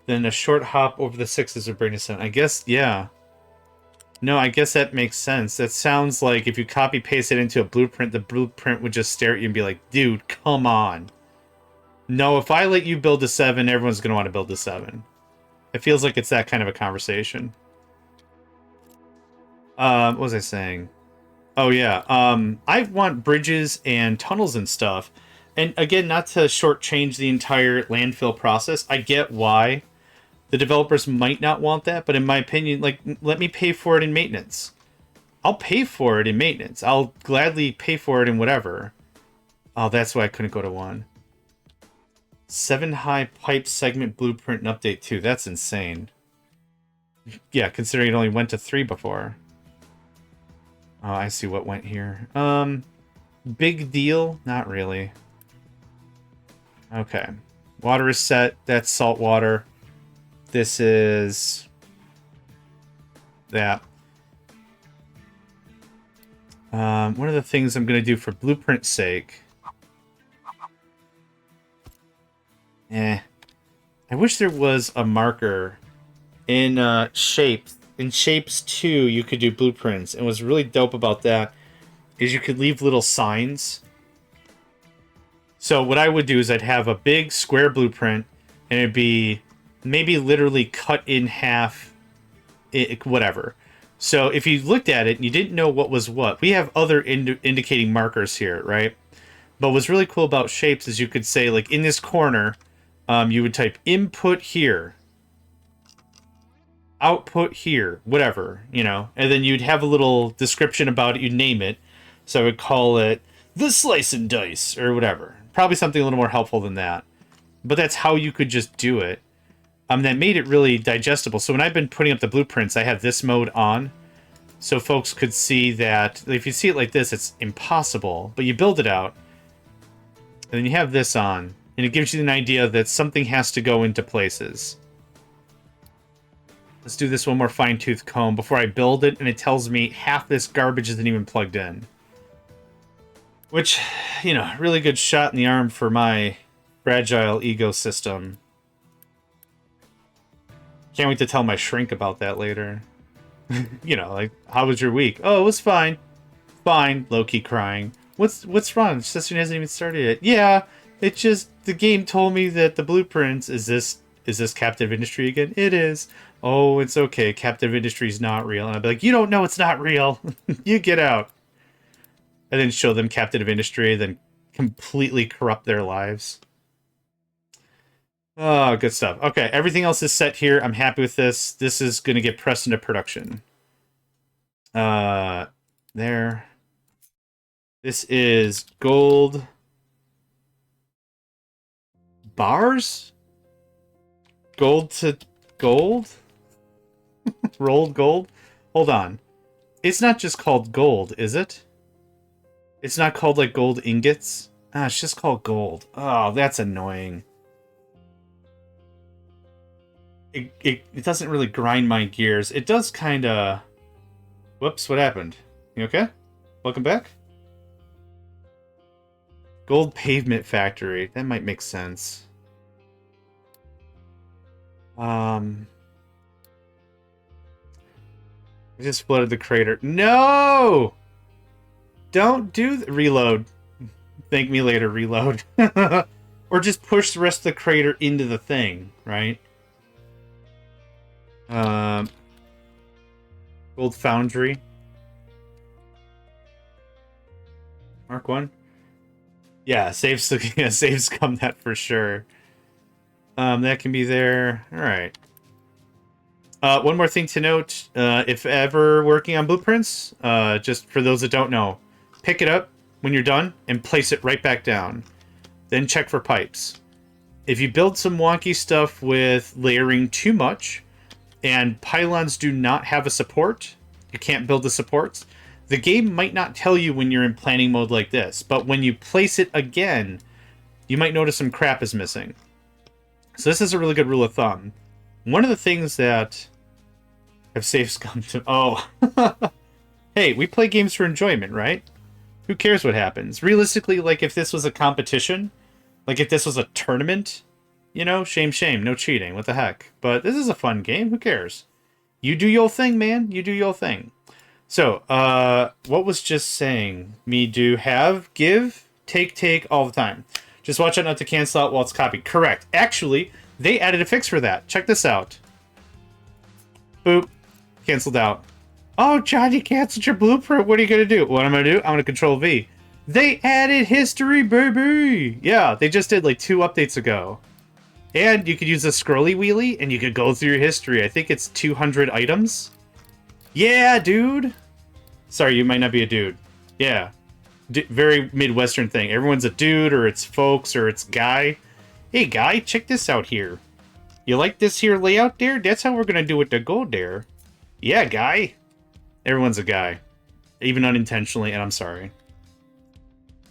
Then a short hop over the 6s would bring us in. I guess, yeah. No, I guess that makes sense. That sounds like if you copy-paste it into a blueprint, the blueprint would just stare at you and be like, dude, come on. No, if I let you build a 7, everyone's going to want to build a 7. It feels like it's that kind of a conversation. What was I saying? Oh, yeah. I want bridges and tunnels and stuff. And again, not to shortchange the entire landfill process. I get why the developers might not want that, but in my opinion, like, let me pay for it in maintenance. I'll pay for it in maintenance. I'll gladly pay for it in whatever. Oh, that's why I couldn't go to 1. 7 high pipe segment blueprint and update 2. That's insane. Yeah, considering it only went to 3 before. Oh, I see what went here. Big deal? Not really. Okay. Water is set. That's salt water. This is... that. One of the things I'm going to do for blueprint's sake... I wish there was a marker in shapes. In shapes 2, you could do blueprints. And what's really dope about that is you could leave little signs. So what I would do is I'd have a big square blueprint, and it'd be maybe literally cut in half, whatever. So if you looked at it and you didn't know what was what, we have other indicating markers here, right? But what's really cool about shapes is you could say, like, in this corner, you would type input here, output here, whatever, you know, and then you'd have a little description about it, you'd name it. So I would call it the slice and dice or whatever. Probably something a little more helpful than that. But that's how you could just do it. That made it really digestible. So when I've been putting up the blueprints, I have this mode on. So folks could see that if you see it like this, it's impossible. But you build it out. And then you have this on. And it gives you an idea that something has to go into places. Let's do this one more fine-tooth comb before I build it. And it tells me half this garbage isn't even plugged in. Which, you know, really good shot in the arm for my fragile ecosystem. Can't wait to tell my shrink about that later. You know, like, how was your week? Oh, it was fine. Fine. Low-key crying. What's wrong? The session hasn't even started yet. Yeah, it just, the game told me that the blueprints, is this captive industry again? It is. Oh, it's okay. Captive industry is not real. And I'd be like, you don't know it's not real. You get out. And then show them captive industry, then completely corrupt their lives. Oh, good stuff. Okay, everything else is set here. I'm happy with this. This is going to get pressed into production. There. This is gold bars? Gold to gold? Rolled gold? Hold on. It's not just called gold, is it? It's not called, like, gold ingots? Ah, it's just called gold. Oh, that's annoying. It doesn't really grind my gears. It does kind of... Whoops, what happened? You okay? Welcome back? Gold Pavement Factory. That might make sense. I just flooded the crater. No! Don't do reload. Thank me later, reload. Or just push the rest of the crater into the thing, right? Gold Foundry. Mark 1. Yeah, saves come that for sure. That can be there. Alright. One more thing to note, if ever working on blueprints, just for those that don't know, pick it up when you're done and place it right back down. Then check for pipes. If you build some wonky stuff with layering too much, and pylons do not have a support, you can't build the supports, the game might not tell you when you're in planning mode like this, but when you place it again, you might notice some crap is missing. So this is a really good rule of thumb. One of the things that have saves come to... Oh. Hey, we play games for enjoyment, right? Who cares what happens? Realistically, like, if this was a competition, like, if this was a tournament, you know, shame, no cheating, what the heck. But this is a fun game, who cares? You do your thing, man, you do your thing. So, what was just saying? Me do, have, give, take all the time. Just watch out not to cancel out while it's copied. Correct. Actually, they added a fix for that. Check this out. Boop. Canceled out. Oh, John, you canceled your blueprint. What are you going to do? What I'm going to do? I'm going to Control V. They added history, baby! Yeah, they just did like 2 updates ago. And you could use a scrolly wheelie and you could go through your history. I think it's 200 items. Yeah, dude! Sorry, you might not be a dude. Yeah. Very Midwestern thing. Everyone's a dude, or it's folks, or it's guy. Hey, guy, check this out here. You like this here layout there? That's how we're going to do it to go there. Yeah, guy. Everyone's a guy. Even unintentionally, and I'm sorry.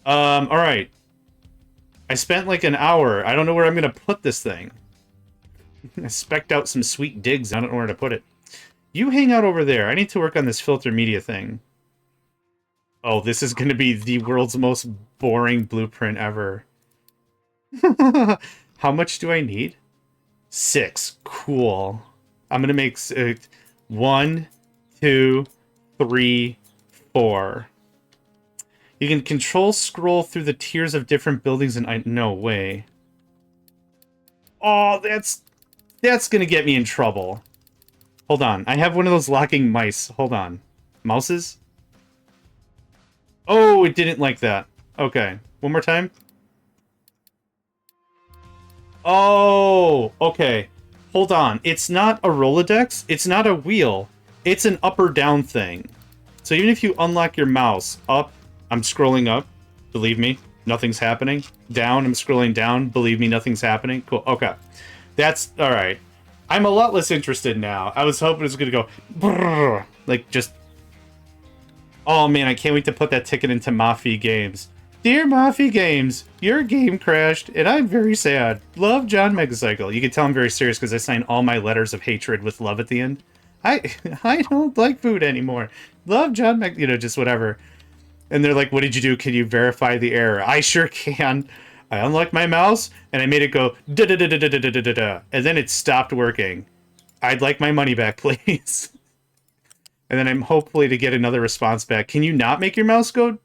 Alright. I spent like an hour. I don't know where I'm going to put this thing. I spec'd out some sweet digs. I don't know where to put it. You hang out over there. I need to work on this filter media thing. Oh, this is going to be the world's most boring blueprint ever. How much do I need? 6. Cool. I'm going to make 1, 2, 3, 4. You can control scroll through the tiers of different buildings and no way. Oh, that's going to get me in trouble. Hold on. I have one of those locking mice. Hold on. Mouses? Oh, it didn't like that. Okay. One more time. Oh, okay. Hold on. It's not a Rolodex. It's not a wheel. It's an up or down thing. So even if you unlock your mouse, up, I'm scrolling up. Believe me, nothing's happening. Down, I'm scrolling down. Believe me, nothing's happening. Cool. Okay. That's all right. I'm a lot less interested now. I was hoping it was going to go brrr, like just... Oh man, I can't wait to put that ticket into Mafia Games. Dear Mafia Games, your game crashed, and I'm very sad. Love, JohnMegacycle. You can tell I'm very serious because I signed all my letters of hatred with love at the end. I don't like food anymore. Love, John Meg... You know, just whatever. And they're like, what did you do? Can you verify the error? I sure can. I unlocked my mouse, and I made it go da-da-da-da-da-da-da-da-da. And then it stopped working. I'd like my money back, please. And then I'm hopefully to get another response back. Can you not make your mouse go...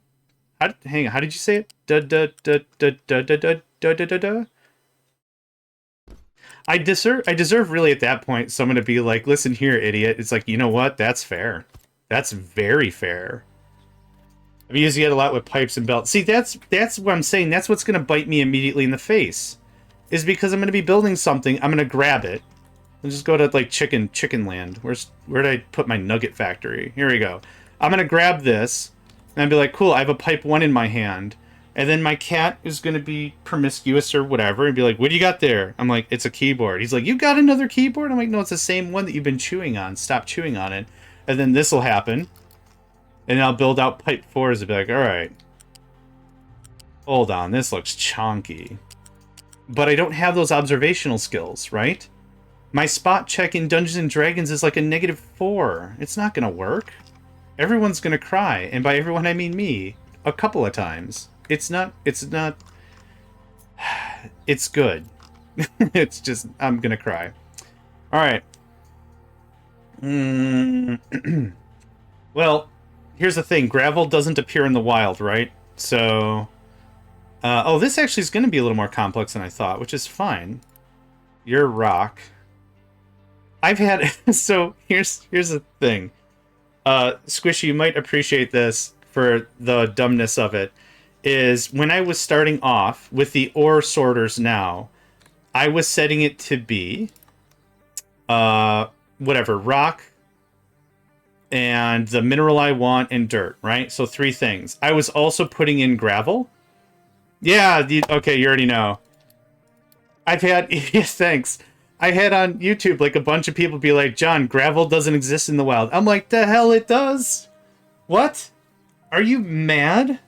hang on, how did you say it? Da-da-da-da-da-da-da-da-da-da-da? I deserve really at that point someone to be like, listen here, idiot. It's like, you know what? That's fair. That's very fair. I've used it a lot with pipes and belts. See, that's what I'm saying. That's what's going to bite me immediately in the face. Is because I'm going to be building something. I'm going to grab it. And just go to, like, chicken land. Where did I put my nugget factory? Here we go. I'm going to grab this. And I'd be like, cool, I have a pipe 1 in my hand. And then my cat is going to be promiscuous or whatever and be like, what do you got there? I'm like, it's a keyboard. He's like, you got another keyboard? I'm like, no, it's the same one that you've been chewing on. Stop chewing on it. And then this will happen. And I'll build out pipe 4s and be like, all right. Hold on, this looks chonky. But I don't have those observational skills, right? My spot check in Dungeons and Dragons is like a -4. It's not gonna work. Everyone's gonna cry, and by everyone I mean me. A couple of times. It's not... It's good. It's just... I'm gonna cry. Alright. Well, here's the thing. Gravel doesn't appear in the wild, right? So... oh, this actually is going to be a little more complex than I thought, which is fine. You're rock. I've had... So, here's the thing. Squishy, you might appreciate this for the dumbness of it. Is when I was starting off with the ore sorters now, I was setting it to be... whatever, rock... and the mineral I want, and dirt, right? So 3 things. I was also putting in gravel. Yeah, okay, you already know. I've had... Yes, thanks. I had on YouTube, like, a bunch of people be like, John, gravel doesn't exist in the wild. I'm like, the hell it does? What? Are you mad?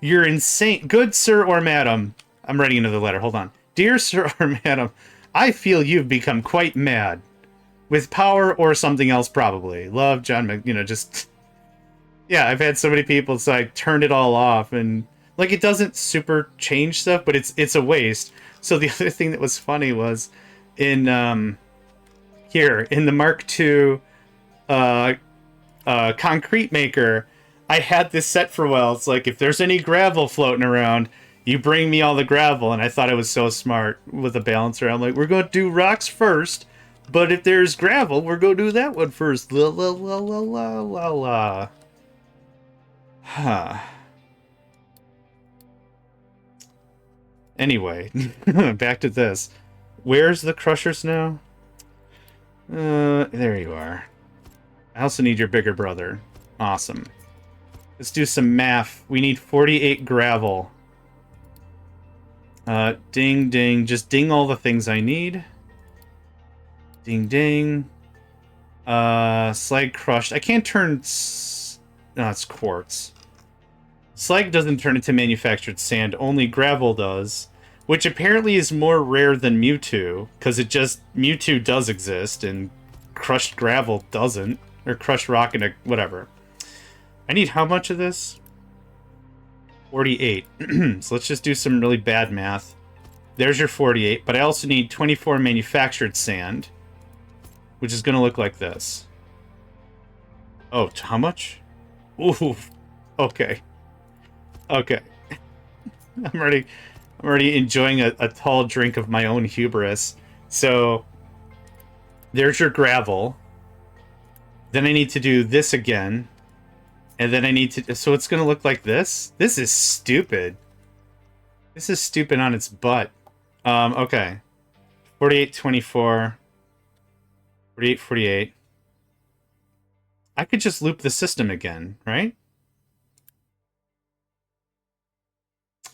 You're insane. Good sir or madam. I'm writing another letter, hold on. Dear sir or madam, I feel you've become quite mad. With power or something else, probably. Love, John, you know, just... Yeah, I've had so many people say I turned it all off, and... Like, it doesn't super change stuff, but it's a waste. So the other thing that was funny was, in, here, in the Mark II, concrete maker, I had this set for a while. It's like, if there's any gravel floating around, you bring me all the gravel. And I thought it was so smart with a balancer. I'm like, we're going to do rocks first. But if there's gravel, we're going to do that one first. La la la la la la la. Huh. Anyway, back to this. Where's the crushers now? There you are. I also need your bigger brother. Awesome. Let's do some math. We need 48 gravel. Ding, ding. Just ding all the things I need. Ding, ding. Slag crushed. I can't turn... No, it's quartz. Slag doesn't turn into manufactured sand. Only gravel does. Which apparently is more rare than Mewtwo. Because it just... Mewtwo does exist, and crushed gravel doesn't. Or crushed rock and a... whatever. I need how much of this? 48. So let's just do some really bad math. There's your 48. But I also need 24 manufactured sand. Which is going to look like this. Oh, how much? Ooh. Okay. Okay. I'm already enjoying a tall drink of my own hubris. So, there's your gravel. Then I need to do this again. And then I need to... So it's going to look like this? This is stupid. This is stupid on its butt. Okay. 48, 24... 48, 48. I could just loop the system again, right?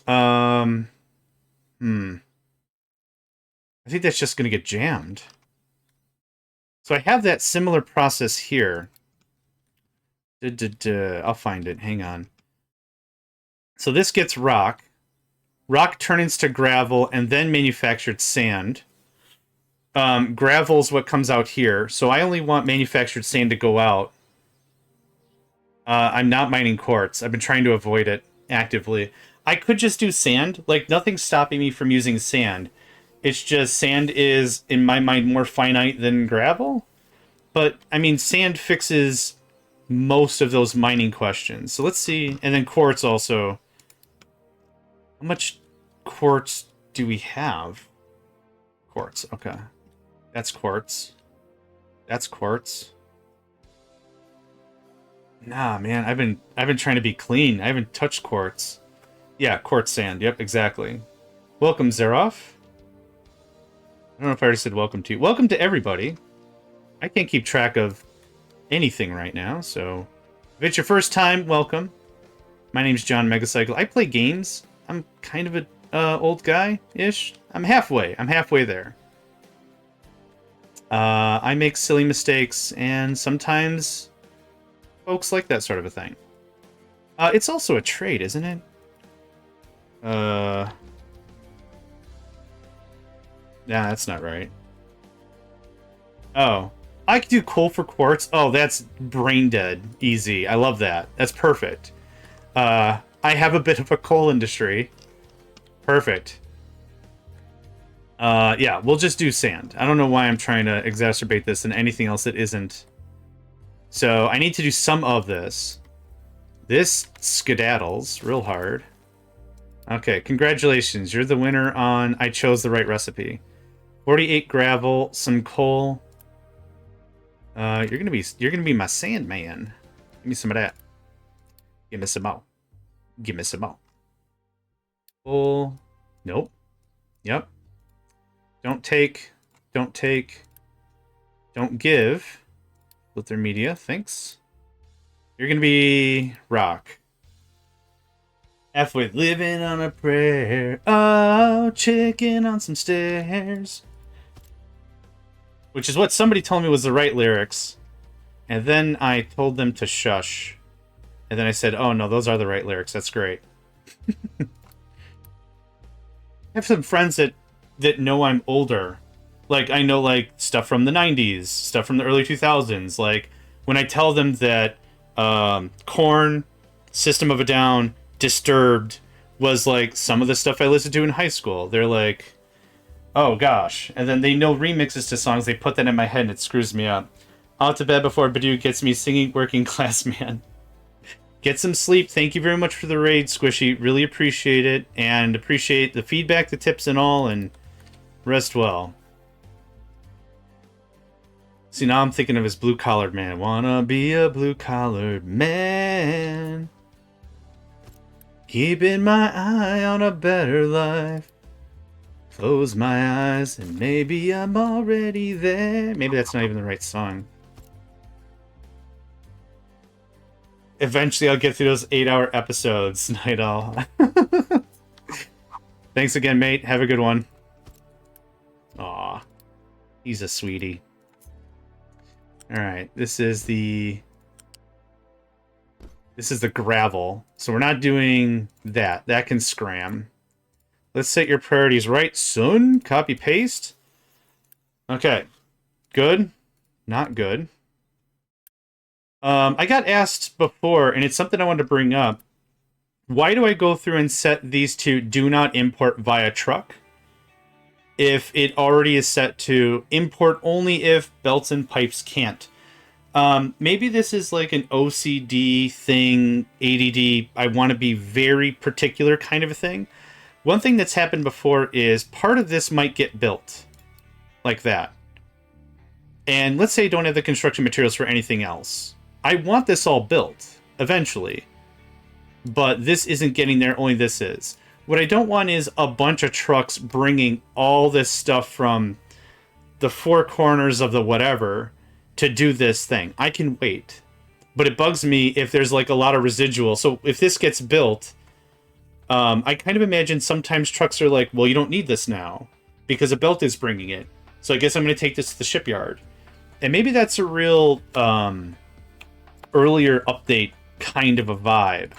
I think that's just going to get jammed. So I have that similar process here. I'll find it. Hang on. So this gets rock. Rock turns to gravel and then manufactured sand. Gravel's what comes out here. So I only want manufactured sand to go out. I'm not mining quartz. I've been trying to avoid it actively. I could just do sand. Like, nothing's stopping me from using sand. It's just sand is, in my mind, more finite than gravel. But, I mean, sand fixes most of those mining questions. So let's see. And then quartz also. How much quartz do we have? Quartz, okay. That's quartz. That's quartz. Nah, man, I've been trying to be clean. I haven't touched quartz. Yeah, quartz sand. Yep, exactly. Welcome, Zeroff. I don't know if I already said welcome to you. Welcome to everybody. I can't keep track of anything right now, so if it's your first time, welcome. My name's JohnMegacycle. I play games. I'm kind of a old guy-ish. I'm halfway. I'm halfway there. I make silly mistakes, and sometimes folks like that sort of a thing. It's also a trade, isn't it? Yeah, that's not right. Oh. I could do coal for quartz. Oh, that's brain dead. Easy. I love that. That's perfect. I have a bit of a coal industry. Perfect. Yeah, we'll just do sand. I don't know why I'm trying to exacerbate this and anything else that isn't. So I need to do some of this. This skedaddles real hard. Okay, congratulations. You're the winner on I chose the right recipe. 48 gravel, some coal. You're gonna be my sand man. Give me some of that. Give me some more. Give me some more. Coal. Nope. Yep. Don't take. Don't take. Don't give. Luther Media, thanks. You're gonna be rock. F with living on a prayer. Oh, chicken on some stairs. Which is what somebody told me was the right lyrics. And then I told them to shush. And then I said, oh no, those are the right lyrics. That's great. I have some friends that know I'm older. Like, I know, like, stuff from the 90s, stuff from the early 2000s. Like, when I tell them that Korn, System of a Down, Disturbed was, like, some of the stuff I listened to in high school, they're like, oh, gosh. And then they know remixes to songs. They put that in my head, and it screws me up. Out to bed before Badoo gets me singing Working Class Man. Get some sleep. Thank you very much for the raid, Squishy. Really appreciate it, and appreciate the feedback, the tips, and all, and rest well. See, now I'm thinking of his blue-collared man. Wanna be a blue-collared man. Keeping my eye on a better life. Close my eyes and maybe I'm already there. Maybe that's not even the right song. Eventually I'll get through those 8-hour episodes, Night Owl. Thanks again, mate. Have a good one. Aw. He's a sweetie. Alright, this is the gravel. So we're not doing that. That can scram. Let's set your priorities right, son. Copy paste. Okay. Good. Not good. I got asked before, and it's something I wanted to bring up. Why do I go through and set these to do not import via truck if it already is set to import only if belts and pipes can't? Maybe this is like an OCD thing, ADD, I want to be very particular kind of a thing. One thing that's happened before is part of this might get built like that. And let's say I don't have the construction materials for anything else. I want this all built eventually, but this isn't getting there, only this is. What I don't want is a bunch of trucks bringing all this stuff from the four corners of the whatever to do this thing. I can wait, but it bugs me if there's like a lot of residual. So if this gets built, I kind of imagine sometimes trucks are like, well, you don't need this now because a belt is bringing it. So I guess I'm going to take this to the shipyard. And maybe that's a real earlier update kind of a vibe.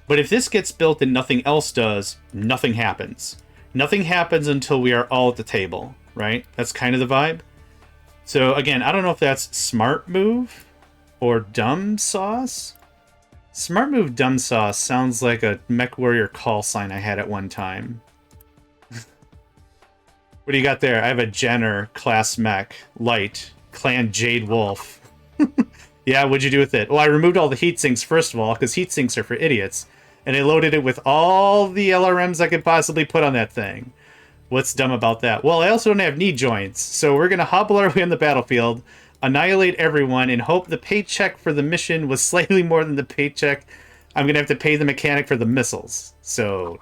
But if this gets built and nothing else does, nothing happens. Nothing happens until we are all at the table, right? That's kind of the vibe. So again, I don't know if that's smart move or dumb sauce. Smart move, dumb sauce sounds like a MechWarrior call sign I had at one time. What do you got there? I have a Jenner class mech, light, clan Jade Wolf. Yeah, what'd you do with it? Well, I removed all the heat sinks first of all, because heat sinks are for idiots. And I loaded it with all the LRMs I could possibly put on that thing. What's dumb about that? Well, I also don't have knee joints, so we're going to hobble our way on the battlefield, annihilate everyone, and hope the paycheck for the mission was slightly more than the paycheck I'm going to have to pay the mechanic for the missiles. So,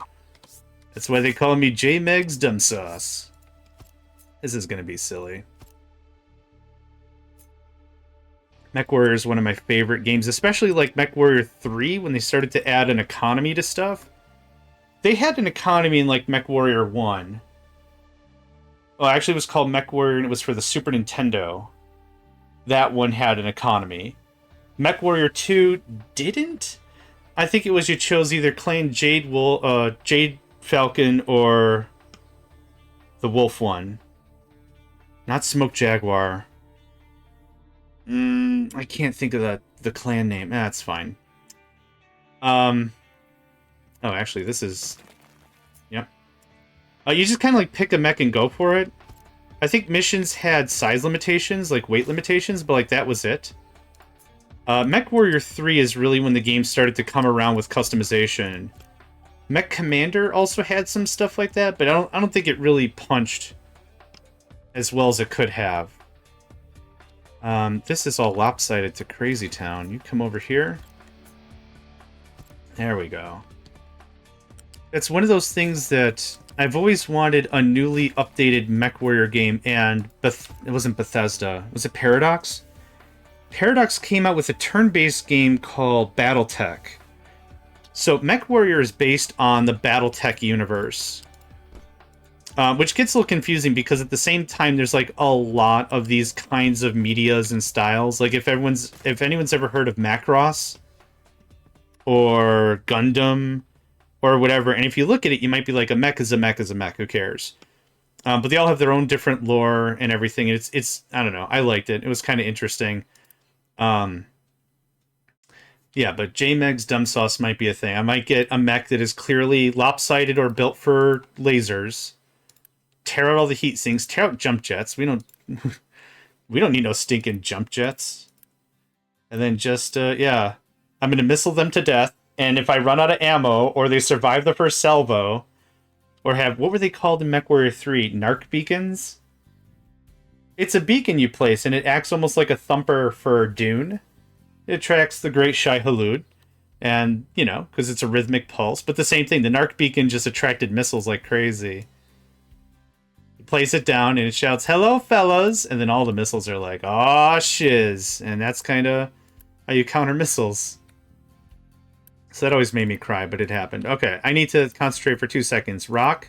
that's why they call me J-Meg's Dumb Sauce. This is going to be silly. MechWarrior is one of my favorite games, especially like MechWarrior 3, when they started to add an economy to stuff. They had an economy in like MechWarrior 1. Well, actually it was called MechWarrior, and it was for the Super Nintendo. That one had an economy. MechWarrior 2 didn't? I think it was you chose either Clan Jade Falcon or the Wolf one. Not Smoke Jaguar. I can't think of the clan name. That's fine. Oh, actually, this is... Yep. You just kind of like pick a mech and go for it. I think missions had size limitations, like weight limitations, but like that was it. Mech Warrior 3 is really when the game started to come around with customization. Mech Commander also had some stuff like that, but I don't think it really punched as well as it could have. This is all lopsided to Crazy Town. You come over here. There we go. It's one of those things that I've always wanted a newly updated MechWarrior game, and it wasn't Bethesda. Was it Paradox? Paradox came out with a turn-based game called BattleTech. So MechWarrior is based on the BattleTech universe. Which gets a little confusing because at the same time there's like a lot of these kinds of medias and styles. Like if anyone's ever heard of Macross or Gundam or whatever, and if you look at it, you might be like, a mech is a mech is a mech, who cares? But they all have their own different lore and everything. It's I don't know, I liked it. It was kind of interesting. Yeah, but JMeg's dumb sauce might be a thing. I might get a mech that is clearly lopsided or built for lasers. Tear out all the heat sinks. Tear out jump jets. We don't need no stinking jump jets. And then just yeah, I'm gonna missile them to death. And if I run out of ammo or they survive the first salvo, or have, what were they called in MechWarrior 3? Narc beacons. It's a beacon you place, and it acts almost like a thumper for Dune. It attracts the great Shai Hulud, and you know, because it's a rhythmic pulse. But the same thing, the Narc beacon just attracted missiles like crazy. Place it down and it shouts, "Hello, fellas," and then all the missiles are like, "Aw, shiz," and that's kind of how you counter missiles. So that always made me cry, but it happened. Okay, I need to concentrate for 2 seconds. Rock,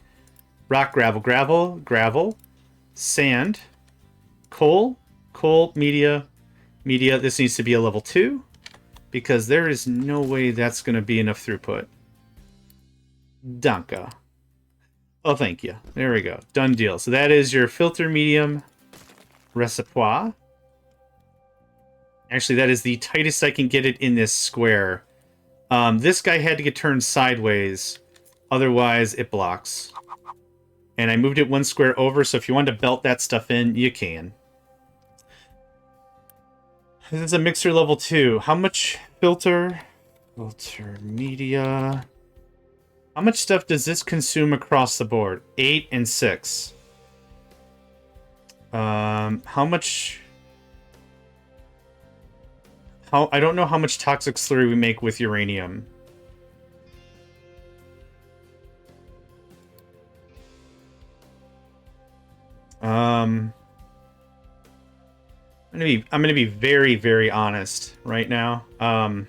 gravel, gravel, gravel, sand, coal, media. This needs to be a level 2 because there is no way that's going to be enough throughput. Danke. Oh, thank you. There we go. Done deal. So that is your filter medium reservoir. Actually, that is the tightest I can get it in this square. This guy had to get turned sideways. Otherwise, it blocks. And I moved it 1 square over, so if you want to belt that stuff in, you can. This is a mixer level 2. How much filter? Filter media... How much stuff does this consume across the board? 8 and 6. How much... I don't know how much toxic slurry we make with uranium. I'm gonna be very, very honest right now. The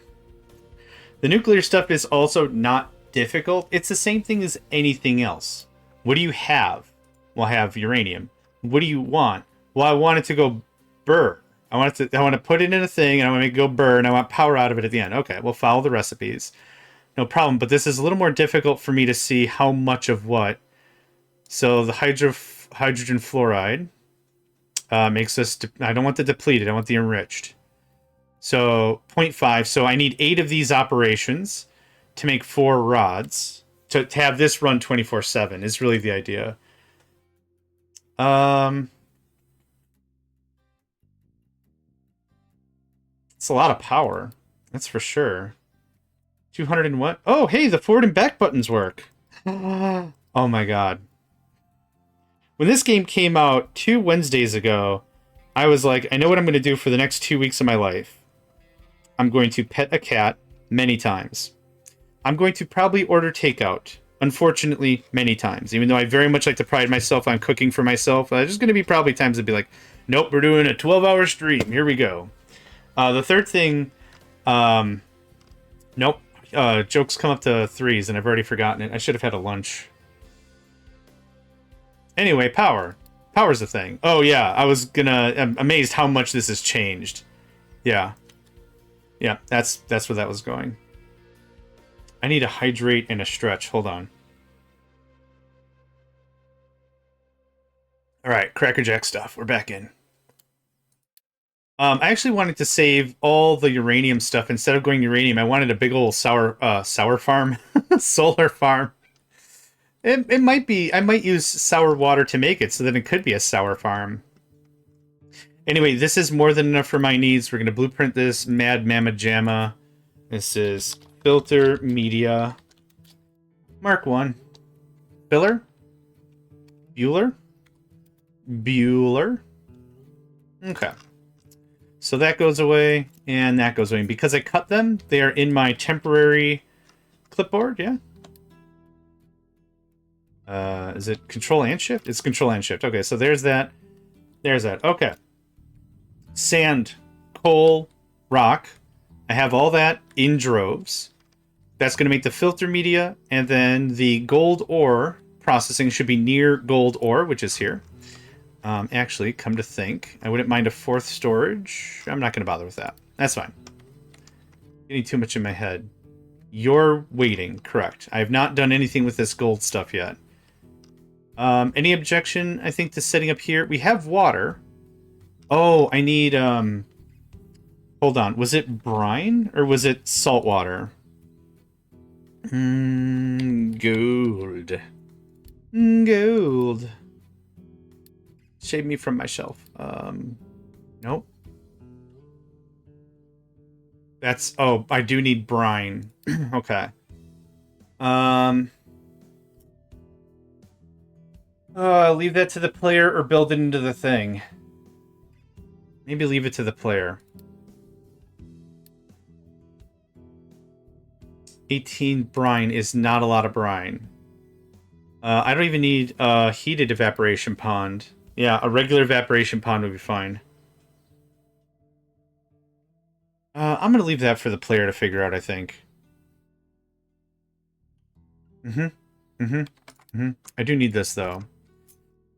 nuclear stuff is also not difficult. It's the same thing as anything else. What do you have? Well, I have uranium. What do you want? Well, I want it to go burr. I want to put it in a thing, and I want to make it go burr, and I want power out of it at the end. Okay, we'll follow the recipes. No problem, but this is a little more difficult for me to see how much of what. So the hydrogen fluoride makes us... I don't want the depleted, I want the enriched. So 0.5, so I need 8 of these operations to make 4 rods. To have this run 24/7 is really the idea. It's a lot of power. That's for sure. 200 and what? Oh, hey, the forward and back buttons work. Oh my god. When this game came out 2 Wednesdays ago, I was like, I know what I'm going to do for the next 2 weeks of my life. I'm going to pet a cat many times. I'm going to probably order takeout, unfortunately, many times. Even though I very much like to pride myself on cooking for myself, there's going to be probably times that'd be like, nope, we're doing a 12-hour stream. Here we go. The third thing, nope, jokes come up to 3s, and I've already forgotten it. I should have had a lunch. Anyway, power. Power's a thing. Oh, yeah, I'm amazed how much this has changed. Yeah. Yeah, that's where that was going. I need a hydrate and a stretch. Hold on. All right, Crackerjack stuff. We're back in. I actually wanted to save all the uranium stuff instead of going uranium. I wanted a big old sour farm, solar farm. It might be. I might use sour water to make it, so that it could be a sour farm. Anyway, this is more than enough for my needs. We're gonna blueprint this Mad Mamma Jamma. This is filter media. Mark 1. Filler. Bueller. Bueller. Okay. So that goes away, and that goes away. And because I cut them, they are in my temporary clipboard, yeah? Is it Control and Shift? It's Control and Shift. Okay, so there's that. There's that. Okay. Sand, coal, rock. I have all that in droves. That's going to make the filter media, and then the gold ore processing should be near gold ore, which is here. Actually, come to think, I wouldn't mind a 4th storage. I'm not going to bother with that. That's fine. Getting too much in my head. You're waiting, correct. I have not done anything with this gold stuff yet. Any objection, I think, to setting up here? We have water. Oh, I need, hold on. Was it brine, or was it salt water? Gold. Gold. Shave me from my shelf. Nope. That's... Oh, I do need brine. Okay. Leave that to the player or build it into the thing. Maybe leave it to the player. 18 brine is not a lot of brine. I don't even need a heated evaporation pond. Yeah, a regular evaporation pond would be fine. I'm going to leave that for the player to figure out, I think. I do need this, though.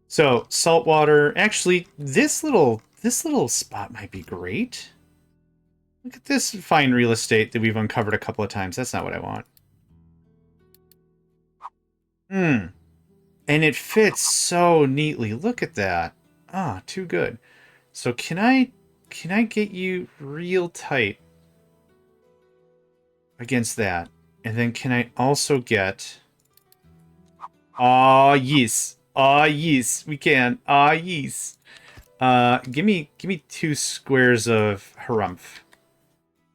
So, salt water. Actually, this little spot might be great. Look at this fine real estate that we've uncovered a couple of times. That's not what I want. And it fits so neatly. Look at that. Ah, too good. So can I get you real tight against that? And then can I also get... Ah, yes. Ah, yes. We can. Ah, yes. Give me 2 squares of harumph.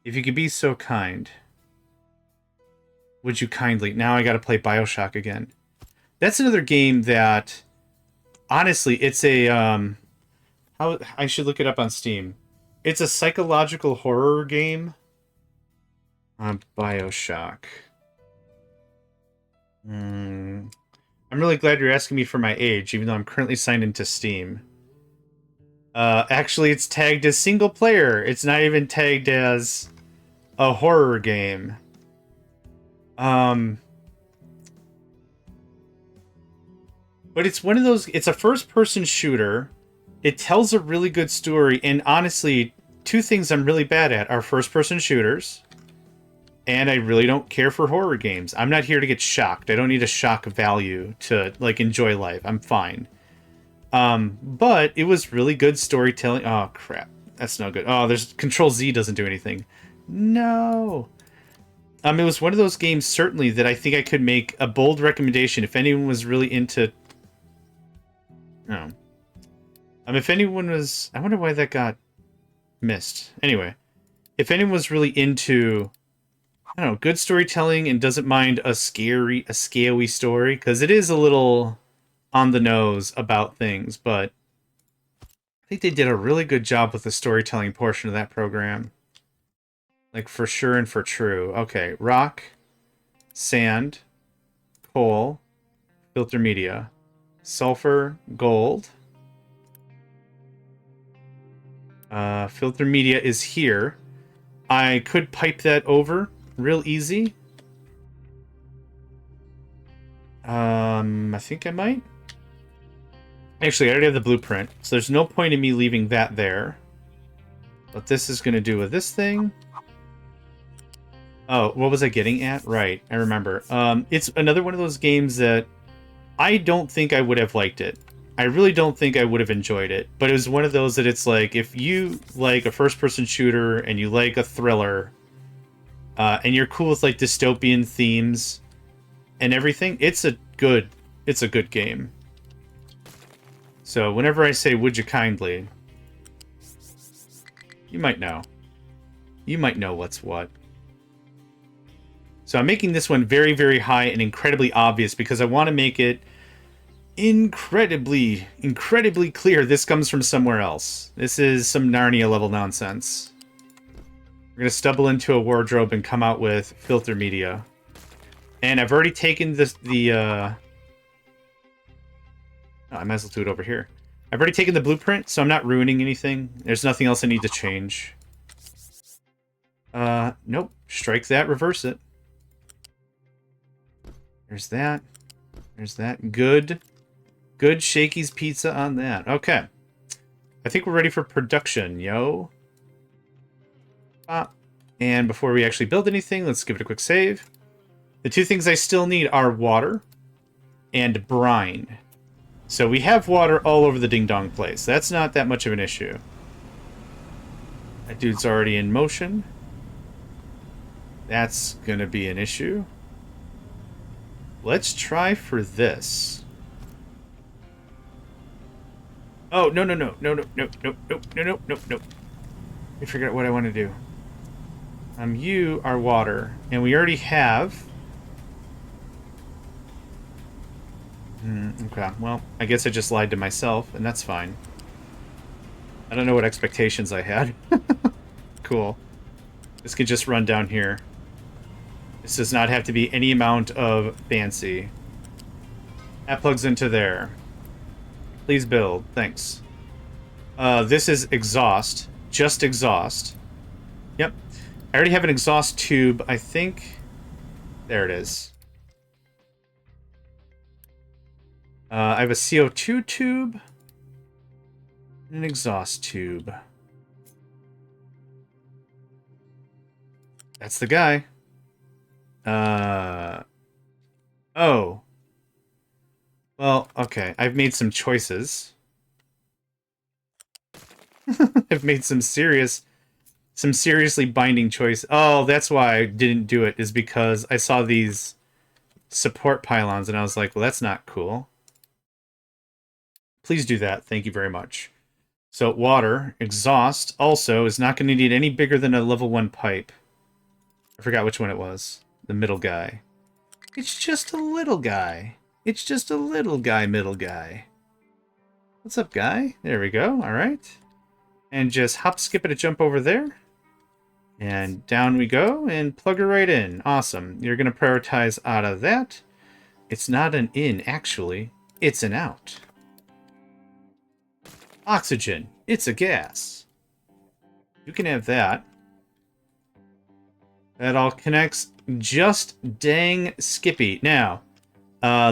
If you could be so kind. Would you kindly? Now I gotta play BioShock again. That's another game that, honestly, it's a, how I should look it up on Steam. It's a psychological horror game on BioShock. I'm really glad you're asking me for my age, even though I'm currently signed into Steam. Actually, it's tagged as single player. It's not even tagged as a horror game. But it's one of those... It's a first-person shooter. It tells a really good story. And honestly, 2 things I'm really bad at are first-person shooters. And I really don't care for horror games. I'm not here to get shocked. I don't need a shock value to, like, enjoy life. I'm fine. But it was really good storytelling. Oh, crap. That's no good. Oh, there's... Control-Z doesn't do anything. No! It was one of those games, certainly, that I think I could make a bold recommendation if anyone was really into... Oh. If anyone was... I wonder why that got missed. Anyway. If anyone was really into... I don't know, good storytelling and doesn't mind a scary story, because it is a little on the nose about things, but I think they did a really good job with the storytelling portion of that program. Like, for sure and for true. Okay, rock, sand, coal, filter media, sulfur, gold. Filter media is here. I could pipe that over real easy. I think I might. Actually, I already have the blueprint, so there's no point in me leaving that there. What this is going to do with this thing... Oh, what was I getting at? Right, I remember. It's another one of those games that I don't think I would have liked it. I really don't think I would have enjoyed it. But it was one of those that it's like, if you like a first-person shooter and you like a thriller, and you're cool with like dystopian themes and everything, it's a good game. So whenever I say "would you kindly," you might know. You might know what's what. So I'm making this one very, very high and incredibly obvious because I want to make it incredibly clear this comes from somewhere else. This is some Narnia level nonsense. We're going to stubble into a wardrobe and come out with filter media. And I've already taken I might as well do it over here. I've already taken the blueprint, so I'm not ruining anything. There's nothing else I need to change. Nope. Strike that, reverse it. There's that. There's that. Good. Good Shakey's Pizza on that. Okay. I think we're ready for production, yo. And before we actually build anything, let's give it a quick save. The two things I still need are water and brine. So we have water all over the ding-dong place. That's not that much of an issue. That dude's already in motion. That's gonna be an issue. Let's try for this. Oh, no. I figured out what I want to do. You are water, and we already have... okay, well, I guess I just lied to myself, and that's fine. I don't know what expectations I had. Cool. This could just run down here. This does not have to be any amount of fancy. That plugs into there. Please build. Thanks. This is exhaust. Just exhaust. Yep. I already have an exhaust tube, I think. There it is. I have a CO2 tube. And an exhaust tube. That's the guy. Oh. Well, okay. I've made some choices. I've made some seriously binding choice. Oh, that's why I didn't do it, is because I saw these support pylons and I was like, well, that's not cool. Please do that. Thank you very much. So water, exhaust, also is not going to need any bigger than a level 1 pipe. I forgot which one it was. The middle guy. It's just a little guy. It's just a little guy, middle guy. What's up, guy? There we go. All right. And just hop, skip it, a jump over there. And down we go, and plug her right in. Awesome. You're going to prioritize out of that. It's not an in, actually. It's an out. Oxygen. It's a gas. You can have that. That all connects just dang skippy. Now,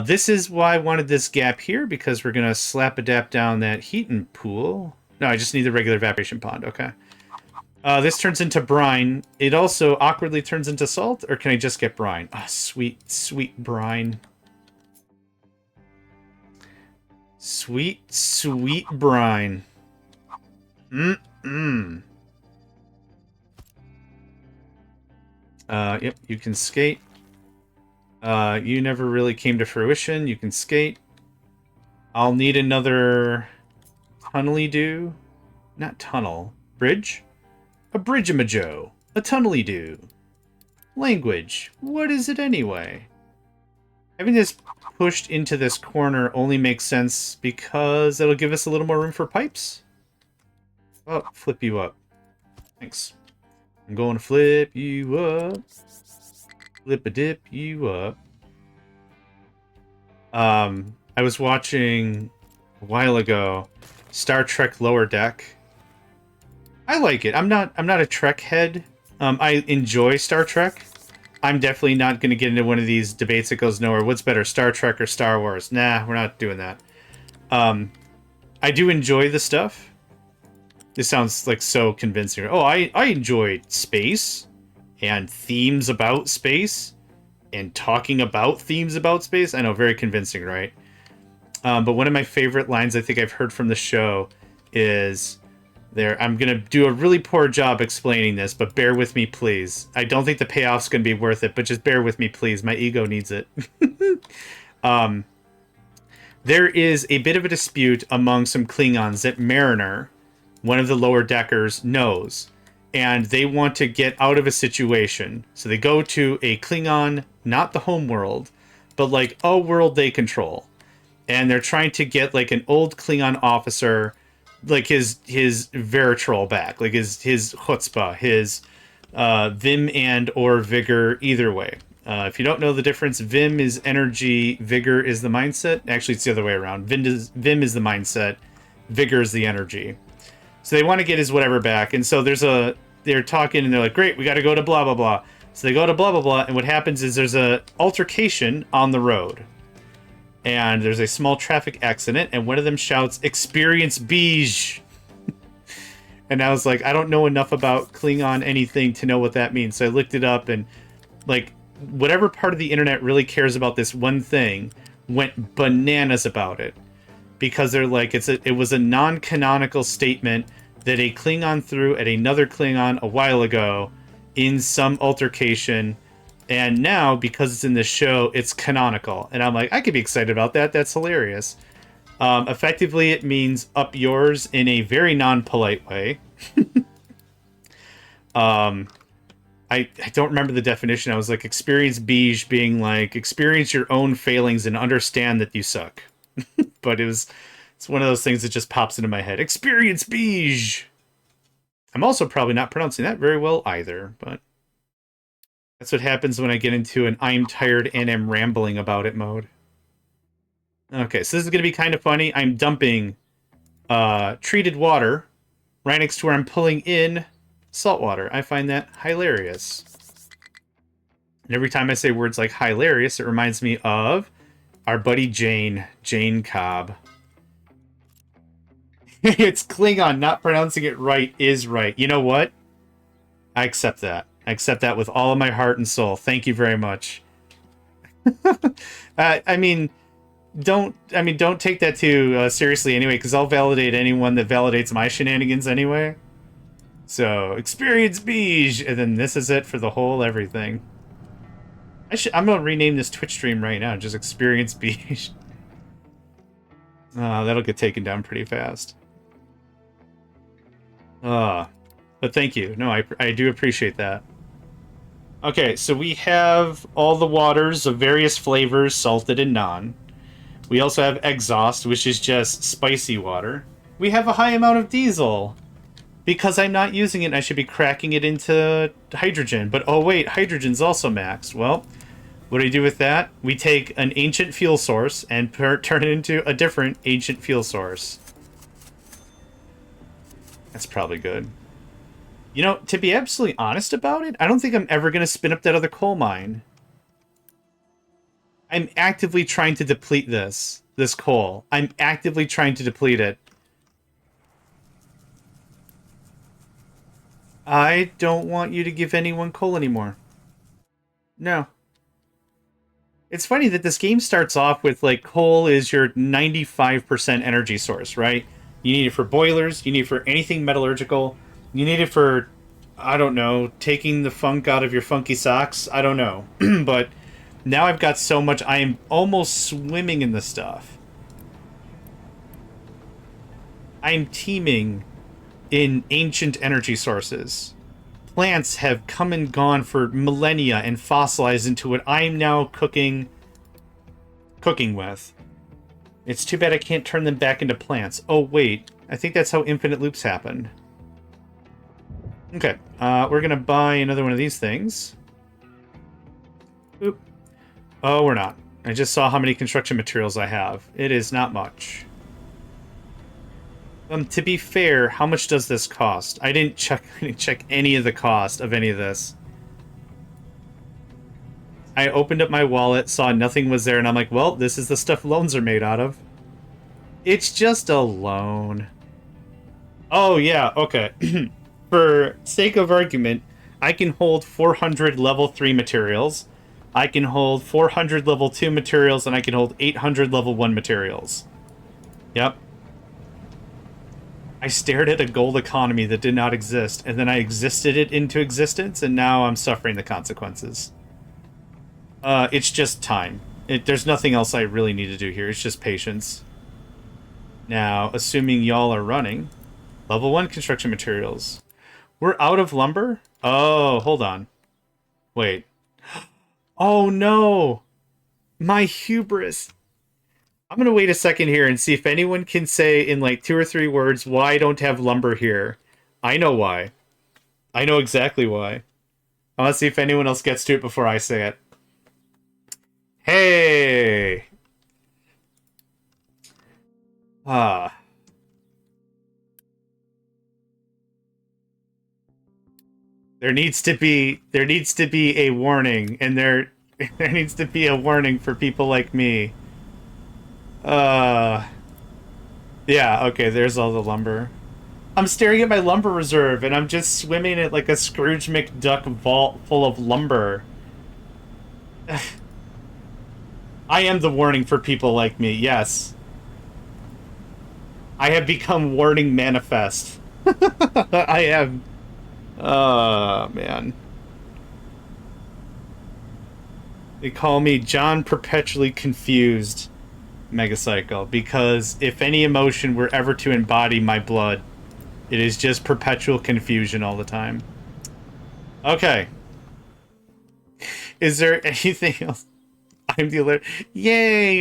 this is why I wanted this gap here, because we're going to slap adapt down that heating pool. No, I just need the regular evaporation pond. Okay. This turns into brine. It also awkwardly turns into salt, or can I just get brine? Ah, oh, sweet, sweet brine. Sweet, sweet brine. Yep, you can skate. You never really came to fruition. You can skate. I'll need another tunnely-do. Not tunnel. Bridge? A bridge-a-ma-joe. A tunnely-do. Language. What is it anyway? Having this pushed into this corner only makes sense because it'll give us a little more room for pipes. Oh, flip you up. Thanks. I'm going to flip you up. Flip-a-dip you up. I was watching a while ago Star Trek Lower Deck. I like it. I'm not a Trek head. I enjoy Star Trek. I'm definitely not going to get into one of these debates that goes nowhere. What's better, Star Trek or Star Wars? Nah, we're not doing that. I do enjoy the stuff. This sounds like so convincing. Oh, I enjoy space and themes about space and talking about themes about space. I know, very convincing, right? But one of my favorite lines I think I've heard from the show is there. I'm going to do a really poor job explaining this, but bear with me, please. I don't think the payoff's going to be worth it, but just bear with me, please. My ego needs it. There is a bit of a dispute among some Klingons that Mariner, one of the lower deckers, knows. And they want to get out of a situation. So they go to a Klingon, not the home world, but like a world they control. And they're trying to get like an old Klingon officer, like his Veritrol back, like his chutzpah, his vim and or vigor, either way. If you don't know the difference, vim is energy, vigor is the mindset. Actually, it's the other way around. Vim is the mindset, vigor is the energy. So they want to get his whatever back, and so they're talking, and they're like, great, we got to go to blah, blah, blah. So they go to blah, blah, blah, and what happens is there's a altercation on the road. And there's a small traffic accident, and one of them shouts, "Experience beige!" And I was like, I don't know enough about Klingon anything to know what that means. So I looked it up, and like, whatever part of the internet really cares about this one thing went bananas about it. Because they're like, it was a non-canonical statement that a Klingon threw at another Klingon a while ago in some altercation. And now, because it's in this show, it's canonical. And I'm like, I could be excited about that. That's hilarious. Effectively, it means up yours in a very non-polite way. I don't remember the definition. I was like, experience beige being like, experience your own failings and understand that you suck. But it's one of those things that just pops into my head. Experience beige! I'm also probably not pronouncing that very well either, but that's what happens when I get into an I'm tired and am rambling about it mode. Okay, so this is going to be kind of funny. I'm dumping treated water right next to where I'm pulling in salt water. I find that hilarious. And every time I say words like hilarious, it reminds me of our buddy Jane Cobb. It's Klingon, not pronouncing it right is right. You know what? I accept that. I accept that with all of my heart and soul. Thank you very much. I mean, don't take that too seriously anyway, because I'll validate anyone that validates my shenanigans anyway. So, experience beige, and then this is it for the whole everything. I'm gonna rename this Twitch stream right now, just experience beige. That'll get taken down pretty fast. But thank you. No, I do appreciate that. Okay, so we have all the waters of various flavors, salted and non. We also have exhaust, which is just spicy water. We have a high amount of diesel. Because I'm not using it, I should be cracking it into hydrogen. But oh wait, hydrogen's also maxed. Well, what do we do with that? We take an ancient fuel source and turn it into a different ancient fuel source. That's probably good. You know, to be absolutely honest about it, I don't think I'm ever going to spin up that other coal mine. I'm actively trying to deplete this coal. I'm actively trying to deplete it. I don't want you to give anyone coal anymore. No. It's funny that this game starts off with, like, coal is your 95% energy source, right? You need it for boilers, you need it for anything metallurgical, you need it for, I don't know, taking the funk out of your funky socks, I don't know. But now I've got so much, I am almost swimming in the stuff. I'm teeming in ancient energy sources. Plants have come and gone for millennia and fossilized into what I'm now cooking with. It's too bad I can't turn them back into plants. Oh, wait. I think that's how infinite loops happen. Okay. We're going to buy another one of these things. Oop. Oh, we're not. I just saw how many construction materials I have. It is not much. To be fair, how much does this cost? I didn't check any of the cost of any of this. I opened up my wallet, saw nothing was there, and I'm like, well, this is the stuff loans are made out of. It's just a loan. Oh, yeah, okay. For sake of argument, I can hold 400 level 3 materials. I can hold 400 level 2 materials, and I can hold 800 level 1 materials. Yep. I stared at a gold economy that did not exist, and then I existed it into existence, and now I'm suffering the consequences. It's just time. There's nothing else I really need to do here. It's just patience. Now, assuming y'all are running, level 1 construction materials. We're out of lumber? Oh, hold on. Wait. Oh no! My hubris. I'm gonna wait a second here and see if anyone can say in like 2 or 3 words why I don't have lumber here. I know why. I know exactly why. I want to see if anyone else gets to it before I say it. Hey! Ah. There needs to be a warning, and there needs to be a warning for people like me. Yeah, okay, there's all the lumber. I'm staring at my lumber reserve, and I'm just swimming at like a Scrooge McDuck vault full of lumber. I am the warning for people like me, yes. I have become warning manifest. I have... Oh, man. They call me John Perpetually Confused Megacycle, because if any emotion were ever to embody my blood, it is just perpetual confusion all the time. Okay. Is there anything else? I'm the alert. Yay!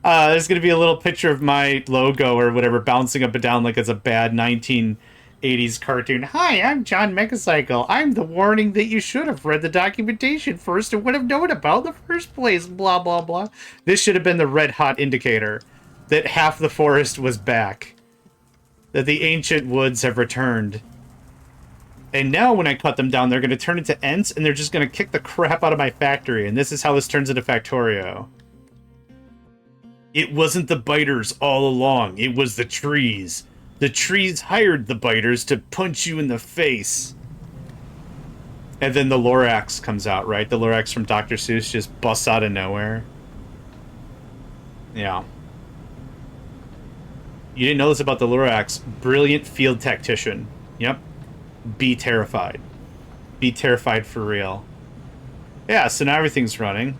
There's going to be a little picture of my logo or whatever bouncing up and down like it's a bad 1980s cartoon. Hi, I'm John Megacycle. I'm the warning that you should have read the documentation first and would have known about in the first place. Blah, blah, blah. This should have been the red hot indicator that half the forest was back. That the ancient woods have returned. And now when I cut them down, they're going to turn into Ents, and they're just going to kick the crap out of my factory. And this is how this turns into Factorio. It wasn't the biters all along. It was the trees. The trees hired the biters to punch you in the face. And then the Lorax comes out, right? The Lorax from Dr. Seuss just busts out of nowhere. Yeah. You didn't know this about the Lorax. Brilliant field tactician. Yep. Be terrified. Be terrified for real. Yeah, so now everything's running.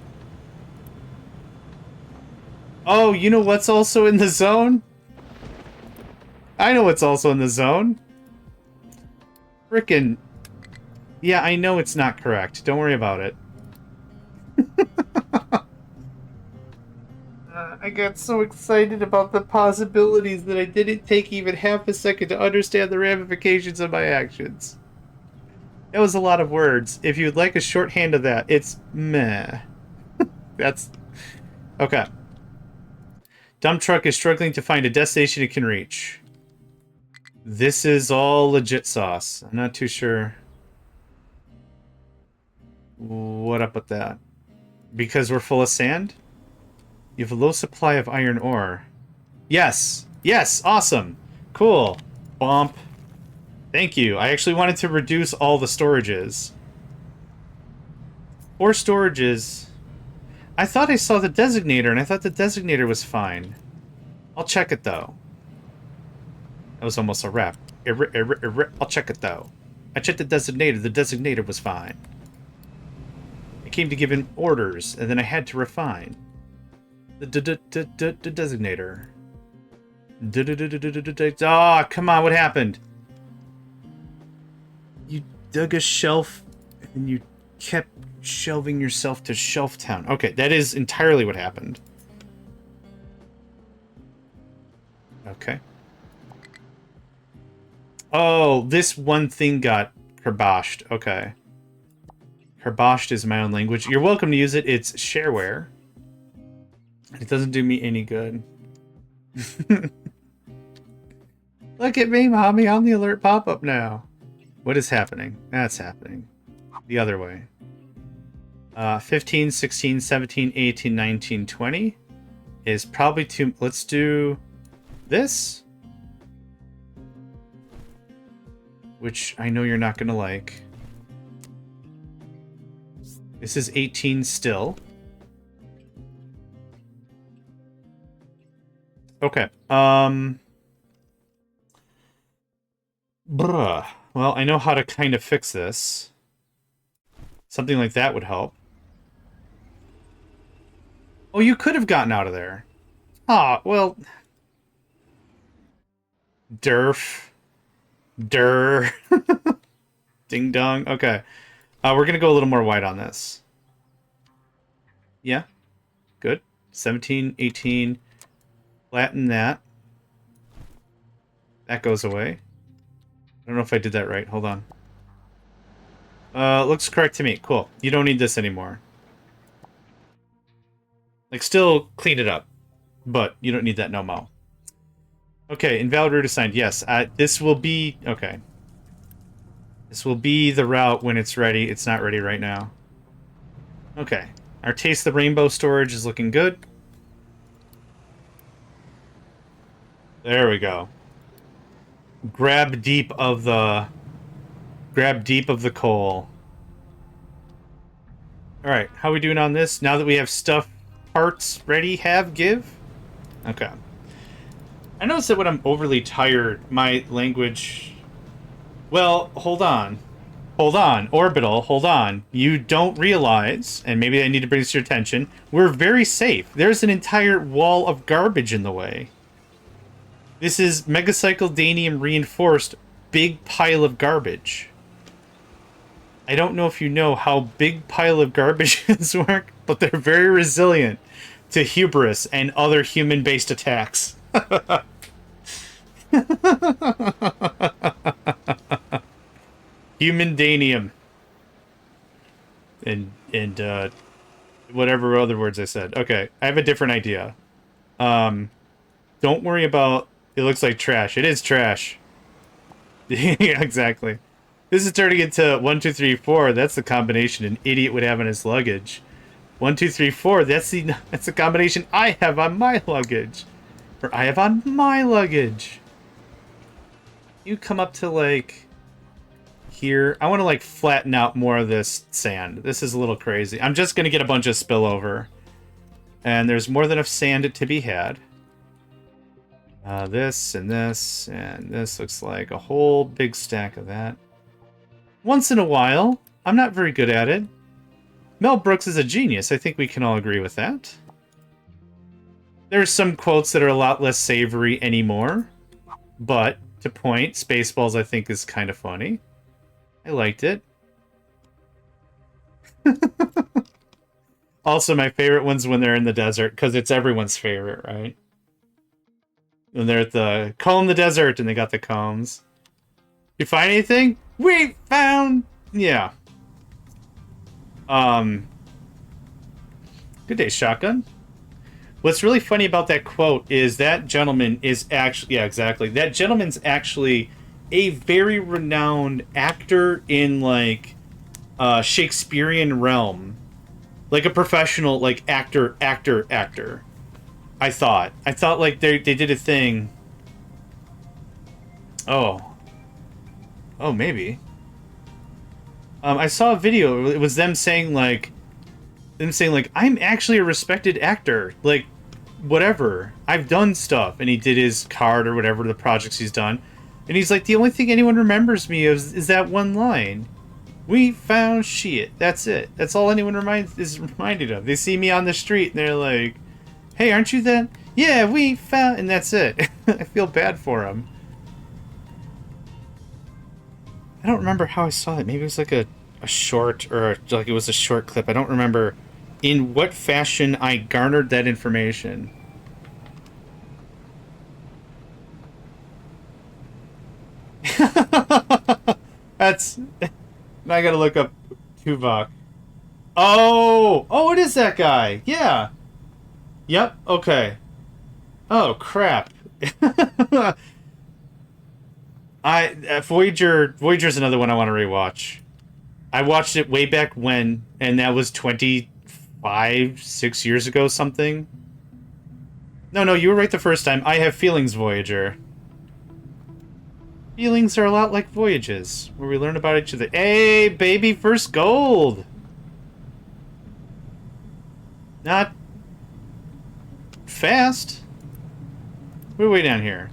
Oh, you know what's also in the zone? I know what's also in the zone. Frickin'... Yeah, I know it's not correct. Don't worry about it. I got so excited about the possibilities that I didn't take even half a second to understand the ramifications of my actions. That was a lot of words. If you'd like a shorthand of that, it's meh. That's... Okay. Dump truck is struggling to find a destination it can reach. This is all legit sauce. I'm not too sure what up with that. Because we're full of sand? You have a low supply of iron ore. Yes! Yes! Awesome! Cool. Bump. Thank you. I actually wanted to reduce all the storages. 4 storages. I thought I saw the designator, and I thought the designator was fine. I'll check it, though. That was almost a rap. I'll check it, though. I checked the designator was fine. I came to give him orders, and then I had to refine. The designator. Ah, come on, what happened? You dug a shelf, and you kept shelving yourself to Shelf Town. Okay, that is entirely what happened. Okay. Oh, this one thing got kirboshed. Okay. Kirboshed is my own language. You're welcome to use it. It's shareware. It doesn't do me any good. Look at me, Mommy. I'm the alert pop-up now. What is happening? That's happening. The other way. 15, 16, 17, 18, 19, 20 is probably too... Let's do this. Which I know you're not going to like. This is 18 still. Okay. Bruh. Well, I know how to kind of fix this. Something like that would help. Oh, you could have gotten out of there. Ah, well... Derf. Der. Ding dong. Okay. We're gonna go a little more white on this. Yeah. Good. 17, 18. Flatten that. That goes away. I don't know if I did that right. Hold on. Looks correct to me. Cool. You don't need this anymore. Like, still clean it up. But you don't need that no mo. Okay, invalid route assigned. Yes, this will be... Okay. This will be the route when it's ready. It's not ready right now. Okay. Our Taste the Rainbow storage is looking good. There we go. Grab deep of the coal. Alright, how are we doing on this? Now that we have stuff, parts ready, give? Okay. I noticed that when I'm overly tired, my language... Well, hold on. Hold on, Orbital, hold on. You don't realize, and maybe I need to bring this to your attention, we're very safe. There's an entire wall of garbage in the way. This is Megacycle Danium reinforced big pile of garbage. I don't know if you know how big pile of garbages work, but they're very resilient to hubris and other human-based attacks. Human Danium. And whatever other words I said. Okay, I have a different idea. Don't worry about... It looks like trash. It is trash. Yeah, exactly. This is turning into 1, 2, 3, 4. That's the combination an idiot would have in his luggage. 1, 2, 3, 4. That's the combination I have on my luggage. Or I have on my luggage. You come up to, like, here. I want to, like, flatten out more of this sand. This is a little crazy. I'm just going to get a bunch of spillover. And there's more than enough sand to be had. This, and this, and this looks like a whole big stack of that. Once in a while. I'm not very good at it. Mel Brooks is a genius. I think we can all agree with that. There's some quotes that are a lot less savory anymore. But, to point, Spaceballs I think is kind of funny. I liked it. Also, my favorite one's when they're in the desert, because it's everyone's favorite, right? When they're at the comb the desert and they got the combs. You find anything? We found... Yeah. Good day, Shotgun. What's really funny about that quote is that gentleman is actually... Yeah, exactly. That gentleman's actually a very renowned actor in, like, Shakespearean realm. Like a professional, like, actor. I thought, like, they did a thing. Oh, maybe. I saw a video. It was them saying, like, I'm actually a respected actor. Like, whatever. I've done stuff. And he did his card or whatever, the projects he's done. And he's like, the only thing anyone remembers me of is that one line. We found shit. That's it. That's all anyone is reminded of. They see me on the street and they're like, hey, aren't you that? Yeah, we found... And that's it. I feel bad for him. I don't remember how I saw it. Maybe it was like a short, or like it was a short clip. I don't remember in what fashion I garnered that information. That's... Now I gotta look up Tuvok. Oh, it is that guy. Yeah. Yep, okay. Oh, crap. Voyager's another one I want to rewatch. I watched it way back when, and that was 6 years ago something. No, you were right the first time. I have feelings, Voyager. Feelings are a lot like voyages, where we learn about each other. Hey, baby, first gold! Not fast. What are we down here?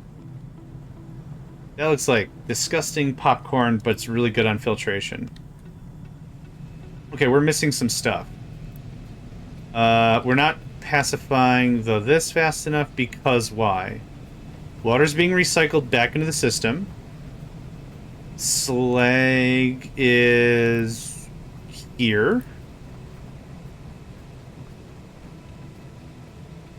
That looks like disgusting popcorn, but it's really good on filtration. Okay, we're missing some stuff. We're not pacifying this fast enough because why? Water's being recycled back into the system. Slag is here.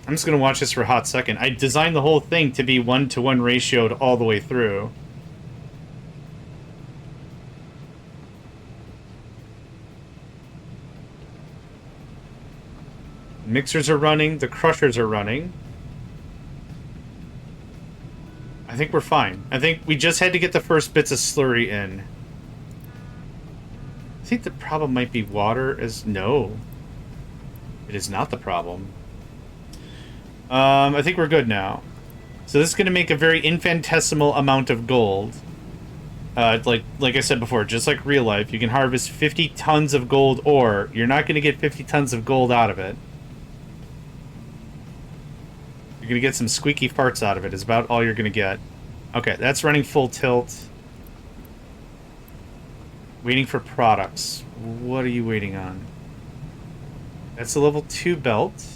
I'm just going to watch this for a hot second. I designed the whole thing to be 1-to-1 ratioed all the way through. Mixers are running. The crushers are running. I think we're fine. I think we just had to get the first bits of slurry in. I think the problem might be water. No. It is not the problem. I think we're good now. So this is going to make a very infinitesimal amount of gold. Like I said before, just like real life, you can harvest 50 tons of gold ore. You're not going to get 50 tons of gold out of it. You're going to get some squeaky farts out of it is about all you're going to get. Okay, that's running full tilt. Waiting for products. What are you waiting on? That's a level 2 belt.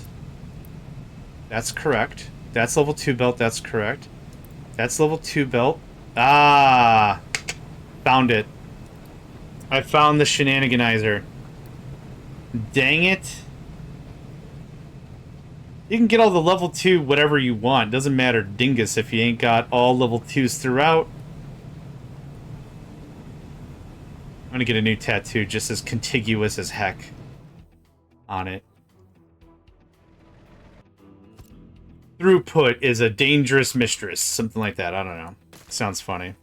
That's correct. That's level 2 belt. That's correct. That's level 2 belt. Ah! Found it. I found the shenaniganizer. Dang it. You can get all the level 2 whatever you want. Doesn't matter dingus if you ain't got all level 2s throughout. I'm gonna get a new tattoo just as contiguous as heck on it. Throughput is a dangerous mistress. Something like that. I don't know. Sounds funny.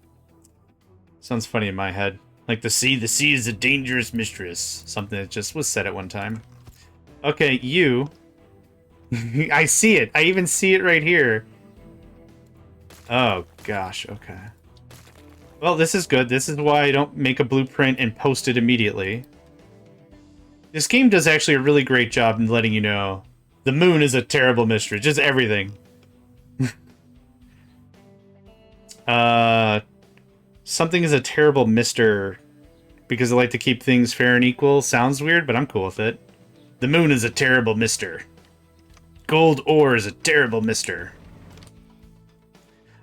Sounds funny in my head. Like the sea is a dangerous mistress. Something that just was said at one time. Okay, you. I see it. I even see it right here. Oh, gosh. Okay. Well, this is good. This is why I don't make a blueprint and post it immediately. This game does actually a really great job in letting you know the moon is a terrible mistress. Just everything. Something is a terrible mister because I like to keep things fair and equal. Sounds weird, but I'm cool with it. The moon is a terrible mister. Gold ore is a terrible mister.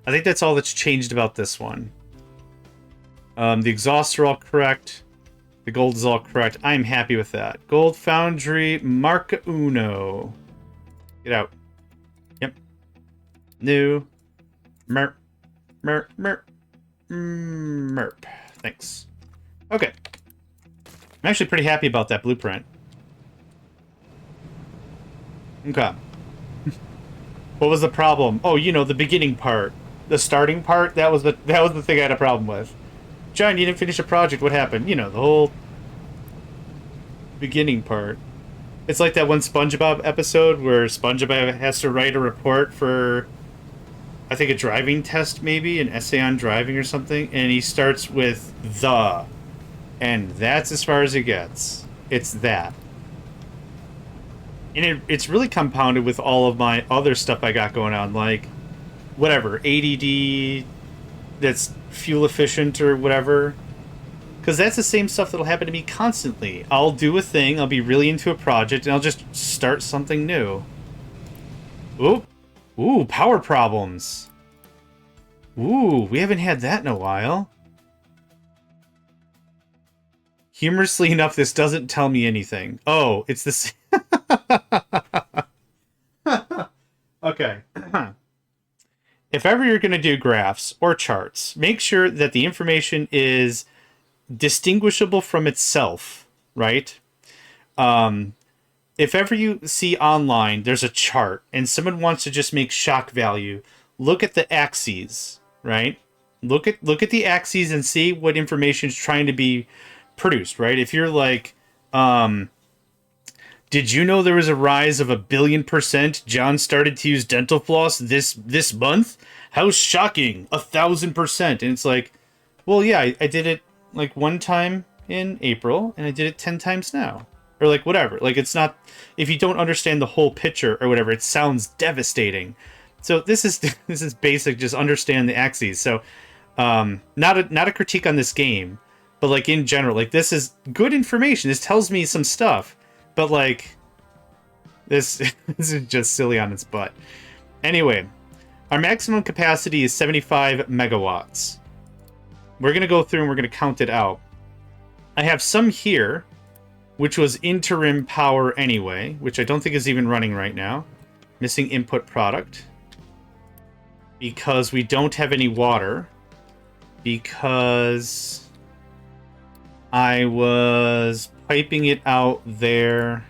I think that's all that's changed about this one. The exhausts are all correct. The gold is all correct. I'm happy with that. Gold Foundry Marca Uno. Get out. Yep. New. Merp. Merp. Merp. Merp. Thanks. Okay. I'm actually pretty happy about that blueprint. Okay. What was the problem? Oh, you know, the beginning part. The starting part, that was the thing I had a problem with. John, you didn't finish a project. What happened? You know, the whole beginning part. It's like that one SpongeBob episode where SpongeBob has to write a report for, I think, a driving test, maybe, an essay on driving or something, and he starts with the, and that's as far as it gets. It's that. And it's really compounded with all of my other stuff I got going on, like, whatever, ADD that's fuel efficient or whatever. Because that's the same stuff that'll happen to me constantly. I'll do a thing, I'll be really into a project, and I'll just start something new. Ooh. Ooh, power problems. Ooh, we haven't had that in a while. Humorously enough, this doesn't tell me anything. Oh, it's the same. Okay. If ever you're going to do graphs or charts, make sure that the information is distinguishable from itself, right? If ever you see online, there's a chart and someone wants to just make shock value, look at the axes, right? Look at the axes and see what information is trying to be produced, right? If you're like, did you know there was a rise of 1,000,000,000%? John started to use dental floss this month? How shocking! 1,000%. And it's like, well, yeah, I did it like one time in April, and I did it 10 times now. Or like whatever. Like it's not, if you don't understand the whole picture or whatever, it sounds devastating. So this is this is basic. Just understand the axes. So not a critique on this game, but like in general, like this is good information. This tells me some stuff, but like this this is just silly on its butt. Anyway, our maximum capacity is 75 megawatts. We're gonna go through and we're gonna count it out. I have some here, which was interim power anyway, which I don't think is even running right now. Missing input product. Because we don't have any water. Because I was piping it out there.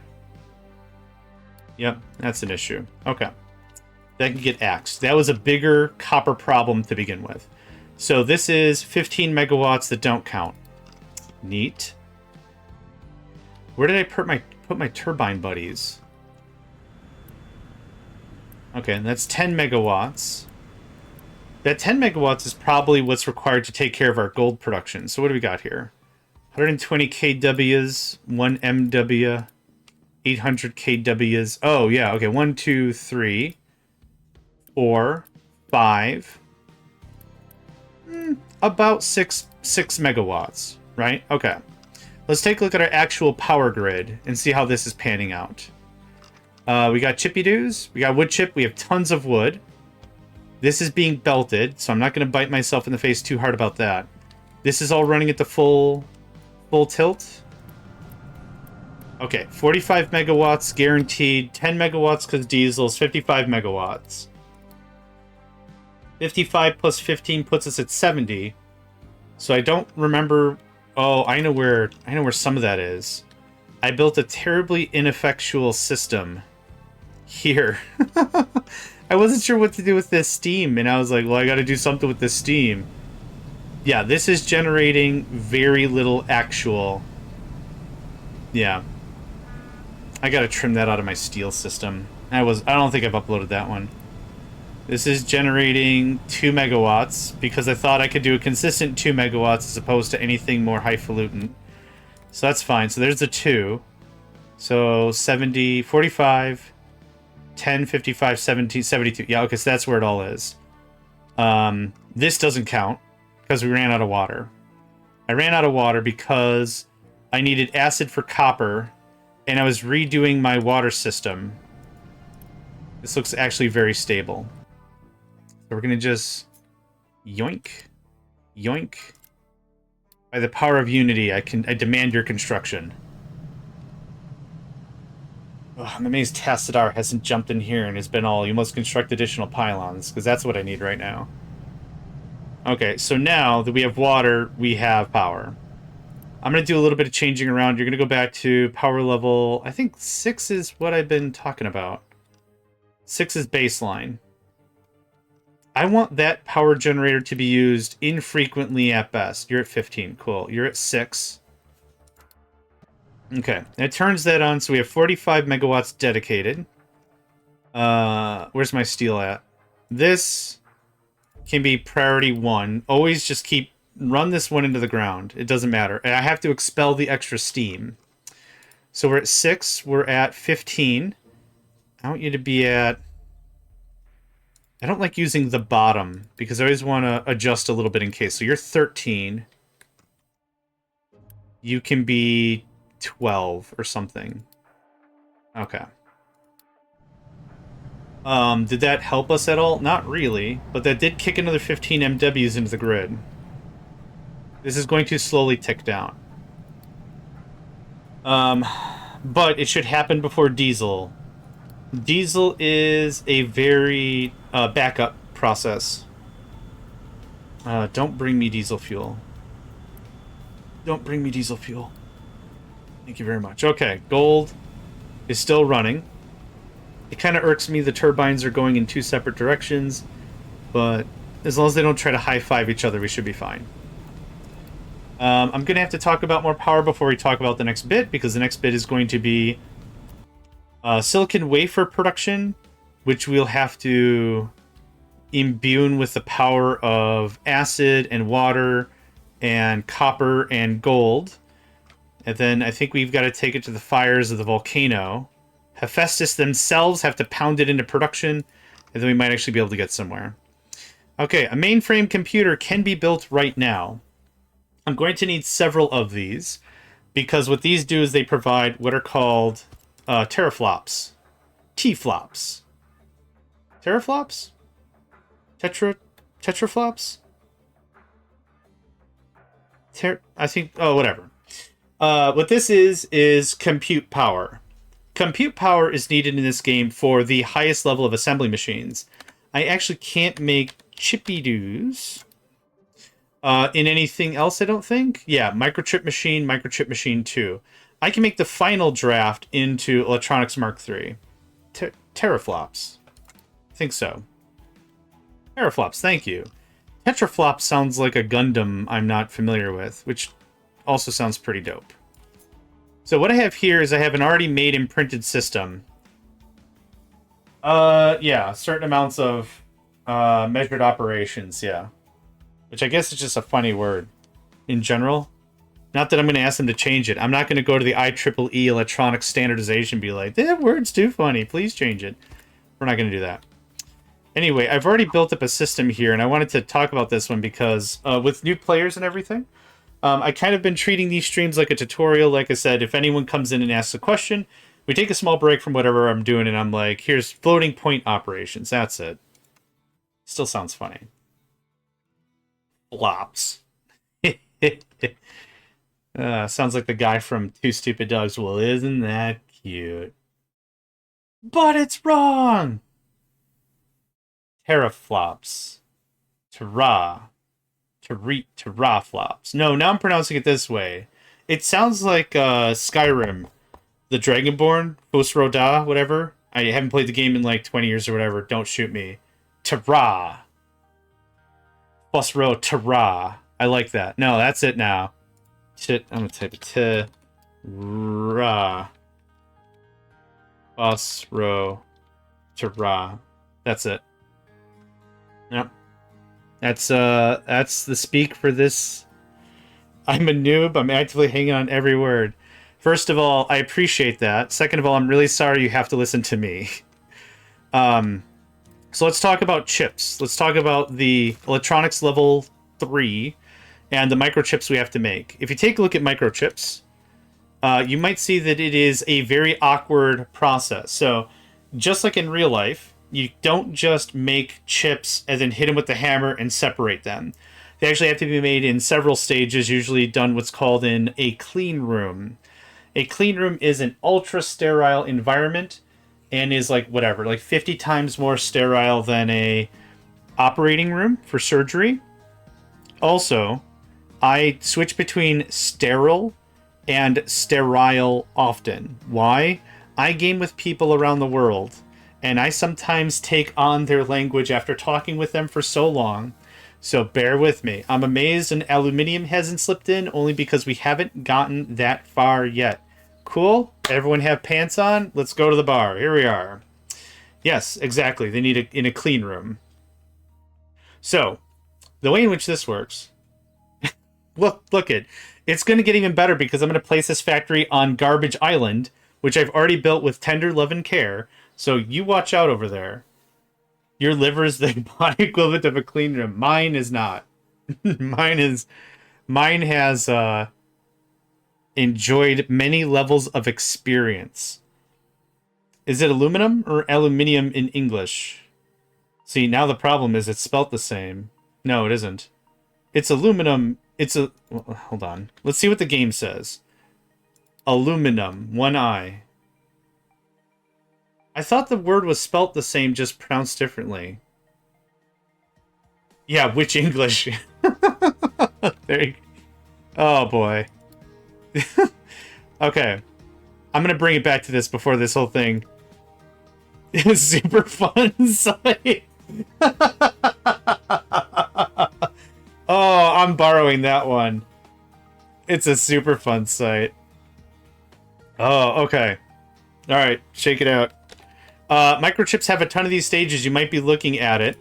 Yep, that's an issue. Okay. That can get axed. That was a bigger copper problem to begin with. So this is 15 megawatts that don't count. Neat. Where did I put my turbine buddies? Okay, that's 10 megawatts. That 10 megawatts is probably what's required to take care of our gold production. So what do we got here? 120 kWs, 1 MW, 800 kWs. Oh, yeah, okay. 1, 2, 3, 4, 5. About 6 megawatts, right? Okay. Let's take a look at our actual power grid and see how this is panning out. We got chippy doos. We got wood chip. We have tons of wood. This is being belted, so I'm not going to bite myself in the face too hard about that. This is all running at the full tilt. Okay, 45 megawatts guaranteed. 10 megawatts because diesel's 55 megawatts. 55 plus 15 puts us at 70. So I don't remember. Oh, I know where some of that is. I built a terribly ineffectual system here. I wasn't sure what to do with this steam, and I was like, well, I got to do something with this steam. Yeah, this is generating very little actual. Yeah. I got to trim that out of my steel system. I don't think I've uploaded that one. This is generating 2 megawatts because I thought I could do a consistent 2 megawatts as opposed to anything more highfalutin. So that's fine. So there's the 2. So 70, 45, 10, 55, 17, 72. Yeah, okay, so that's where it all is. This doesn't count because we ran out of water. I ran out of water because I needed acid for copper and I was redoing my water system. This looks actually very stable. So we're going to just yoink, yoink. By the power of unity, I demand your construction. Oh, I'm amazed Tassadar hasn't jumped in here and has been all, you must construct additional pylons, because that's what I need right now. Okay, so now that we have water, we have power. I'm going to do a little bit of changing around. You're going to go back to power level, I think 6 is what I've been talking about. 6 is baseline. I want that power generator to be used infrequently at best. You're at 15. Cool. You're at 6. Okay. And it turns that on, so we have 45 megawatts dedicated. Where's my steel at? This can be priority 1. Always just run this one into the ground. It doesn't matter. And I have to expel the extra steam. So we're at 6. We're at 15. I want you to be at... I don't like using the bottom because I always want to adjust a little bit in case. So you're 13. You can be 12 or something. Okay. Did that help us at all? Not really, but that did kick another 15 MWs into the grid. This is going to slowly tick down. But it should happen before diesel. Diesel is a very backup process. Don't bring me diesel fuel. Don't bring me diesel fuel. Thank you very much. Okay, gold is still running. It kind of irks me the turbines are going in 2 separate directions, but as long as they don't try to high-five each other, we should be fine. I'm going to have to talk about more power before we talk about the next bit, because the next bit is going to be silicon wafer production, which we'll have to imbue with the power of acid and water and copper and gold. And then I think we've got to take it to the fires of the volcano. Hephaestus themselves have to pound it into production. And then we might actually be able to get somewhere. Okay, a mainframe computer can be built right now. I'm going to need several of these, because what these do is they provide what are called teraflops. T-flops. Teraflops? Tetraflops? I think... Oh, whatever. What this is compute power. Compute power is needed in this game for the highest level of assembly machines. I actually can't make chippy-doos in anything else, I don't think. Yeah, microchip machine 2. I can make the final draft into Electronics Mark III. Teraflops. I think so. Teraflops, thank you. Tetraflops sounds like a Gundam I'm not familiar with, which also sounds pretty dope. So what I have here is I have an already made and printed system. Yeah, certain amounts of measured operations, yeah. Which I guess is just a funny word in general. Not that I'm going to ask them to change it. I'm not going to go to the IEEE electronic standardization and be like, that word's too funny, please change it. We're not going to do that. Anyway, I've already built up a system here, and I wanted to talk about this one because with new players and everything, I kind of been treating these streams like a tutorial. Like I said, if anyone comes in and asks a question, we take a small break from whatever I'm doing, and I'm like, here's floating point operations. That's it. Still sounds funny. Flops. Sounds like the guy from Two Stupid Dogs. Well, isn't that cute? But it's wrong! Teraflops. Teraflops. No, now I'm pronouncing it this way. It sounds like Skyrim. The Dragonborn. Fosroda, whatever. I haven't played the game in like 20 years or whatever. Don't shoot me. Terra. Fosro Terra. I like that. No, that's it now. Shit, I'm gonna type it. Terra. Fosro Terra. That's it. Yep. That's the speak for this. I'm a noob. I'm actively hanging on every word. First of all, I appreciate that. Second of all, I'm really sorry you have to listen to me. So let's talk about chips. Let's talk about the electronics level 3 and the microchips we have to make. If you take a look at microchips, you might see that it is a very awkward process. So just like in real life, you don't just make chips and then hit them with the hammer and separate them. They actually have to be made in several stages, usually done what's called in a clean room. A clean room is an ultra-sterile environment and is like, whatever, like 50 times more sterile than a operating room for surgery. Also, I switch between sterile and sterile often. Why? I game with people around the world, and I sometimes take on their language after talking with them for so long. So bear with me. I'm amazed an aluminium hasn't slipped in, only because we haven't gotten that far yet. Cool? Everyone have pants on? Let's go to the bar. Here we are. Yes, exactly. They need it in a clean room. So, the way in which this works... look it. It's going to get even better because I'm going to place this factory on Garbage Island, which I've already built with tender love and care. So you watch out over there. Your liver is the body equivalent of a clean room. Mine is not. Mine has enjoyed many levels of experience. Is it aluminum or aluminium in English? See, now the problem is it's spelt the same. No, it isn't. It's aluminum. Hold on. Let's see what the game says. Aluminum. One I. I thought the word was spelt the same, just pronounced differently. Yeah, which English? There you go. Oh, boy. Okay. I'm going to bring it back to this before this whole thing is super fun site. Oh, I'm borrowing that one. It's a super fun site. Oh, okay. All right, shake it out. Microchips have a ton of these stages. You might be looking at it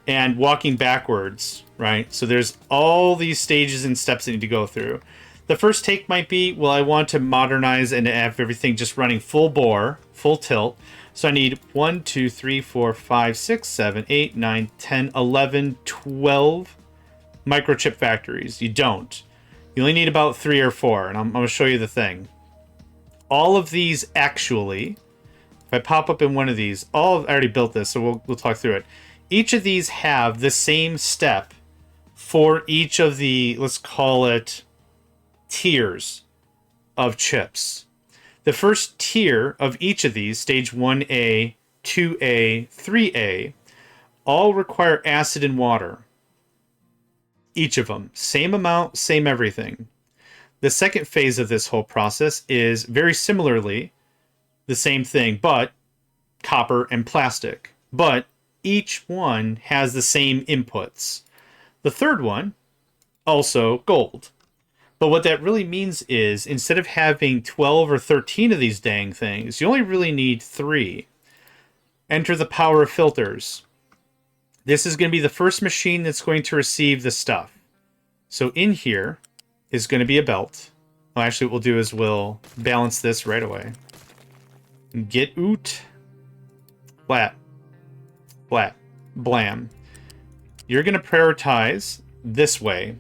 and walking backwards, right? So there's all these stages and steps that need to go through. The first take might be, well, I want to modernize and have everything just running full bore, full tilt. So I need 1, 2, 3, 4, 5, 6, 7, 8, 9, 10, 11, 12 microchip factories. You don't. You only need about 3 or 4, and I'm going to show you the thing. All of these actually, if I pop up in one of these, I already built this, so we'll talk through it. Each of these have the same step for each of the, let's call it, tiers of chips. The first tier of each of these, stage 1A, 2A, 3A, all require acid and water. Each of them. Same amount, same everything. The second phase of this whole process is very similarly the same thing, but copper and plastic. But each one has the same inputs. The third one, also gold. But what that really means is, instead of having 12 or 13 of these dang things, you only really need 3. Enter the power of filters. This is going to be the first machine that's going to receive the stuff. So in here is going to be a belt. Well, actually, what we'll do is we'll balance this right away. Get oot. Flat. Flat. Blam. You're going to prioritize this way.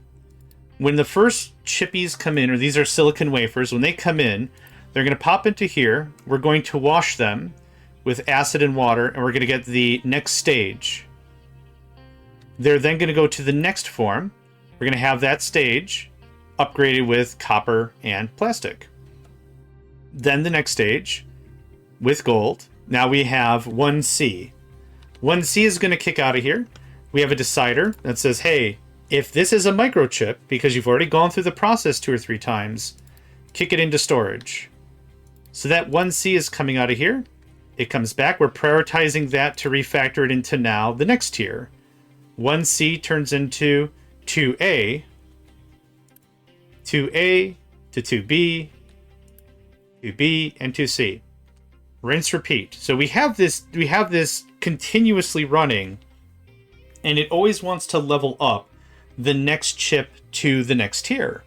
When the first chippies come in, or these are silicon wafers, when they come in, they're going to pop into here. We're going to wash them with acid and water, and we're going to get the next stage. They're then going to go to the next form. We're going to have that stage upgraded with copper and plastic. Then the next stage with gold. Now we have 1C. 1C is going to kick out of here. We have a decider that says, hey, if this is a microchip, because you've already gone through the process 2 or 3 times, kick it into storage. So that 1C is coming out of here. It comes back. We're prioritizing that to refactor it into now the next tier. 1C turns into 2A, 2A to 2B, 2B, and 2C. Rinse, repeat. So we have this continuously running, and it always wants to level up the next chip to the next tier.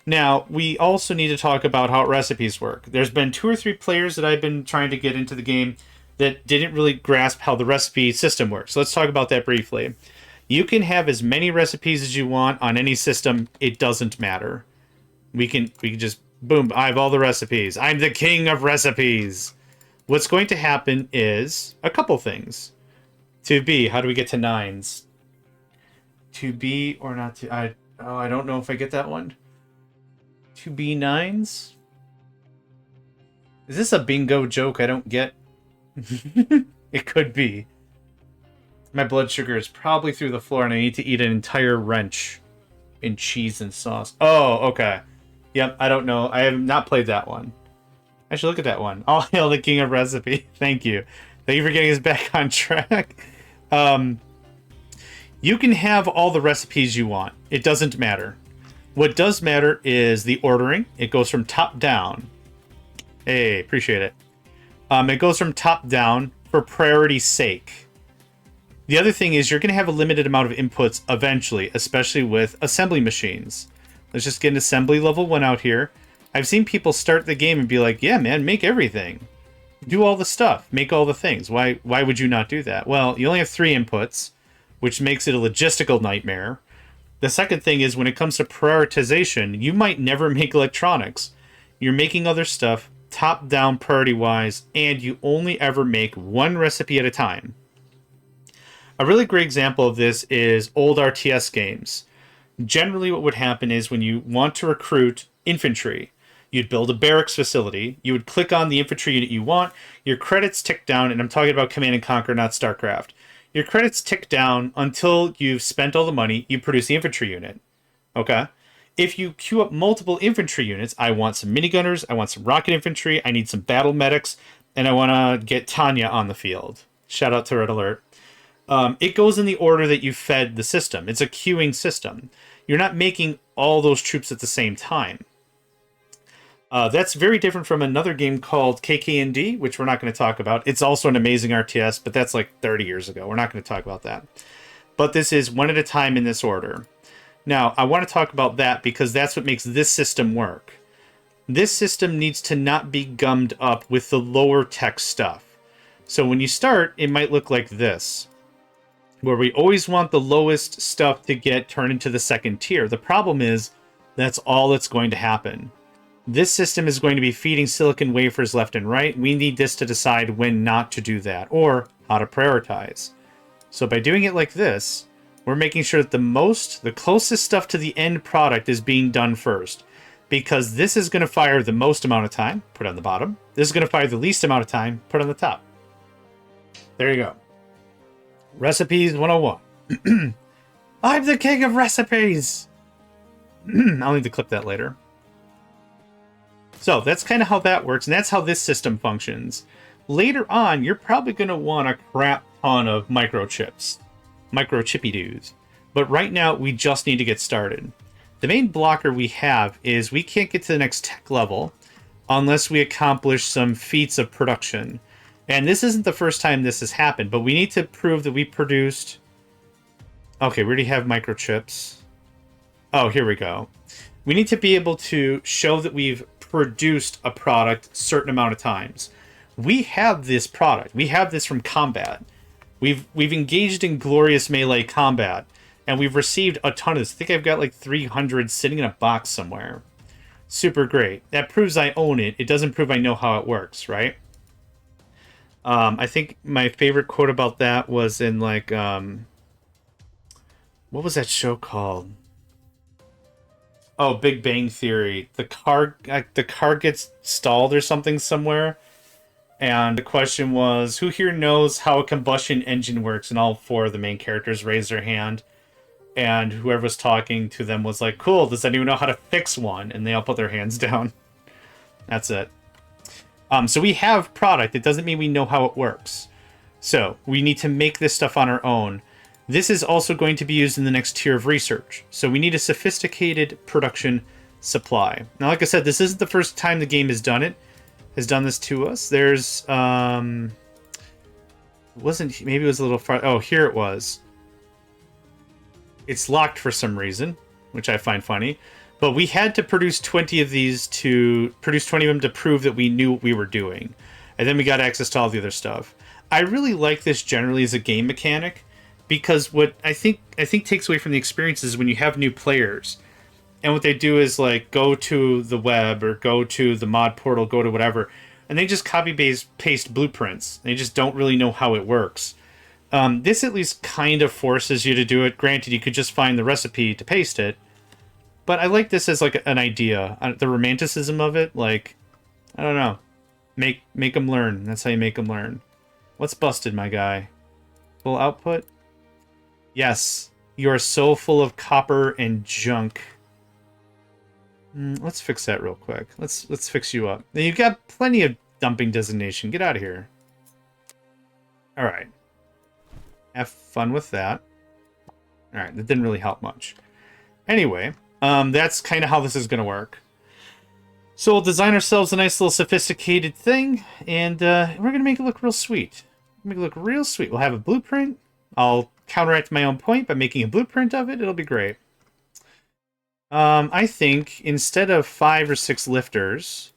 Now, we also need to talk about how recipes work. There's been 2 or 3 players that I've been trying to get into the game that didn't really grasp how the recipe system works. So let's talk about that briefly. You can have as many recipes as you want on any system. It doesn't matter. We can just, boom, I have all the recipes. I'm the king of recipes. What's going to happen is a couple things. 2B, how do we get to 9s? 2B or not to... I don't know if I get that one. 2B 9s? Is this a bingo joke I don't get? It could be. My blood sugar is probably through the floor and I need to eat an entire wrench in cheese and sauce. Oh, okay. Yep, I don't know. I have not played that one. I should look at that one. All hail the king of recipe. Thank you. Thank you for getting us back on track. You can have all the recipes you want. It doesn't matter. What does matter is the ordering. It goes from top down. Hey, appreciate it. It goes from top down for priority's sake. The other thing is you're going to have a limited amount of inputs eventually, especially with assembly machines. Let's just get an assembly level 1 out here. I've seen people start the game and be like, yeah, man, make everything. Do all the stuff. Make all the things. Why would you not do that? Well, you only have 3 inputs, which makes it a logistical nightmare. The second thing is when it comes to prioritization, you might never make electronics. You're making other stuff top-down priority-wise, and you only ever make 1 recipe at a time. A really great example of this is old RTS games. Generally what would happen is when you want to recruit infantry, you'd build a barracks facility, you would click on the infantry unit you want, your credits tick down, and I'm talking about Command & Conquer, not StarCraft. Your credits tick down until you've spent all the money, you produce the infantry unit. Okay? If you queue up multiple infantry units, I want some minigunners, I want some rocket infantry, I need some battle medics, and I want to get Tanya on the field. Shout out to Red Alert. It goes in the order that you fed the system. It's a queuing system. You're not making all those troops at the same time. That's very different from another game called KK&D, which we're not going to talk about. It's also an amazing RTS, but that's like 30 years ago. We're not going to talk about that. But this is 1 at a time in this order. Now, I want to talk about that because that's what makes this system work. This system needs to not be gummed up with the lower tech stuff. So when you start, it might look like this, where we always want the lowest stuff to get turned into the second tier. The problem is that's all that's going to happen. This system is going to be feeding silicon wafers left and right. We need this to decide when not to do that, or how to prioritize. So by doing it like this, we're making sure that the closest stuff to the end product is being done first. Because this is going to fire the most amount of time, put on the bottom. This is going to fire the least amount of time, put on the top. There you go. Recipes 101. I'm the king of recipes! I'll need to clip that later. So that's kind of how that works, and that's how this system functions. Later on, you're probably going to want a crap ton of microchips. Microchippy-doos. But right now, we just need to get started. The main blocker we have is we can't get to the next tech level unless we accomplish some feats of production. And this isn't the first time this has happened, but we need to prove that we produced... Okay, we already have microchips. Oh, here we go. We need to be able to show that we've produced a product a certain amount of times. We have this product. We have this from combat. We've engaged in glorious melee combat. And we've received a ton of this. I think I've got like 300 sitting in a box somewhere. Super great. That proves I own it. It doesn't prove I know how it works, right? I think my favorite quote about that was in like... what was that show called? Oh, Big Bang Theory. The car gets stalled or something somewhere. And the question was, who here knows how a combustion engine works? And all four of the main characters raised their hand. And whoever was talking to them was like, cool, does anyone know how to fix one? And they all put their hands down. That's it. So we have product. It doesn't mean we know how it works. So we need to make this stuff on our own. This is also going to be used in the next tier of research. So we need a sophisticated production supply. Now, like I said, this isn't the first time the game has done it. Has done this to us. There's, maybe it was a little far. Oh, here it was. It's locked for some reason, which I find funny. But we had to produce 20 of these to produce 20 of them to prove that we knew what we were doing. And then we got access to all the other stuff. I really like this generally as a game mechanic because what I think takes away from the experience is when you have new players and what they do is like go to the web or go to the mod portal, go to whatever, and they just copy paste blueprints. They just don't really know how it works. This at least kind of forces you to do it. Granted, you could just find the recipe to paste it. But I like this as like an idea. The romanticism of it, like, I don't know. Make them learn. That's how you make them learn. What's busted, my guy? Full output? Yes. You are so full of copper and junk. Let's fix that real quick. Let's fix you up. Now, you've got plenty of dumping designation. Get out of here. All right. Have fun with that. All right, that didn't really help much. Anyway, that's kind of how this is going to work. So we'll design ourselves a nice little sophisticated thing, and we're going to make it look real sweet. Make it look real sweet. We'll have a blueprint. I'll counteract my own point by making a blueprint of it. It'll be great. I think instead of 5 or 6 lifters...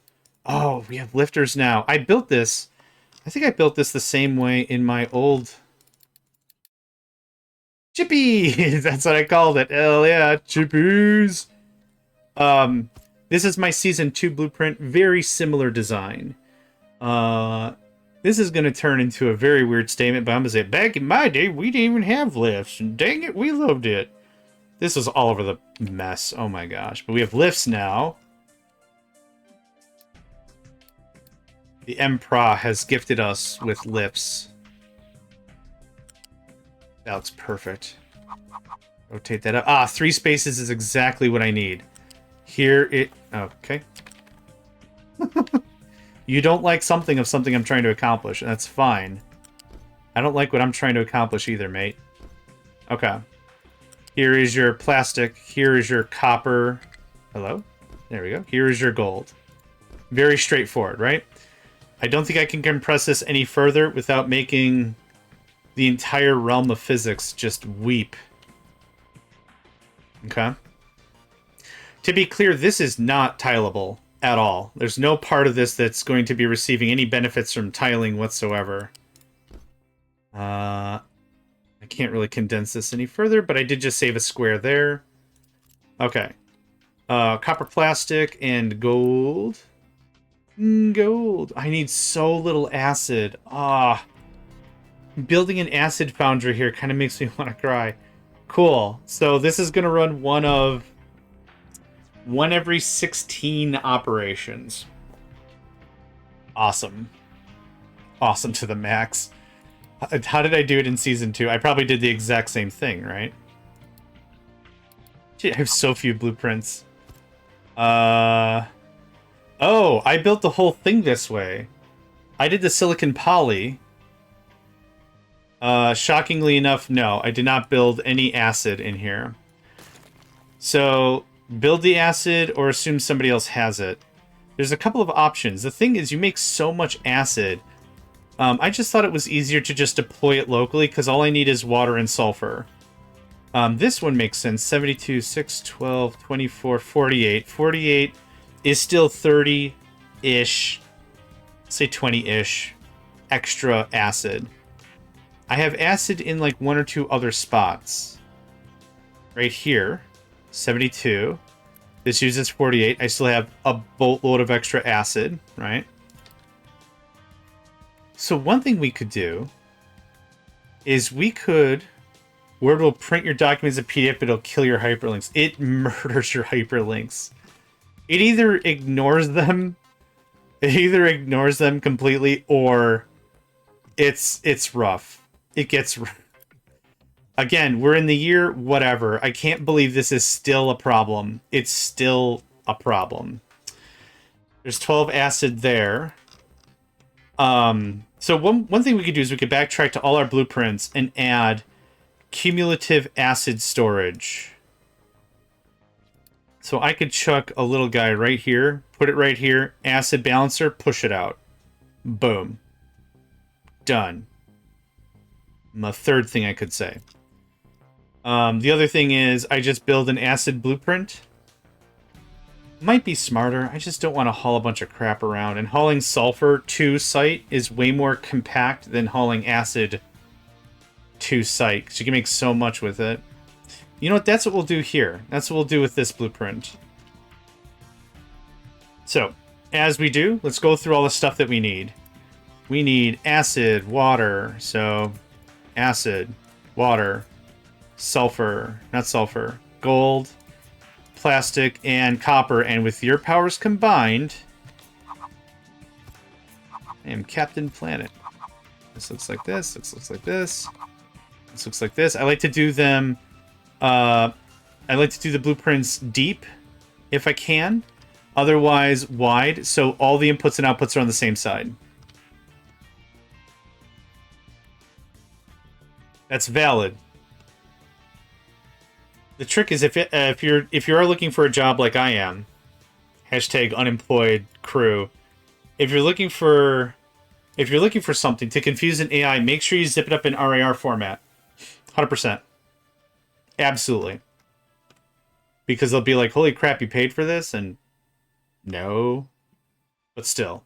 Oh, we have lifters now. I built this... I think I built this the same way in my old... Chippy! That's what I called it. Hell yeah, chippies! This is my Season 2 blueprint. Very similar design. This is going to turn into a very weird statement, but I'm going to say, back in my day, we didn't even have lifts. And dang it, we loved it. This was all over the mess. Oh my gosh. But we have lifts now. The Emperor has gifted us with lifts. That's perfect. Rotate that up. Ah, 3 spaces is exactly what I need. Here it... Okay. You don't like something of something I'm trying to accomplish, and that's fine. I don't like what I'm trying to accomplish either, mate. Okay. Here is your plastic. Here is your copper. Hello? There we go. Here is your gold. Very straightforward, right? I don't think I can compress this any further without making the entire realm of physics just weep. Okay. To be clear, this is not tileable at all. There's no part of this that's going to be receiving any benefits from tiling whatsoever. I can't really condense this any further, but I did just save a square there. Okay. Copper plastic and gold. Gold. I need so little acid. Building an acid foundry here kind of makes me want to cry. Cool. So this is going to run one every 16 operations. Awesome. Awesome to the max. How did I do it in Season 2? I probably did the exact same thing, right? Gee, I have so few blueprints. Oh, I built the whole thing this way. I did the silicon poly. Shockingly enough, no, I did not build any acid in here. So, build the acid or assume somebody else has it. There's a couple of options. The thing is, you make so much acid. I just thought it was easier to just deploy it locally because all I need is water and sulfur. This one makes sense. 72, 6, 12, 24, 48. 48 is still 30-ish, say 20-ish extra acid. I have acid in like one or two other spots. Right here, 72. This uses 48. I still have a boatload of extra acid, right? So one thing we could do is Word will print your documents as a PDF, but it'll kill your hyperlinks. It murders your hyperlinks. It either ignores them completely, or it's rough. It gets rough. Again, we're in the year whatever. I can't believe this is still a problem. It's still a problem. There's 12 acid there. So one thing we could do is we could backtrack to all our blueprints and add cumulative acid storage. So I could chuck a little guy right here, put it right here, acid balancer, push it out. Boom. Done. A third thing I could say. The other thing is I just build an acid blueprint. Might be smarter. I just don't want to haul a bunch of crap around. And hauling sulfur to site is way more compact than hauling acid to site, because you can make so much with it. You know what? That's what we'll do here. That's what we'll do with this blueprint. So, as we do, let's go through all the stuff that we need. We need acid, water, so acid, water, sulfur, not sulfur, gold, plastic, and copper, and with your powers combined, I am Captain Planet. This looks like this, this looks like this, this looks like this. I like to do them, I like to do the blueprints deep, if I can, otherwise wide, so all the inputs and outputs are on the same side. That's valid. The trick is if you are looking for a job like I am, hashtag unemployed crew. If you're looking for something to confuse an AI, make sure you zip it up in RAR format. 100%. Absolutely. Because they'll be like, holy crap, you paid for this? And no. But still.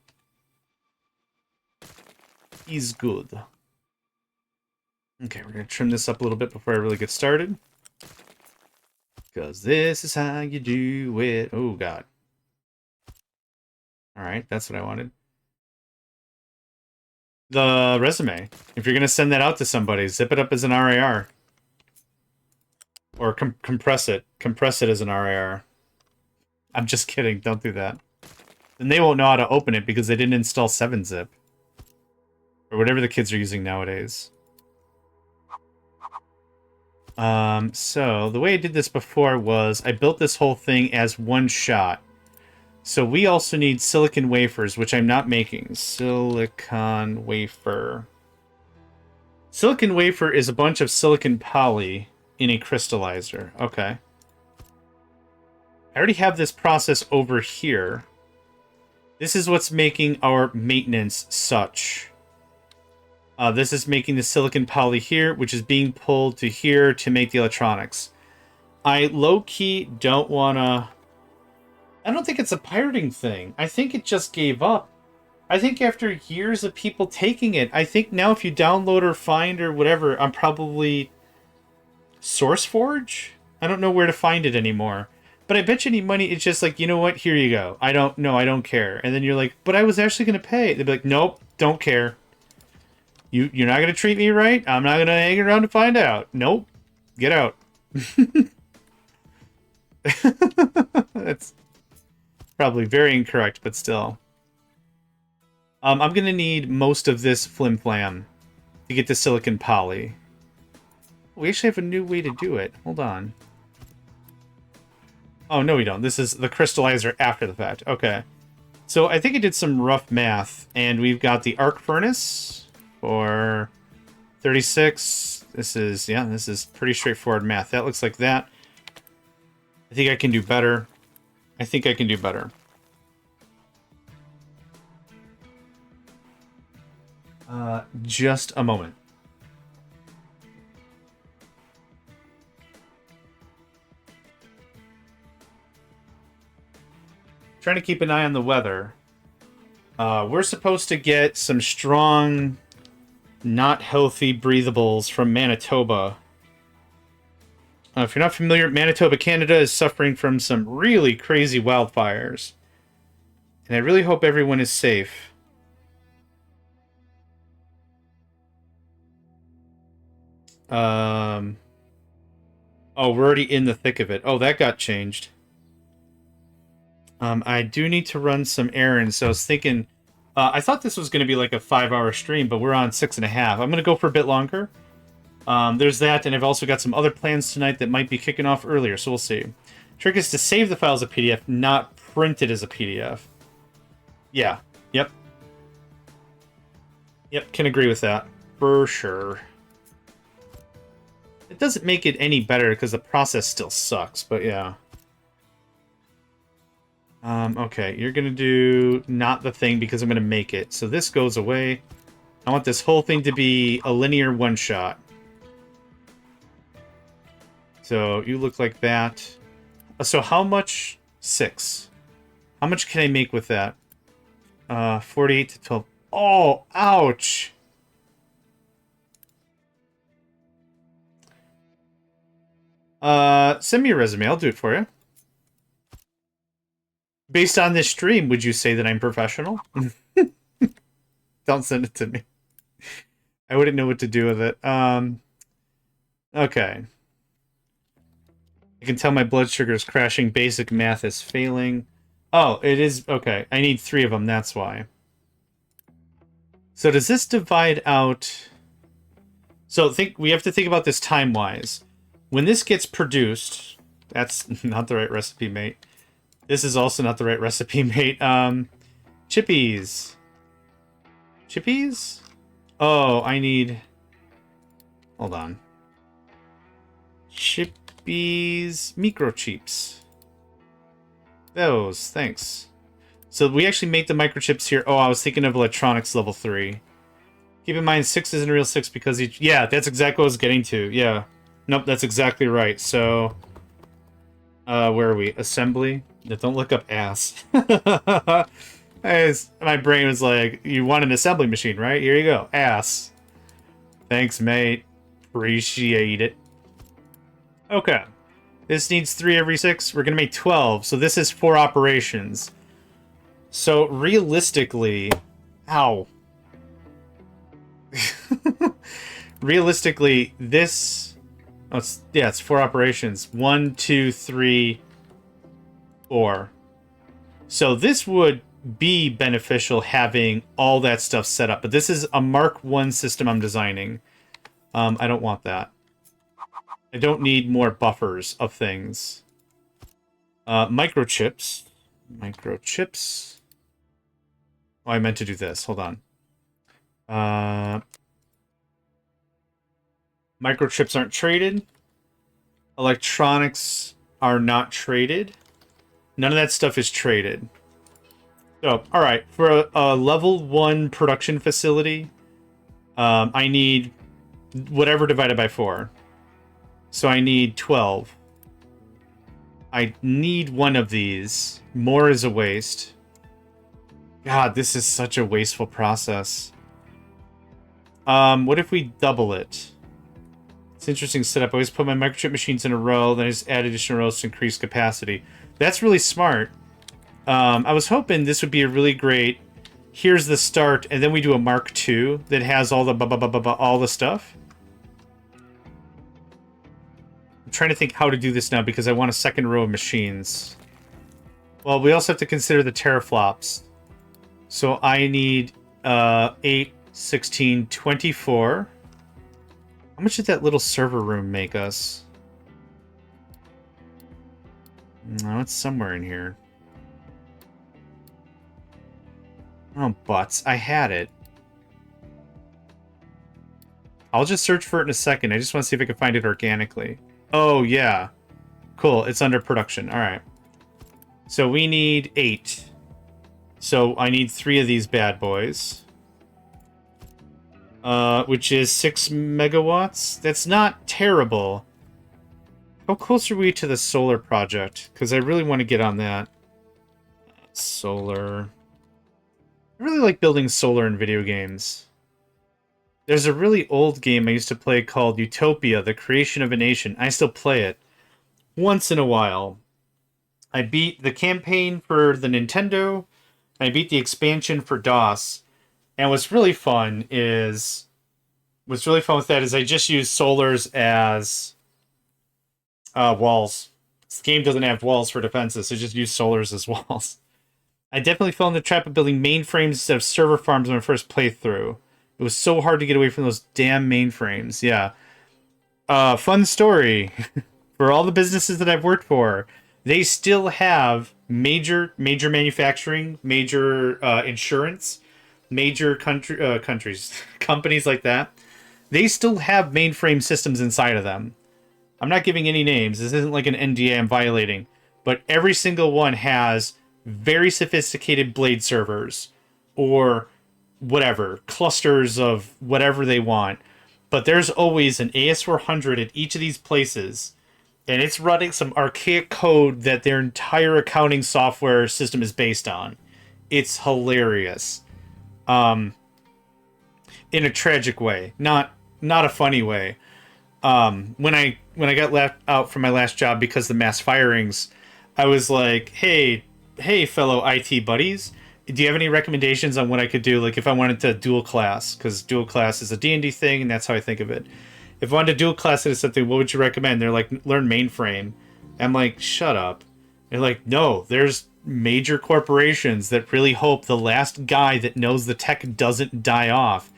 He's good. Okay, we're going to trim this up a little bit before I really get started. Because this is how you do it. Oh, God. Alright, that's what I wanted. The resume. If you're going to send that out to somebody, zip it up as an RAR. Or compress it. Compress it as an RAR. I'm just kidding. Don't do that. Then they won't know how to open it because they didn't install 7-zip. Or whatever the kids are using nowadays. So the way I did this before was I built this whole thing as one shot. So we also need silicon wafers, which I'm not making. Silicon wafer. Silicon wafer is a bunch of silicon poly in a crystallizer. Okay. I already have this process over here. This is what's making our maintenance such. This is making the silicon poly here, which is being pulled to here to make the electronics. I low-key don't want to... I don't think it's a pirating thing. I think it just gave up. I think after years of people taking it, I think now if you download or find or whatever, I'm probably SourceForge? I don't know where to find it anymore. But I bet you any money, it's just like, you know what, here you go. I don't care. And then you're like, but I was actually going to pay. They'd be like, nope, don't care. You're not going to treat me right? I'm not going to hang around to find out. Nope. Get out. That's probably very incorrect, but still. I'm going to need most of this flim-flam to get the silicon poly. We actually have a new way to do it. Hold on. Oh, no we don't. This is the crystallizer after the fact. Okay. So I think I did some rough math, and we've got the arc furnace for 36. This is pretty straightforward math. That looks like that. I think I can do better. I think I can do better. Just a moment. Trying to keep an eye on the weather. We're supposed to get some strong, not healthy breathables from Manitoba. If you're not familiar, Manitoba, Canada is suffering from some really crazy wildfires. And I really hope everyone is safe. Oh, we're already in the thick of it. Oh, that got changed. I do need to run some errands, so I was thinking... I thought this was going to be like a 5-hour stream, but we're on 6.5. I'm going to go for a bit longer. There's that, and I've also got some other plans tonight that might be kicking off earlier, so we'll see. Trick is to save the file as a PDF, not print it as a PDF. Yeah. Yep. Yep, can agree with that. For sure. It doesn't make it any better because the process still sucks, but yeah. Okay, you're gonna do not the thing because I'm gonna make it. So this goes away. I want this whole thing to be a linear one-shot. So you look like that. So how much? 6. How much can I make with that? 48 to 12. Oh, ouch! Send me a resume. I'll do it for you. Based on this stream, would you say that I'm professional? Don't send it to me. I wouldn't know what to do with it. Okay. I can tell my blood sugar is crashing. Basic math is failing. Oh, it is... Okay, I need 3 of them, that's why. So does this divide out... So we have to think about this time-wise. When this gets produced... That's not the right recipe, mate. This is also not the right recipe, mate. Chippies. Chippies? Oh, I need... Hold on. Chippies... Microchips. Those, thanks. So we actually make the microchips here. Oh, I was thinking of electronics level 3. Keep in mind, 6 isn't a real 6 because each... Yeah, that's exactly what I was getting to. Yeah. Nope, that's exactly right. So... where are we? Assembly? Don't look up ass. My brain was like, you want an assembly machine, right? Here you go. Ass. Thanks, mate. Appreciate it. Okay. This needs 3 every 6. We're going to make 12. So this is 4 operations. So realistically... Ow. Realistically, this... Oh, it's 4 operations. 1, 2, 3, 4. So this would be beneficial having all that stuff set up. But this is a Mark I system I'm designing. I don't want that. I don't need more buffers of things. Microchips. Microchips. Oh, I meant to do this. Hold on. Microchips aren't traded. Electronics are not traded. None of that stuff is traded. So, alright. For a level 1 production facility, I need whatever divided by 4. So I need 12. I need one of these. More is a waste. God, this is such a wasteful process. What if we double it? It's an interesting setup. I always put my microchip machines in a row, then I just add additional rows to increase capacity. That's really smart. I was hoping this would be a really great... Here's the start, and then we do a Mark II that has all the all the stuff. I'm trying to think how to do this now because I want a second row of machines. Well, we also have to consider the teraflops. So I need 8, 16, 24. How much did that little server room make us? No, it's somewhere in here. Oh, butts. I had it. I'll just search for it in a second. I just want to see if I can find it organically. Oh, yeah. Cool. It's under production. All right. So we need 8. So I need 3 of these bad boys. Which is 6 megawatts. That's not terrible. How close are we to the solar project? Because I really want to get on that. Solar. I really like building solar in video games. There's a really old game I used to play called Utopia, The Creation of a Nation. I still play it once in a while. I beat the campaign for the Nintendo. I beat the expansion for DOS. And what's really fun with that is I just use solars as walls. This game doesn't have walls for defenses, so just use solars as walls. I definitely fell in the trap of building mainframes instead of server farms on my first playthrough. It was so hard to get away from those damn mainframes. Yeah. Fun story. For all the businesses that I've worked for, they still have major manufacturing, major insurance, major companies like that. They still have mainframe systems inside of them. I'm not giving any names. This isn't like an NDA I'm violating. But every single one has very sophisticated blade servers or whatever, clusters of whatever they want. But there's always an AS400 at each of these places, and it's running some archaic code that their entire accounting software system is based on. It's hilarious. In a tragic way, not a funny way. When I got left out from my last job because of the mass firings, I was like, hey, fellow IT buddies, do you have any recommendations on what I could do? Like if I wanted to dual class, because dual class is a D&D thing, and that's how I think of it. If I wanted to dual class into something, what would you recommend? They're like, learn mainframe. I'm like, shut up. They're like, no, there's major corporations that really hope the last guy that knows the tech doesn't die off.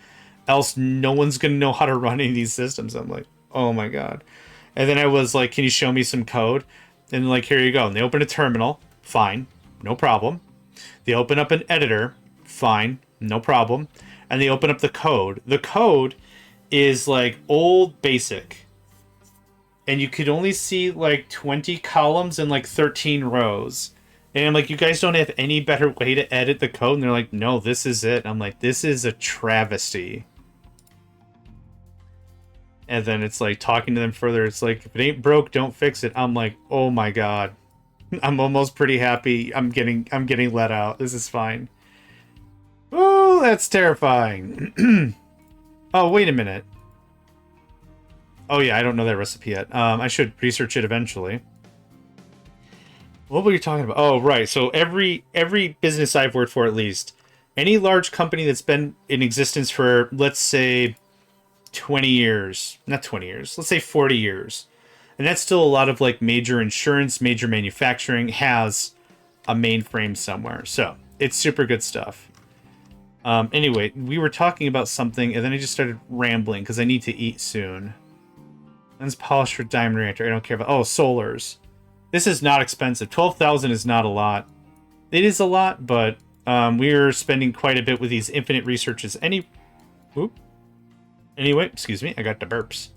Else no one's going to know how to run any of these systems. I'm like, oh my God. And then I was like, can you show me some code? And like, here you go. And they open a terminal. Fine. No problem. They open up an editor. Fine. No problem. And they open up the code. The code is like old BASIC. And you could only see like 20 columns and like 13 rows. And I'm like, you guys don't have any better way to edit the code? And they're like, no, this is it. I'm like, this is a travesty. And then it's like talking to them further. It's like, if it ain't broke, don't fix it. I'm like, oh my God. I'm almost pretty happy. I'm getting let out. This is fine. Oh, that's terrifying. Oh, wait a minute. Oh yeah, I don't know that recipe yet. I should research it eventually. What were you talking about? Oh, right. So every business I've worked for, at least, any large company that's been in existence for, let's say, 20 years. Not 20 years. Let's say 40 years. And that's still a lot of like major insurance, major manufacturing has a mainframe somewhere. So it's super good stuff. Anyway, we were talking about something and then I just started rambling because I need to eat soon. Lens polished for diamond reactor. I don't care about... Oh, solars. This is not expensive. 12,000 is not a lot. It is a lot, but we're spending quite a bit with these infinite researches. Anyway, excuse me, I got the burps.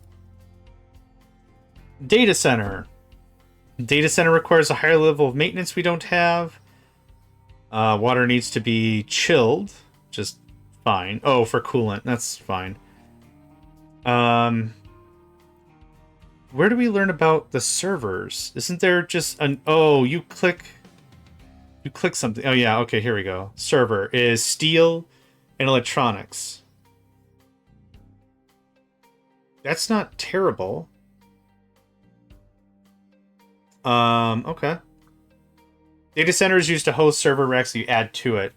Data center. Data center requires a higher level of maintenance we don't have. Water needs to be chilled. Just fine. Oh, for coolant. That's fine. Where do we learn about the servers? Isn't there just an... Oh, you click something. Oh, yeah. Okay, here we go. Server is steel and electronics. That's not terrible. Okay. Data center is used to host server racks that you add to it.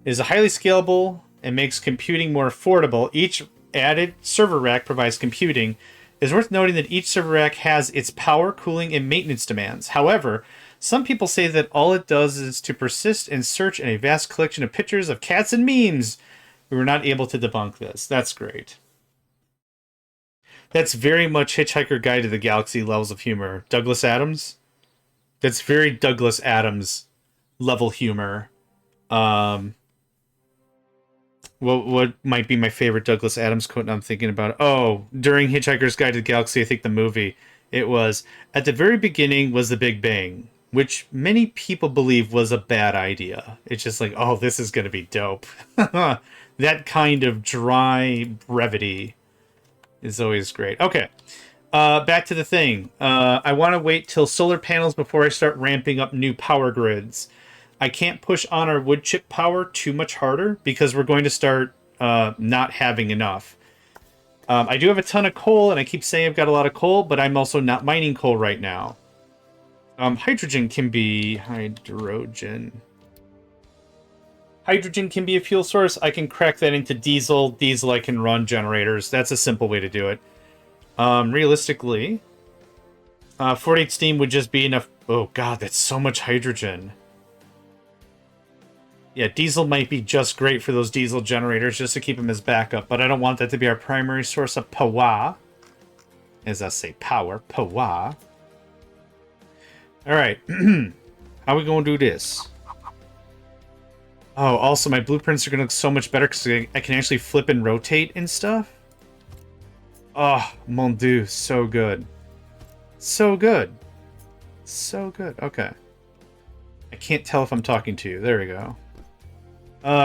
It is a highly scalable and makes computing more affordable. Each added server rack provides computing. It is worth noting that each server rack has its power, cooling, and maintenance demands. However, some people say that all it does is to persist and search in a vast collection of pictures of cats and memes. We were not able to debunk this. That's great. That's very much Hitchhiker Guide to the Galaxy levels of humor. Douglas Adams? That's very Douglas Adams level humor. What might be my favorite Douglas Adams quote? I'm thinking about it. Oh, during Hitchhiker's Guide to the Galaxy, I think the movie, it was, at the very beginning was the Big Bang, which many people believe was a bad idea. It's just like, oh, this is going to be dope. That kind of dry brevity is always great. Okay. Back to the thing. I want to wait till solar panels before I start ramping up new power grids. I can't push on our wood chip power too much harder because we're going to start not having enough. I do have a ton of coal, and I keep saying I've got a lot of coal, but I'm also not mining coal right now. Hydrogen can be... Hydrogen can be a fuel source. I can crack that into diesel. Diesel I can run generators. That's a simple way to do it. Realistically, 48 steam would just be enough. Oh god, that's so much hydrogen. Yeah, diesel might be just great for those diesel generators just to keep them as backup, but I don't want that to be our primary source of power. As I say, power. Power. Alright. How are we going to do this? Oh, also, my blueprints are going to look so much better because I can actually flip and rotate and stuff. Oh, mon dieu, so good. So good. So good. Okay. I can't tell if I'm talking to you. There we go.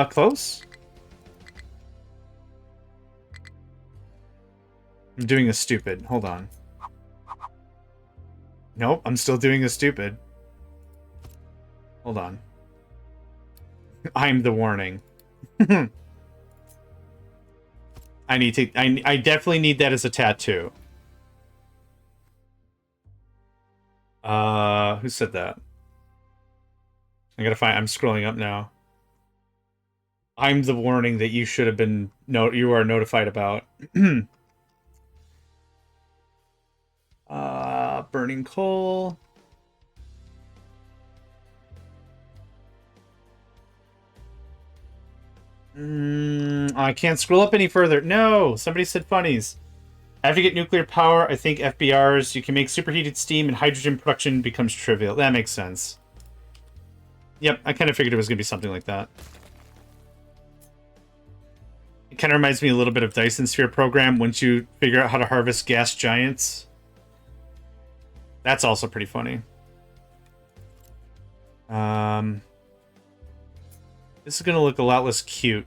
Close? I'm doing a stupid. Hold on. Nope, I'm still doing a stupid. Hold on. I'm the warning. I need to... I definitely need that as a tattoo. Who said that? I gotta find... I'm scrolling up now. I'm the warning that you should have been... you are notified about. Burning coal. I can't scroll up any further. No! Somebody said funnies. After you get nuclear power, I think FBRs, you can make superheated steam and hydrogen production becomes trivial. That makes sense. Yep, I kind of figured it was going to be something like that. It kind of reminds me a little bit of Dyson Sphere program once you figure out how to harvest gas giants. That's also pretty funny. This is going to look a lot less cute.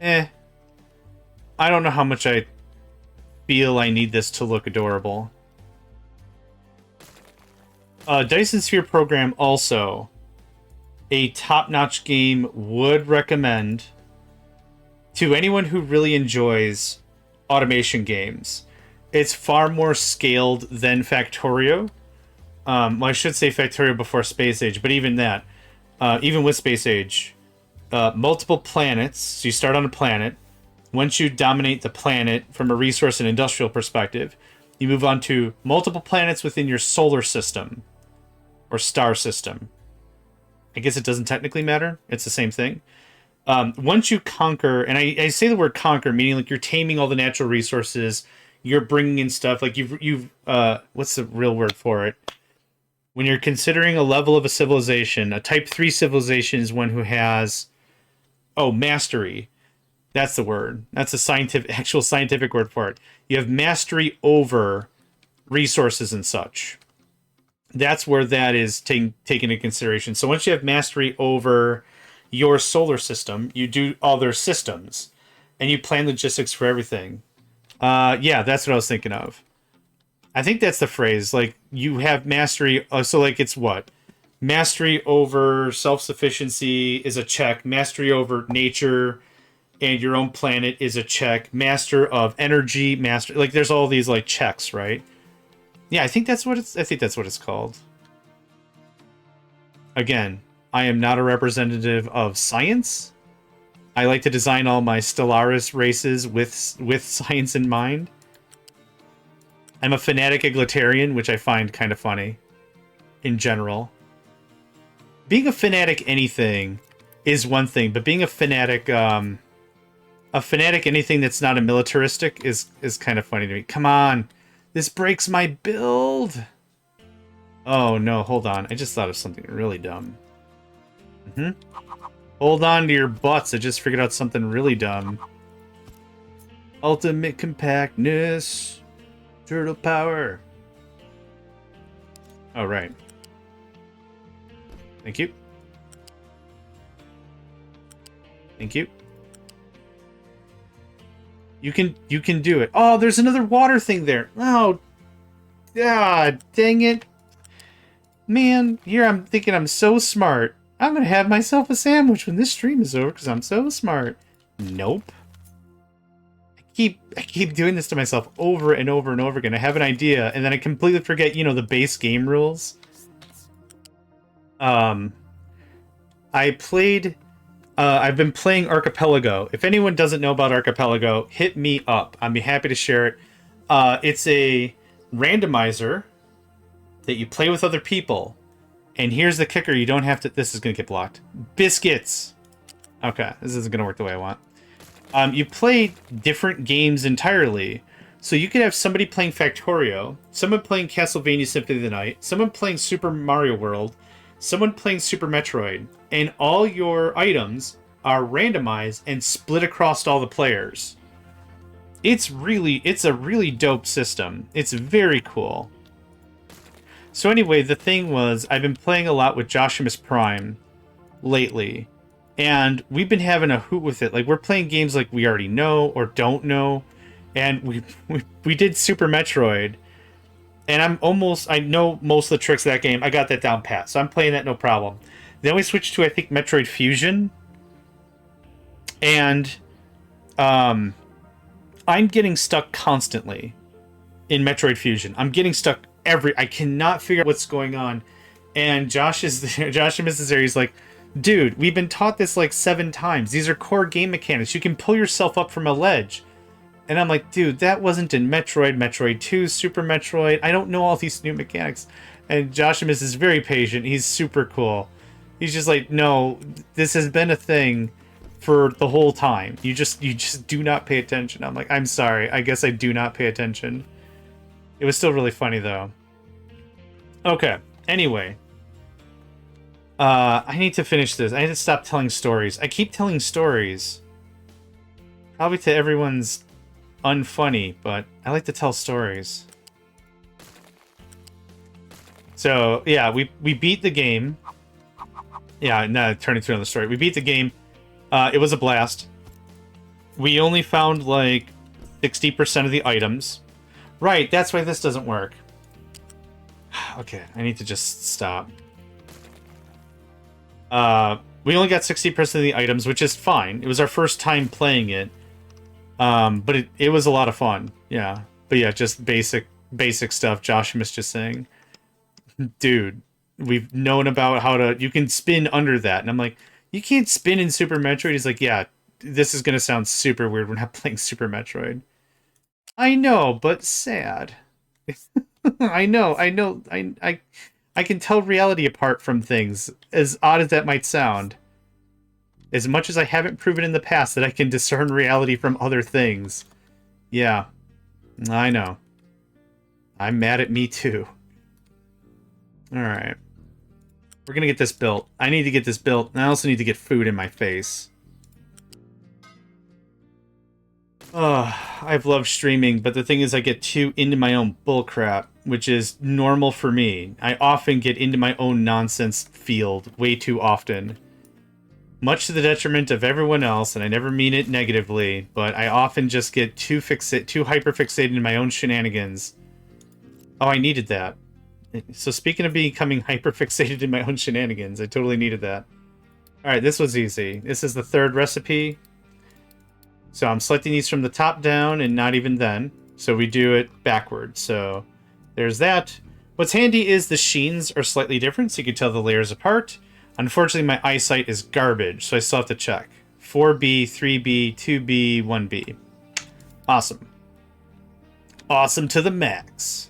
I don't know how much I feel I need this to look adorable. Dyson Sphere program also a top-notch game would recommend to anyone who really enjoys automation games. It's far more scaled than Factorio. Well, I should say Factorio before Space Age, but even that, even with Space Age, multiple planets. So you start on a planet. Once you dominate the planet from a resource and industrial perspective, you move on to multiple planets within your solar system or star system. I guess it doesn't technically matter. It's the same thing. Once you conquer, and I say the word conquer, meaning like you're taming all the natural resources, you're bringing in stuff like you've what's the real word for it? When you're considering a level of a civilization, a type 3 civilization is one who has, mastery. That's the word. That's a actual scientific word for it. You have mastery over resources and such. That's where that is taken into consideration. So once you have mastery over your solar system, you do other systems, and you plan logistics for everything. Yeah, that's what I was thinking of. I think that's the phrase. Like, you have mastery. So, like, it's what? Mastery over self-sufficiency is a check. Mastery over nature and your own planet is a check. Master of energy, master. Like, there's all these, like, checks, right? Yeah, I think that's what it's called. Again, I am not a representative of science. I like to design all my Stellaris races with science in mind. I'm a fanatic egalitarian, which I find kind of funny in general. Being a fanatic anything is one thing, but being a fanatic anything that's not a militaristic is kind of funny to me. Come on. This breaks my build. Oh no, hold on. I just thought of something really dumb. Hold on to your butts. I just figured out something really dumb. Ultimate compactness. Turtle power. Oh, right. Thank you. Thank you. You can do it. Oh, there's another water thing there. Oh, God, dang it. Man, here I'm thinking I'm so smart. I'm going to have myself a sandwich when this stream is over because I'm so smart. Nope. I keep doing this to myself over and over and over again. I have an idea, and then I completely forget, you know, the base game rules. I've been playing Archipelago. If anyone doesn't know about Archipelago, hit me up. I'd be happy to share it. It's a randomizer that you play with other people. And here's the kicker. You don't have to... This is going to get blocked. Biscuits. Okay, this isn't going to work the way I want. You play different games entirely. So you could have somebody playing Factorio, someone playing Castlevania Symphony of the Night, someone playing Super Mario World, someone playing Super Metroid, and all your items are randomized and split across all the players. It's a really dope system. It's very cool. So anyway, the thing was, I've been playing a lot with Joshimus Prime lately, and we've been having a hoot with it. Like, we're playing games like we already know or don't know, and we did Super Metroid, and I know most of the tricks of that game. I got that down pat, so I'm playing that no problem. Then we switched to, I think, Metroid Fusion, and I'm getting stuck constantly in Metroid Fusion. I'm getting stuck I cannot figure out what's going on. And Josh is there. He's like, dude, we've been taught this like 7 times. These are core game mechanics. You can pull yourself up from a ledge. And I'm like, dude, that wasn't in Metroid 2, Super Metroid. I don't know all these new mechanics. And Joshimus is very patient. He's super cool. He's just like, no, this has been a thing for the whole time. You just do not pay attention. I'm like, I'm sorry. I guess I do not pay attention. It was still really funny, though. Okay. Anyway. I need to finish this. I need to stop telling stories. I keep telling stories. Probably to everyone's unfunny, but I like to tell stories. So, yeah, we beat the game. Yeah, no, turning to another story. We beat the game. It was a blast. We only found, like, 60% of the items. Right, that's why this doesn't work. Okay, I need to just stop. We only got 60% of the items, which is fine. It was our first time playing it. But it was a lot of fun. Yeah. But yeah, just basic stuff. Josh was just saying, dude, we've known about how to... You can spin under that. And I'm like, you can't spin in Super Metroid? He's like, yeah, this is going to sound super weird. We're not playing Super Metroid. I know, but sad. I know. I can tell reality apart from things, as odd as that might sound. As much as I haven't proven in the past that I can discern reality from other things. Yeah, I know. I'm mad at me too. Alright. We're gonna get this built. I need to get this built, and I also need to get food in my face. I've loved streaming, but the thing is I get too into my own bullcrap, which is normal for me. I often get into my own nonsense field way too often. much to the detriment of everyone else, and I never mean it negatively, but I often just get too hyper-fixated in my own shenanigans. Oh, I needed that. So speaking of becoming hyper-fixated in my own shenanigans, I totally needed that. Alright, this was easy. This is the third recipe. So I'm selecting these from the top down, and not even then. So we do it backwards. So there's that. What's handy is the sheens are slightly different, so you can tell the layers apart. Unfortunately, my eyesight is garbage, so I still have to check. 4B, 3B, 2B, 1B. Awesome. Awesome to the max.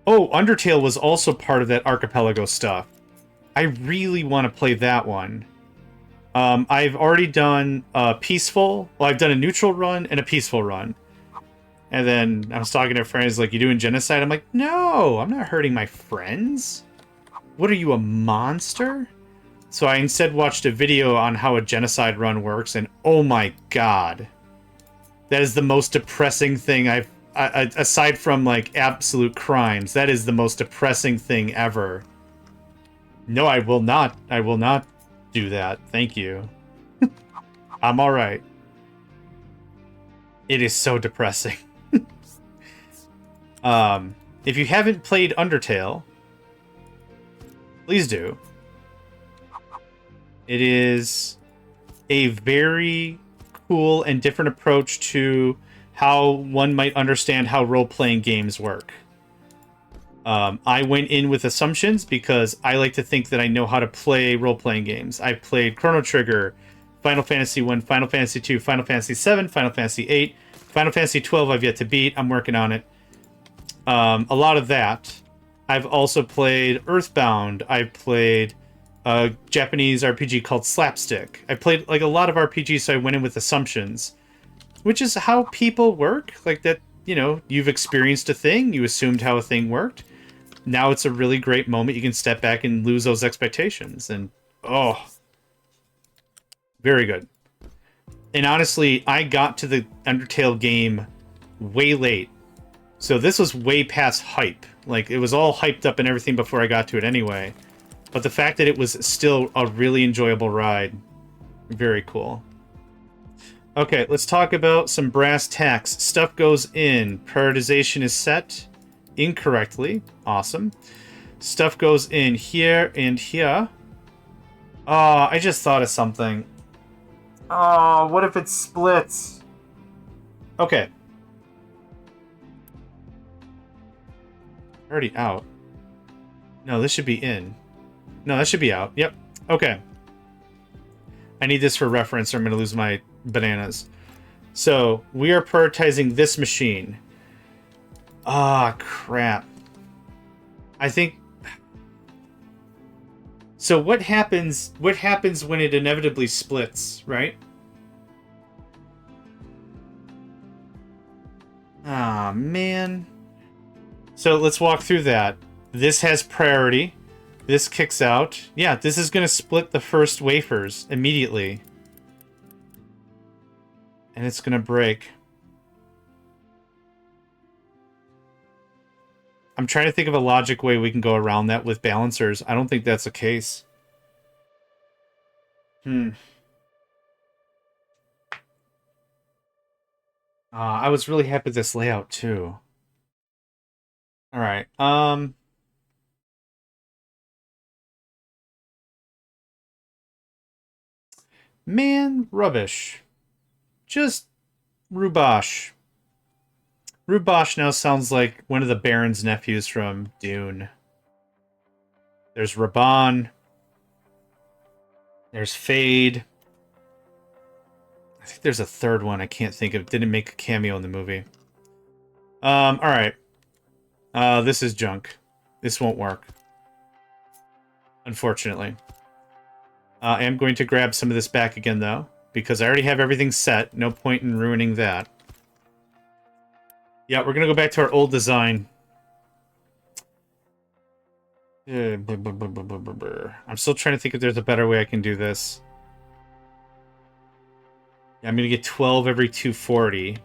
Oh, Undertale was also part of that archipelago stuff. I really want to play that one. I've already done a peaceful. Well, I've done a neutral run and a peaceful run. And then I was talking to friends like, you doing genocide? I'm like, no, I'm not hurting my friends. What are you, a monster? So I instead watched a video on how a genocide run works, and oh my god. That is the most depressing thing aside from, like, absolute crimes, that is the most depressing thing ever. No, I will not. I will not do that. Thank you. I'm alright. It is so depressing. If you haven't played Undertale, please do. It is a very cool and different approach to how one might understand how role-playing games work. I went in with assumptions because I like to think that I know how to play role-playing games. I've played Chrono Trigger, Final Fantasy 1, Final Fantasy 2, Final Fantasy 7, Final Fantasy 8, Final Fantasy 12 I've yet to beat. I'm working on it. A lot of that. I've also played Earthbound. I've played a Japanese RPG called Slapstick. I played like a lot of RPGs, so I went in with assumptions, which is how people work. Like that, you know, you've experienced a thing, you assumed how a thing worked. Now it's a really great moment. You can step back and lose those expectations, and oh, very good. And honestly, I got to the Undertale game way late. So this was way past hype. Like, it was all hyped up and everything before I got to it anyway. But the fact that it was still a really enjoyable ride, very cool. Okay, let's talk about some brass tacks. Stuff goes in. Prioritization is set incorrectly. Awesome. Stuff goes in here and here. Oh, I just thought of something. Oh, what if it splits? Okay. Already out. No, this should be in. No, that should be out. Yep. Okay. I need this for reference or I'm going to lose my bananas. So, we are prioritizing this machine. Ah, crap. I think... So what happens when it inevitably splits, right? Ah, man. So let's walk through that. This has priority. This kicks out. Yeah, this is going to split the first wafers immediately. And it's going to break. I'm trying to think of a logic way we can go around that with balancers. I don't think that's the case. I was really happy with this layout too. All right. Man, rubbish. Just Rubosh. Rubosh now sounds like one of the Baron's nephews from Dune. There's Raban. There's Fade. I think there's a third one I can't think of. Didn't make a cameo in the movie. Alright. This is junk. This won't work. Unfortunately. I am going to grab some of this back again, though, because I already have everything set. No point in ruining that. Yeah, we're going to go back to our old design. I'm still trying to think if there's a better way I can do this. Yeah, I'm going to get 12 every 240.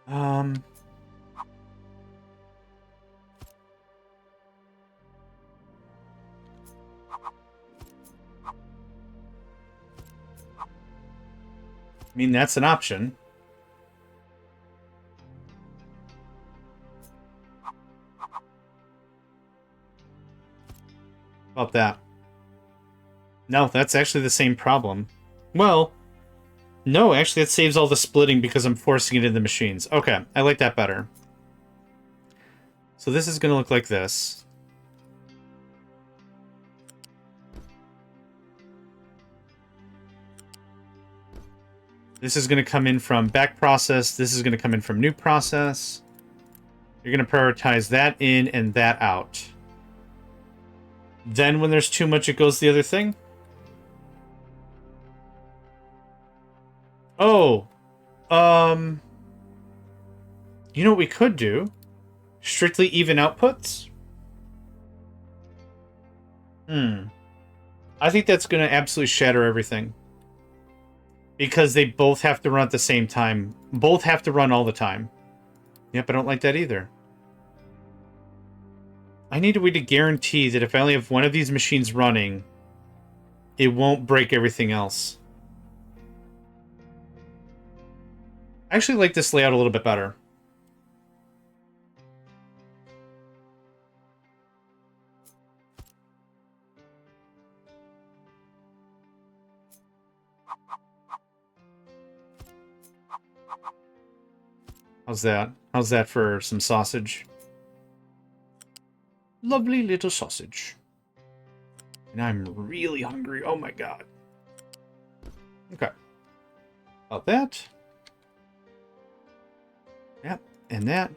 Um... I mean, that's an option. About that. No, that's actually the same problem. Well, no, actually that saves all the splitting because I'm forcing it in the machines. Okay, I like that better. So this is going to look like this. This is going to come in from back process. This is going to come in from new process. You're going to prioritize that in and that out. Then when there's too much, it goes to the other thing. Oh. You know what we could do? Strictly even outputs? I think that's going to absolutely shatter everything. Because they both have to run at the same time. Both have to run all the time. Yep, I don't like that either. I need a way to guarantee that if I only have one of these machines running, it won't break everything else. I actually like this layout a little bit better. How's that? How's that for some sausage? Lovely little sausage. And I'm really hungry. Oh my god. Okay. About that. Yep. And that.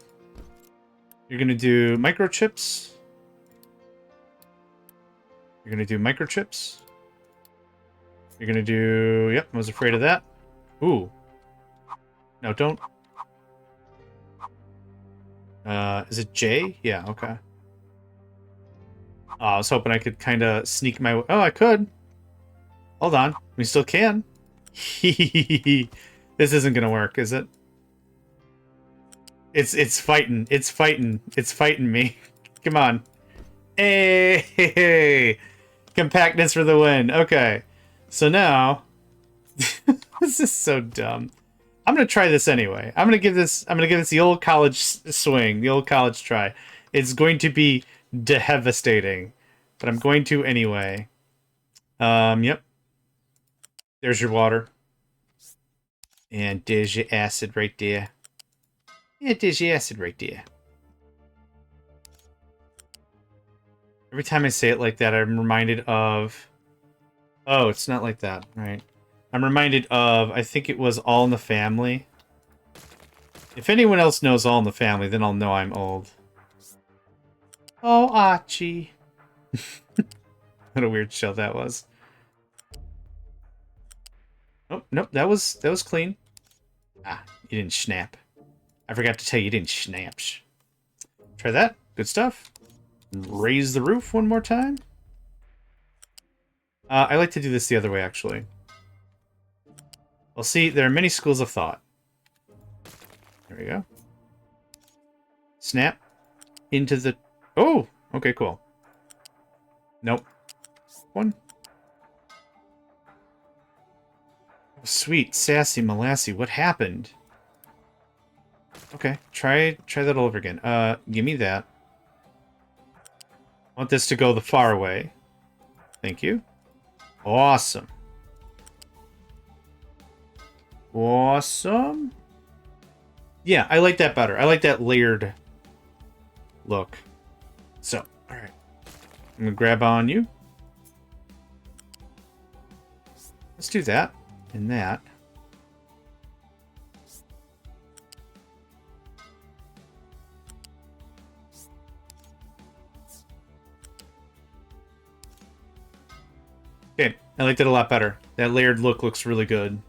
You're going to do microchips. You're going to do microchips. You're going to do... Yep, I was afraid of that. Ooh. No, don't. Is it J? Yeah, okay. I was hoping I could kind of sneak my way. Oh, I could. Hold on. We still can. This isn't going to work, is it? It's fighting. It's fighting. It's fighting me. Come on. Hey! Compactness for the win. Okay. So now... This is so dumb. I'm going to try this anyway. I'm going to give this the old college swing, the old college try. It's going to be devastating, but I'm going to anyway. Yep. There's your water. And there's your acid right there. Yeah, there's your acid right there. Every time I say it like that, I'm reminded of... Oh, it's not like that, right? I'm reminded of, I think it was All in the Family. If anyone else knows All in the Family, then I'll know I'm old. Oh, Archie. What a weird show that was. Oh, nope, that was clean. Ah, you didn't snap. I forgot to tell you, you didn't snap. Try that. Good stuff. Raise the roof one more time. I like to do this the other way, actually. Well, see, there are many schools of thought. There we go. Snap into the... Oh! Okay, cool. Nope. One. Oh, sweet, sassy Molassy, what happened? Okay, try that all over again. Give me that. I want this to go the far way. Thank you. Awesome. Awesome. Yeah, I like that better. I like that layered look. So, alright. I'm gonna grab on you. Let's do that and that. Okay, I like that a lot better. That layered look looks really good.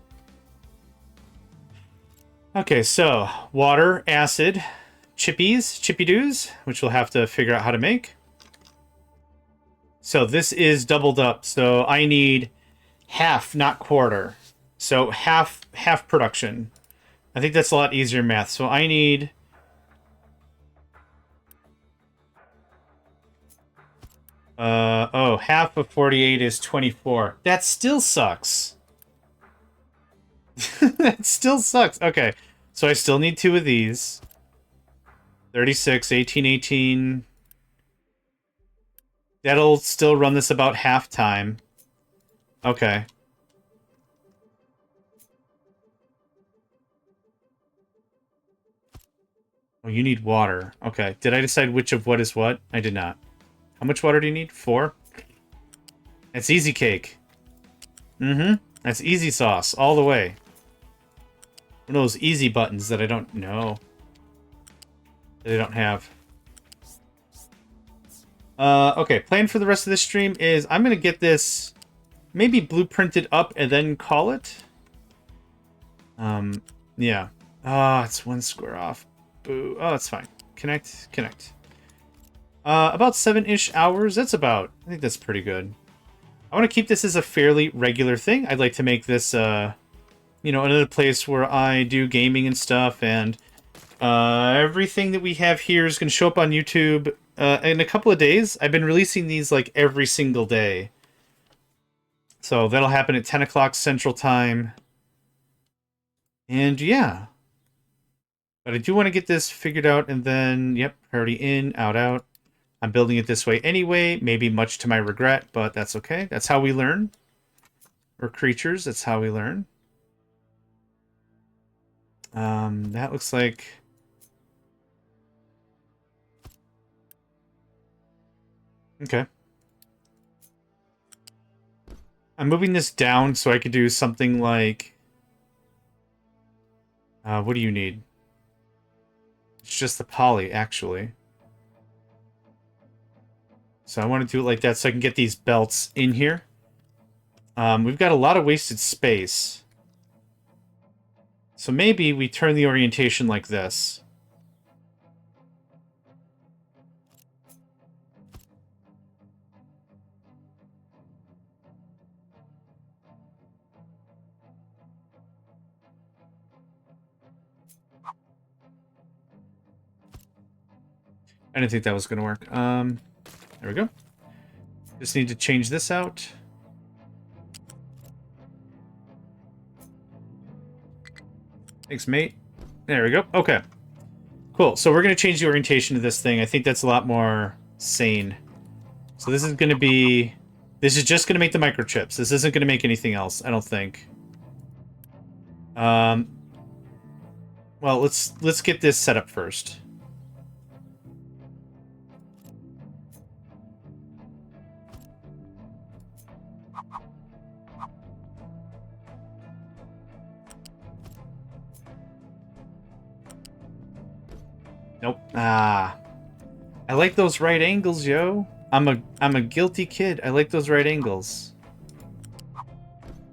Okay, so water, acid, chippy-doos, which we'll have to figure out how to make. So this is doubled up, so I need half, not quarter. So half production. I think that's a lot easier math. So I need... oh, half of 48 is 24. That still sucks. That still sucks. Okay, so I still need 2 of these. 36, 18, 18. That'll still run this about half time. Okay. Oh, you need water. Okay. Did I decide which of what is what? I did not. How much water do you need? 4? That's easy cake. Mm-hmm. That's easy sauce all the way. One of those easy buttons that I don't know. That I don't have. Okay. Plan for the rest of this stream is I'm going to get this maybe blueprinted up and then call it. Yeah. Ah, it's 1 square off. Boo. Oh, that's fine. Connect. About 7-ish hours. That's about... I think that's pretty good. I want to keep this as a fairly regular thing. I'd like to make this, another place where I do gaming and stuff, and everything that we have here is going to show up on YouTube in a couple of days. I've been releasing these, like, every single day. So that'll happen at 10 o'clock Central Time. And, yeah. But I do want to get this figured out, and then, yep, priority in, out. I'm building it this way anyway, maybe much to my regret, but that's okay. That's how we learn. We're creatures, that's how we learn. That looks like... Okay. I'm moving this down so I could do something like... what do you need? It's just the poly, actually. So I want to do it like that so I can get these belts in here. We've got a lot of wasted space. So maybe we turn the orientation like this. I didn't think that was going to work. There we go. Just need to change this out. Thanks, mate. There we go. Okay. Cool. So we're going to change the orientation of this thing. I think that's a lot more sane. So this is going to be... This is just going to make the microchips. This isn't going to make anything else, I don't think. Well, let's get this set up first. Nope. Ah. I like those right angles, yo. I'm a guilty kid. I like those right angles.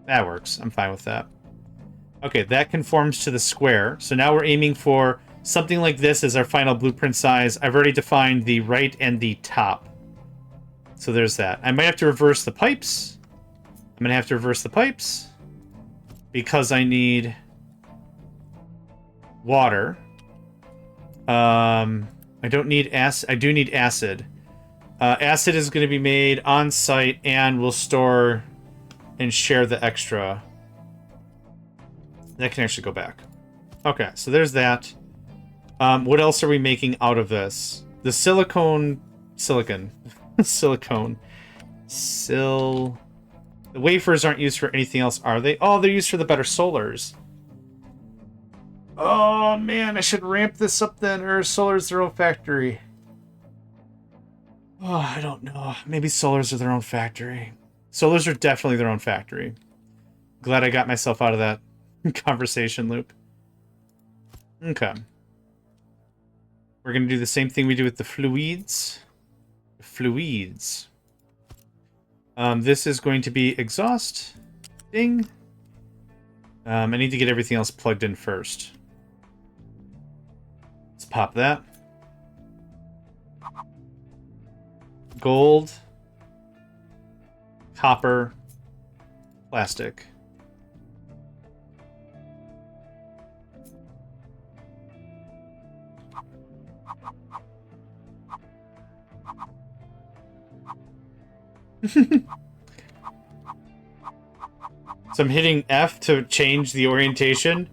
That works. I'm fine with that. Okay, that conforms to the square. So now we're aiming for something like this as our final blueprint size. I've already defined the right and the top. So there's that. I might have to reverse the pipes. I'm going to have to reverse the pipes because I need water. I don't need acid. I do need acid. Acid is going to be made on site, and we'll store and share the extra. That can actually go back. Okay, so there's that. What else are we making out of this? The silicone. The wafers aren't used for anything else, are they? Oh, they're used for the better solars. Oh, man, I should ramp this up then, or solar's their own factory. Oh, I don't know. Maybe solars are their own factory. Solars are definitely their own factory. Glad I got myself out of that conversation loop. Okay. We're going to do the same thing we do with the fluids. This is going to be exhaust. Ding. I need to get everything else plugged in first. Let's pop that. Gold. Copper. Plastic. So I'm hitting F to change the orientation.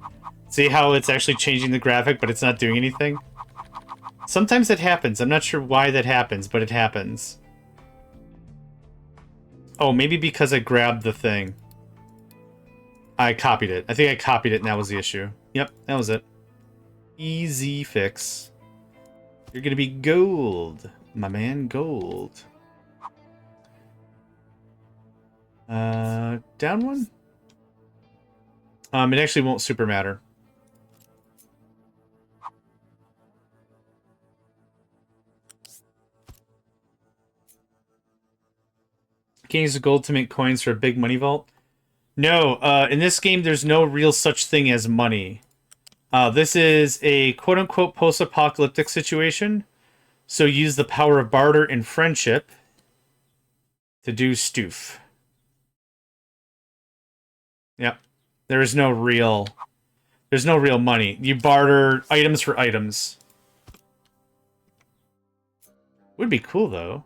See how it's actually changing the graphic, but it's not doing anything? Sometimes it happens. I'm not sure why that happens, but it happens. Oh, maybe because I grabbed the thing. I copied it. I think I copied it and that was the issue. Yep, that was it. Easy fix. You're gonna be gold. My man, gold. Down one? It actually won't super matter. Can you use the gold to make coins for a big money vault? No, in this game, there's no real such thing as money. This is a quote-unquote post-apocalyptic situation. So use the power of barter and friendship to do stoof. Yep. There's no real money. You barter items for items. Would be cool, though.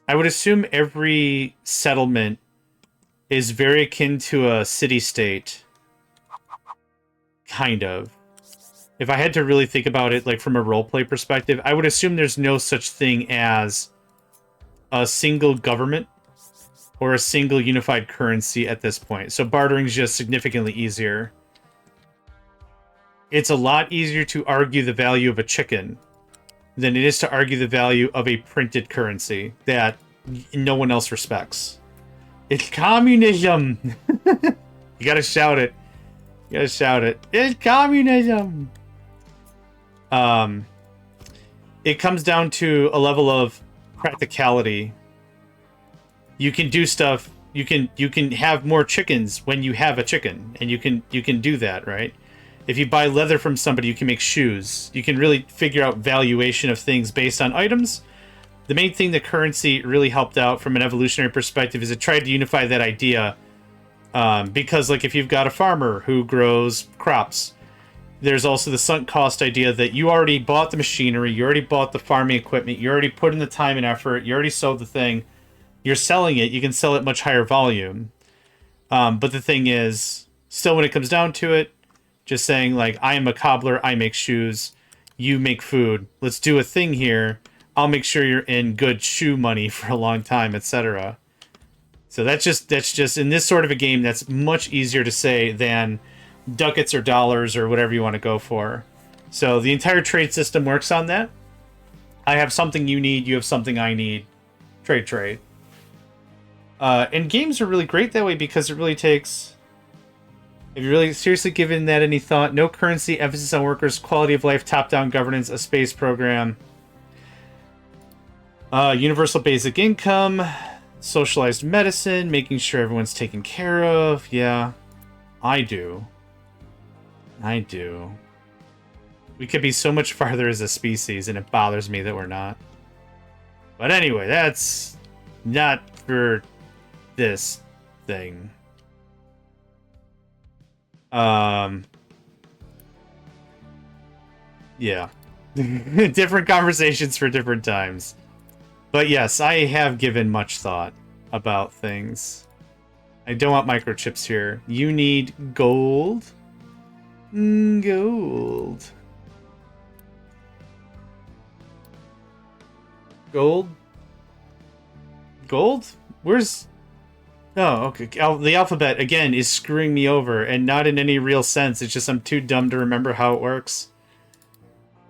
I would assume every settlement is very akin to a city-state. Kind of. If I had to really think about it, like, from a roleplay perspective, I would assume there's no such thing as a single government or a single unified currency at this point. So bartering is just significantly easier. It's a lot easier to argue the value of a chicken than it is to argue the value of a printed currency that no one else respects. It's communism! You gotta shout it. You gotta shout it. It's communism! It comes down to a level of practicality. You can do stuff. You can have more chickens when you have a chicken, and you can do that, right? If you buy leather from somebody, you can make shoes. You can really figure out valuation of things based on items. The main thing that currency really helped out from an evolutionary perspective is it tried to unify that idea. Because, like, if you've got a farmer who grows crops, there's also the sunk cost idea that you already bought the machinery, you already bought the farming equipment, you already put in the time and effort, you already sold the thing, you're selling it, you can sell it much higher volume. But the thing is, still when it comes down to it, just saying, like, I am a cobbler, I make shoes, you make food, let's do a thing here, I'll make sure you're in good shoe money for a long time, etc. So that's just in this sort of a game, that's much easier to say than ducats or dollars or whatever you want to go for. So the entire trade system works on that. I have something you need, you have something I need. Trade. And games are really great that way because it really takes... Have you really seriously given that any thought? No currency, emphasis on workers, quality of life, top-down governance, a space program. Universal basic income, socialized medicine, making sure everyone's taken care of. Yeah, I do. We could be so much farther as a species, and it bothers me that we're not. But anyway, that's not for this thing. Yeah. Different conversations for different times. But yes, I have given much thought about things. I don't want microchips here. You need gold? Gold. Gold? Gold? Where's... Oh, okay. The alphabet, again, is screwing me over, and not in any real sense. It's just I'm too dumb to remember how it works.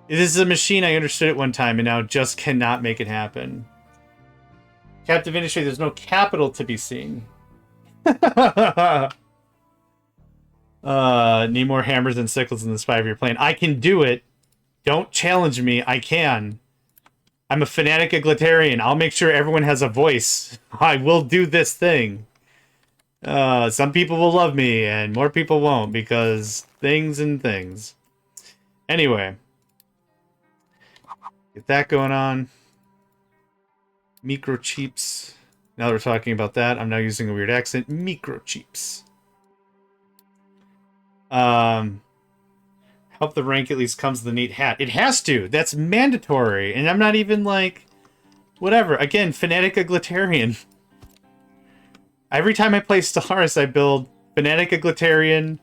This is a machine, I understood it one time, and now just cannot make it happen. Captive industry, there's no capital to be seen. Need more hammers and sickles in this 5-year plan. I can do it. Don't challenge me. I can. I'm a fanatic egalitarian. I'll make sure everyone has a voice. I will do this thing. Some people will love me, and more people won't, because things and things. Anyway. Get that going on. Microchips. Now that we're talking about that, I'm now using a weird accent. Microchips. Help the rank at least comes with a neat hat. It has to. That's mandatory. And I'm not even like... Whatever. Again, Fanatic Egalitarian. Every time I play Stellaris, I build Fanatic Egalitarian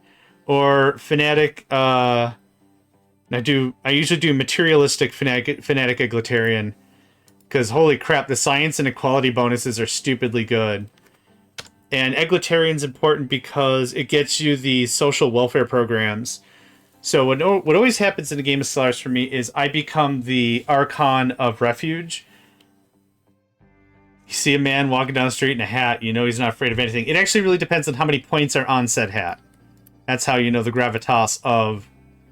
or Fanatic... I usually do Materialistic Fanatic Egalitarian. Because holy crap, the science and equality bonuses are stupidly good. And Egalitarian's important because it gets you the social welfare programs. So what always happens in a game of Stellaris for me is I become the Archon of Refuge. You see a man walking down the street in a hat, you know he's not afraid of anything. It actually really depends on how many points are on said hat. That's how you know the gravitas of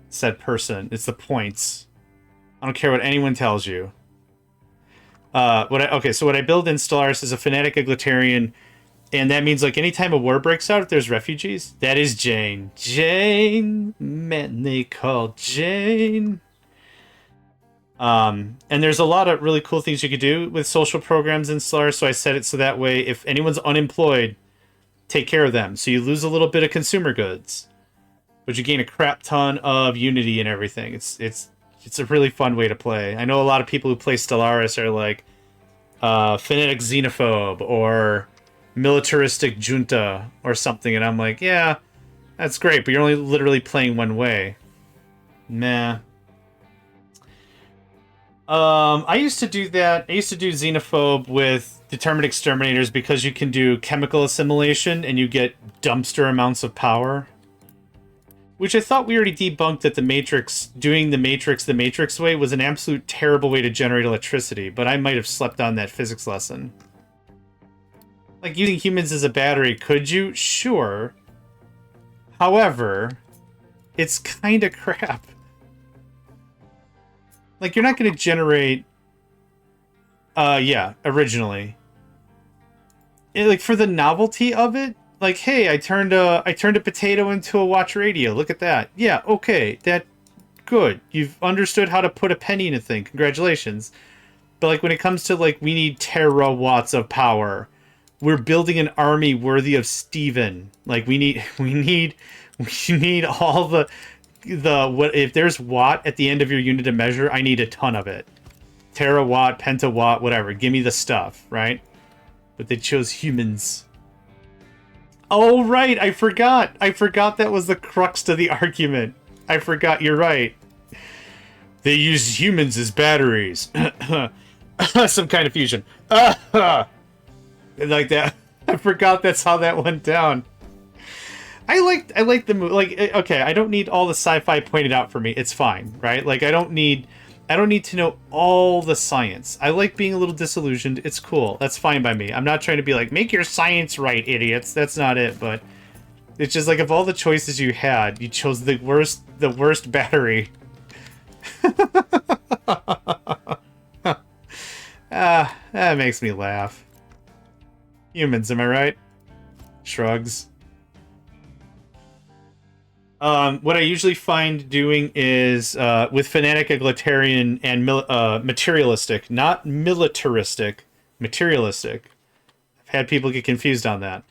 said person. It's the points. I don't care what anyone tells you. So what I build in Stellaris is a Fanatic Egalitarian, and that means like anytime a war breaks out, if there's refugees, that is Jane. Jane, man, they call Jane. And there's a lot of really cool things you could do with social programs in Stellaris, so I set it so that way if anyone's unemployed, take care of them. So you lose a little bit of consumer goods, but you gain a crap ton of unity and everything. It's a really fun way to play. I know a lot of people who play Stellaris are like Fanatic Xenophobe or Militaristic Junta or something, and I'm like, yeah, that's great, but you're only literally playing one way. Nah. I used to do that. I used to do Xenophobe with Determined Exterminators because you can do chemical assimilation and you get dumpster amounts of power. Which I thought we already debunked that the Matrix, doing the Matrix way was an absolute terrible way to generate electricity, but I might have slept on that physics lesson. Like, using humans as a battery, could you? Sure. However, it's kinda crap. Like, you're not gonna generate... originally. Like, for the novelty of it, like, hey, I turned a potato into a watch radio. Look at that. Yeah, okay, that... Good. You've understood how to put a penny in a thing. Congratulations. But, like, when it comes to, like, we need terawatts of power... We're building an army worthy of Steven. Like, we need all the what if there's watt at the end of your unit of measure, I need a ton of it. Terawatt, pentawatt, whatever. Give me the stuff, right? But they chose humans. Oh, right, I forgot. I forgot that was the crux to the argument. I forgot, you're right. They use humans as batteries. Some kind of fusion. Like that. I forgot that's how that went down. I like the movie. Like, okay, I don't need all the sci-fi pointed out for me. It's fine, right? Like, I don't need to know all the science. I like being a little disillusioned. It's cool. That's fine by me. I'm not trying to be like, make your science right, idiots. That's not it. But it's just like, of all the choices you had, you chose the worst battery. That makes me laugh. Humans, am I right? Shrugs. What I usually find doing is, with Fanatic Egalitarian and materialistic, not militaristic, materialistic. I've had people get confused on that.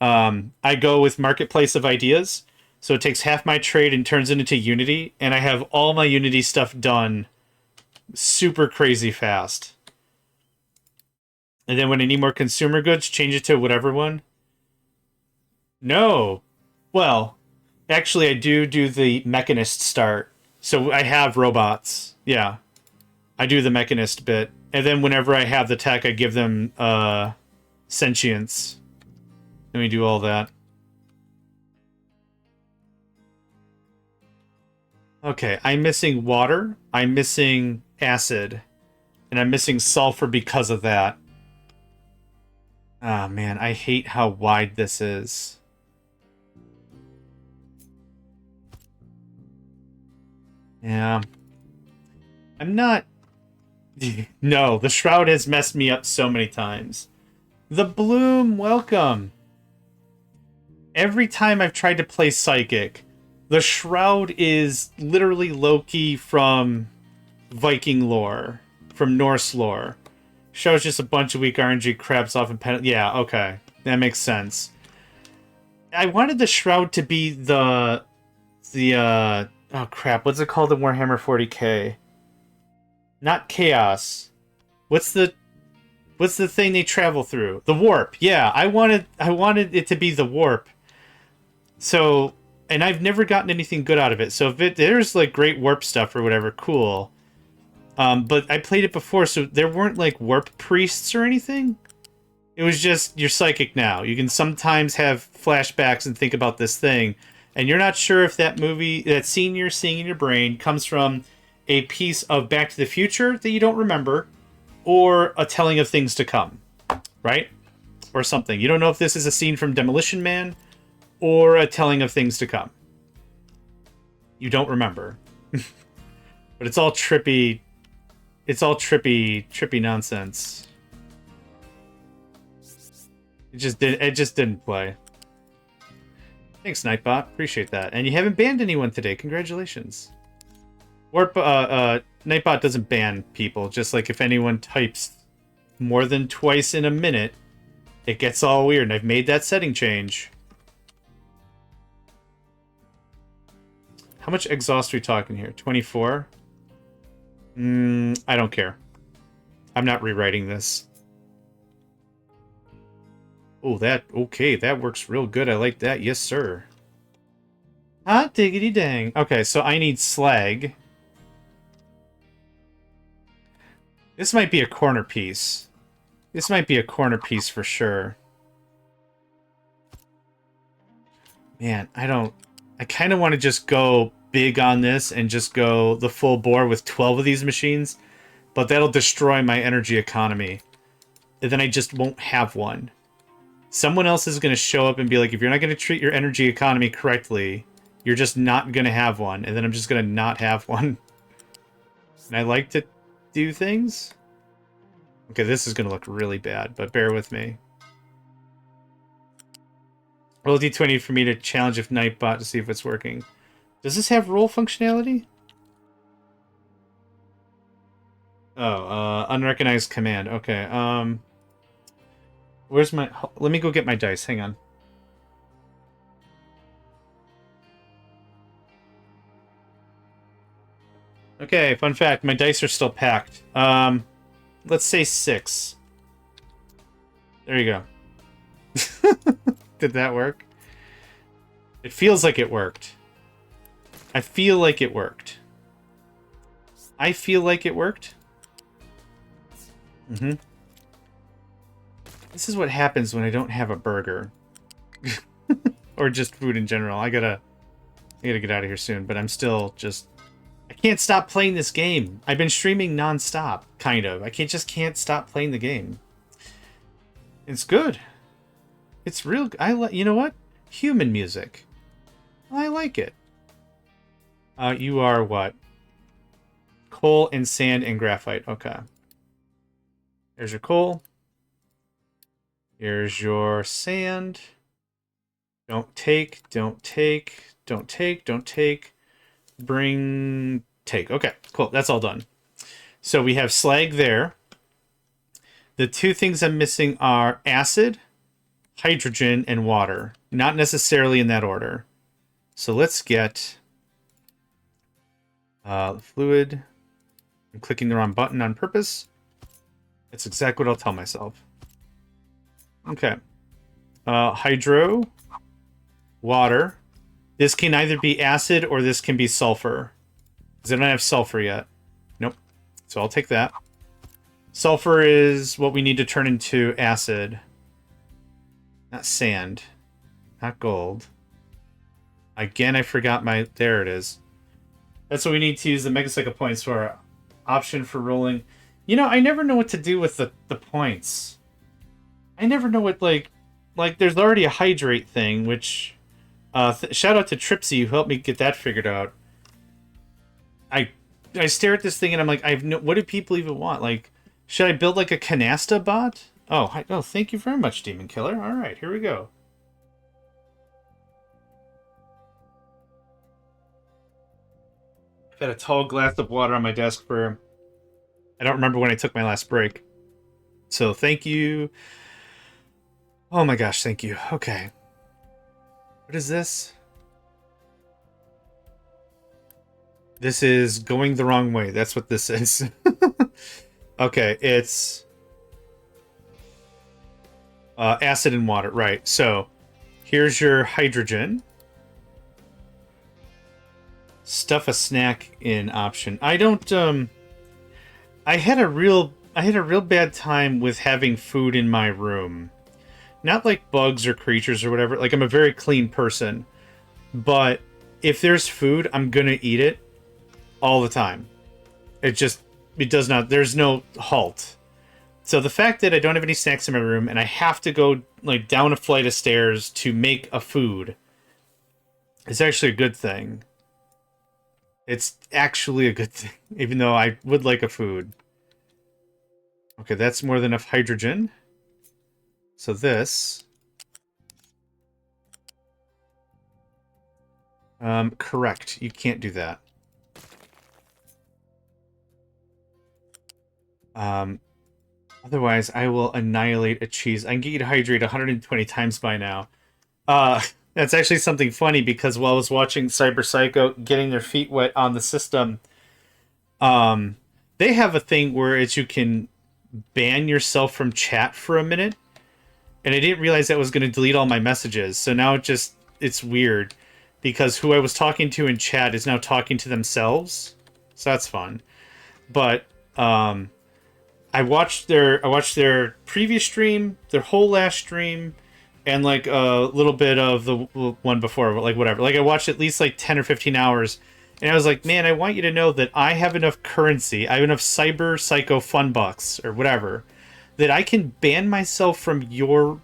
I go with Marketplace of Ideas, so it takes half my trade and turns it into Unity, and I have all my Unity stuff done super crazy fast. And then when I need more consumer goods, change it to whatever one. No. Well, actually, I do the Mechanist start. So I have robots. Yeah. I do the Mechanist bit. And then whenever I have the tech, I give them sentience. Let me do all that. Okay, I'm missing water. I'm missing acid. And I'm missing sulfur because of that. Ah, man, I hate how wide this is. Yeah. I'm not... No, the Shroud has messed me up so many times. The Bloom, welcome! Every time I've tried to play Psychic, the Shroud is literally Loki from Viking lore, from Norse lore. Shroud's just a bunch of weak RNG crabs off and yeah, okay. That makes sense. I wanted the Shroud to be the the oh crap, what's it called in Warhammer 40K? Not chaos. What's the thing they travel through? The warp. Yeah, I wanted it to be the warp. So, and I've never gotten anything good out of it. So if there's like great warp stuff or whatever, cool. But I played it before, so there weren't like warp priests or anything. It was just, you're psychic now. You can sometimes have flashbacks and think about this thing, and you're not sure if that scene you're seeing in your brain comes from a piece of Back to the Future that you don't remember, or a telling of things to come, right? Or something. You don't know if this is a scene from Demolition Man, or a telling of things to come. You don't remember. But it's all trippy. It's all trippy nonsense. It just didn't play. Thanks, Nightbot. Appreciate that. And you haven't banned anyone today. Congratulations. Warp Nightbot doesn't ban people. Just like if anyone types more than twice in a minute, it gets all weird. And I've made that setting change. How much exhaust are we talking here? 24? I don't care. I'm not rewriting this. Oh, okay, that works real good. I like that. Yes, sir. Hot diggity dang. Okay, so I need slag. This might be a corner piece. This might be a corner piece for sure. Man, I kind of want to just go big on this and just go the full bore with 12 of these machines, but that'll destroy my energy economy. And then I just won't have one. Someone else is going to show up and be like, if you're not going to treat your energy economy correctly, you're just not going to have one. And then I'm just going to not have one. And I like to do things. Okay, this is going to look really bad, but bear with me. Roll D20 for me to challenge if Nightbot to see if it's working. Does this have roll functionality? Oh, unrecognized command. Okay, where's my... Let me go get my dice. Hang on. Okay, fun fact. My dice are still packed. Let's say 6. There you go. Did that work? It feels like it worked. I feel like it worked. I feel like it worked. Mm-hmm. This is what happens when I don't have a burger. Or just food in general. I gotta get out of here soon, but I'm still just... I can't stop playing this game. I've been streaming non-stop, kind of. I can't stop playing the game. It's good. It's real... You know what? Human music. I like it. You are what? Coal and sand and graphite. Okay. There's your coal. Here's your sand. Don't take, don't take, don't take, don't take. Bring, take. Okay, cool. That's all done. So we have slag there. The two things I'm missing are acid, hydrogen, and water. Not necessarily in that order. So let's get fluid. I'm clicking the wrong button on purpose. That's exactly what I'll tell myself. Okay. Hydro, water. This can either be acid or this can be sulfur. Because I don't have sulfur yet. Nope. So I'll take that. Sulfur is what we need to turn into acid. Not sand. Not gold. Again, I forgot my... There it is. That's what we need to use the Megacycle points for. Option for rolling. You know, I never know what to do with the points. I never know what, like, there's already a hydrate thing, which... shout out to Tripsy, who helped me get that figured out. I stare at this thing and I'm like, what do people even want? Like, should I build, like, a canasta bot? Oh, thank you very much, Demon Killer. Alright, here we go. I've had a tall glass of water on my desk for... I don't remember when I took my last break. So, thank you. Oh my gosh, thank you. Okay. What is this? This is going the wrong way. That's what this is. Okay, it's acid and water. Right. So here's your hydrogen. Stuff a snack in option. I don't. I had a real bad time with having food in my room. Not like bugs or creatures or whatever. Like, I'm a very clean person. But if there's food, I'm gonna eat it all the time. It does not, there's no halt. So the fact that I don't have any snacks in my room and I have to go like down a flight of stairs to make a food is actually a good thing. It's actually a good thing, even though I would like a food. Okay, that's more than enough hydrogen. So this... correct. You can't do that. Otherwise, I will annihilate a cheese. I can get you to hydrate 120 times by now. That's actually something funny, because while I was watching Cyberpsycho getting their feet wet on the system, they have a thing where you can ban yourself from chat for a minute. And I didn't realize that was going to delete all my messages. So now it's weird, because who I was talking to in chat is now talking to themselves. So that's fun. But I watched their previous stream, their whole last stream, and like a little bit of the one before, like whatever. Like I watched at least like 10 or 15 hours, and I was like, man, I want you to know that I have enough currency, I have enough Cyber Psycho fun bucks or whatever, that I can ban myself from your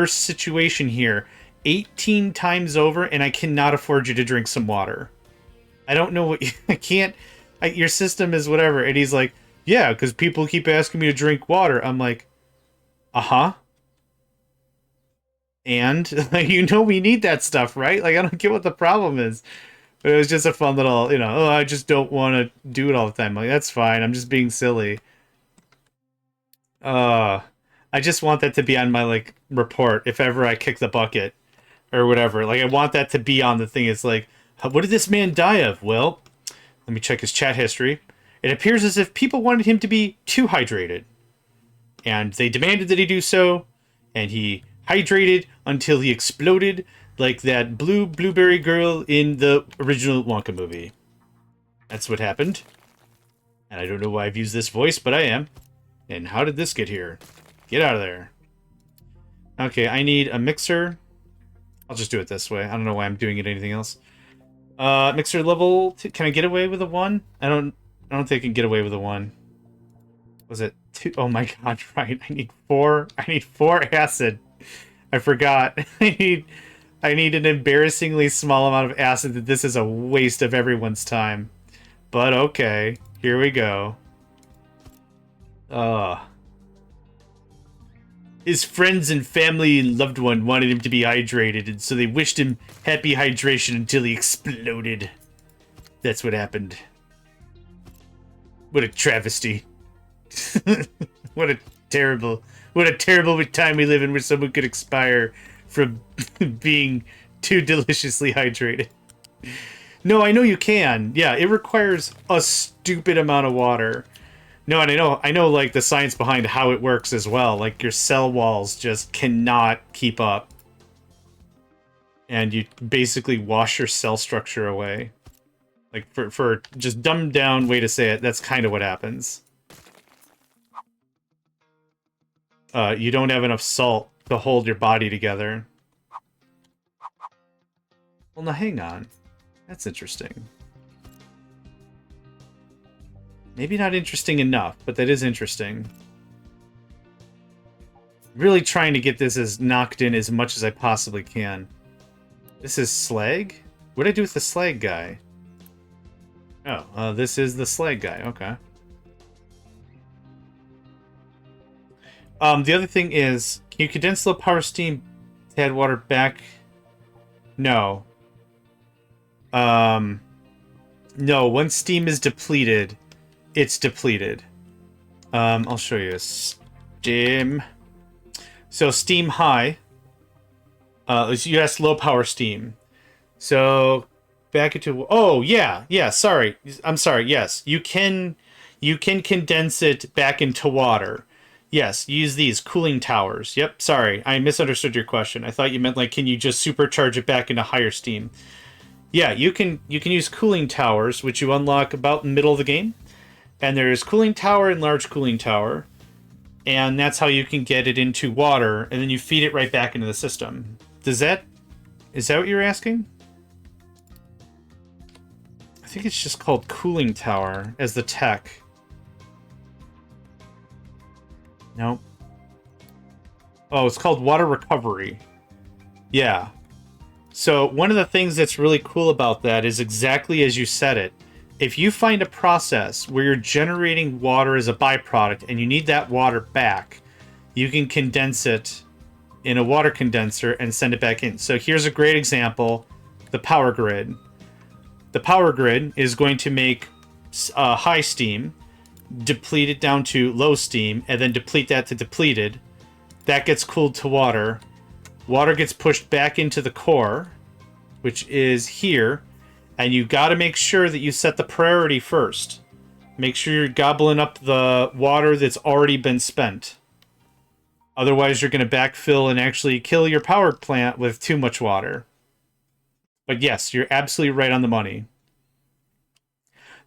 situation here 18 times over, and I cannot afford you to drink some water. I don't know what I can't. Your system is whatever. And he's like, yeah, because people keep asking me to drink water. I'm like, uh-huh. And like, we need that stuff, right? Like, I don't get what the problem is. But it was just a fun little, I just don't want to do it all the time. Like, that's fine. I'm just being silly. I just want that to be on my like report if ever I kick the bucket or whatever. Like, I want that to be on the thing. It's like, what did this man die of? Well, let me check his chat history. It appears as if people wanted him to be too hydrated, and they demanded that he do so, and he hydrated until he exploded like that blueberry girl in the original Wonka movie. That's what happened. And I don't know why I've used this voice, but I am. And how did this get here? Get out of there. Okay, I need a mixer. I'll just do it this way. I don't know why I'm doing it anything else. Mixer level 2. Can I get away with a 1? I don't think I can get away with a 1. Was it 2? Oh my god, right. I need 4. I need 4 acid. I forgot. I need an embarrassingly small amount of acid that this is a waste of everyone's time. But okay, here we go. His friends and family and loved one wanted him to be hydrated, and so they wished him happy hydration until he exploded. That's what happened. What a travesty. What a terrible time we live in, where someone could expire from being too deliciously hydrated. No, I know you can. Yeah, it requires a stupid amount of water. No, and I know like the science behind how it works as well. Like, your cell walls just cannot keep up. And you basically wash your cell structure away. Like, for just dumbed down way to say it, that's kind of what happens. You don't have enough salt to hold your body together. Well, now hang on. That's interesting. Maybe not interesting enough, but that is interesting. Really trying to get this as knocked in as much as I possibly can. This is slag? What did I do with the slag guy? Oh, this is the slag guy. Okay. The other thing is, can you condense low power steam to add water back? No. No, once steam is depleted, it's depleted. I'll show you. Steam. So steam high. You asked low power steam. So back into... Oh, yeah, sorry. I'm sorry, yes. You can condense it back into water. Yes, use these cooling towers. Yep, sorry. I misunderstood your question. I thought you meant, like, can you just supercharge it back into higher steam? Yeah, you can use cooling towers, which you unlock about in the middle of the game. And there's cooling tower and large cooling tower. And that's how you can get it into water, and then you feed it right back into the system. Is that what you're asking? I think it's just called cooling tower as the tech. Nope. Oh, it's called water recovery. Yeah. So one of the things that's really cool about that is exactly as you said it. If you find a process where you're generating water as a byproduct and you need that water back, you can condense it in a water condenser and send it back in. So here's a great example, the power grid. The power grid is going to make high steam, deplete it down to low steam, and then deplete that to depleted. That gets cooled to water. Water gets pushed back into the core, which is here. And you got to make sure that you set the priority first. Make sure you're gobbling up the water that's already been spent. Otherwise, you're going to backfill and actually kill your power plant with too much water. But yes, you're absolutely right on the money.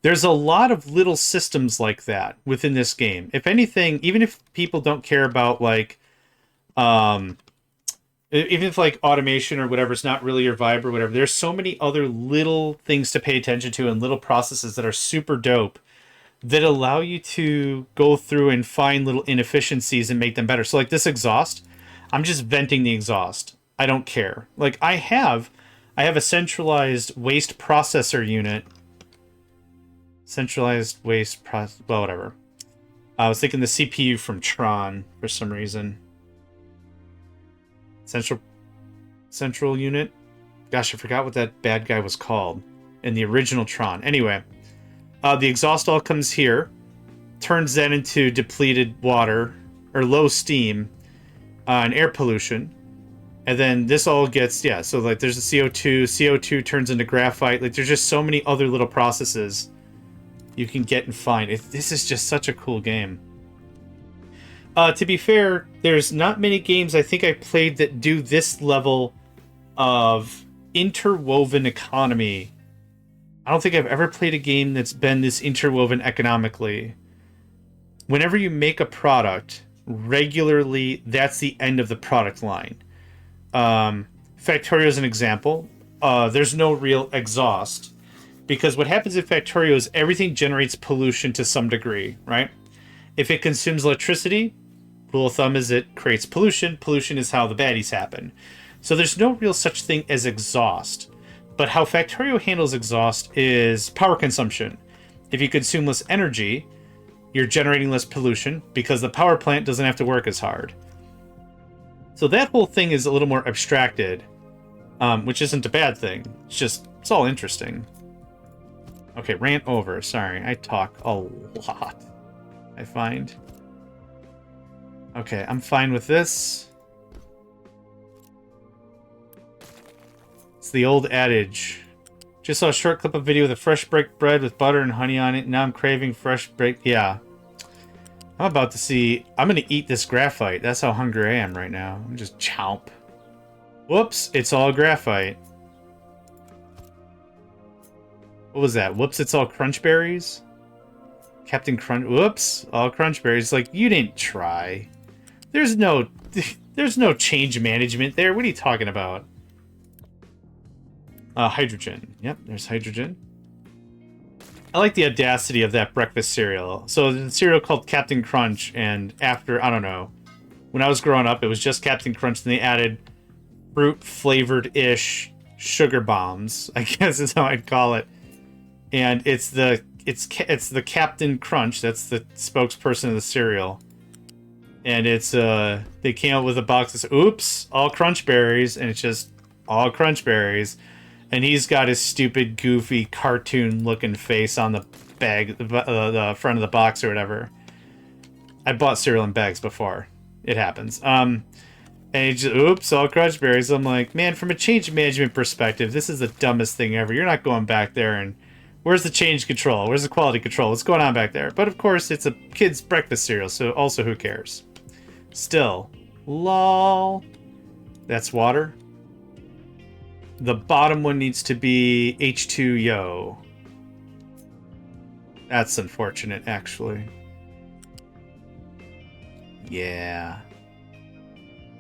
There's a lot of little systems like that within this game. If anything, even if people don't care about, like, even if, like, automation or whatever is not really your vibe or whatever, there's so many other little things to pay attention to and little processes that are super dope that allow you to go through and find little inefficiencies and make them better. So, like, this exhaust, I'm just venting the exhaust. I don't care. Like, I have a centralized waste processor unit. Centralized waste process... Well, whatever. I was thinking the CPU from Tron for some reason. Central unit. Gosh, I forgot what that bad guy was called in the original Tron. Anyway, the exhaust all comes here, turns that into depleted water or low steam and air pollution, and then this all gets so, like, there's the CO2 turns into graphite. Like, there's just so many other little processes you can get and find. This is just such a cool game. To be fair, there's not many games I think I played that do this level of interwoven economy. I don't think I've ever played a game that's been this interwoven economically. Whenever you make a product, regularly, that's the end of the product line. Factorio is an example. There's no real exhaust, because what happens in Factorio is everything generates pollution to some degree, right? If it consumes electricity, rule of thumb is it creates pollution. Pollution is how the baddies happen. So there's no real such thing as exhaust. But how Factorio handles exhaust is power consumption. If you consume less energy, you're generating less pollution because the power plant doesn't have to work as hard. So that whole thing is a little more abstracted, which isn't a bad thing. It's all interesting. Okay, rant over. Sorry, I talk a lot, I find. Okay, I'm fine with this. It's the old adage. Just saw a short clip of video with a fresh baked bread with butter and honey on it. Now I'm craving fresh baked... Yeah. I'm about to see... I'm going to eat this graphite. That's how hungry I am right now. I'm just chomp. Whoops, it's all graphite. What was that? Whoops, it's all crunch berries? Captain Crunch... Whoops, all crunch berries. Like, you didn't try. There's no change management there. What are you talking about? Hydrogen. Yep, there's hydrogen. I like the audacity of that breakfast cereal. So the cereal called Captain Crunch, and after, I don't know, when I was growing up, it was just Captain Crunch, and they added fruit-flavored-ish sugar bombs, I guess is how I'd call it. And it's the Captain Crunch, that's the spokesperson of the cereal. And it's, they came out with a box that says, oops, all crunch berries, and it's just all crunch berries. And he's got his stupid, goofy, cartoon-looking face on the bag, the front of the box or whatever. I bought cereal in bags before. It happens. And he just, oops, all crunch berries. I'm like, man, from a change management perspective, this is the dumbest thing ever. You're not going back there and where's the change control? Where's the quality control? What's going on back there? But of course, it's a kid's breakfast cereal, so also who cares? Still, lol. That's water. The bottom one needs to be H2Yo. That's unfortunate, actually. Yeah.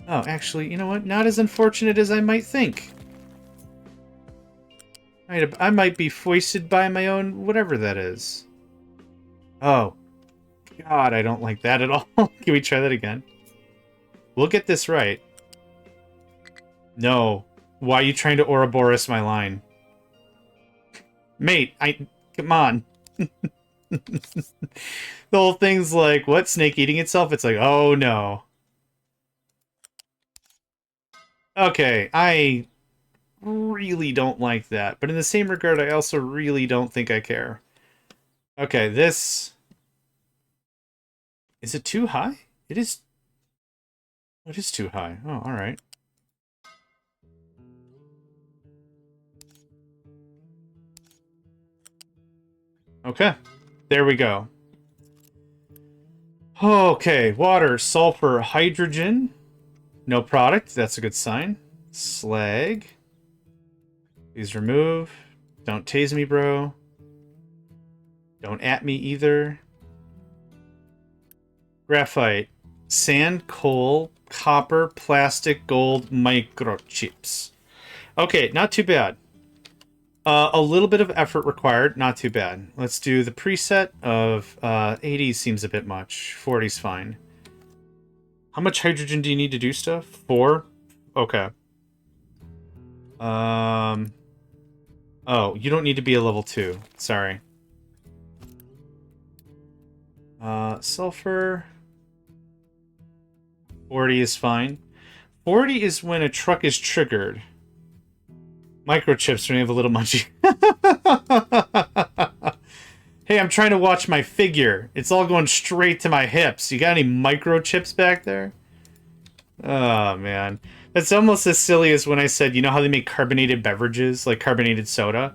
Oh, actually, you know what? Not as unfortunate as I might think. I might be foisted by my own whatever that is. Oh. God, I don't like that at all. Can we try that again? We'll get this right. No. Why are you trying to Ouroboros my line? Mate, come on. The whole thing's like, what? Snake eating itself? It's like, oh no. Okay, I really don't like that. But in the same regard, I also really don't think I care. Okay, this... Is it too high? It is... It is too high. Oh, alright. Okay, there we go. Okay, water, sulfur, hydrogen. No product, that's a good sign. Slag. Please remove. Don't tase me, bro. Don't at me either. Graphite. Sand, coal, copper, plastic, gold, microchips. Okay, not too bad. A little bit of effort required, not too bad. Let's do the preset of 80 seems a bit much. 40's fine. How much hydrogen do you need to do stuff? 4? Okay. Oh, you don't need to be a level 2. Sorry. Sulfur. 40 is fine. 40 is when a truck is triggered. Microchips when you have a little munchie. Hey, I'm trying to watch my figure. It's all going straight to my hips. You got any microchips back there? Oh, man. That's almost as silly as when I said, you know how they make carbonated beverages, like carbonated soda?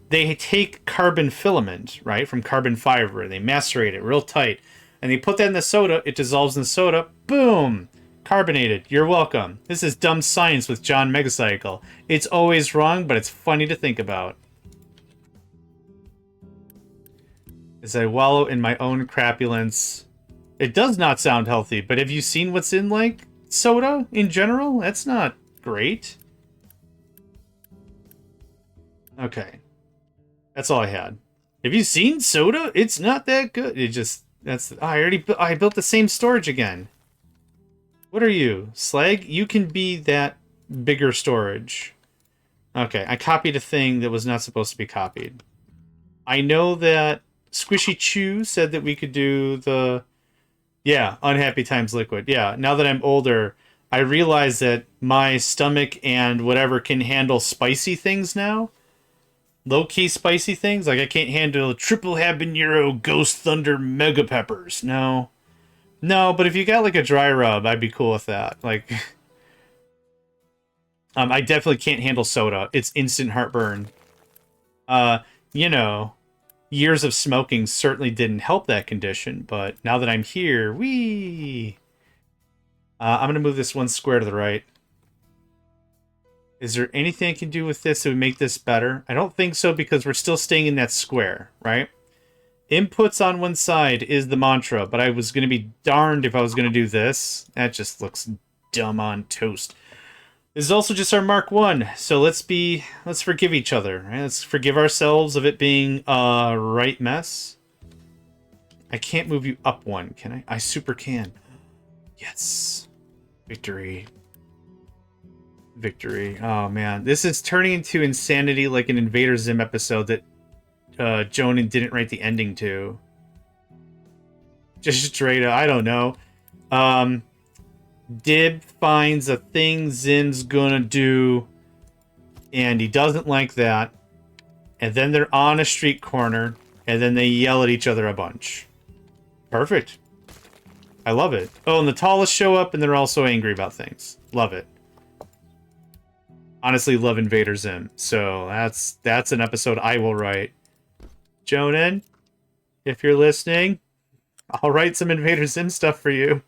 They take carbon filament, right, from carbon fiber, and they macerate it real tight. And they put that in the soda, it dissolves in the soda, boom! Carbonated. You're welcome. This is dumb science with JohnMegacycle. It's always wrong, but it's funny to think about. As I wallow in my own crapulence. It does not sound healthy, but have you seen what's in, like, soda in general? That's not great. Okay. That's all I had. Have you seen soda? It's not that good. It just... That's... I built the same storage again. What are you? Slag? You can be that bigger storage. Okay, I copied a thing that was not supposed to be copied. I know that Squishy Chew said that we could do the... Yeah, unhappy times liquid. Yeah, now that I'm older, I realize that my stomach and whatever can handle spicy things now. Low-key spicy things. Like, I can't handle triple habanero ghost thunder mega peppers. No. No, but if you got, like, a dry rub, I'd be cool with that. Like, I definitely can't handle soda. It's instant heartburn. You know, years of smoking certainly didn't help that condition, but now that I'm here, whee! I'm going to move this one square to the right. Is there anything I can do with this that would make this better? I don't think so, because we're still staying in that square, right? Inputs on one side is the mantra, but I was going to be darned if I was going to do this. That just looks dumb on toast. This is also just our Mark 1, so let's forgive each other. Right? Let's forgive ourselves of it being a right mess. I can't move you up one, can I? I super can. Yes. Victory. Victory. Oh, man. This is turning into insanity like an Invader Zim episode that Jonan didn't write the ending to. Just straight up, I don't know. Dib finds a thing Zin's gonna do, and he doesn't like that. And then they're on a street corner, and then they yell at each other a bunch. Perfect. I love it. Oh, and the tallest show up, and they're also angry about things. Love it. Honestly, love Invader Zim. So that's an episode I will write. Jonan, if you're listening, I'll write some Invader Zim stuff for you.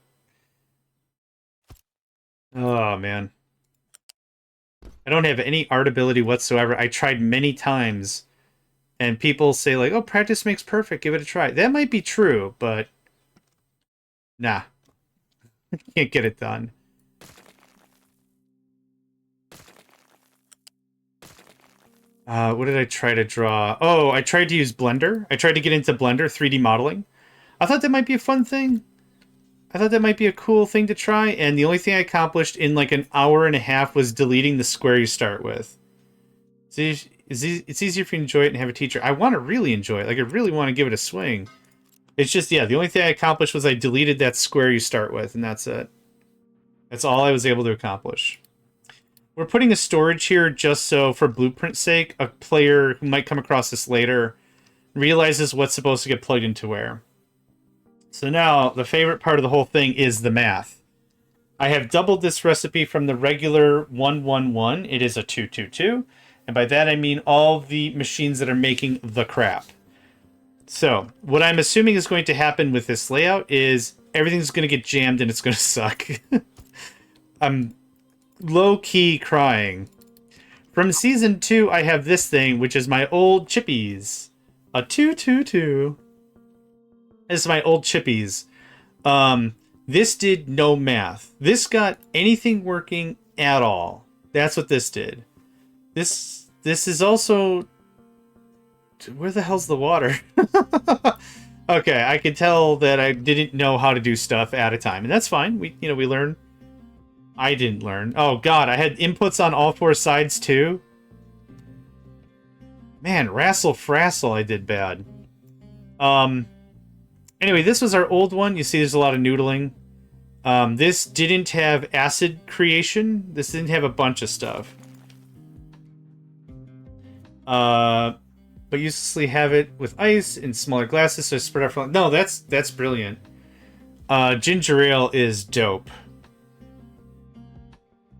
Oh, man. I don't have any art ability whatsoever. I tried many times, and people say, like, oh, practice makes perfect. Give it a try. That might be true, but nah. Can't get it done. What did I try to draw? Oh, I tried to use Blender. I tried to get into Blender 3D modeling. I thought that might be a fun thing. I thought that might be a cool thing to try, and the only thing I accomplished in like an hour and a half was deleting the square you start with. See, it's easier if you enjoy it and have a teacher. I want to really enjoy it. Like, I really want to give it a swing. It's just, yeah, the only thing I accomplished was I deleted that square you start with, and that's it. That's all I was able to accomplish. We're putting a storage here just so, for blueprint's sake, a player who might come across this later realizes what's supposed to get plugged into where. So now, the favorite part of the whole thing is the math. I have doubled this recipe from the regular 111. It is a 222. And by that I mean all the machines that are making the crap. So, what I'm assuming is going to happen with this layout is everything's going to get jammed and it's going to suck. I'm low-key crying. From Season 2, I have this thing, which is my old chippies. A 222. This is my old chippies. This did no math. This got anything working at all. That's what this did. This is also... Where the hell's the water? Okay, I could tell that I didn't know how to do stuff at a time, and that's fine. We learn. I didn't learn. Oh god, I had inputs on all four sides too. Man, Rassle Frassle, I did bad. Anyway, this was our old one. You see there's a lot of noodling. This didn't have acid creation. This didn't have a bunch of stuff. But uselessly have it with ice in smaller glasses, so spread out from... No, that's brilliant. Ginger ale is dope.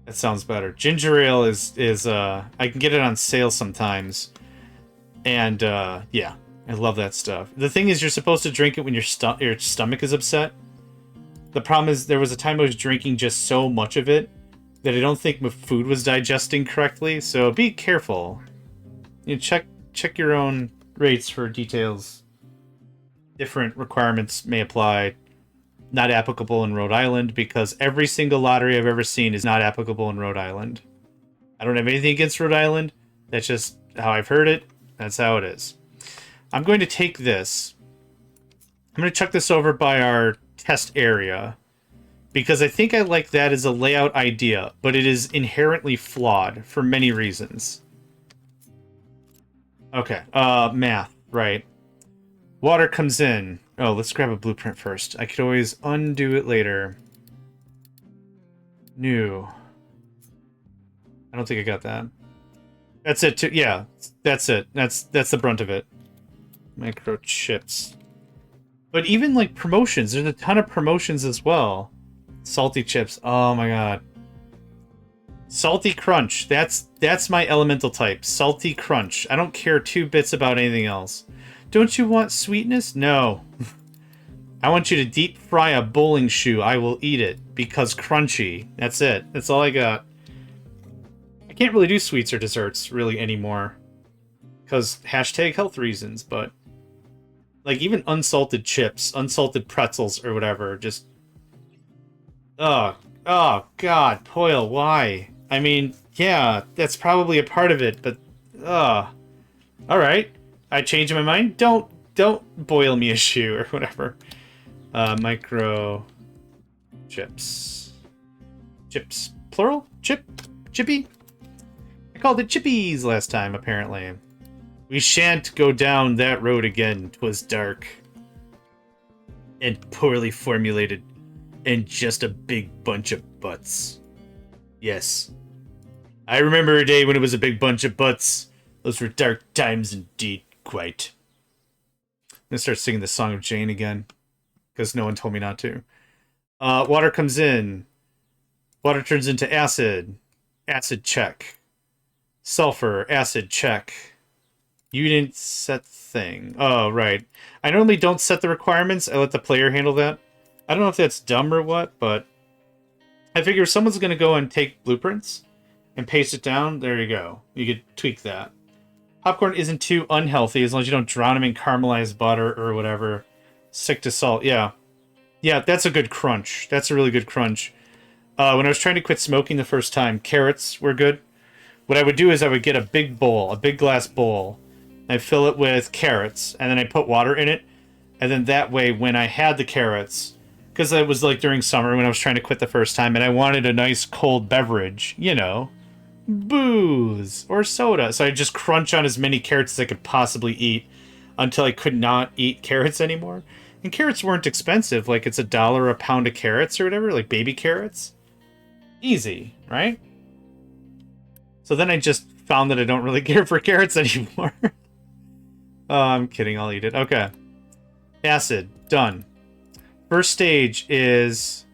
That sounds better. Ginger ale is I can get it on sale sometimes. And, yeah. I love that stuff. The thing is, you're supposed to drink it when your stomach is upset. The problem is, there was a time I was drinking just so much of it that I don't think my food was digesting correctly, so be careful. You know, check your own rates for details. Different requirements may apply. Not applicable in Rhode Island, because every single lottery I've ever seen is not applicable in Rhode Island. I don't have anything against Rhode Island. That's just how I've heard it. That's how it is. I'm going to take this. I'm going to chuck this over by our test area, because I think I like that as a layout idea, but it is inherently flawed for many reasons. Okay, math, right. Water comes in. Oh, let's grab a blueprint first. I could always undo it later. New. I don't think I got that. That's it, too. Yeah, that's it. That's the brunt of it. Microchips. But even, like, promotions. There's a ton of promotions as well. Salty chips. Oh, my God. Salty Crunch. That's my elemental type. Salty Crunch. I don't care 2 bits about anything else. Don't you want sweetness? No. I want you to deep fry a bowling shoe. I will eat it. Because crunchy. That's it. That's all I got. I can't really do sweets or desserts, really, anymore. Because #health reasons, but... Like, even unsalted chips, unsalted pretzels, or whatever, just... Oh, God, Poyle, why? I mean, yeah, that's probably a part of it, but... Alright. I changed my mind. Don't boil me a shoe, or whatever. Micro... Chips. Chips. Plural? Chippy? I called it chippies last time, apparently. We shan't go down that road again. 'Twas dark. And poorly formulated. And just a big bunch of butts. Yes. I remember a day when it was a big bunch of butts. Those were dark times indeed, quite. I'm gonna start singing the Song of Jane again. Because no one told me not to. Water comes in. Water turns into acid. Acid check. Sulfur, acid check. You didn't set thing. Oh, right. I normally don't set the requirements. I let the player handle that. I don't know if that's dumb or what, but I figure if someone's going to go and take blueprints and paste it down, there you go. You could tweak that. Popcorn isn't too unhealthy as long as you don't drown them in caramelized butter or whatever. Stick to salt, yeah. Yeah, that's a good crunch. That's a really good crunch. When I was trying to quit smoking the first time, carrots were good. What I would do is I would get a big bowl, a big glass bowl. I'd fill it with carrots, and then I put water in it. And then that way, when I had the carrots, because it was like during summer when I was trying to quit the first time, and I wanted a nice cold beverage, you know, booze or soda. So I'd just crunch on as many carrots as I could possibly eat until I could not eat carrots anymore. And carrots weren't expensive. Like, it's $1 a pound of carrots or whatever, like baby carrots. Easy, right? So then I just found that I don't really care for carrots anymore. Oh, I'm kidding. I'll eat it. Okay. Acid. Done. First stage is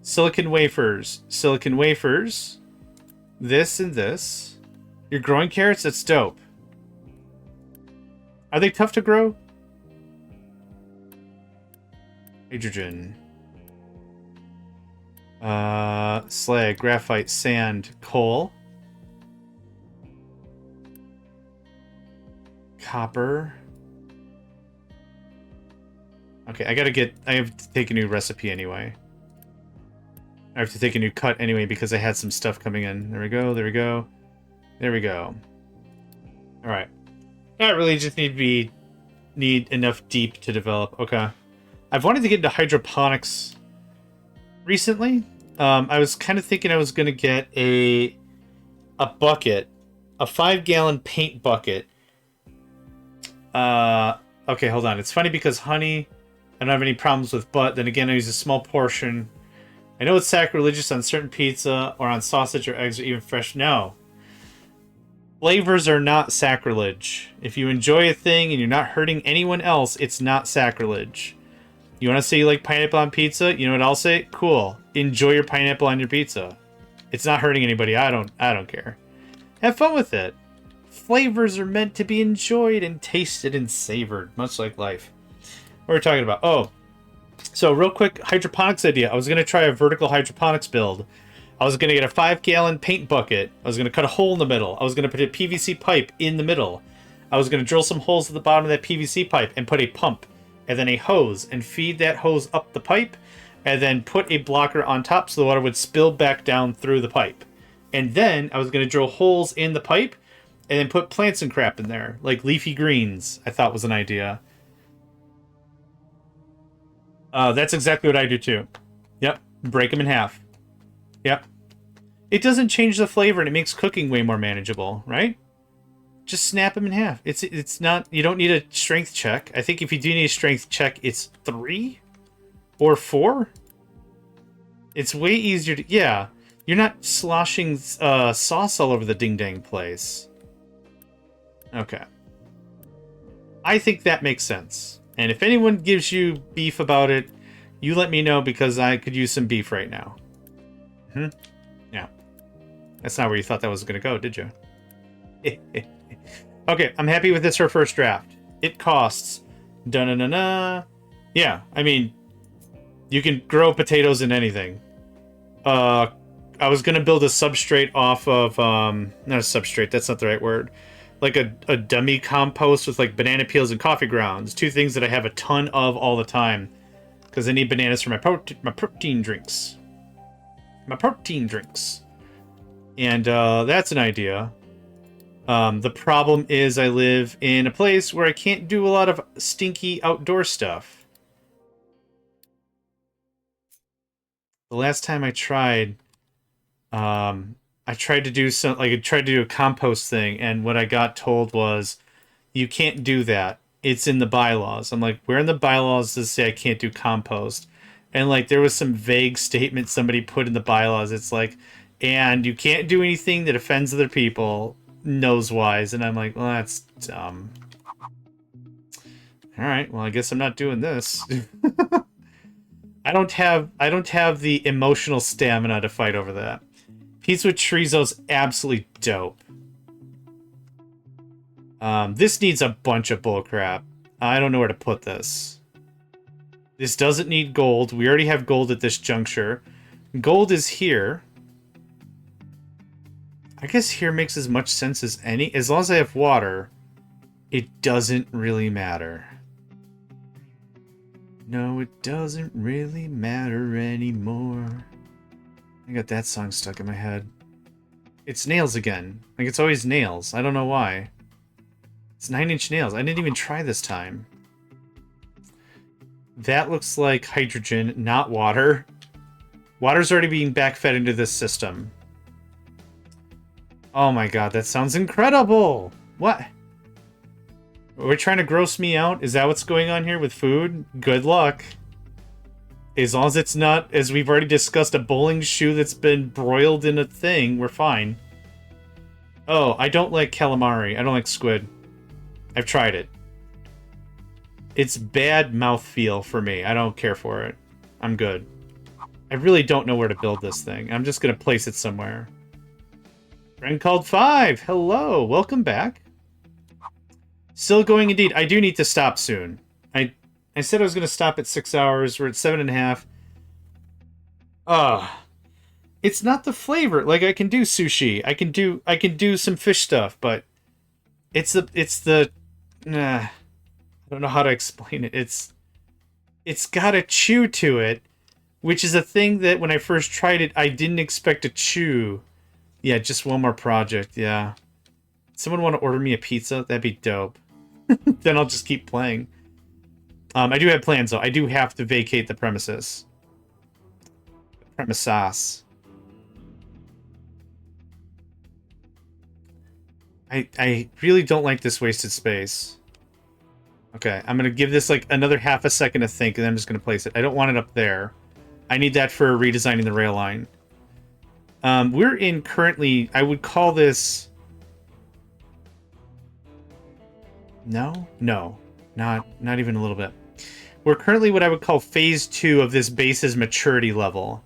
silicon wafers. Silicon wafers. This and this. You're growing carrots? That's dope. Are they tough to grow? Hydrogen. Slag, graphite, sand, coal. Copper. Okay, I have to take a new recipe anyway. I have to take a new cut anyway because I had some stuff coming in. There we go, there we go. There we go. Alright. I really just need enough deep to develop. Okay. I've wanted to get into hydroponics recently. I was kind of thinking I was going to get a bucket. A 5-gallon paint bucket. Okay, hold on. It's funny because honey, I don't have any problems with, but then again, I use a small portion. I know it's sacrilegious on certain pizza or on sausage or eggs or even fresh. No. Flavors are not sacrilege. If you enjoy a thing and you're not hurting anyone else, it's not sacrilege. You want to say you like pineapple on pizza? You know what I'll say? Cool. Enjoy your pineapple on your pizza. It's not hurting anybody. I don't care. Have fun with it. Flavors are meant to be enjoyed and tasted and savored, much like life. What are we talking about? Oh, so real quick hydroponics idea. I was going to try a vertical hydroponics build. I was going to get a 5-gallon paint bucket. I was going to cut a hole in the middle. I was going to put a PVC pipe in the middle. I was going to drill some holes at the bottom of that PVC pipe and put a pump and then a hose and feed that hose up the pipe and then put a blocker on top so the water would spill back down through the pipe. And then I was going to drill holes in the pipe and then put plants and crap in there, like leafy greens, I thought was an idea. That's exactly what I do too. Yep, break them in half. Yep. It doesn't change the flavor and it makes cooking way more manageable, right? Just snap them in half. It's not, you don't need a strength check. I think if you do need a strength check, it's 3 or 4. It's way easier to, yeah. You're not sloshing sauce all over the ding-dang place. Okay. I think that makes sense. And if anyone gives you beef about it, you let me know because I could use some beef right now. Yeah. That's not where you thought that was going to go, did you? Okay, I'm happy with this for first draft. It costs... Da-na-na-na. Yeah, I mean, you can grow potatoes in anything. I was going to build a substrate off of... not a substrate, that's not the right word. Like a dummy compost with like banana peels and coffee grounds. 2 things that I have a ton of all the time. Because I need bananas for my protein drinks. My protein drinks. And that's an idea. The problem is I live in a place where I can't do a lot of stinky outdoor stuff. The last time I tried to do I tried to do a compost thing, and what I got told was, you can't do that. It's in the bylaws. I'm like, where in the bylaws does it say I can't do compost? And like, there was some vague statement somebody put in the bylaws. It's like, and you can't do anything that offends other people, nose-wise. And I'm like, well, that's dumb. All right, well, I guess I'm not doing this. I don't have the emotional stamina to fight over that. Pizza with chorizo's absolutely dope. This needs a bunch of bullcrap. I don't know where to put this. This doesn't need gold. We already have gold at this juncture. Gold is here. I guess here makes as much sense as any. As long as I have water, it doesn't really matter. No, it doesn't really matter anymore. I got that song stuck in my head. It's nails again. Like, it's always nails. I don't know why. It's 9-inch nails. I didn't even try this time. That looks like hydrogen, not water. Water's already being backfed into this system. Oh my god, that sounds incredible! What? Are we trying to gross me out? Is that what's going on here with food? Good luck. As long as it's not, as we've already discussed, a bowling shoe that's been broiled in a thing, we're fine. Oh, I don't like calamari. I don't like squid. I've tried it. It's bad mouthfeel for me. I don't care for it. I'm good. I really don't know where to build this thing. I'm just going to place it somewhere. Friend called 5. Hello. Welcome back. Still going indeed. I do need to stop soon. I said I was going to stop at 6 hours. We're at 7.5. It's not the flavor. Like, I can do sushi. I can do some fish stuff, but it's the I don't know how to explain it. It's got a chew to it, which is a thing that when I first tried it, I didn't expect to chew. Yeah, just one more project. Yeah. Someone want to order me a pizza? That'd be dope. Then I'll just keep playing. I do have plans, though. I do have to vacate the premises. Premises. I really don't like this wasted space. Okay, I'm going to give this like another half a second to think, and then I'm just going to place it. I don't want it up there. I need that for redesigning the rail line. We're in currently, I would call this... No, not even a little bit. We're currently what I would call phase 2 of this base's maturity level.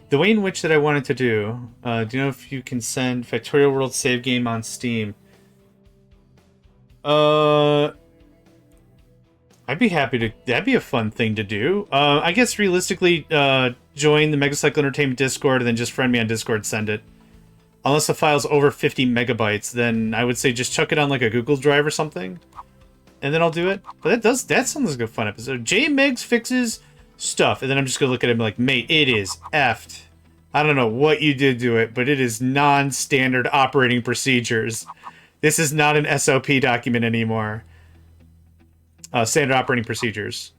The way in which that I wanted to do you know if you can send Factorial World save game on Steam? I'd be happy to. That'd be a fun thing to do. I guess realistically, join the Megacycle Entertainment Discord and then just friend me on Discord, send it. Unless the file's over 50 megabytes, then I would say just chuck it on like a Google Drive or something. And then I'll do it. But that sounds like a fun episode. JMegs fixes stuff. And then I'm just going to look at him like, mate, it is effed. I don't know what you did to it, but it is non-standard operating procedures. This is not an SOP document anymore. Standard operating procedures.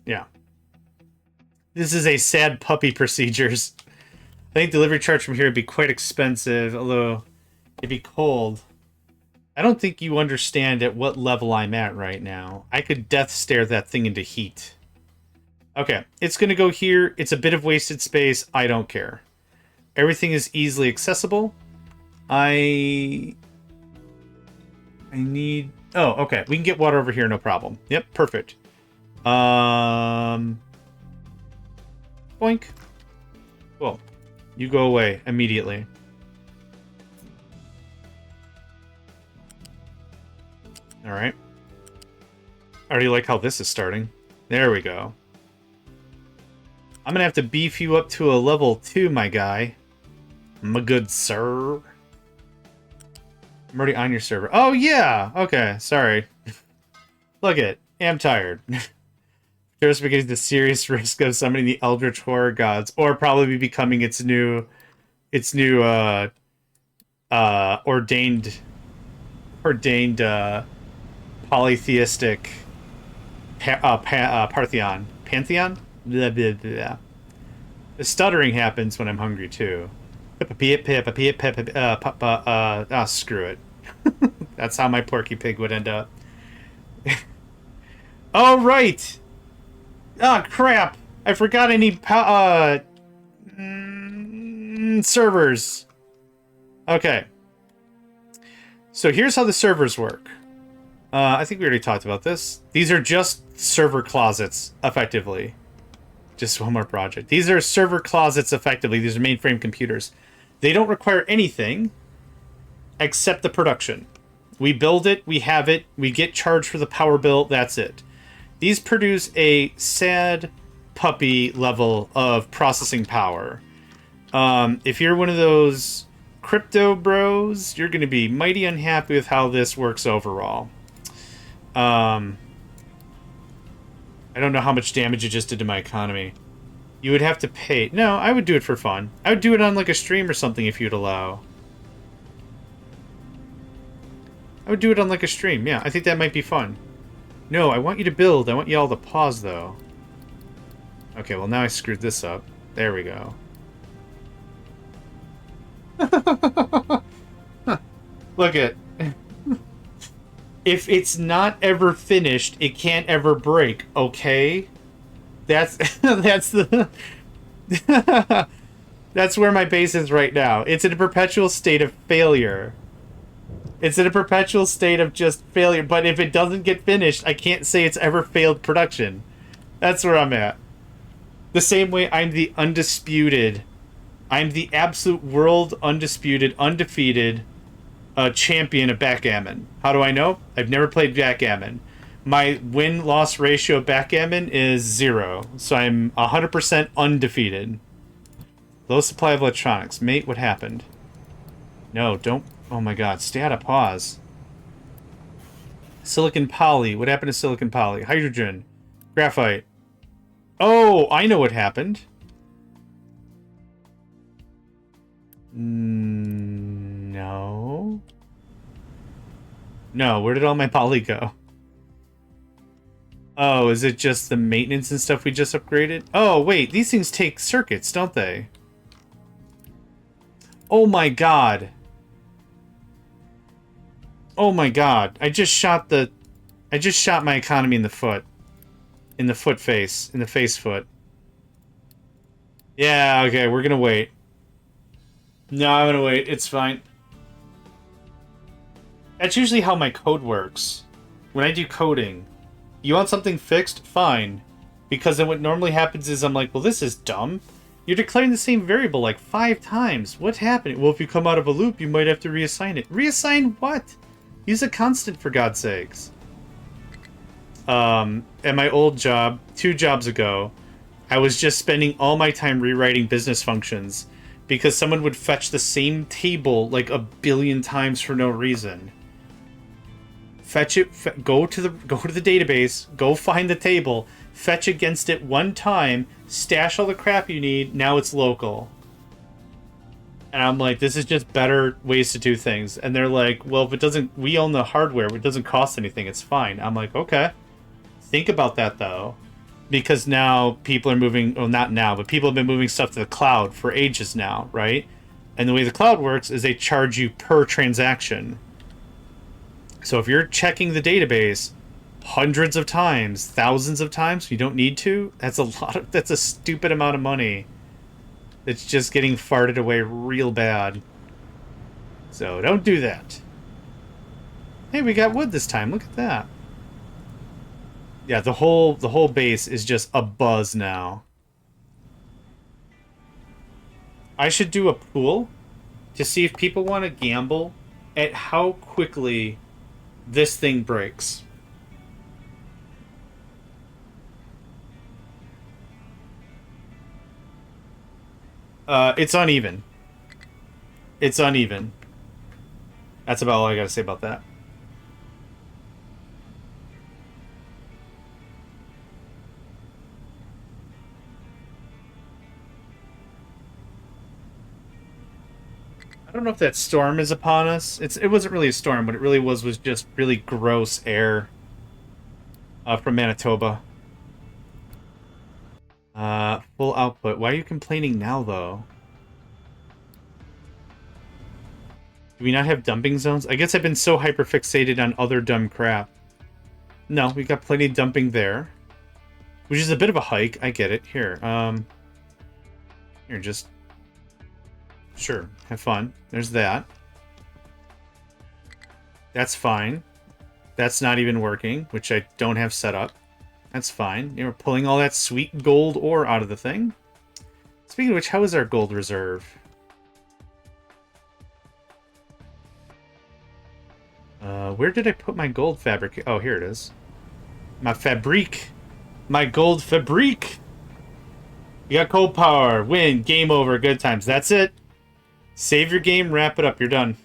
Yeah. This is a sad puppy procedures. I think delivery charge from here would be quite expensive, although it'd be cold. I don't think you understand at what level I'm at right now. I could death stare that thing into heat. Okay, it's going to go here. It's a bit of wasted space. I don't care. Everything is easily accessible. I need... Oh, okay. We can get water over here, no problem. Yep, perfect. Boink. Cool. You go away immediately. Alright. I already like how this is starting. There we go. I'm gonna have to beef you up to a level 2, my guy. My good sir. I'm already on your server. Oh, yeah! Okay, sorry. Look it. I'm tired. There's beginning the serious risk of summoning the Eldritch Horror Gods, or probably becoming its new ordained polytheistic Pantheon. Pantheon? Blah, blah, blah. The stuttering happens when I'm hungry too. Screw it. That's how my Porky Pig would end up. Oh, right! Oh, crap! I forgot I need servers. Okay. So here's how the servers work. I think we already talked about this. These are just server closets, effectively. Just one more project. These are server closets, effectively. These are mainframe computers. They don't require anything except the production. We build it, we have it, we get charged for the power bill, that's it. These produce a sad puppy level of processing power. If you're one of those crypto bros, you're going to be mighty unhappy with how this works overall. I don't know how much damage it just did to my economy. You would have to pay. No, I would do it for fun. I would do it on like a stream or something if you'd allow. I would do it on like a stream. Yeah, I think that might be fun. No, I want you to build. I want you all to pause though. Okay, well now I screwed this up. There we go. Look at. If it's not ever finished, it can't ever break, okay? That's that's the that's where my base is right now. It's in a perpetual state of failure. It's in a perpetual state of just failure, but if it doesn't get finished, I can't say it's ever failed production. That's where I'm at. The same way I'm the undisputed, I'm the absolute world undisputed, undefeated champion of backgammon. How do I know? I've never played backgammon. My win-loss ratio of backgammon is 0, so I'm 100% undefeated. Low supply of electronics. Mate, what happened? No, don't... Oh my god, stay out of pause. Silicon poly. What happened to silicon poly? Hydrogen. Graphite. Oh, I know what happened. No. No, where did all my poly go? Oh, is it just the maintenance and stuff we just upgraded? Oh, wait, these things take circuits, don't they? Oh my god. Oh my god. I just shot my economy in the foot. In the foot face. In the face foot. Yeah, okay, we're gonna wait. No, I'm gonna wait. It's fine. That's usually how my code works. When I do coding, you want something fixed? Fine. Because then what normally happens is I'm like, well, this is dumb. You're declaring the same variable like 5 times. What happened? Well, if you come out of a loop, you might have to reassign it. Reassign what? Use a constant, for God's sakes. At my old job, 2 jobs ago, I was just spending all my time rewriting business functions because someone would fetch the same table like a billion times for no reason. Fetch it, go to the database, go find the table, fetch against it one time, stash all the crap you need, now it's local. And I'm like, this is just better ways to do things. And they're like, well, if it doesn't, we own the hardware, it doesn't cost anything, it's fine. I'm like, okay. Think about that though. Because now people are moving, well, not now, but people have been moving stuff to the cloud for ages now, right? And the way the cloud works is they charge you per transaction. So if you're checking the database hundreds of times, thousands of times, you don't need to, that's a stupid amount of money. It's just getting farted away real bad. So don't do that. Hey, we got wood this time. Look at that. Yeah, the whole base is just abuzz now. I should do a pool to see if people want to gamble at how quickly this thing breaks. It's uneven. It's uneven. That's about all I gotta say about that. I don't know if that storm is upon us. It wasn't really a storm. What it really was just really gross air from Manitoba. Full output. Why are you complaining now, though? Do we not have dumping zones? I guess I've been so hyperfixated on other dumb crap. No, we got plenty of dumping there. Which is a bit of a hike. I get it. Here, just... Sure, have fun. There's that. That's fine. That's not even working, which I don't have set up. That's fine. You're pulling all that sweet gold ore out of the thing. Speaking of which, how is our gold reserve? Where did I put my gold fabric? Oh, here it is. My fabrique. My gold fabrique. You got coal power. Win. Game over. Good times. That's it. Save your game. Wrap it up. You're done.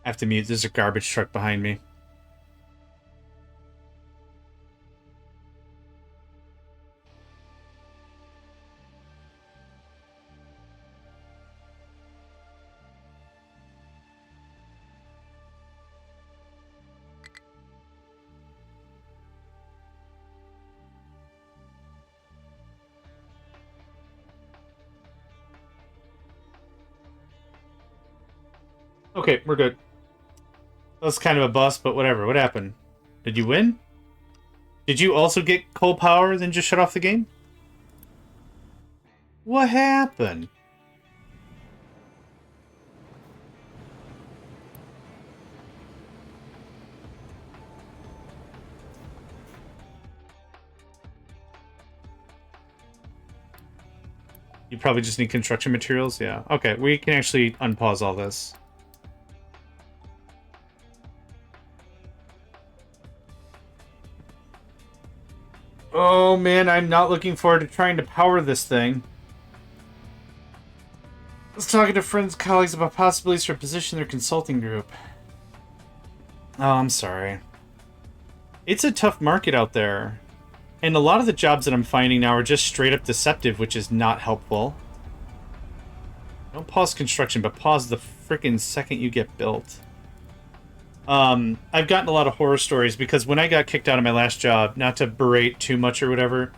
I have to mute. There's a garbage truck behind me. Okay, we're good. That's kind of a bust, but whatever. What happened? Did you win? Did you also get coal power, then just shut off the game? What happened? You probably just need construction materials? Yeah. Okay, we can actually unpause all this. Oh man, I'm not looking forward to trying to power this thing. I was talking to friends, colleagues about possibilities for a position in their consulting group. Oh, I'm sorry. It's a tough market out there. And a lot of the jobs that I'm finding now are just straight up deceptive, which is not helpful. Don't pause construction, but pause the frickin' second you get built. I've gotten a lot of horror stories because when I got kicked out of my last job, not to berate too much or whatever,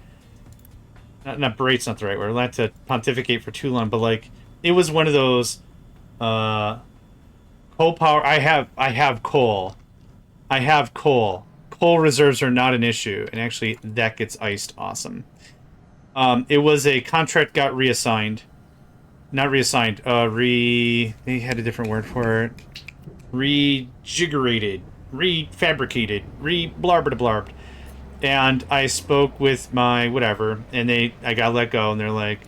not berate's not the right word, not to pontificate for too long, but like, it was one of those, coal power, I have coal. I have coal. Coal reserves are not an issue, and actually, that gets iced awesome. It was a contract got reassigned. Not reassigned, they had a different word for it. Rejiggerated, refabricated, blarb. And I spoke with my whatever, and I got let go, and they're like,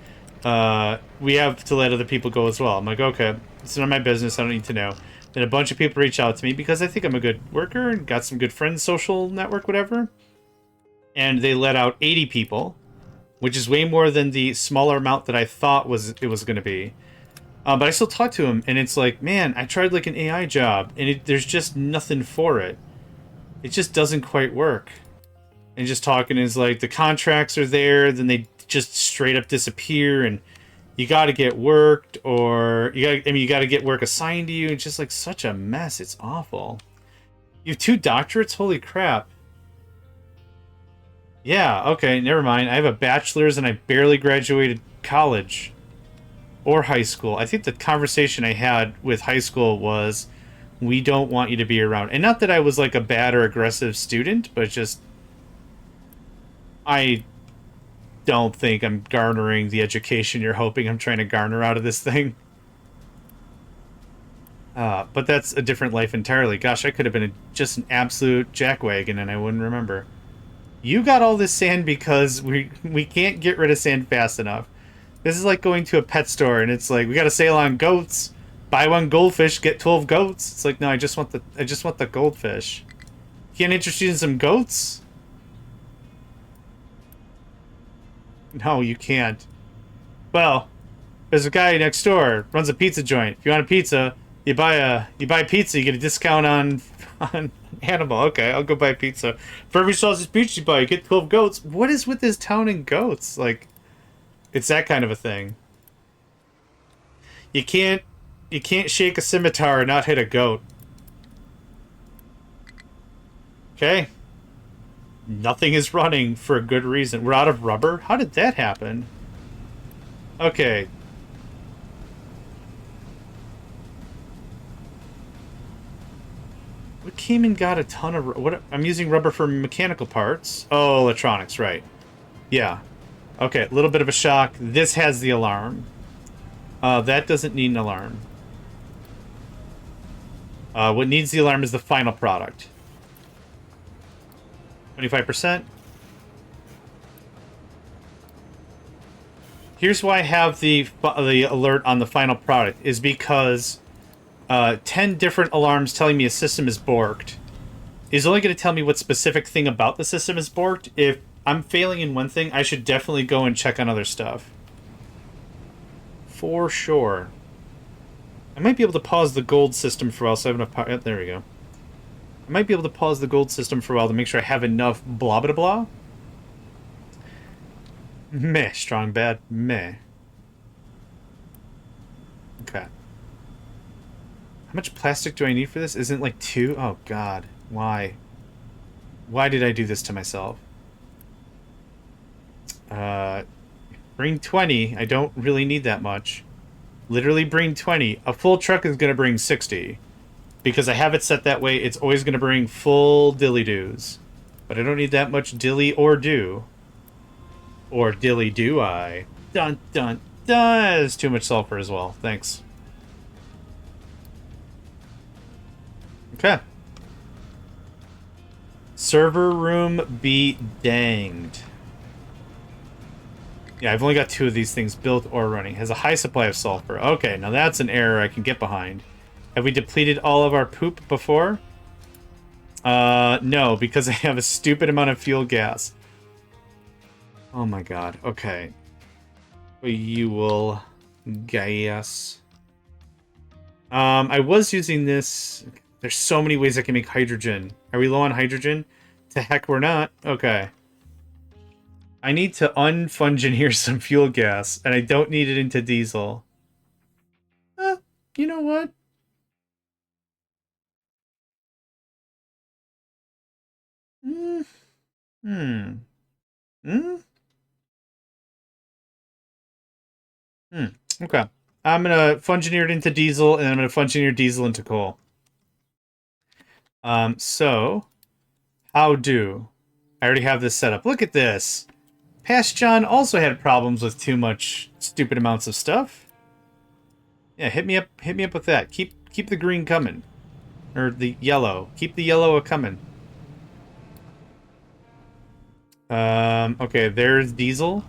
we have to let other people go as well. I'm like, okay, it's none of my business, I don't need to know. Then a bunch of people reach out to me because I think I'm a good worker and got some good friends, social network, whatever. And they let out 80 people, which is way more than the smaller amount that I thought it was going to be. But I still talk to him, and it's like, man, I tried like an AI job, and there's just nothing for it. It just doesn't quite work. And just talking is like, the contracts are there, then they just straight up disappear, and you got to get worked, or you got to get work assigned to you. It's just like such a mess. It's awful. You have 2 doctorates? Holy crap. Yeah, okay, never mind. I have a bachelor's, and I barely graduated college. Or high school. I think the conversation I had with high school was, we don't want you to be around. And not that I was like a bad or aggressive student, but just, I don't think I'm garnering the education you're hoping I'm trying to garner out of this thing. But that's a different life entirely. Gosh, I could have been just an absolute jackwagon and I wouldn't remember. You got all this sand because we can't get rid of sand fast enough. This is like going to a pet store and it's like, we got a sale on goats. Buy 1 goldfish, get 12 goats. It's like, no, I just want the goldfish. Can't interest you in some goats? No, you can't. Well, there's a guy next door, runs a pizza joint. If you want a pizza, you buy pizza, you get a discount on animal. Okay, I'll go buy pizza. For every sausage pizza you buy, you get 12 goats. What is with this town and goats? Like, it's that kind of a thing. You can't shake a scimitar and not hit a goat. Okay. Nothing is running for a good reason. We're out of rubber? How did that happen? Okay. We came and got a ton of... What? I'm using rubber for mechanical parts. Oh, electronics, right. Yeah. Okay, a little bit of a shock. This has the alarm. That doesn't need an alarm. What needs the alarm is the final product. 25%. Here's why I have the alert on the final product, is because 10 different alarms telling me a system is borked is only going to tell me what specific thing about the system is borked. If I'm failing in one thing, I should definitely go and check on other stuff. For sure. I might be able to pause the gold system for a while, so I have enough power. Yep, there we go. I might be able to pause the gold system for a while to make sure I have enough blah blah blah. Meh, strong bad, meh. Okay. How much plastic do I need for this? Isn't it like 2? Oh god, why? Why did I do this to myself? Bring 20. I don't really need that much. Literally bring 20. A full truck is going to bring 60. Because I have it set that way, it's always going to bring full dilly-doos. But I don't need that much dilly or do. Or dilly do I. Dun dun dun! It's too much sulfur as well. Thanks. Okay. Server room be danged. Yeah, I've only got 2 of these things built or running. Has a high supply of sulfur. Okay, now that's an error I can get behind. Have we depleted all of our poop before? No, because I have a stupid amount of fuel gas. Oh my god, okay. You will gas. I was using this. There's so many ways I can make hydrogen. Are we low on hydrogen? To heck we're not. Okay. I need to unfungineer some fuel gas, and I don't need it into diesel. You know what? Okay. I'm gonna fungineer it into diesel, and I'm gonna fungineer diesel into coal. So, how do? I already have this set up. Look at this. Past John also had problems with too much stupid amounts of stuff. Yeah, hit me up with that. Keep the green coming. Or the yellow. Keep the yellow a-coming. Okay, there's diesel.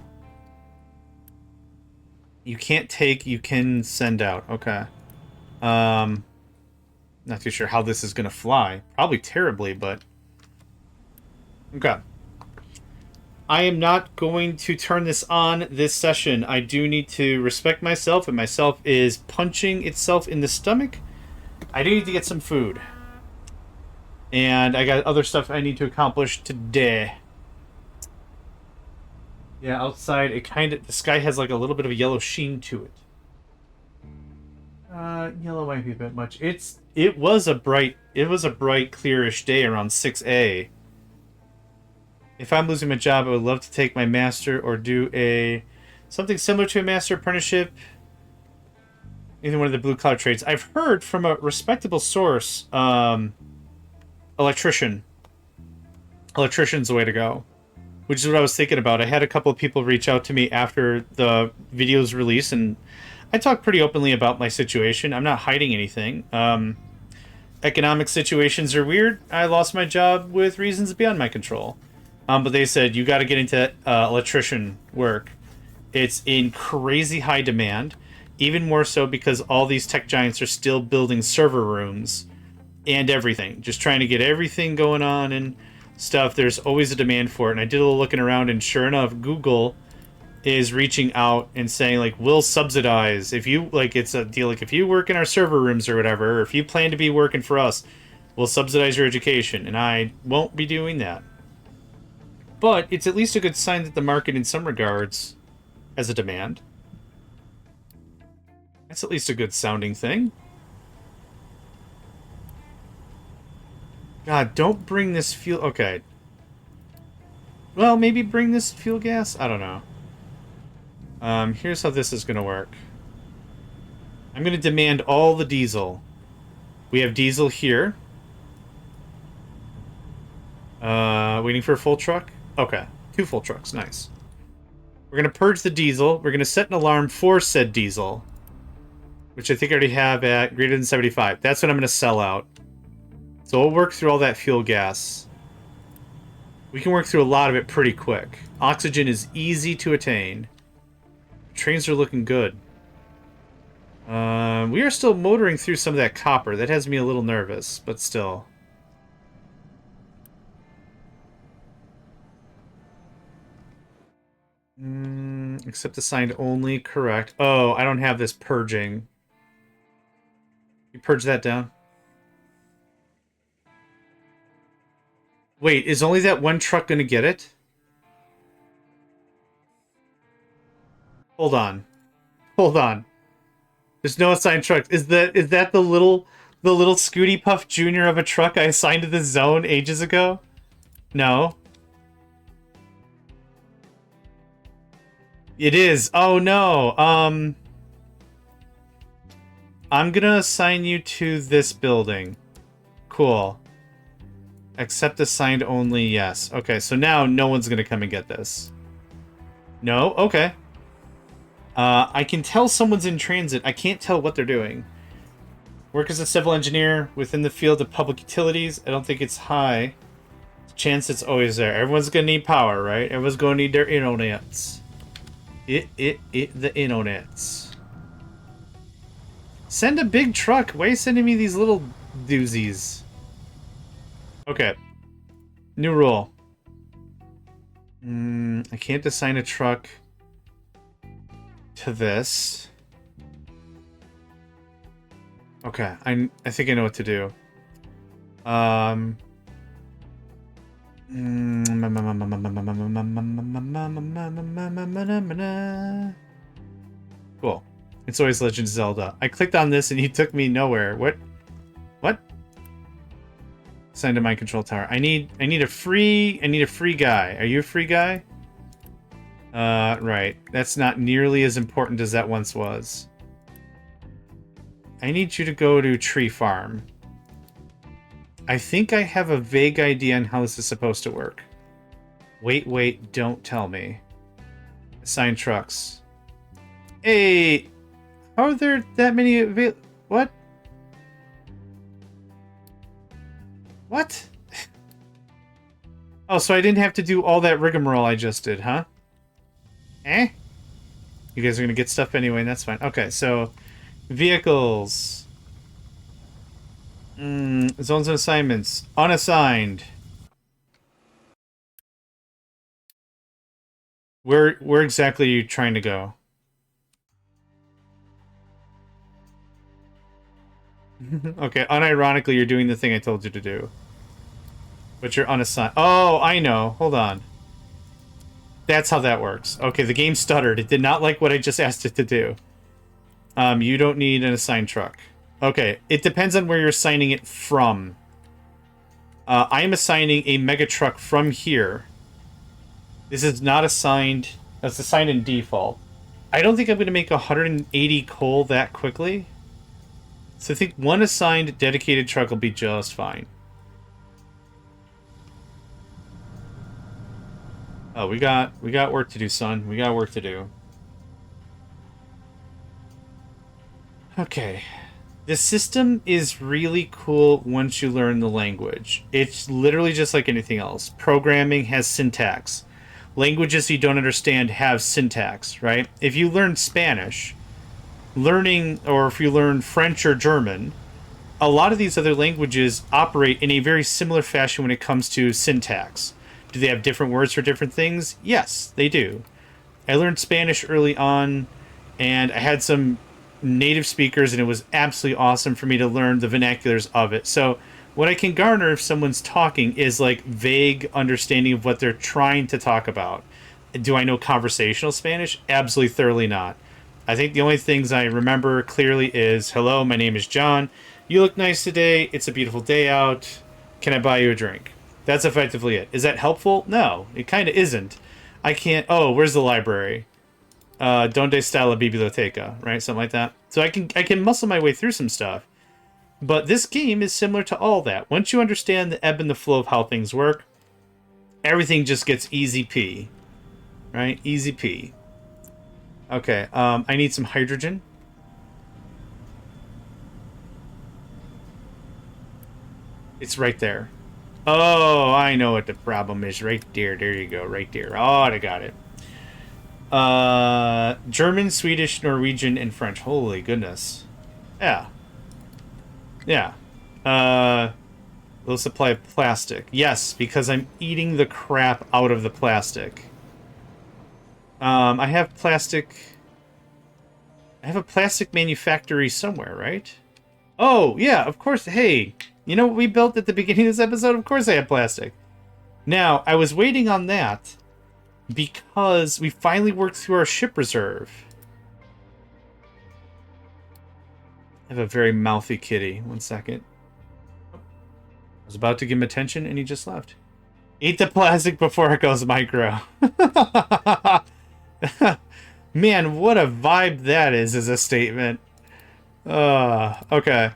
You can't take, you can send out. Okay. Not too sure how this is gonna fly. Probably terribly, but... Okay. I am not going to turn this on this session. I do need to respect myself, and myself is punching itself in the stomach. I do need to get some food. And I got other stuff I need to accomplish today. Yeah, outside it the sky has like a little bit of a yellow sheen to it. Yellow might be a bit much. It was a bright clearish day around 6A. If I'm losing my job, I would love to take my master or do something similar to a master apprenticeship. Either one of the blue collar trades. I've heard from a respectable source, electrician. Electrician's the way to go. Which is what I was thinking about. I had a couple of people reach out to me after the video's release, and I talked pretty openly about my situation. I'm not hiding anything. Economic situations are weird. I lost my job with reasons beyond my control. But they said, you got to get into electrician work. It's in crazy high demand. Even more so because all these tech giants are still building server rooms and everything. Just trying to get everything going on and stuff. There's always a demand for it. And I did a little looking around, and sure enough, Google is reaching out and saying, like, we'll subsidize. If you, like, it's a deal, like, if you work in our server rooms or whatever, or if you plan to be working for us, we'll subsidize your education. And I won't be doing that. But it's at least a good sign that the market, in some regards, has a demand. That's at least a good sounding thing. God, don't bring this fuel... Okay. Well, maybe bring this fuel gas? I don't know. Here's how this is going to work. I'm going to demand all the diesel. We have diesel here. Waiting for a full truck? Okay. 2 full trucks. Nice. We're going to purge the diesel. We're going to set an alarm for said diesel. which I think I already have at greater than 75. That's what I'm going to sell out. So we'll work through all that fuel gas. We can work through a lot of it pretty quick. Oxygen is easy to attain. Trains are looking good. We are still motoring through some of that copper. That has me a little nervous, but still. Accept assigned only. Correct. Oh, I don't have this purging. You purge that down. Wait, is only that one truck going to get it? Hold on. Hold on. There's no assigned truck. Is that the little Scooty Puff Jr. of a truck I assigned to this zone ages ago? No. It is. Oh no. I'm gonna assign you to this building. Cool. Accept assigned only, yes. Okay, so now no one's gonna come and get this. No? Okay. I can tell someone's in transit. I can't tell what they're doing. Work as a civil engineer within the field of public utilities. I don't think it's high. Chance it's always there. Everyone's gonna need power, right? Everyone's gonna need their internets. The internets. Send a big truck. Why are you sending me these little doozies? Okay. New rule. I can't assign a truck to this. Okay, I think I know what to do. Cool. It's always Legend of Zelda. I clicked on this and he took me nowhere. What? What? Signed to my control tower. I need a free guy. Are you a free guy? Right. That's not nearly as important as that once was. I need you to go to Tree Farm. I think I have a vague idea on how this is supposed to work. Wait, don't tell me. Assign trucks. Hey! How are there that many what? What? Oh, so I didn't have to do all that rigmarole I just did, huh? Eh? You guys are gonna get stuff anyway, and that's fine. Okay, so vehicles. Zones and assignments. Unassigned. Where exactly are you trying to go? Okay, unironically, you're doing the thing I told you to do. But you're unassigned. Oh, I know. Hold on. That's how that works. Okay, the game stuttered. It did not like what I just asked it to do. You don't need an assigned truck. Okay, it depends on where you're assigning it from. I'm assigning a mega truck from here. This is not assigned. That's assigned in default. I don't think I'm going to make 180 coal that quickly. So I think one assigned dedicated truck will be just fine. Oh, we got work to do, son. We got work to do. Okay. The system is really cool once you learn the language. It's literally just like anything else. Programming has syntax. Languages you don't understand have syntax, right? If you learn Spanish, or if you learn French or German, a lot of these other languages operate in a very similar fashion when it comes to syntax. Do they have different words for different things? Yes, they do. I learned Spanish early on, and I had some native speakers, and it was absolutely awesome for me to learn the vernaculars of it. So what I can garner if someone's talking is like vague understanding of what they're trying to talk about. Do I know conversational Spanish? Absolutely thoroughly not. I think the only things I remember clearly is, hello, my name is John. You look nice today. It's a beautiful day out. Can I buy you a drink? That's effectively it. Is that helpful? No, it kind of isn't. I can't... Oh, where's the library? Donde está la biblioteca, right? Something like that. So I can muscle my way through some stuff. But this game is similar to all that. Once you understand the ebb and the flow of how things work, everything just gets easy pee. Right? Easy pee. Okay, I need some hydrogen. It's right there. Oh, I know what the problem is. Right there. There you go. Right there. Oh, I got it. German, Swedish, Norwegian, and French. Holy goodness. Yeah. Yeah. Low supply of plastic. Yes, because I'm eating the crap out of the plastic. I have plastic... I have a plastic manufactory somewhere, right? Oh, yeah, of course. Hey, you know what we built at the beginning of this episode? Of course I have plastic. Now, I was waiting on that because we finally worked through our ship reserve. I have a very mouthy kitty. 1 second. I was about to give him attention and he just left. Eat the plastic before it goes micro. Man, what a vibe that is as a statement. Okay.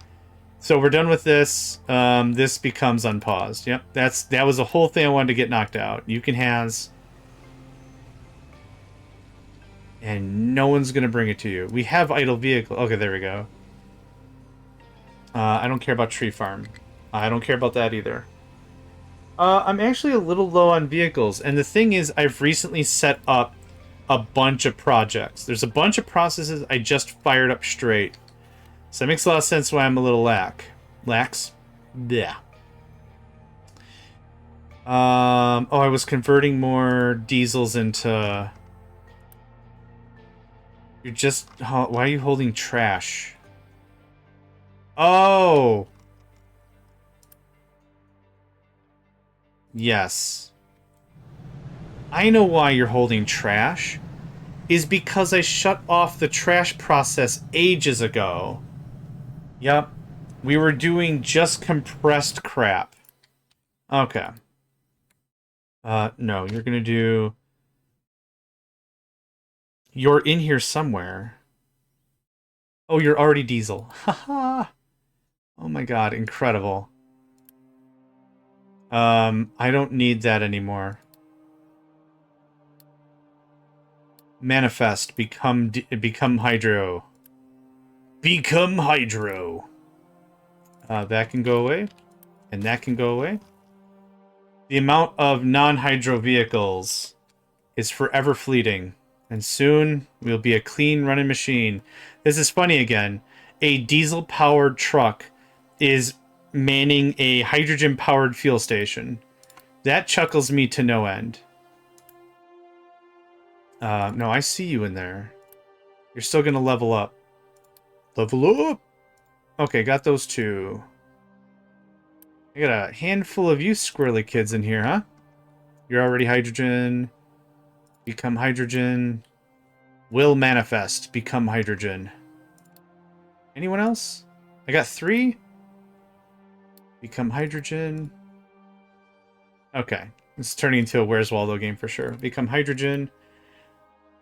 So we're done with this. This becomes unpaused. Yep, that was the whole thing I wanted to get knocked out. You can has. And no one's going to bring it to you. We have idle vehicle. Okay, there we go. I don't care about tree farm. I don't care about that either. I'm actually a little low on vehicles. And the thing is, I've recently set up a bunch of projects. There's a bunch of processes I just fired up straight. So that makes a lot of sense why I'm a little lax. Yeah. Oh, I was converting more diesels into... You're just... Why are you holding trash? Oh! Yes. I know why you're holding trash. Is because I shut off the trash process ages ago. Yep. We were doing just compressed crap. Okay. No, you're gonna do... You're in here somewhere. Oh, you're already diesel. Haha. Oh my god, incredible. I don't need that anymore. Manifest, become hydro. Become hydro. That can go away. And that can go away. The amount of non-hydro vehicles is forever fleeting. And soon, we'll be a clean running machine. This is funny again. A diesel-powered truck is manning a hydrogen-powered fuel station. That chuckles me to no end. No, I see you in there. You're still gonna level up. Level up! Okay, got those two. I got a handful of you squirrely kids in here, huh? You're already hydrogen. Become hydrogen. Will manifest. Become hydrogen. Anyone else? I got 3. Become hydrogen. Okay. It's turning into a Where's Waldo game for sure. Become hydrogen.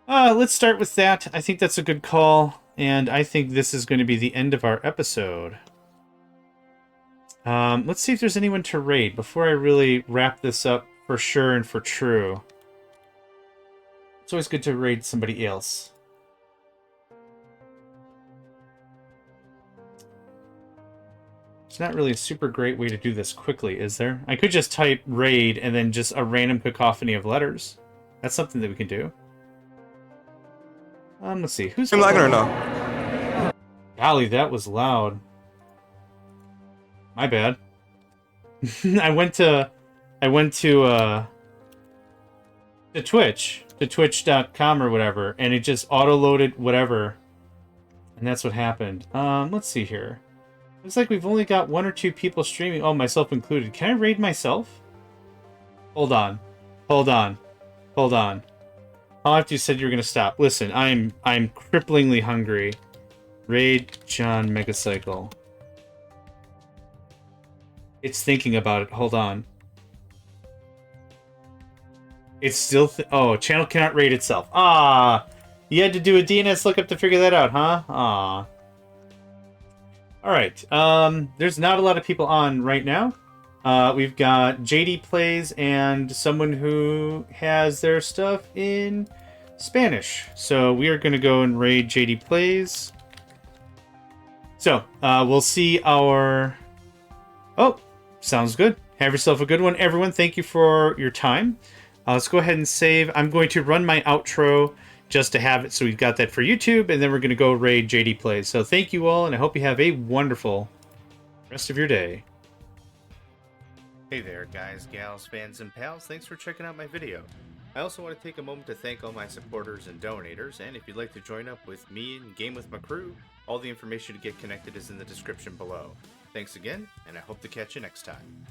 Let's start with that. I think that's a good call. And I think this is going to be the end of our episode. Let's see if there's anyone to raid before I really wrap this up for sure and for true. It's always good to raid somebody else. It's not really a super great way to do this quickly, is there? I could just type raid and then just a random cacophony of letters. That's something that we can do. Let's see. Who's... I'm lagging or no? Golly, that was loud. My bad. I went to Twitch, to twitch.com or whatever, and it just auto-loaded whatever. And that's what happened. Let's see here. Looks like we've only got 1 or 2 people streaming. Oh, myself included. Can I raid myself? Hold on. Hold on. Hold on. Oh, after you said you were gonna stop. Listen, I'm cripplingly hungry. Raid JohnMegacycle. It's thinking about it. Hold on. It's still... oh, channel cannot raid itself. Ah! You had to do a DNS lookup to figure that out, huh? Ah. Alright. There's not a lot of people on right now. We've got JD Plays and someone who has their stuff in Spanish. So we are going to go and raid JD Plays. So, we'll see our... oh! Sounds good. Have yourself a good one, everyone. Thank you for your time. Let's go ahead and save. I'm going to run my outro just to have it so we've got that for YouTube, and then we're going to go raid JD Plays. So thank you all, and I hope you have a wonderful rest of your day. Hey there, guys, gals, fans, and pals. Thanks for checking out my video. I also want to take a moment to thank all my supporters and donators, and if you'd like to join up with me and game with my crew, all the information to get connected is in the description below. Thanks again, and I hope to catch you next time.